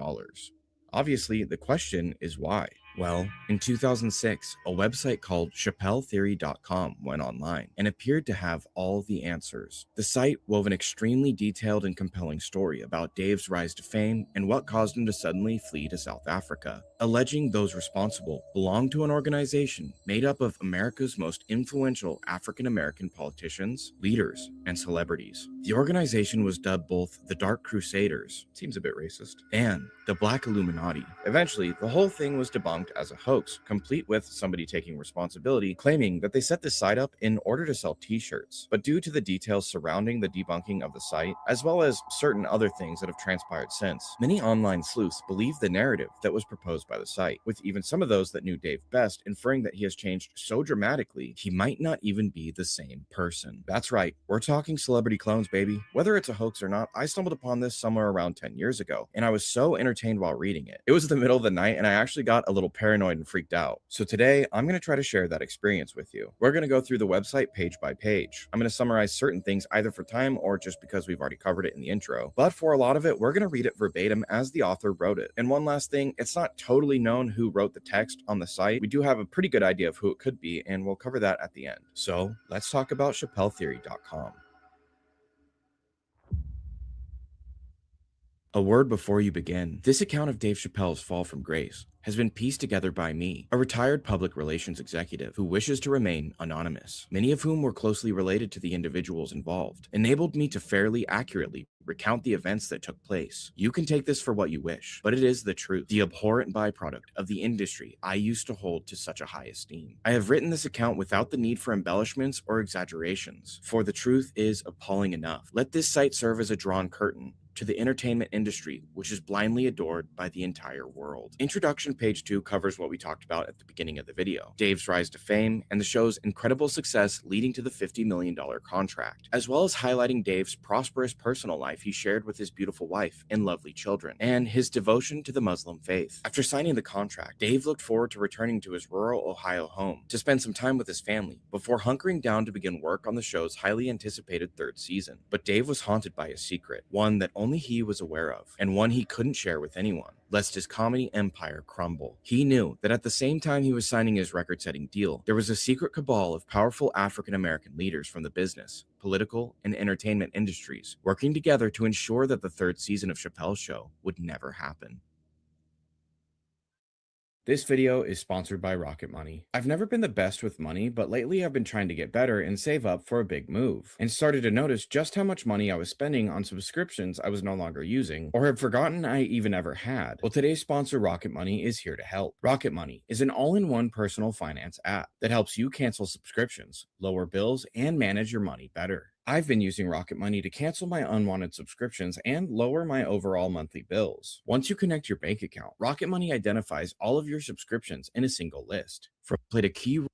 Obviously, the question is why? Well, in 2006, a website called ChappelleTheory.com went online and appeared to have all the answers. The site wove an extremely detailed and compelling story about Dave's rise to fame and what caused him to suddenly flee to South Africa, alleging those responsible belonged to an organization made up of America's most influential African-American politicians, leaders, and celebrities. The organization was dubbed both the Dark Crusaders, seems a bit racist, and the Black Illuminati. Eventually, the whole thing was debunked as a hoax, complete with somebody taking responsibility, claiming that they set this site up in order to sell t-shirts. But due to the details surrounding the debunking of the site, as well as certain other things that have transpired since, many online sleuths believe the narrative that was proposed by the site, with even some of those that knew Dave best inferring that he has changed so dramatically he might not even be the same person. That's right, we're talking celebrity clones, baby. baby. Whether it's a hoax or not, I stumbled upon this somewhere around 10 years ago, and I was so entertained while reading it. It was the middle of the night, and I actually got a little paranoid and freaked out. So today, I'm going to try to share that experience with you. We're going to go through the website page by page. I'm going to summarize certain things either for time or just because we've already covered it in the intro. But for a lot of it, we're going to read it verbatim as the author wrote it. And one last thing, it's not totally known who wrote the text on the site. We do have a pretty good idea of who it could be, and we'll cover that at the end. So let's talk about ChappelleTheory.com. A word before you begin. This account of Dave Chappelle's fall from grace has been pieced together by me, a retired public relations executive who wishes to remain anonymous, many of whom were closely related to the individuals involved, enabled me to fairly accurately recount the events that took place. You can take this for what you wish, but it is the truth, the abhorrent byproduct of the industry I used to hold to such a high esteem. I have written this account without the need for embellishments or exaggerations, for the truth is appalling enough. Let this site serve as a drawn curtain to the entertainment industry, which is blindly adored by the entire world. Introduction page 2 covers what we talked about at the beginning of the video: Dave's rise to fame and the show's incredible success leading to the $50 million contract, as well as highlighting Dave's prosperous personal life he shared with his beautiful wife and lovely children, and his devotion to the Muslim faith. After signing the contract, Dave looked forward to returning to his rural Ohio home to spend some time with his family before hunkering down to begin work on the show's highly anticipated 3rd season. But Dave was haunted by a secret, one that only he was aware of, and one he couldn't share with anyone, lest his comedy empire crumble. He knew that at the same time he was signing his record-setting deal, there was a secret cabal of powerful African-American leaders from the business, political, and entertainment industries working together to ensure that the 3rd season of Chappelle's Show would never happen. This video is sponsored by Rocket Money. I've never been the best with money, but lately I've been trying to get better and save up for a big move, and started to notice just how much money I was spending on subscriptions I was no longer using, or had forgotten I even ever had. Well, today's sponsor, Rocket Money, is here to help. Rocket Money is an all-in-one personal finance app that helps you cancel subscriptions, lower bills, and manage your money better. I've been using Rocket Money to cancel my unwanted subscriptions and lower my overall monthly bills. Once you connect your bank account, Rocket Money identifies all of your subscriptions in a single list. Played a key.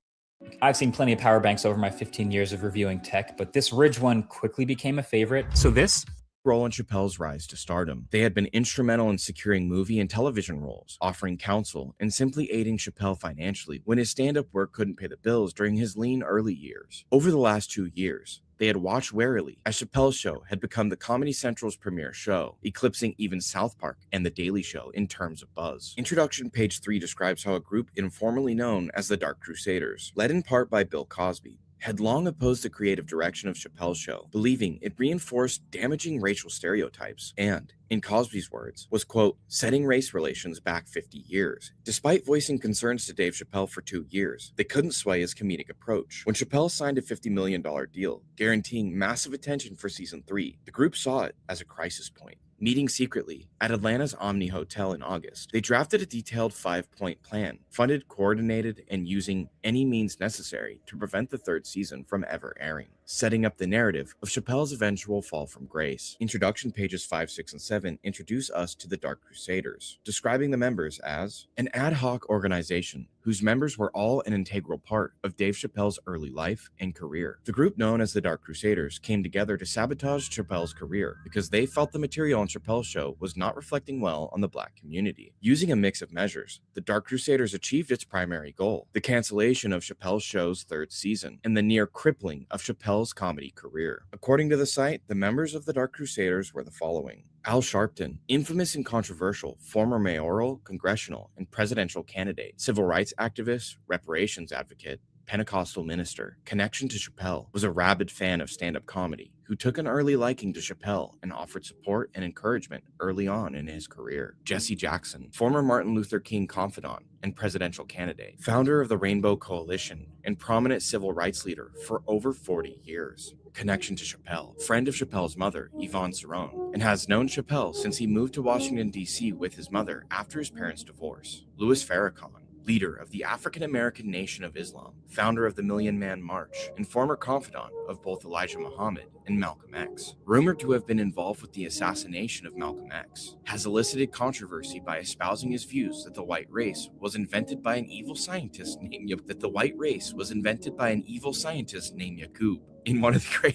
I've seen plenty of power banks over my 15 years of reviewing tech, but this Ridge one quickly became a favorite. So this role in Chappelle's rise to stardom. They had been instrumental in securing movie and television roles, offering counsel, and simply aiding Chappelle financially when his stand-up work couldn't pay the bills during his lean early years. Over the last 2 years, they had watched warily as Chappelle's Show had become the Comedy Central's premier show, eclipsing even South Park and The Daily Show in terms of buzz. Introduction page 3 describes how a group informally known as the Dark Crusaders, led in part by Bill Cosby, had long opposed the creative direction of Chappelle's Show, believing it reinforced damaging racial stereotypes and, in Cosby's words, was, quote, setting race relations back 50 years. Despite voicing concerns to Dave Chappelle for 2 years, they couldn't sway his comedic approach. When Chappelle signed a $50 million deal, guaranteeing massive attention for season 3, the group saw it as a crisis point. Meeting secretly at Atlanta's Omni Hotel in August, they drafted a detailed 5-point plan, funded, coordinated, and using any means necessary to prevent the 3rd season from ever airing, setting up the narrative of Chappelle's eventual fall from grace. Introduction pages 5, 6, and 7 introduce us to the Dark Crusaders, describing the members as an ad hoc organization whose members were all an integral part of Dave Chappelle's early life and career. The group known as the Dark Crusaders came together to sabotage Chappelle's career because they felt the material on Chappelle's Show was not reflecting well on the Black community. Using a mix of measures, the Dark Crusaders achieved its primary goal, the cancellation of Chappelle's Show's 3rd season, and the near crippling of Chappelle's comedy career. According to the site, the members of the Dark Crusaders were the following: Al Sharpton, infamous and controversial former mayoral, congressional, and presidential candidate, civil rights activist, reparations advocate, Pentecostal minister. Connection to Chappelle, was a rabid fan of stand-up comedy who took an early liking to Chappelle and offered support and encouragement early on in his career. Jesse Jackson, former Martin Luther King confidant and presidential candidate, founder of the Rainbow Coalition and prominent civil rights leader for over 40 years. Connection to Chappelle, friend of Chappelle's mother, Yvonne Cerrone, and has known Chappelle since he moved to Washington, D.C. with his mother after his parents' divorce. Louis Farrakhan, leader of the African American Nation of Islam, founder of the Million Man March, and former confidant of both Elijah Muhammad and Malcolm X. Rumored to have been involved with the assassination of Malcolm X, has elicited controversy by espousing his views that the white race was invented by an evil scientist named Yaqub. In one of the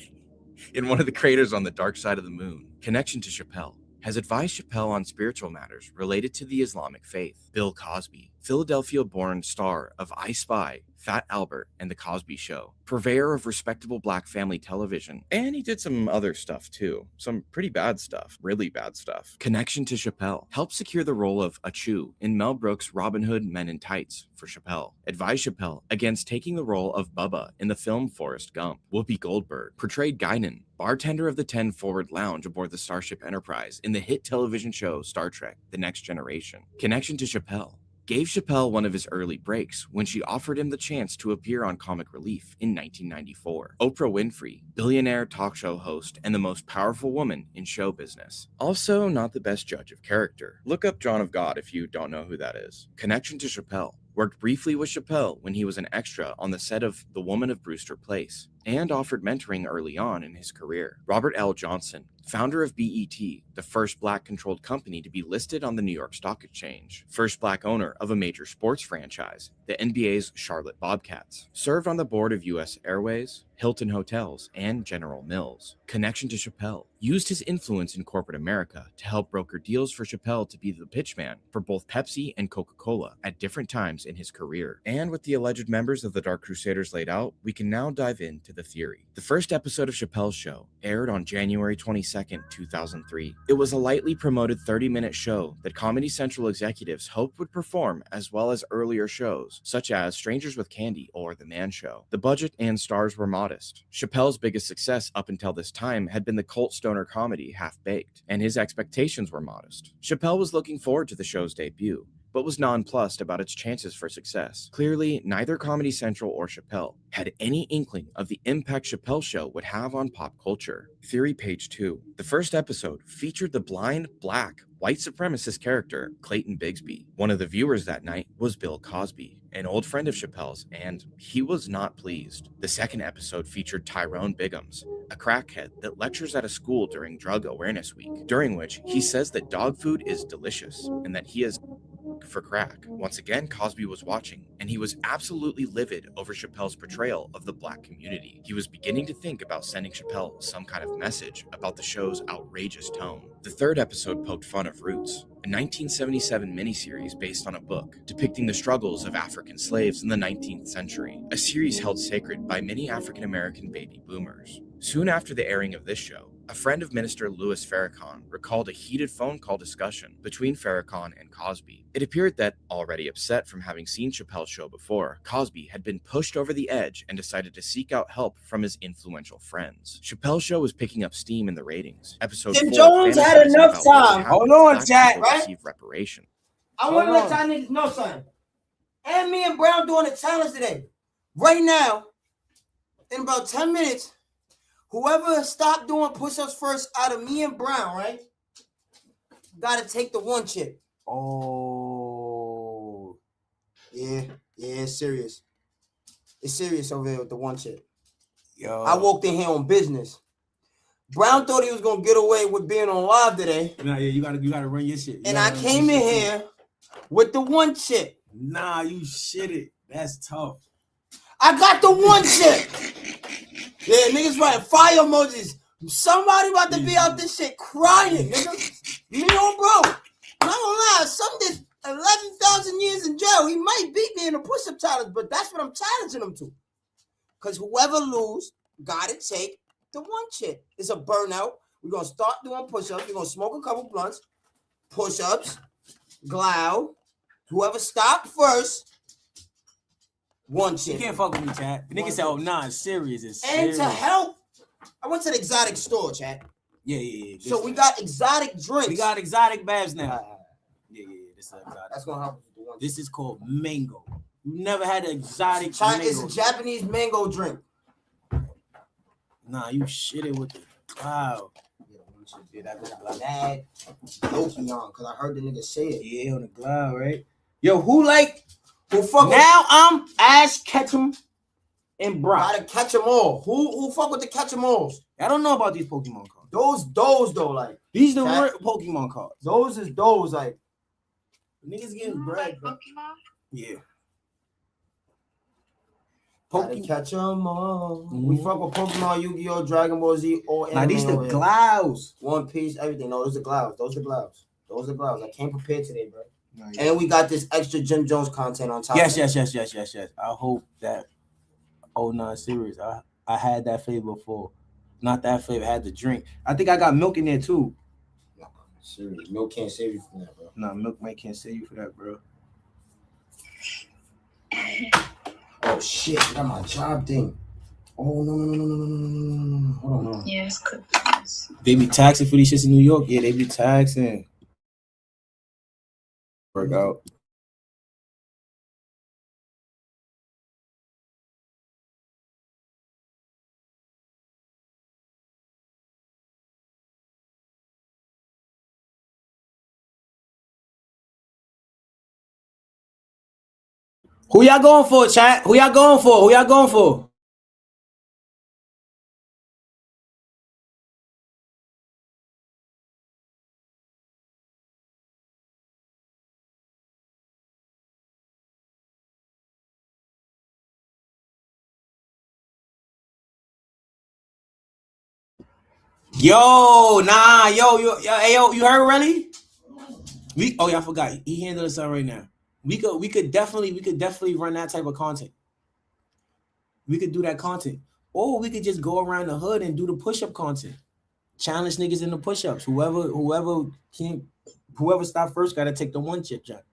in one of the craters on the dark side of the moon. Connection to Chappelle has advised Chappelle on spiritual matters related to the Islamic faith. Bill Cosby, Philadelphia-born star of I Spy, Fat Albert, and The Cosby Show, purveyor of respectable black family television, and he did some other stuff too. Some pretty bad stuff, really bad stuff. Connection to Chappelle helped secure the role of Achu in Mel Brooks' Robin Hood Men in Tights for Chappelle. Advised Chappelle against taking the role of Bubba in the film Forrest Gump. Whoopi Goldberg portrayed Guinan, bartender of the 10 Forward Lounge aboard the Starship Enterprise in the hit television show Star Trek: The Next Generation. Connection to Chappelle gave Chappelle one of his early breaks when she offered him the chance to appear on Comic Relief in 1994. Oprah Winfrey, billionaire talk show host and the most powerful woman in show business. Also not the best judge of character. Look up John of God if you don't know who that is. Connection to Chappelle worked briefly with Chappelle when he was an extra on the set of The Woman of Brewster Place, and offered mentoring early on in his career. Robert L. Johnson, founder of BET, the first black-controlled company to be listed on the New York Stock Exchange, first black owner of a major sports franchise, the NBA's Charlotte Bobcats, served on the board of U.S. Airways, Hilton Hotels, and General Mills. Connection to Chappelle used his influence in corporate America to help broker deals for Chappelle to be the pitchman for both Pepsi and Coca-Cola at different times in his career. And with the alleged members of the Dark Crusaders laid out, we can now dive into the theory. The first episode of Chappelle's Show aired on January 22nd, 2003. It was a lightly promoted 30-minute show that Comedy Central executives hoped would perform as well as earlier shows, such as Strangers with Candy or The Man Show. The budget and stars were modest. Chappelle's biggest success up until this time had been the cult stoner comedy Half Baked, and his expectations were modest. Chappelle was looking forward to the show's debut, but was nonplussed about its chances for success. Clearly, neither Comedy Central or Chappelle had any inkling of the impact Chappelle's Show would have on pop culture. Theory page 2. The first episode featured the blind, black, white supremacist character, Clayton Bigsby. One of the viewers that night was Bill Cosby, an old friend of Chappelle's, and he was not pleased. The second episode featured Tyrone Biggums, a crackhead that lectures at a school during Drug Awareness Week, during which he says that dog food is delicious and that he is for crack. Once again, Cosby was watching, and he was absolutely livid over Chappelle's portrayal of the black community. He was beginning to think about sending Chappelle some kind of message about the show's outrageous tone. The third episode poked fun of Roots, a 1977 miniseries based on a book depicting the struggles of African slaves in the 19th century, a series held sacred by many African-American baby boomers. Soon after the airing of this show, a friend of Minister Louis Farrakhan recalled a heated phone call discussion between Farrakhan and Cosby. It appeared that, already upset from having seen Chappelle's Show before, Cosby had been pushed over the edge and decided to seek out help from his influential friends. Chappelle's Show was picking up steam in the ratings. Episode Jim 4 Jones had enough time. Hold on, chat, right? Receive reparation. I want to let y'all niggas know something. And me and Brown doing a challenge today. Right now, in about 10 minutes, whoever stopped doing push-ups first out of me and Brown, right, got to take the one chip. Oh. Yeah, it's serious. It's serious over here with the one chip. Yo. I walked in here on business. Brown thought he was going to get away with being on live today. Nah, yeah, you gotta run your shit. And I came in here with the one chip. Nah, you shit it. That's tough. I got the one chip. Yeah, niggas writing fire emojis. Somebody about to be out this shit crying, nigga. You know, bro. I'm not gonna lie, some did 11,000 years in jail. He might beat me in a push-up challenge, but that's what I'm challenging him to. Because whoever lose, gotta take the one chip. It's a burnout. We're gonna start doing push-ups. We're gonna smoke a couple blunts, push-ups, glow. Whoever stopped first, one chip. You can't fuck with me, chat. The nigga said, "Oh, nah, it's serious. It's serious." And to help, I went to the exotic store, chat. Yeah. So we got exotic drinks. We got exotic babs now. Yeah. This is exotic. That's gonna help us with the one. This is called mango. You never had an exotic mango. It's a Japanese mango drink. Nah, you shit it with the cloud. Yeah, one shit did. I got mad Loki on because I heard the nigga say it. Yeah, on the cloud, right? Yo, who fuck now? I'm Ash Ketchum and Brock. Gotta catch them all. Who fuck with the catch them alls? I don't know about these Pokemon cards. Those though, like these the real Pokemon cards. Those like niggas getting bread. Like Pokemon? Yeah. Gotta catch 'em all. We fuck with Pokemon, Yu-Gi-Oh, Dragon Ball Z, all Now these the gloves. One Piece, everything. No, those are gloves. Those are gloves. I came prepared today, bro. And we got this extra Jim Jones content on top. Yes. I hope that 09 series. I had that flavor before. Not that flavor. I had the drink. I think I got milk in there too. No, serious. Milk can't save you from that, bro. No, milk might can't save you for that, bro. Oh shit! I got my job thing. Oh no. Hold on. Yes, good. They be taxing for these shits in New York. Yeah, they be taxing. Work out. Who y'all going for, chat? Who y'all going for? Yo, you heard Relly? I forgot. He handled us out right now. We could definitely run that type of content. We could do that content. Or we could just go around the hood and do the push-up content. Challenge niggas in the push-ups. Whoever stop first gotta take the one chip shot.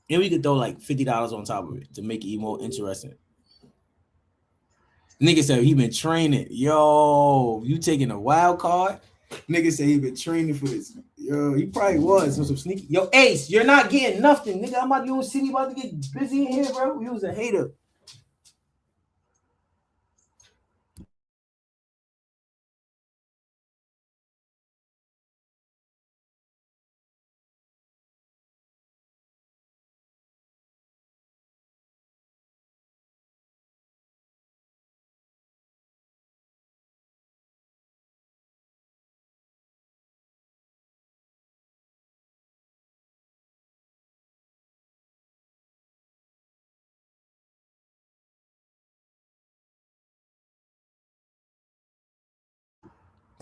And we could throw like $50 on top of it to make it even more interesting. Nigga said he been training. Yo, you taking a wild card? Nigga said he been training for this. Yo, he probably was. Some sneaky. Yo, Ace, you're not getting nothing. Nigga, I'm about to go see you about to get busy in here, bro. You was a hater.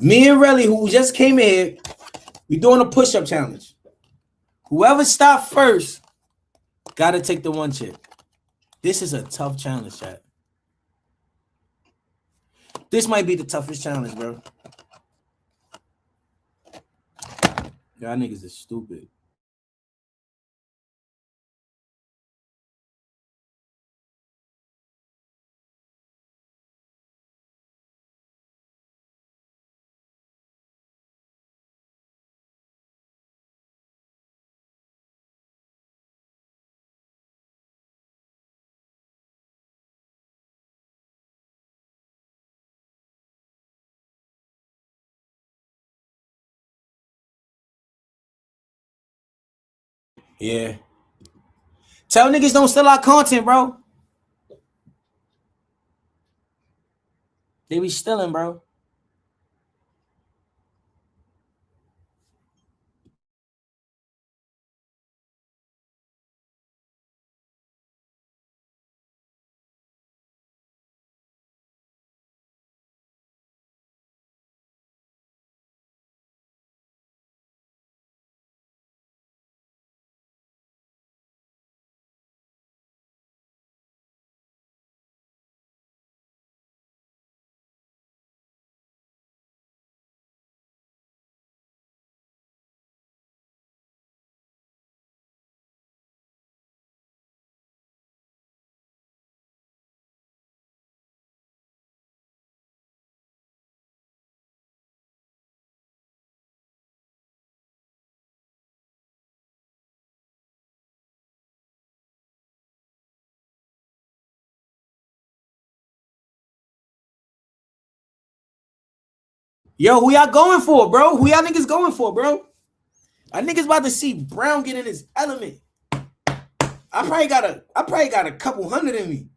Me and Relly, who just came in here, we doing a push-up challenge. Whoever stopped first gotta take the one chip. This is a tough challenge, chat. This might be the toughest challenge, bro. Y'all niggas are stupid. Yeah. Tell niggas don't steal our content, bro. They be stealing, bro. Yo, who y'all going for, bro? Who y'all niggas going for, bro? I niggas about to see Brown get in his element. I probably got a couple hundred in me.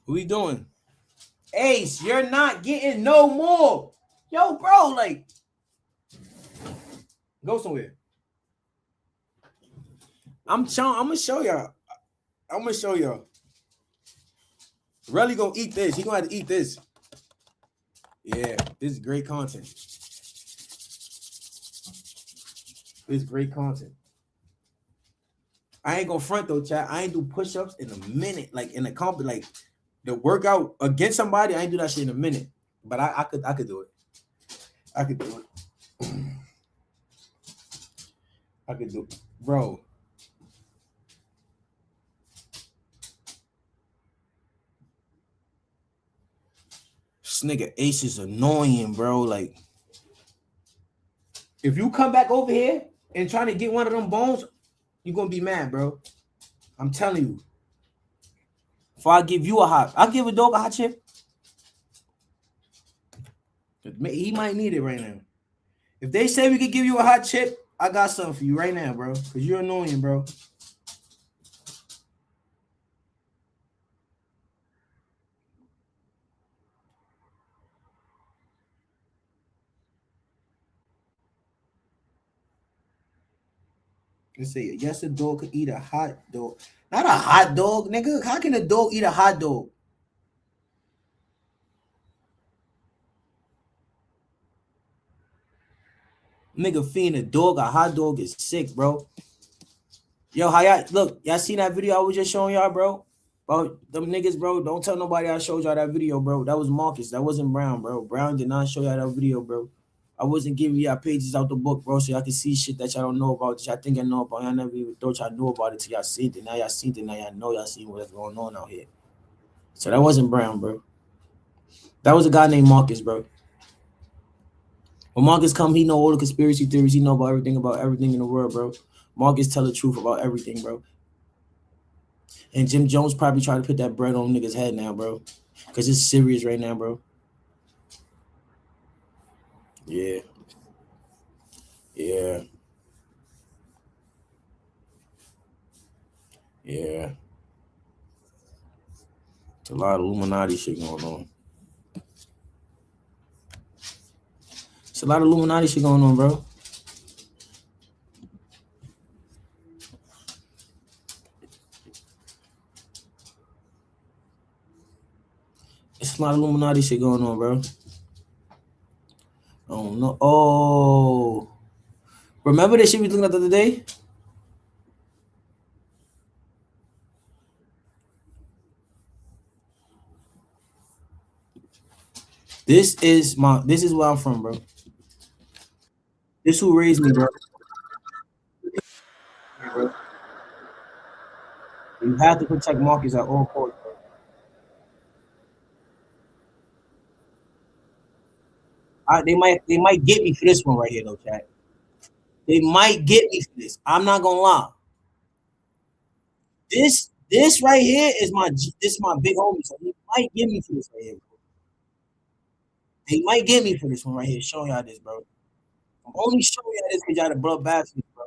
What we doing? Ace, you're not getting no more. Yo, bro, like, go somewhere. I'm gonna show y'all. Relly gonna eat this. He gonna have to eat this. Yeah, this is great content. This is great content. I ain't gonna front though, chat. I ain't do push-ups in a minute. Like in a comp, like the workout against somebody, I ain't do that shit in a minute. But I could do it. I could do it. I could do it. Bro. This nigga Ace is annoying, bro. Like, if you come back over here and trying to get one of them bones, you're gonna be mad, bro. I'm telling you. If I give you I'll give a dog a hot chip. He might need it right now. If they say we could give you a hot chip, I got something for you right now, bro. Because you're annoying, bro. Let's say, yes, a dog could eat a hot dog. Not a hot dog, nigga. How can a dog eat a hot dog? Nigga feeding a dog a hot dog is sick, bro. Yo, how y'all look? Y'all seen that video I was just showing y'all, bro? About them niggas, bro. Don't tell nobody I showed y'all that video, bro. That was Marcus. That wasn't Brown, bro. Brown did not show y'all that video, bro. I wasn't giving y'all pages out the book, bro, so y'all can see shit that y'all don't know about, that y'all think I know about. Y'all never even thought y'all knew about it till y'all seen it. Now y'all seen it. Now y'all know y'all seen what's going on out here. So that wasn't Brown, bro. That was a guy named Marcus, bro. When Marcus come, he know all the conspiracy theories. He know about everything in the world, bro. Marcus tell the truth about everything, bro. And Jim Jones probably try to put that bread on niggas' head now, bro. Because it's serious right now, bro. Yeah. Yeah. Yeah. It's a lot of Illuminati shit going on. It's a lot of Illuminati shit going on, bro. It's a lot of Illuminati shit going on, bro. Oh no! Oh, remember that shit we looking at the other day? This is where I'm from, bro. This who raised me, bro. You have to protect Marcus at all costs, bro. They might get me for this one right here, though, chat. They might get me for this. I'm not gonna lie. This right here is my big homie. So he might get me for this right here, bro. They might get me for this one right here. Showing y'all this, bro. I'm only showing y'all this because y'all the bloodbath, bro.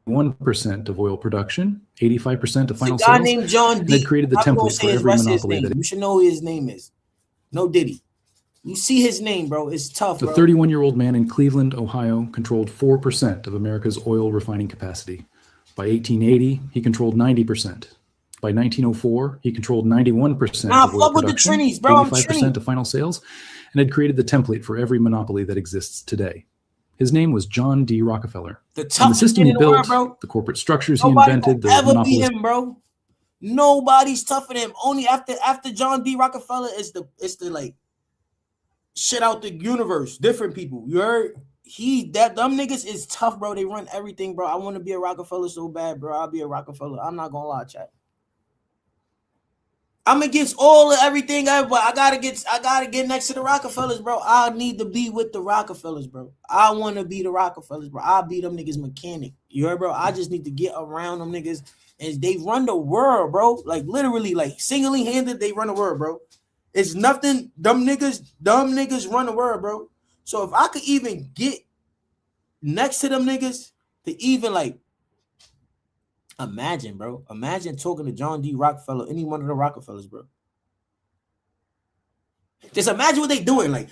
1% of oil production, 85% of final sales. A guy sales. named John D. They created the template for every monopoly. You should know who his name is. No Diddy. You see his name, bro. It's tough, bro. The 31-year-old man in Cleveland, Ohio, controlled 4% of America's oil refining capacity. By 1880, he controlled 90%. By 1904, he controlled 91% of oil production, 85% of final sales, and had created the template for every monopoly that exists today. His name was John D. Rockefeller. And the system he built, the corporate structures he invented, the monopolies. Him, bro. Nobody's tougher than him. Only after John D. Rockefeller is the like shit out the universe. Different people. You heard? Them niggas is tough, bro. They run everything, bro. I want to be a Rockefeller so bad, bro. I'll be a Rockefeller. I'm not gonna lie, chat. I'm against all of everything, but I gotta get next to the Rockefellers, bro. I need to be with the Rockefellers, bro. I want to be the Rockefellers, bro. I'll be them niggas mechanic. You heard, bro? I just need to get around them niggas, and they run the world, bro. Like literally, like single-handed, they run the world, bro. It's nothing. Dumb niggas run the world, bro. So if I could even get next to them niggas to even like. Imagine, bro. Imagine talking to John D. Rockefeller, any one of the Rockefellers, bro. Just imagine what they doing. Like,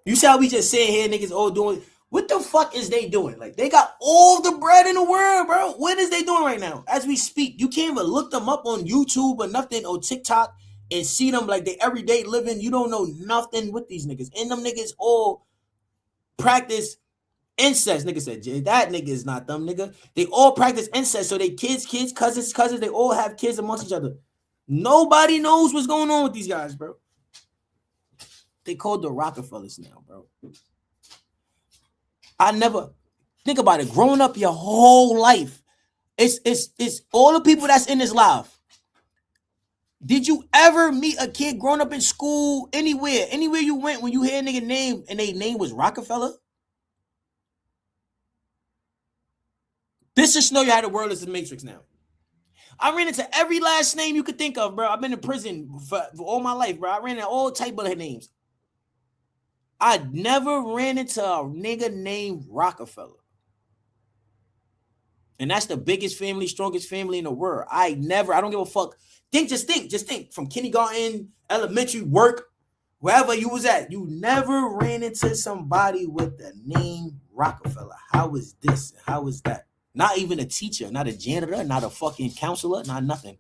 You see how we just sitting here, niggas all doing. What the fuck is they doing? Like, they got all the bread in the world, bro. What is they doing right now? As we speak, you can't even look them up on YouTube or nothing or TikTok and see them like they everyday living. You don't know nothing with these niggas. And them niggas all practice incest. Nigga said, Jay, that nigga is not them, nigga. They all practice incest. So they kids, cousins, they all have kids amongst each other. Nobody knows what's going on with these guys, bro. They called the Rockefellers now, bro. I never think about it. Growing up your whole life, it's all the people that's in this live. Did you ever meet a kid growing up in school anywhere you went when you hear a nigga name and their name was Rockefeller? This just show you how the world is the Matrix now. I ran into every last name you could think of, bro. I've been in prison for all my life, bro. I ran into all type of names. I never ran into a nigga named Rockefeller. And that's the biggest family, strongest family in the world. I don't give a fuck. Just think. From kindergarten, elementary, work, wherever you was at, you never ran into somebody with the name Rockefeller. How is this? How is that? Not even a teacher, not a janitor, not a fucking counselor, not nothing.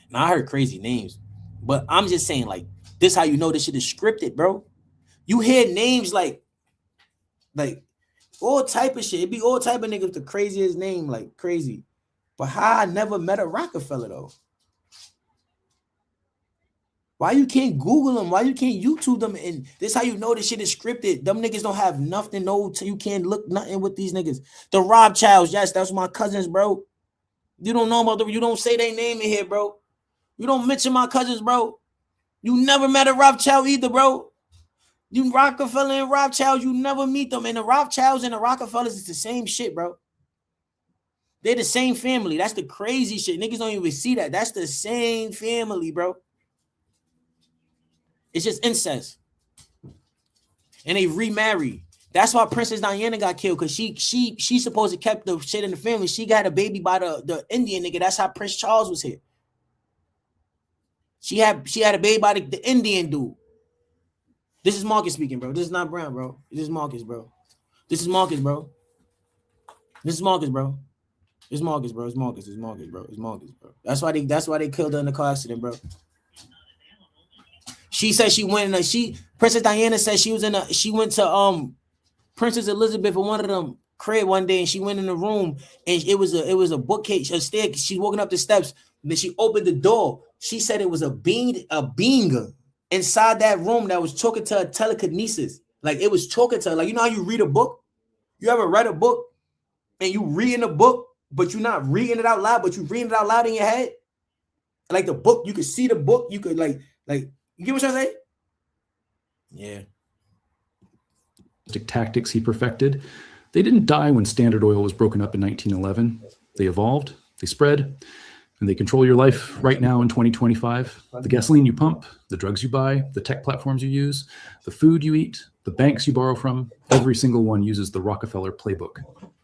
Now, I heard crazy names, but I'm just saying, like, this how you know this shit is scripted, bro. You hear names like all type of shit. It be all type of niggas with the craziest name, like crazy. But how I never met a Rockefeller though? Why you can't Google them? Why you can't YouTube them? And this how you know this shit is scripted. Them niggas don't have nothing. No, you can't look nothing with these niggas. The Rothschilds, yes, that's my cousins, bro. You don't know about them. You don't say their name in here, bro. You don't mention my cousins, bro. You never met a Rothschild either, bro. You Rockefeller and Rothschild, you never meet them. And the Rothschilds and the Rockefellers is the same shit, bro. They're the same family. That's the crazy shit. Niggas don't even see that. That's the same family, bro. It's just incest. And they remarried. That's why Princess Diana got killed, because she supposed to kept the shit in the family. She got a baby by the Indian nigga. That's how Prince Charles was here. She had a baby by the Indian dude. This is Marcus speaking, bro. This is not Brown, bro. This is Marcus, bro. This is Marcus, bro. This is Marcus, bro. It's Marcus, bro. It's Marcus. It's Marcus, bro. It's Marcus, bro. That's why they killed her in the car accident, bro. She said she went in Princess Diana said she went to Princess Elizabeth or one of them crib one day, and she went in the room and it was a bookcase, a stair. She walking up the steps, and then she opened the door. She said it was a being inside that room that was talking to her telekinesis. Like it was talking to her. Like, you know how you read a book? You ever read a book and you reading a book, but you're not reading it out loud, but you reading it out loud in your head? Like the book, you could see the book, you could like you get what I'm saying? Yeah. Tactics he perfected. They didn't die when Standard Oil was broken up in 1911. They evolved, they spread, and they control your life right now in 2025. The gasoline you pump, the drugs you buy, the tech platforms you use, the food you eat, the banks you borrow from, every single one uses the Rockefeller playbook.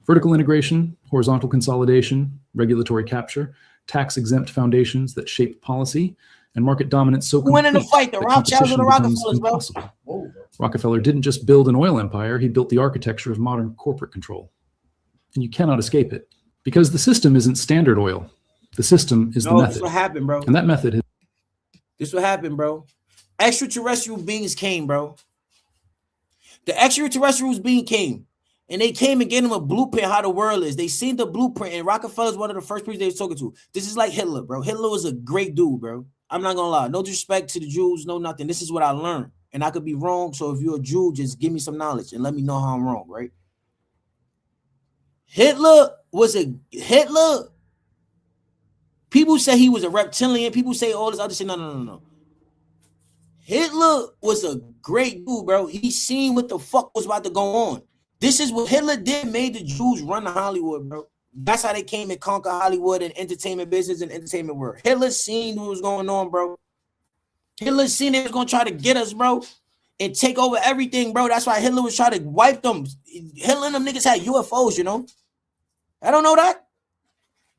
Vertical integration, horizontal consolidation, regulatory capture, tax-exempt foundations that shape policy, and market dominance so complete in the fight, the Rothschilds or the Rockefellers, bro. Rockefeller didn't just build an oil empire, he built the architecture of modern corporate control. And you cannot escape it, because the system isn't Standard Oil. The system is the method. This what happened, bro. And that method is... This what happened, bro. Extraterrestrial beings came, bro. The extraterrestrial being came. And they came and gave them a blueprint how the world is. They seen the blueprint, and Rockefeller's one of the first people they was talking to. This is like Hitler, bro. Hitler was a great dude, bro. I'm not gonna lie. No disrespect to the Jews, no nothing. This is what I learned. And I could be wrong. So if you're a Jew, just give me some knowledge and let me know how I'm wrong, right? Hitler. People say he was a reptilian. People say all this other shit. No. Hitler was a great dude, bro. He seen what the fuck was about to go on. This is what Hitler did, made the Jews run to Hollywood, bro. That's how they came and conquered Hollywood and entertainment business and entertainment world. Hitler seen what was going on, bro. Hitler seen they was going to try to get us, bro, and take over everything, bro. That's why Hitler was trying to wipe them. Hitler and them niggas had UFOs, you know? I don't know that.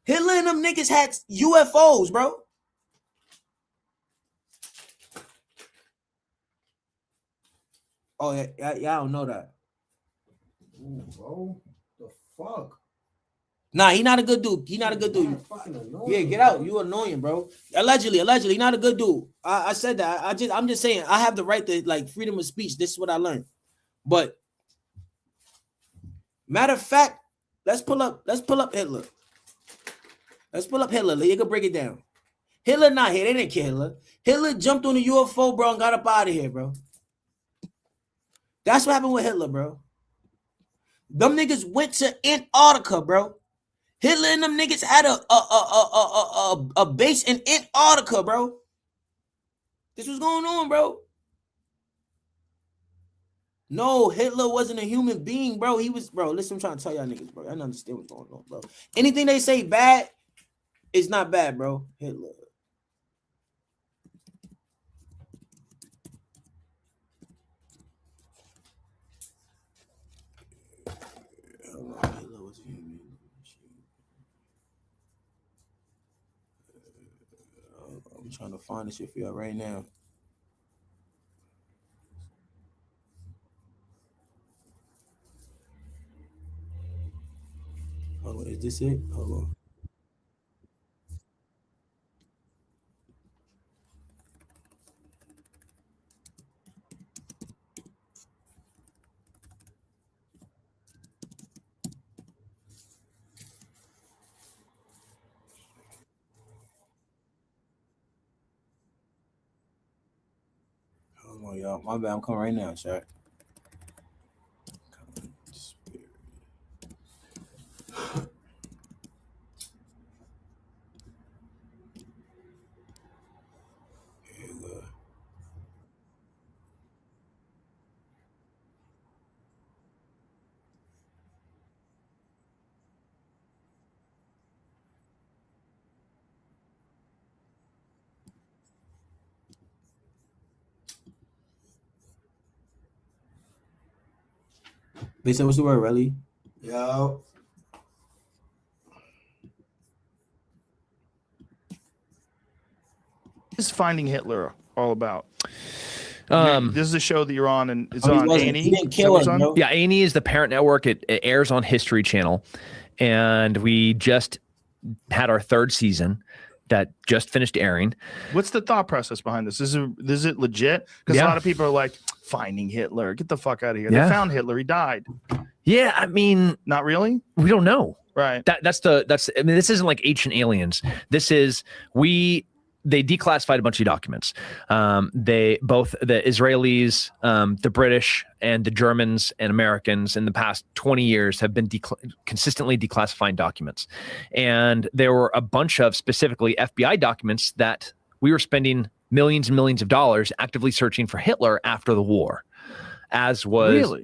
Hitler and them niggas had UFOs, bro. Oh yeah, I don't know that. Ooh, bro, the fuck. Nah, he not a good dude. He not a good dude. Yeah, get out. You annoying, bro. Allegedly, he not a good dude. I said that. I'm just saying. I have the right to like freedom of speech. This is what I learned. But matter of fact, let's pull up Hitler. Let's pull up Hitler. You can break it down. Hitler not here. They didn't kill Hitler. Hitler jumped on a UFO, bro, and got up out of here, bro. That's what happened with Hitler, bro. Them niggas went to Antarctica, bro. Hitler and them niggas had a base in Antarctica, bro. This was going on, bro. No, Hitler wasn't a human being, bro. He was, bro. Listen, I'm trying to tell y'all niggas, bro. I don't understand what's going on, bro. Anything they say bad is not bad, bro. Hitler. Hitler was a human. I'm trying to find this shit for y'all right now. Hold on, is this it? Hold on. Hold on, y'all. My bad. I'm coming right now, chat. They said, what's the word, Relly? Yo. Is Finding Hitler all about? This is a show that you're on, and it's on A&E. Yeah, A&E is the parent network. It airs on History Channel, and we just had our third season that just finished airing. What's the thought process behind this? Is it legit? Because a lot of people are like, Finding Hitler, get the fuck out of here. They found Hitler, he died. Yeah, I mean, not really. We don't know. Right. That's. I mean, this isn't like Ancient Aliens. This is they declassified a bunch of documents. They both the Israelis, the British, and the Germans and Americans in the past 20 years have been consistently declassifying documents. And there were a bunch of specifically FBI documents that we were spending millions and millions of dollars actively searching for Hitler after the war, as was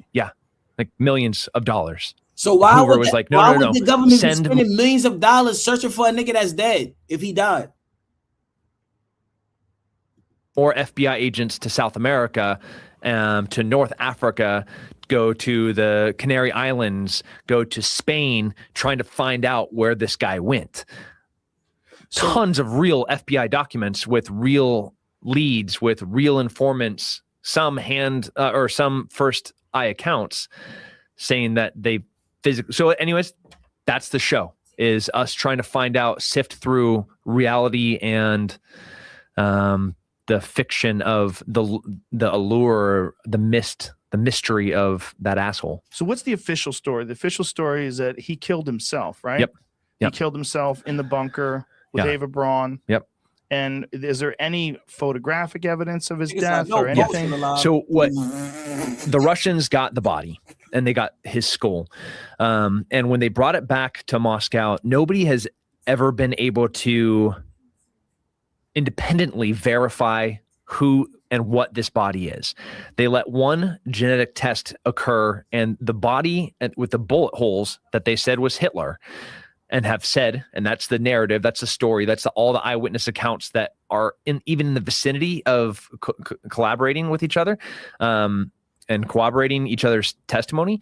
like millions of dollars. So why would no, the government be spending millions of dollars searching for a nigga that's dead if he died? More FBI agents to South America, to North Africa, go to the Canary Islands, go to Spain, trying to find out where this guy went. Tons of real FBI documents with real leads, with real informants, some first eye accounts saying that they physically. So anyways, that's the show, is us trying to find out, sift through reality and the fiction of the allure, the mystery of that asshole. So what's the official story? The official story is that he killed himself, right? Yep. He killed himself in the bunker with Ava Braun. Yep. And is there any photographic evidence of his death or anything? So what the Russians got the body and they got his skull. And when they brought it back to Moscow, nobody has ever been able to independently verify who and what this body is. They let one genetic test occur, and the body with the bullet holes that they said was Hitler, and have said, and that's the narrative, that's the story, that's all the eyewitness accounts that are even in the vicinity of collaborating with each other, and corroborating each other's testimony.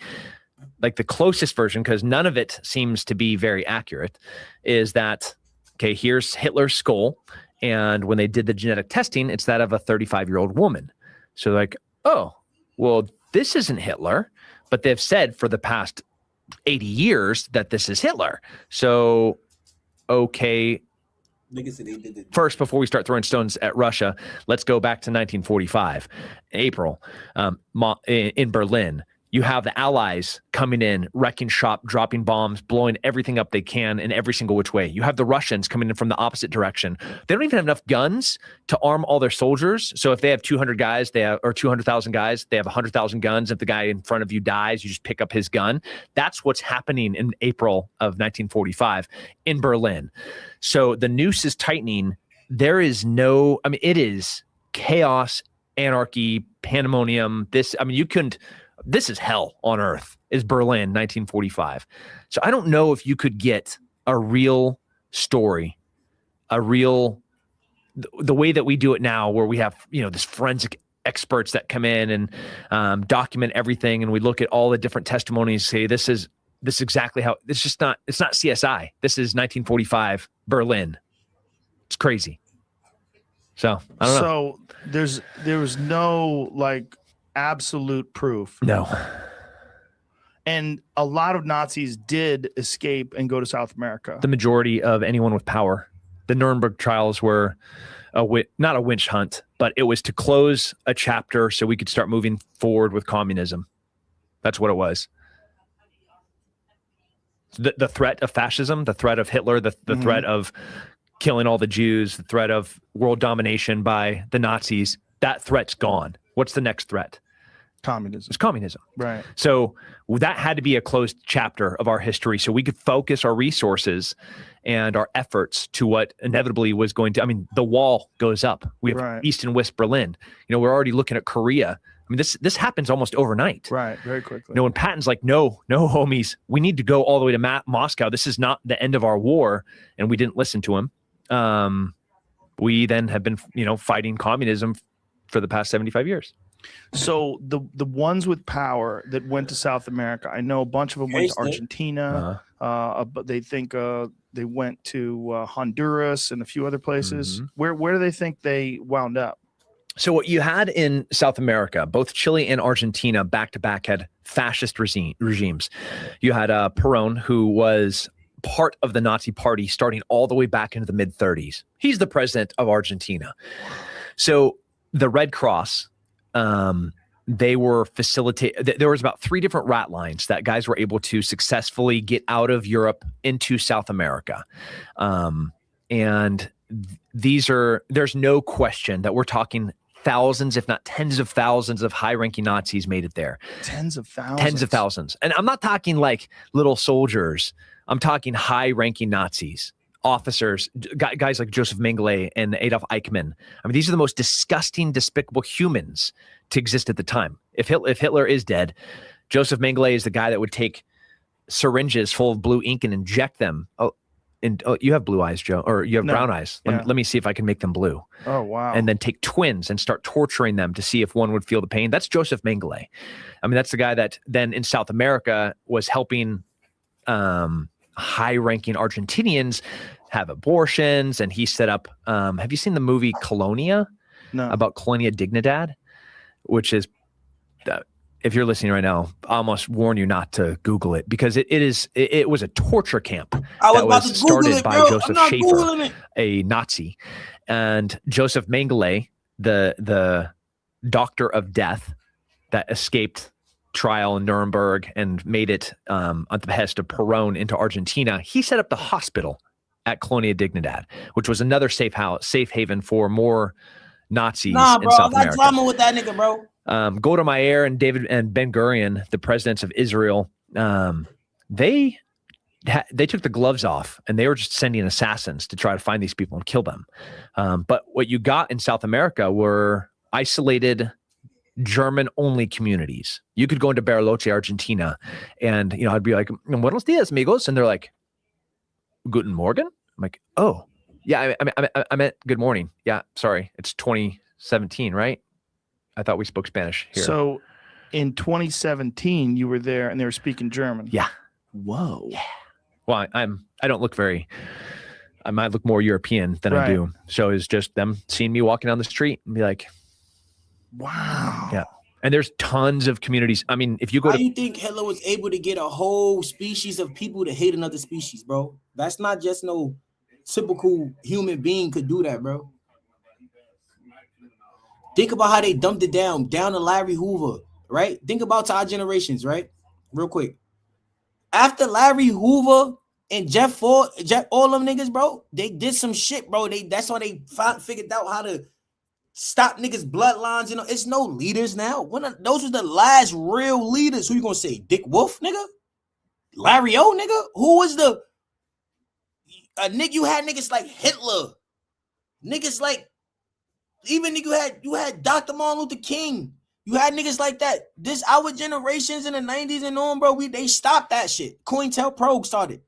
Like the closest version, because none of it seems to be very accurate, is that, okay, here's Hitler's skull. And when they did the genetic testing, it's that of a 35-year-old woman. So like, oh, well, this isn't Hitler, but they've said for the past 80 years that this is Hitler. So, okay. First, before we start throwing stones at Russia, let's go back to 1945, April, in Berlin. You have the Allies coming in, wrecking shop, dropping bombs, blowing everything up they can in every single which way. You have the Russians coming in from the opposite direction. They don't even have enough guns to arm all their soldiers. So if they have 200 guys, or 200,000 guys, they have 100,000 guns. If the guy in front of you dies, you just pick up his gun. That's what's happening in April of 1945 in Berlin. So the noose is tightening. There is no, I mean, it is chaos, anarchy, pandemonium. This is hell on earth, is Berlin, 1945. So I don't know if you could get a real story, the way that we do it now, where we have, this forensic experts that come in and document everything. And we look at all the different testimonies, say, this is exactly how, it's not CSI. This is 1945 Berlin. It's crazy. So I don't know. So there was no absolute proof. No. And a lot of Nazis did escape and go to South America. The majority of anyone with power. The Nuremberg trials were not a witch hunt, but it was to close a chapter so we could start moving forward with communism. That's what it was. The threat of fascism, the threat of Hitler, the threat of killing all the Jews, the threat of world domination by the Nazis, that threat's gone. What's the next threat? Communism. It's communism. Right. So that had to be a closed chapter of our history so we could focus our resources and our efforts to what inevitably was going to, the wall goes up. We have East and West Berlin. We're already looking at Korea. This happens almost overnight. Right. Very quickly. When Patton's like, no, homies, we need to go all the way to Moscow. This is not the end of our war. And we didn't listen to him. We then have been, fighting communism for the past 75 years. So the ones with power that went to South America, I know a bunch of them went to Argentina. But they think they went to Honduras and a few other places. Mm-hmm. Where do they think they wound up? So what you had in South America, both Chile and Argentina back to back had fascist regimes. You had Perón, who was part of the Nazi party starting all the way back into the mid-30s. He's the president of Argentina. So the Red Cross, they were there was about 3 different rat lines that guys were able to successfully get out of Europe into South America. And there's no question that we're talking thousands, if not tens of thousands of high-ranking Nazis made it there. Tens of thousands. And I'm not talking like little soldiers. I'm talking high-ranking Nazis. Officers, guys like Joseph Mengele and Adolf Eichmann. These are the most disgusting, despicable humans to exist at the time. If Hitler is dead, Joseph Mengele is the guy that would take syringes full of blue ink and inject them. You have blue eyes, Joe, or you have brown eyes. Let me see if I can make them blue. Oh, wow. And then take twins and start torturing them to see if one would feel the pain. That's Joseph Mengele. That's the guy that then in South America was helping high-ranking Argentinians have abortions, and he set up have you seen the movie Colonia? No. About Colonia Dignidad, which is if you're listening right now, I almost warn you not to Google it, because it was a torture camp that was started by Joseph Schaefer, a Nazi. And Joseph Mengele, the doctor of death that escaped trial in Nuremberg and made it at the behest of Perón into Argentina, he set up the hospital at Colonia Dignidad, which was another safe haven for more Nazis in South America. I got drama with that nigga, bro. Golda Meir and David and Ben Gurion, the presidents of Israel, they took the gloves off and they were just sending assassins to try to find these people and kill them. But what you got in South America were isolated German-only communities. You could go into Bariloche, Argentina, and I'd be like, "Buenos dias, amigos," and they're like, "Guten Morgen." I'm like, "Oh, yeah, I meant good morning. Yeah, sorry, it's 2017, right? I thought we spoke Spanish here." So, in 2017, you were there, and they were speaking German. Yeah. Whoa. Yeah. Well, I don't look very. I might look more European than I do. So it's just them seeing me walking down the street and be like, "Wow." Yeah. And there's tons of communities. I mean, if you go How to you think Hitler was able to get a whole species of people to hate another species, bro? That's not just no typical human being could do that, bro. Think about how they dumped it down to Larry Hoover, right? Think about to our generations, right? Real quick. After Larry Hoover and Jeff Ford, all them niggas, bro, they did some shit, bro. That's how they figured out how to stop niggas' bloodlines. You know, it's no leaders now. Those were the last real leaders. Who you gonna say? Dick Wolf, nigga? Larry O, nigga? Who was the nigga? You had niggas like Hitler, niggas like even you had Dr. Martin Luther King. You had niggas like that. This our generations in the 90s and on, bro. They stopped that shit. COINTELPRO started.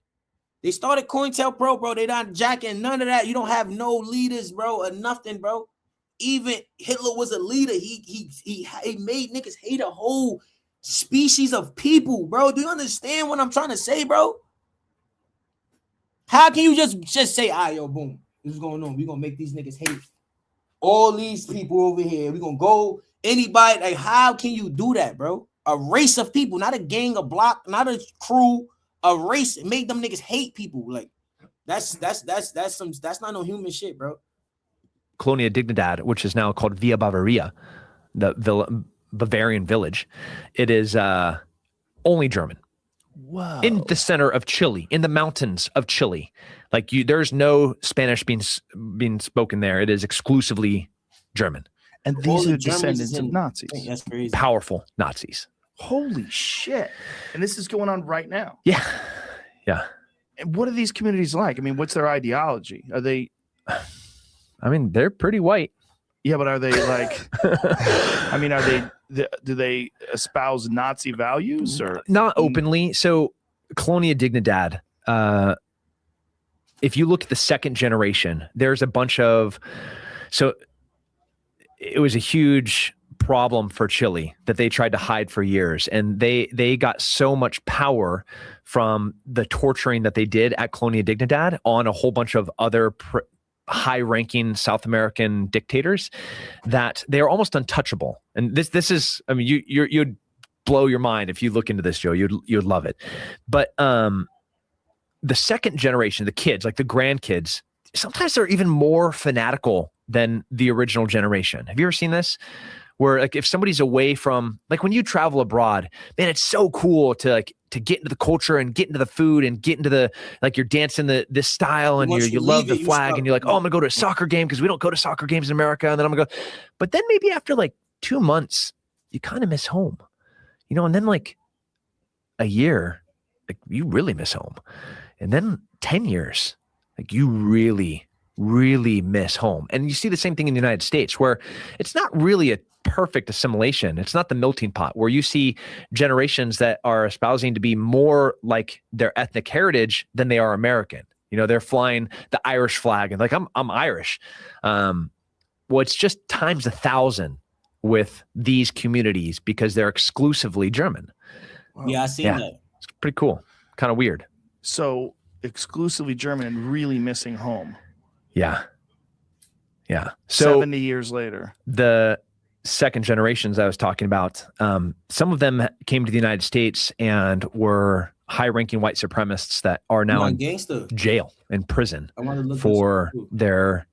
They started COINTELPRO, bro. They not jacking none of that. You don't have no leaders, bro, or nothing, bro. Even Hitler was a leader. He made niggas hate a whole species of people, bro. Do you understand what I'm trying to say, bro? How can you just say, ah, yo, boom, this is going on. We're gonna make these niggas hate all these people over here. We're gonna go anybody. Like, how can you do that, bro? A race of people, not a gang, a block, not a crew, a race. Make them niggas hate people. Like, that's not no human shit, bro. Colonia Dignidad, which is now called Villa Bavaria, the Bavarian village, it is only German. Whoa. In the center of Chile, in the mountains of Chile. Like there's no Spanish being spoken there. It is exclusively German. And these are the descendants of Nazis. That's crazy. Powerful Nazis. Holy shit. And this is going on right now. Yeah. Yeah. And what are these communities like? I mean, what's their ideology? Are they... I mean, they're pretty white. Yeah, but are they like... I mean, do they espouse Nazi values or... Not openly. So Colonia Dignidad, if you look at the second generation, there's a bunch of... So it was a huge problem for Chile that they tried to hide for years. And they got so much power from the torturing that they did at Colonia Dignidad on a whole bunch of other high-ranking South American dictators that they are almost untouchable. And this is, I mean, you'd blow your mind if you look into this, Joe. You'd love it. But the second generation, the kids, like the grandkids, sometimes they're even more fanatical than the original generation. Have you ever seen this? Where like if somebody's away from, like when you travel abroad, man, it's so cool to get into the culture and get into the food and get into the, like you're dancing this style and you love the flag and you're like, oh, I'm gonna go to a soccer game because we don't go to soccer games in America. And then I'm gonna go, but then maybe after like 2 months, you kind of miss home, you know, and then like a year, like you really miss home. And then 10 years, like you really, really miss home. And you see the same thing in the United States where it's not really a perfect assimilation. It's not the melting pot where you see generations that are espousing to be more like their ethnic heritage than they are American. You know, they're flying the Irish flag and like, I'm Irish. Well, it's just times 1,000 with these communities because they're exclusively German. Yeah, I seen that. It's pretty cool. Kind of weird. So exclusively German and really missing home. Yeah. Yeah. So 70 years later. The second generations I was talking about, some of them came to the United States and were high-ranking white supremacists that are now in jail, in prison for their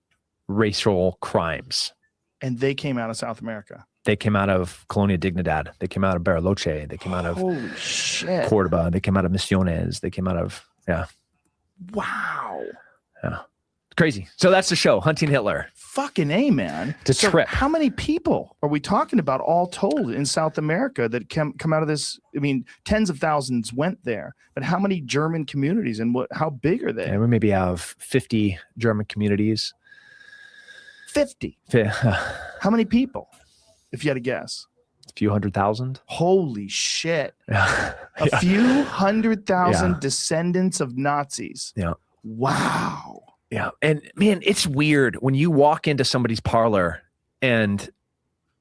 racial crimes. And they came out of South America. They came out of Colonia Dignidad. They came out of Bariloche. They came out of Cordoba. They came out of Misiones. They came out of, yeah. Wow. Yeah. Crazy. So that's the show, Hunting Hitler. Fucking A, man. It's a trip. How many people are we talking about all told in South America that come out of this? I mean, tens of thousands went there, but how many German communities and how big are they? Yeah, we maybe have 50 German communities. 50? How many people, if you had to guess? A few 100,000. Holy shit. Yeah. A few 100,000 descendants of Nazis. Yeah. Wow. Yeah. And man, it's weird when you walk into somebody's parlor and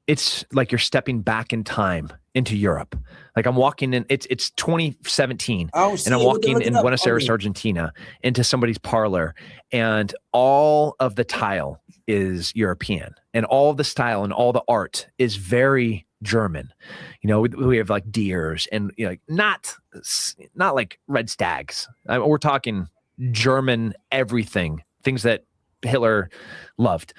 it's like you're stepping back in time. into Europe. Like I'm walking in, it's 2017, Oh, and I'm walking in Buenos Aires, Argentina, into somebody's parlor, and all of the tile is European, and all the style and all the art is very German. You know, we have like deers and like not like red stags. We're talking German everything, things that Hitler loved.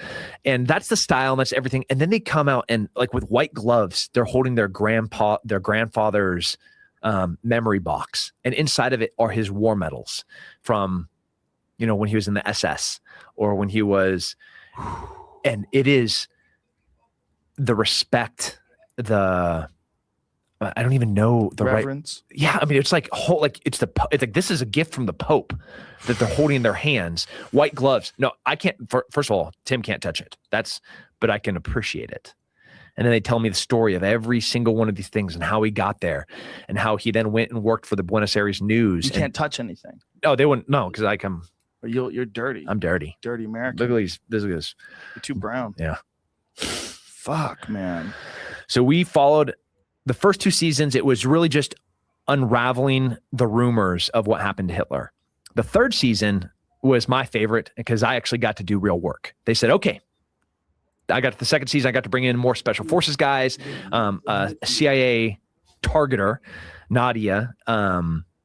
And that's the style, and that's everything. And then they come out and like with white gloves, they're holding their grandfather's memory box. And inside of it are his war medals from, you know, when he was in the SS or when he was, and it is the respect, I don't even know the reverence. Right. Yeah, I mean, it's like it's like this is a gift from the Pope that they're holding in their hands. White gloves. No, I can't. First of all, Tim can't touch it. But I can appreciate it. And then they tell me the story of every single one of these things and how he got there, and how he then went and worked for the Buenos Aires News. You can't touch anything. Oh, they wouldn't. No, because you're dirty. I'm dirty. Dirty American. Look at this. You're too brown. Yeah. Fuck, man. So we followed the first 2 seasons. It was really just unraveling the rumors of what happened to Hitler. The 3rd season was my favorite because I actually got to do real work. They said, okay, I got to the 2nd season. I got to bring in more special forces guys, a CIA targeter, Nadia,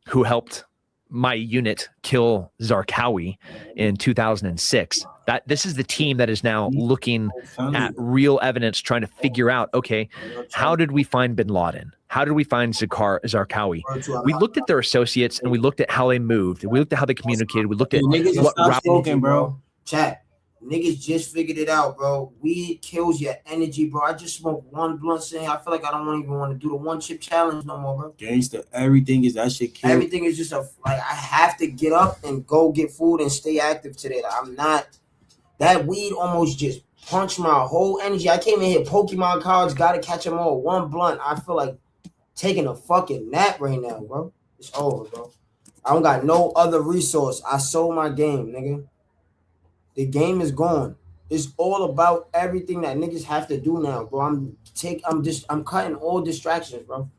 who helped my unit kill Zarqawi in 2006. This is the team that is now looking at real evidence, trying to figure out, okay, how did we find bin Laden? How did we find Zarqawi? We looked at their associates and we looked at how they moved. We looked at how they communicated. We looked at niggas what stop smoking, bro. Chat. Niggas just figured it out, bro. Weed kills your energy, bro. I just smoked 1 blunt saying I feel like I don't even want to do the 1 chip challenge no more, bro. Gangsta, everything is that shit kills. Everything is just I have to get up and go get food and stay active today. I'm not. That weed almost just punched my whole energy. I came in here, Pokemon cards, gotta catch them all. 1 blunt. I feel like taking a fucking nap right now, bro. It's over, bro. I don't got no other resource. I sold my game, nigga. The game is gone. It's all about everything that niggas have to do now, bro. I'm cutting all distractions, bro.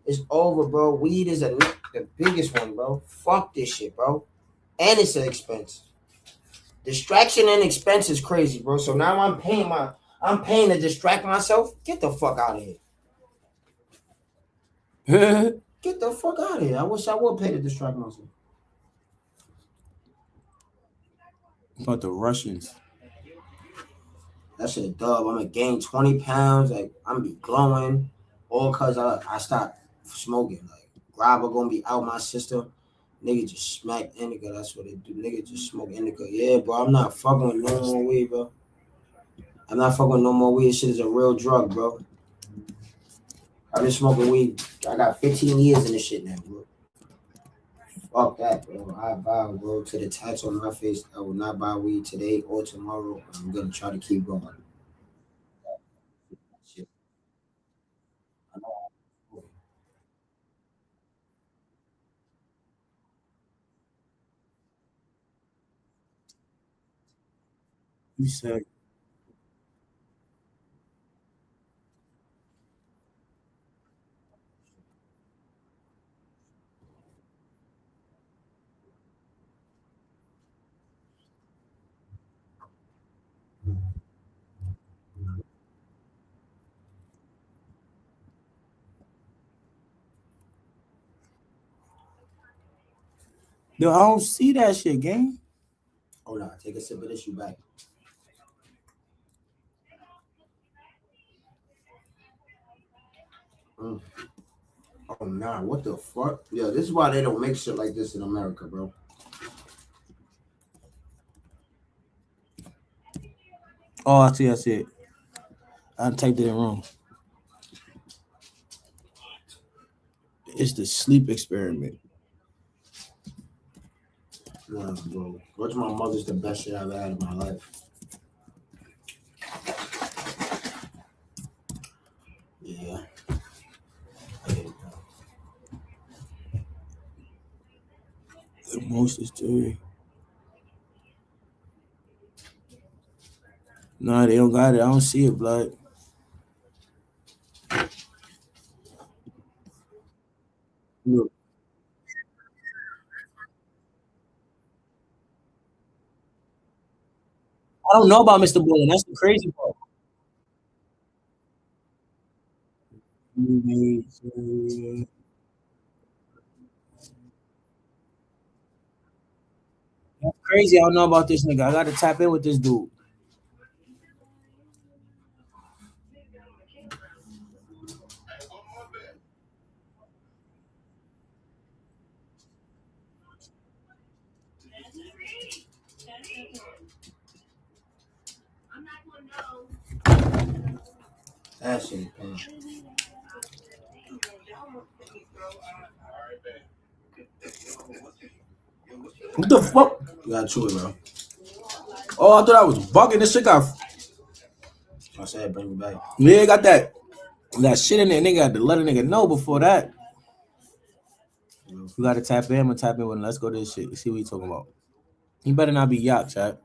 It's over, bro. Weed is the biggest one, bro. Fuck this shit, bro. And it's an expense. Distraction and expense is crazy, bro. So now I'm paying to distract myself. Get the fuck out of here. Get the fuck out of here. I wish I would pay to distract myself. About the Russians. That shit a dub. I'm gonna gain 20 pounds. Like I'm gonna be glowing. All cause I stopped smoking. Like grabber gonna be out my system. Nigga just smack indica. That's what they do. Nigga just smoke indica. Yeah, bro. I'm not fucking with no more weed, bro. I'm not fucking with no more weed. Shit is a real drug, bro. I've been smoking weed. I got 15 years in this shit now, bro. Fuck that, bro. I vow, bro, to the tats on my face. I will not buy weed today or tomorrow. I'm gonna try to keep going. Shit. I know. You said no, I don't see that shit, gang. Hold on, take a sip of this, you back. Oh nah, what the fuck? Yeah, this is why they don't make shit like this in America, bro. Oh, I see it. I typed it in wrong. It's the sleep experiment. Nah, bro. Watch My Mother's the best shit I've ever had in my life. Yeah. The most is theory. No, they don't got it. I don't see it, blood. Look. I don't know about Mr. Bullen. That's the crazy part. That's crazy. I don't know about this nigga. I gotta tap in with this dude. That shit. What the fuck? You gotta chew it, bro. Oh, I thought I was bugging. This shit got. I said bring it back. Yeah, got that shit in there. Nigga had to let a nigga know before that. You gotta tap in. I'm gonna tap in with him. Let's go to this shit. Let's see what he talking about. He better not be yacht, chat.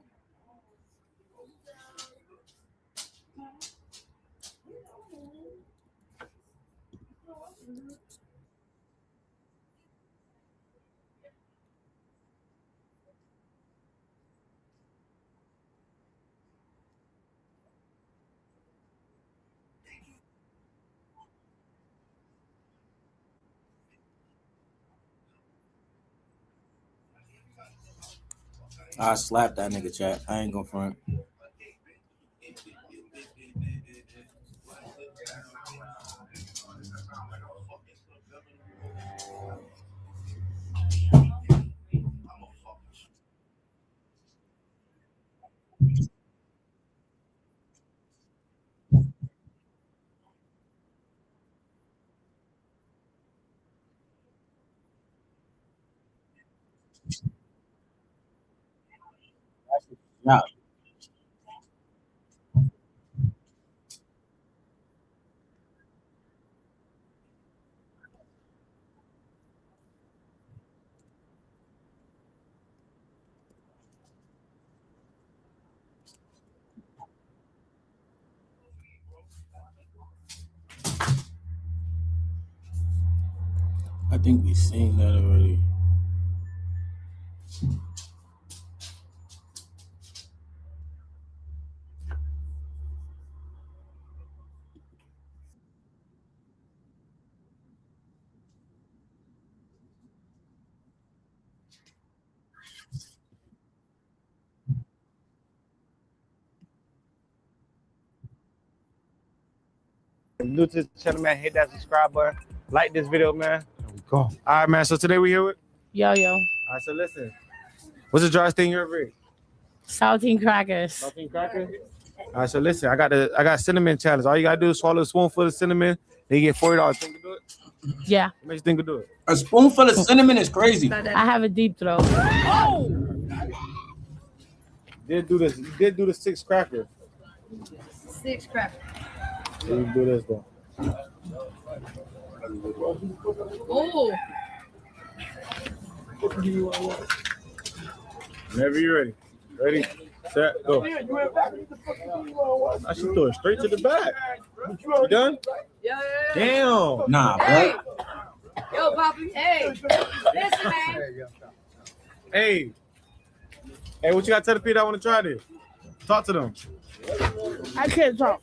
I slapped that nigga, chat. I ain't gonna front. Yeah. I think we seen that already. New to the channel, man, hit that subscribe button. Like this video, man. Go. All right, man. So today we here with. Yo. All right, so listen. What's the driest thing you ever ate? Saltine crackers. Saltine crackers? All right, so listen. I got cinnamon challenge. All you gotta do is swallow a spoonful of cinnamon. Then you get $40. Think to do it? Yeah. What makes you think to do it? A spoonful of cinnamon is crazy. I have a deep throat. You did do the 6 crackers. 6 crackers. So you do this though. Oh. Whenever you're ready. Ready, set, go. I should throw it straight to the back. You done? Yeah. Damn. Nah, Hey. bro. Yo, Poppy. Hey. Listen, man. Hey, what you got to tell the people that want to try this? Talk to them. I can't talk.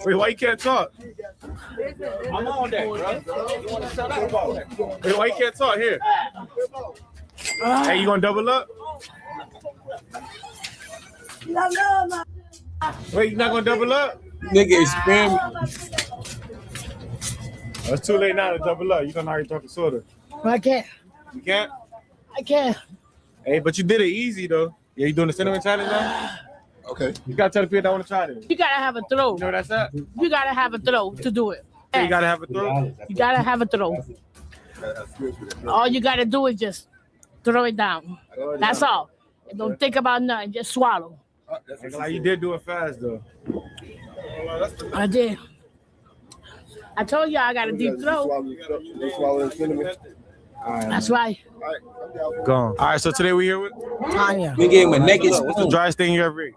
Wait, why you can't talk? I'm on that, bro. You want to shut up? Wait, why you can't talk? Here. Hey, you gonna double up? Wait, you not gonna double up? Nigga is spam. It's too late now to double up. You don't know how you talking soda. I can't. You can't? I can't. Hey, but you did it easy though. Yeah, you doing the cinnamon challenge now? Okay. You gotta tell the people that want to try this. You gotta have a throat. You know what that's at? You gotta have a throat to do it. You gotta have a throat. You gotta have a throat. All you gotta do is just throw it down. That's all. And don't think about nothing. Just swallow. Like you did do it fast though. I did. I told you I got a deep throat. That's right. Gone. All right, so today we here with Tanya. We gave him a naked What's the driest thing you ever ate?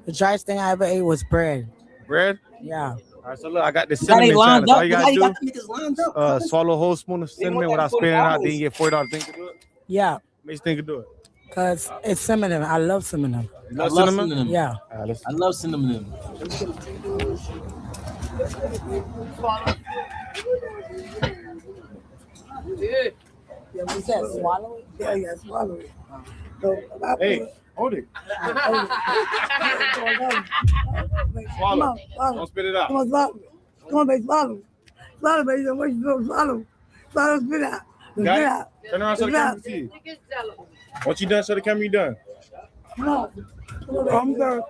The driest thing I ever ate was bread. Bread? Yeah. All right, so look, I got this Got they cinnamon lined challenge. up. All you How gotta you got them do, niggas lined up? swallow a whole spoon of cinnamon want without that spitting it out. $40. Then you get $40. Think you do it? Yeah, Makes you think you do it. because it's cinnamon. I love cinnamon. You love cinnamon? Yeah. All right, let's I love cinnamon. Yeah, we said swallow it. Yeah, swallow it. Hey, hold it. Swallow. Don't spit it out. Come on, swallow it. Come on, baby, swallow it. Swallow, baby. What you doing? Swallow. Swallow, spit out. Spit Got out. it? Turn around so the camera can see you. Once you done, show the camera you done. Come on. I'm done.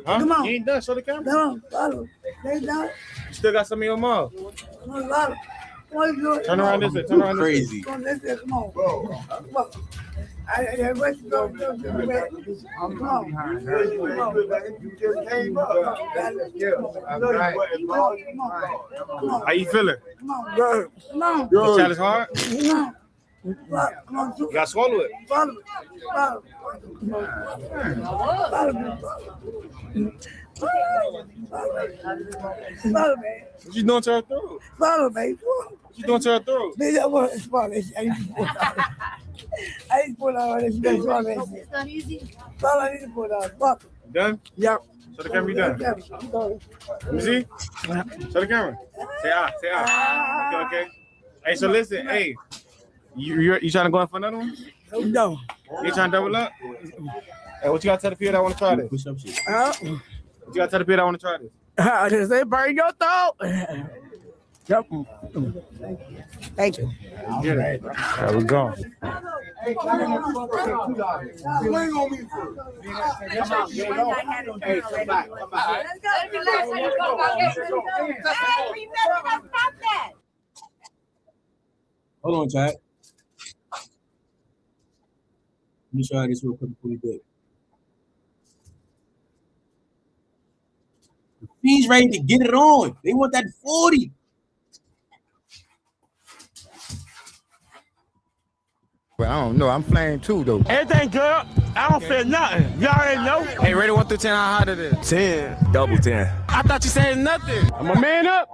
Huh? Come on. You ain't done, show the camera. Come on, swallow. They done. You still got some in your mouth. Come on, swallow. What you doing? Turn around this way. Turn around this way. Come on, this way. Come on. Come on. I what you going to do? Come on. You just came up. How you feeling? Come on. Good. Come on. The challenge hard? Come on. Come on. You gotta swallow it. Swallow it. Swallow it. Swallow it. What you doing to her throat? Swallow, baby. What you doing to her throat? Baby, I want to swallow it. I need to pull out this. You better swallow that shit. It's not easy. Swallow, I need to pull out. Swallow. Done? Yep. Show the camera you done. Let me see. Show the camera. Say ah. Say ah. Okay. Hey, so listen. Hey, you trying to go in for another one? No. You trying to double up? Hey, what you got to tell the people that want to try this? Push up shit. What you got to tell the people that want to try this? I just say burn your throat. Yep. Thank you. There we go. Hold on, Chad. Let me try this real quick before we do it. The Fiends ready to get it on. They want that 40. Well, I don't know. I'm playing too, though. Everything good. I don't feel nothing. You already know. Hey, ready 1 through 10, how hot it is? 10. Double 10. I thought you said nothing. I'm a man up.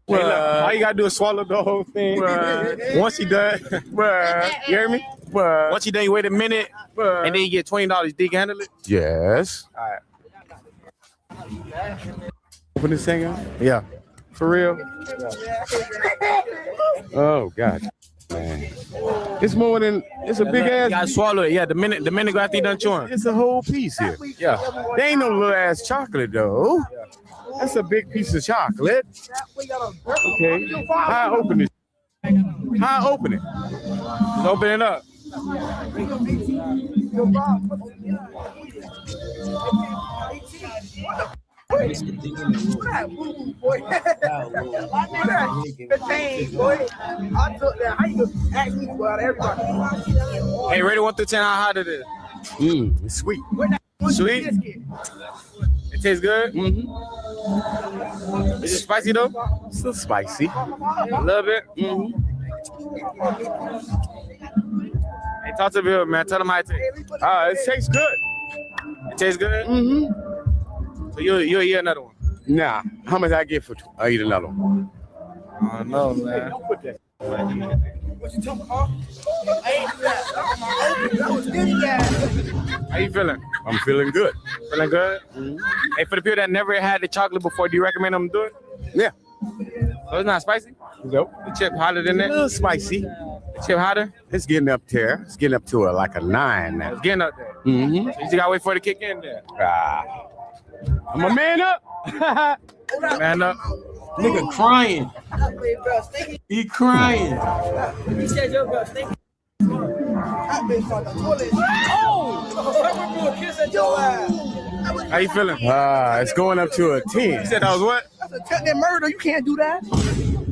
Well, all you gotta do is swallow the whole thing. Once you done, you hear me? Once you done, you wait a minute, and then you get $20. You think you handle it? Yes. All right. Open this thing up? Yeah. For real? Oh, God. Man. It's more than, it's a big ass. You gotta swallow it. Yeah, the minute go after you done chewing. It's a whole piece here. Yeah. There ain't no little ass chocolate, though. That's a big piece of chocolate. Okay. How I open it? How I open it? Just open it up. Hey, ready 1 through 10, how hot it is? It's sweet. Sweet? It tastes good? Mm-hmm. Is it spicy though? It's a little spicy. A little bit? Mm-hmm. Hey, talk to Bill, man. Tell them how it tastes. It tastes good. It tastes good? Mm-hmm. So you'll eat another one? Nah. How much I get for I eat another one? I don't know, man. What you talking about? How you feeling? I'm feeling good. Feeling good? Mm-hmm. Hey, for the people that never had the chocolate before, do you recommend them do it? Yeah. So it's not spicy? Nope. The chip hotter than A that? little spicy. The chip hotter? It's getting up there. It's getting up to like a 9 now. It's getting up there. Mm-hmm. So you just gotta wait for it to kick in there. I'm a man up. Man up. Nigga crying. He crying. He said your girl stinking. That bitch on the toilet. Oh! Kiss at your ass. How you feeling? It's going up to a 10. You said that was what? That's attempted murder. You can't do that.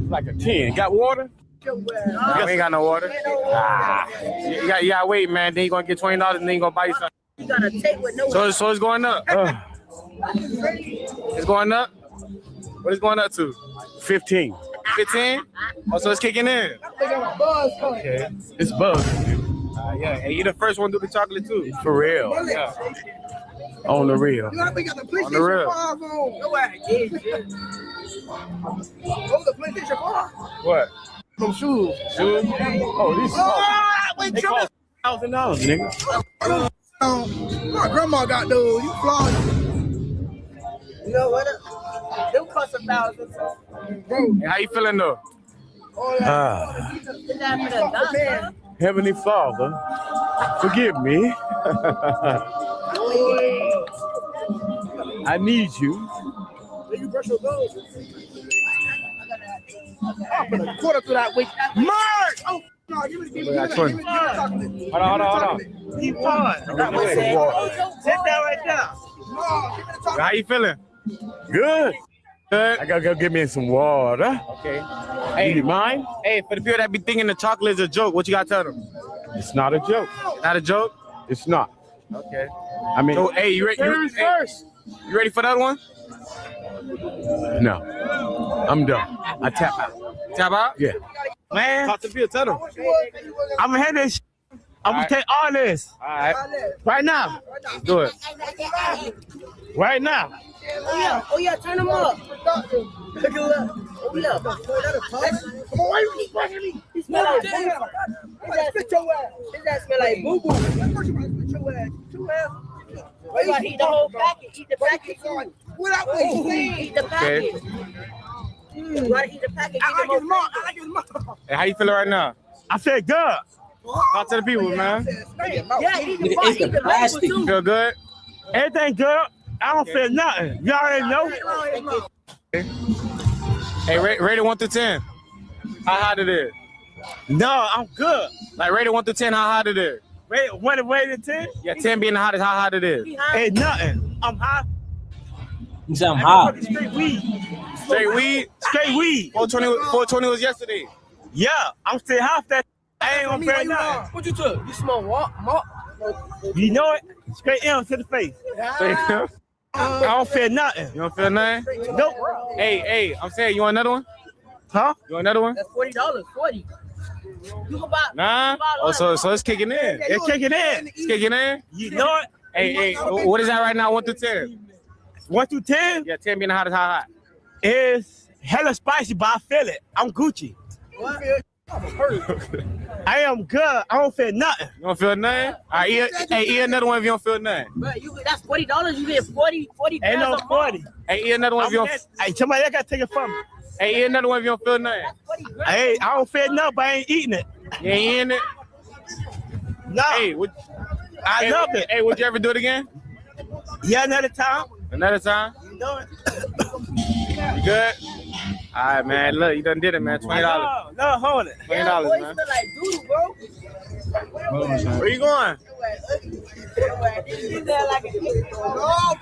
Like a 10. Got water? We ain't got no water. You gotta wait, man. Then you gonna get $20 and then you gonna buy you something. You gotta take with no. So it's going up. It's going up? What is going up to? 15. 15? Oh, so it's kicking in. Okay. It's bugged. All Yeah, and you the first one to do the chocolate too. For real. Yeah. On the real. On the real. What? Some shoes. Shoes? Oh, these they cost $1,000, nigga. My grandma got those. You flawed. You know what? Them cost $1,000. Hey, how you feeling though? Heavenly Father, forgive me. I need you. You brush your nose. I'll put a quarter through that week. Mark! Oh, no, give me the chocolate. Hold on. Keep on. Sit down right there. How you feeling? Good. I gotta go get me some water. Okay. Hey, you mind? Hey, for the people that be thinking the chocolate is a joke, what you gotta tell them? It's not a joke. Not a joke? It's not. Okay. I mean, So, hey, you ready for that one? No. I'm done. I tap out. Tap out? Yeah. Man. Talk to Bill, tell them. I'm gonna have this. I'm gonna take all this. All right. Right now. Let's do it. Right now. Oh yeah, turn them up. Look at that. Oh yeah. Come on, why you splashing me? He smell like boo. Spit your ass. His ass smell like boo boo. Spit your ass. Why you eat the whole packet? Eat the packet. Without eat the packet. You gotta eat the packet. I like his mom. Hey, how you feeling right now? I feel good. Talk to the people, man. Yeah, eat the plastic. You feel good? Everything good. I don't feel nothing. You already know. Hey, rate it 1 through 10. How hot it is? No, I'm good. Like, rate it 1 through 10, how hot it is? Rate 1 to 10? Yeah, 10 being the hottest, how hot it is? Ain't nothing. I'm hot. You say I'm hot. Straight weed. Straight weed? Straight weed. 420 was yesterday. Yeah, I'm still half that. I ain't gonna feel nothing. What you took? You smoke what? You know it? Straight M to the face. I don't feel nothing. You don't feel nothing? Nope. Hey, I'm saying, you want another one? Huh? You want another one? That's $40. 40. You can buy. Nah. Oh, so it's kicking in. It's kicking in. It's kicking in? You know it? Hey, what is that right now, 1 through 10? 1 through 10? Yeah, 10 being the hottest, how hot? It's hella spicy, but I feel it. I'm Gucci. I am good. I don't feel nothing. You don't feel nothing? All right, eat another one if you don't feel nothing. Bro, that's $40. You get 40 Ain't no 40. Hey, eat another one if you don't. Hey, somebody else gotta take it from me. Hey, eat another one if you don't feel nothing. Hey, I don't feel nothing, but I ain't eating it. You ain't eating it? No. Hey, I love it. Hey, would you ever do it again? Yeah, another time. Another time? You know it. You good? All right, man. Look, you done did it, man. $20. No, hold it. $20, man. Like doodle, bro. Where you going? He's there like a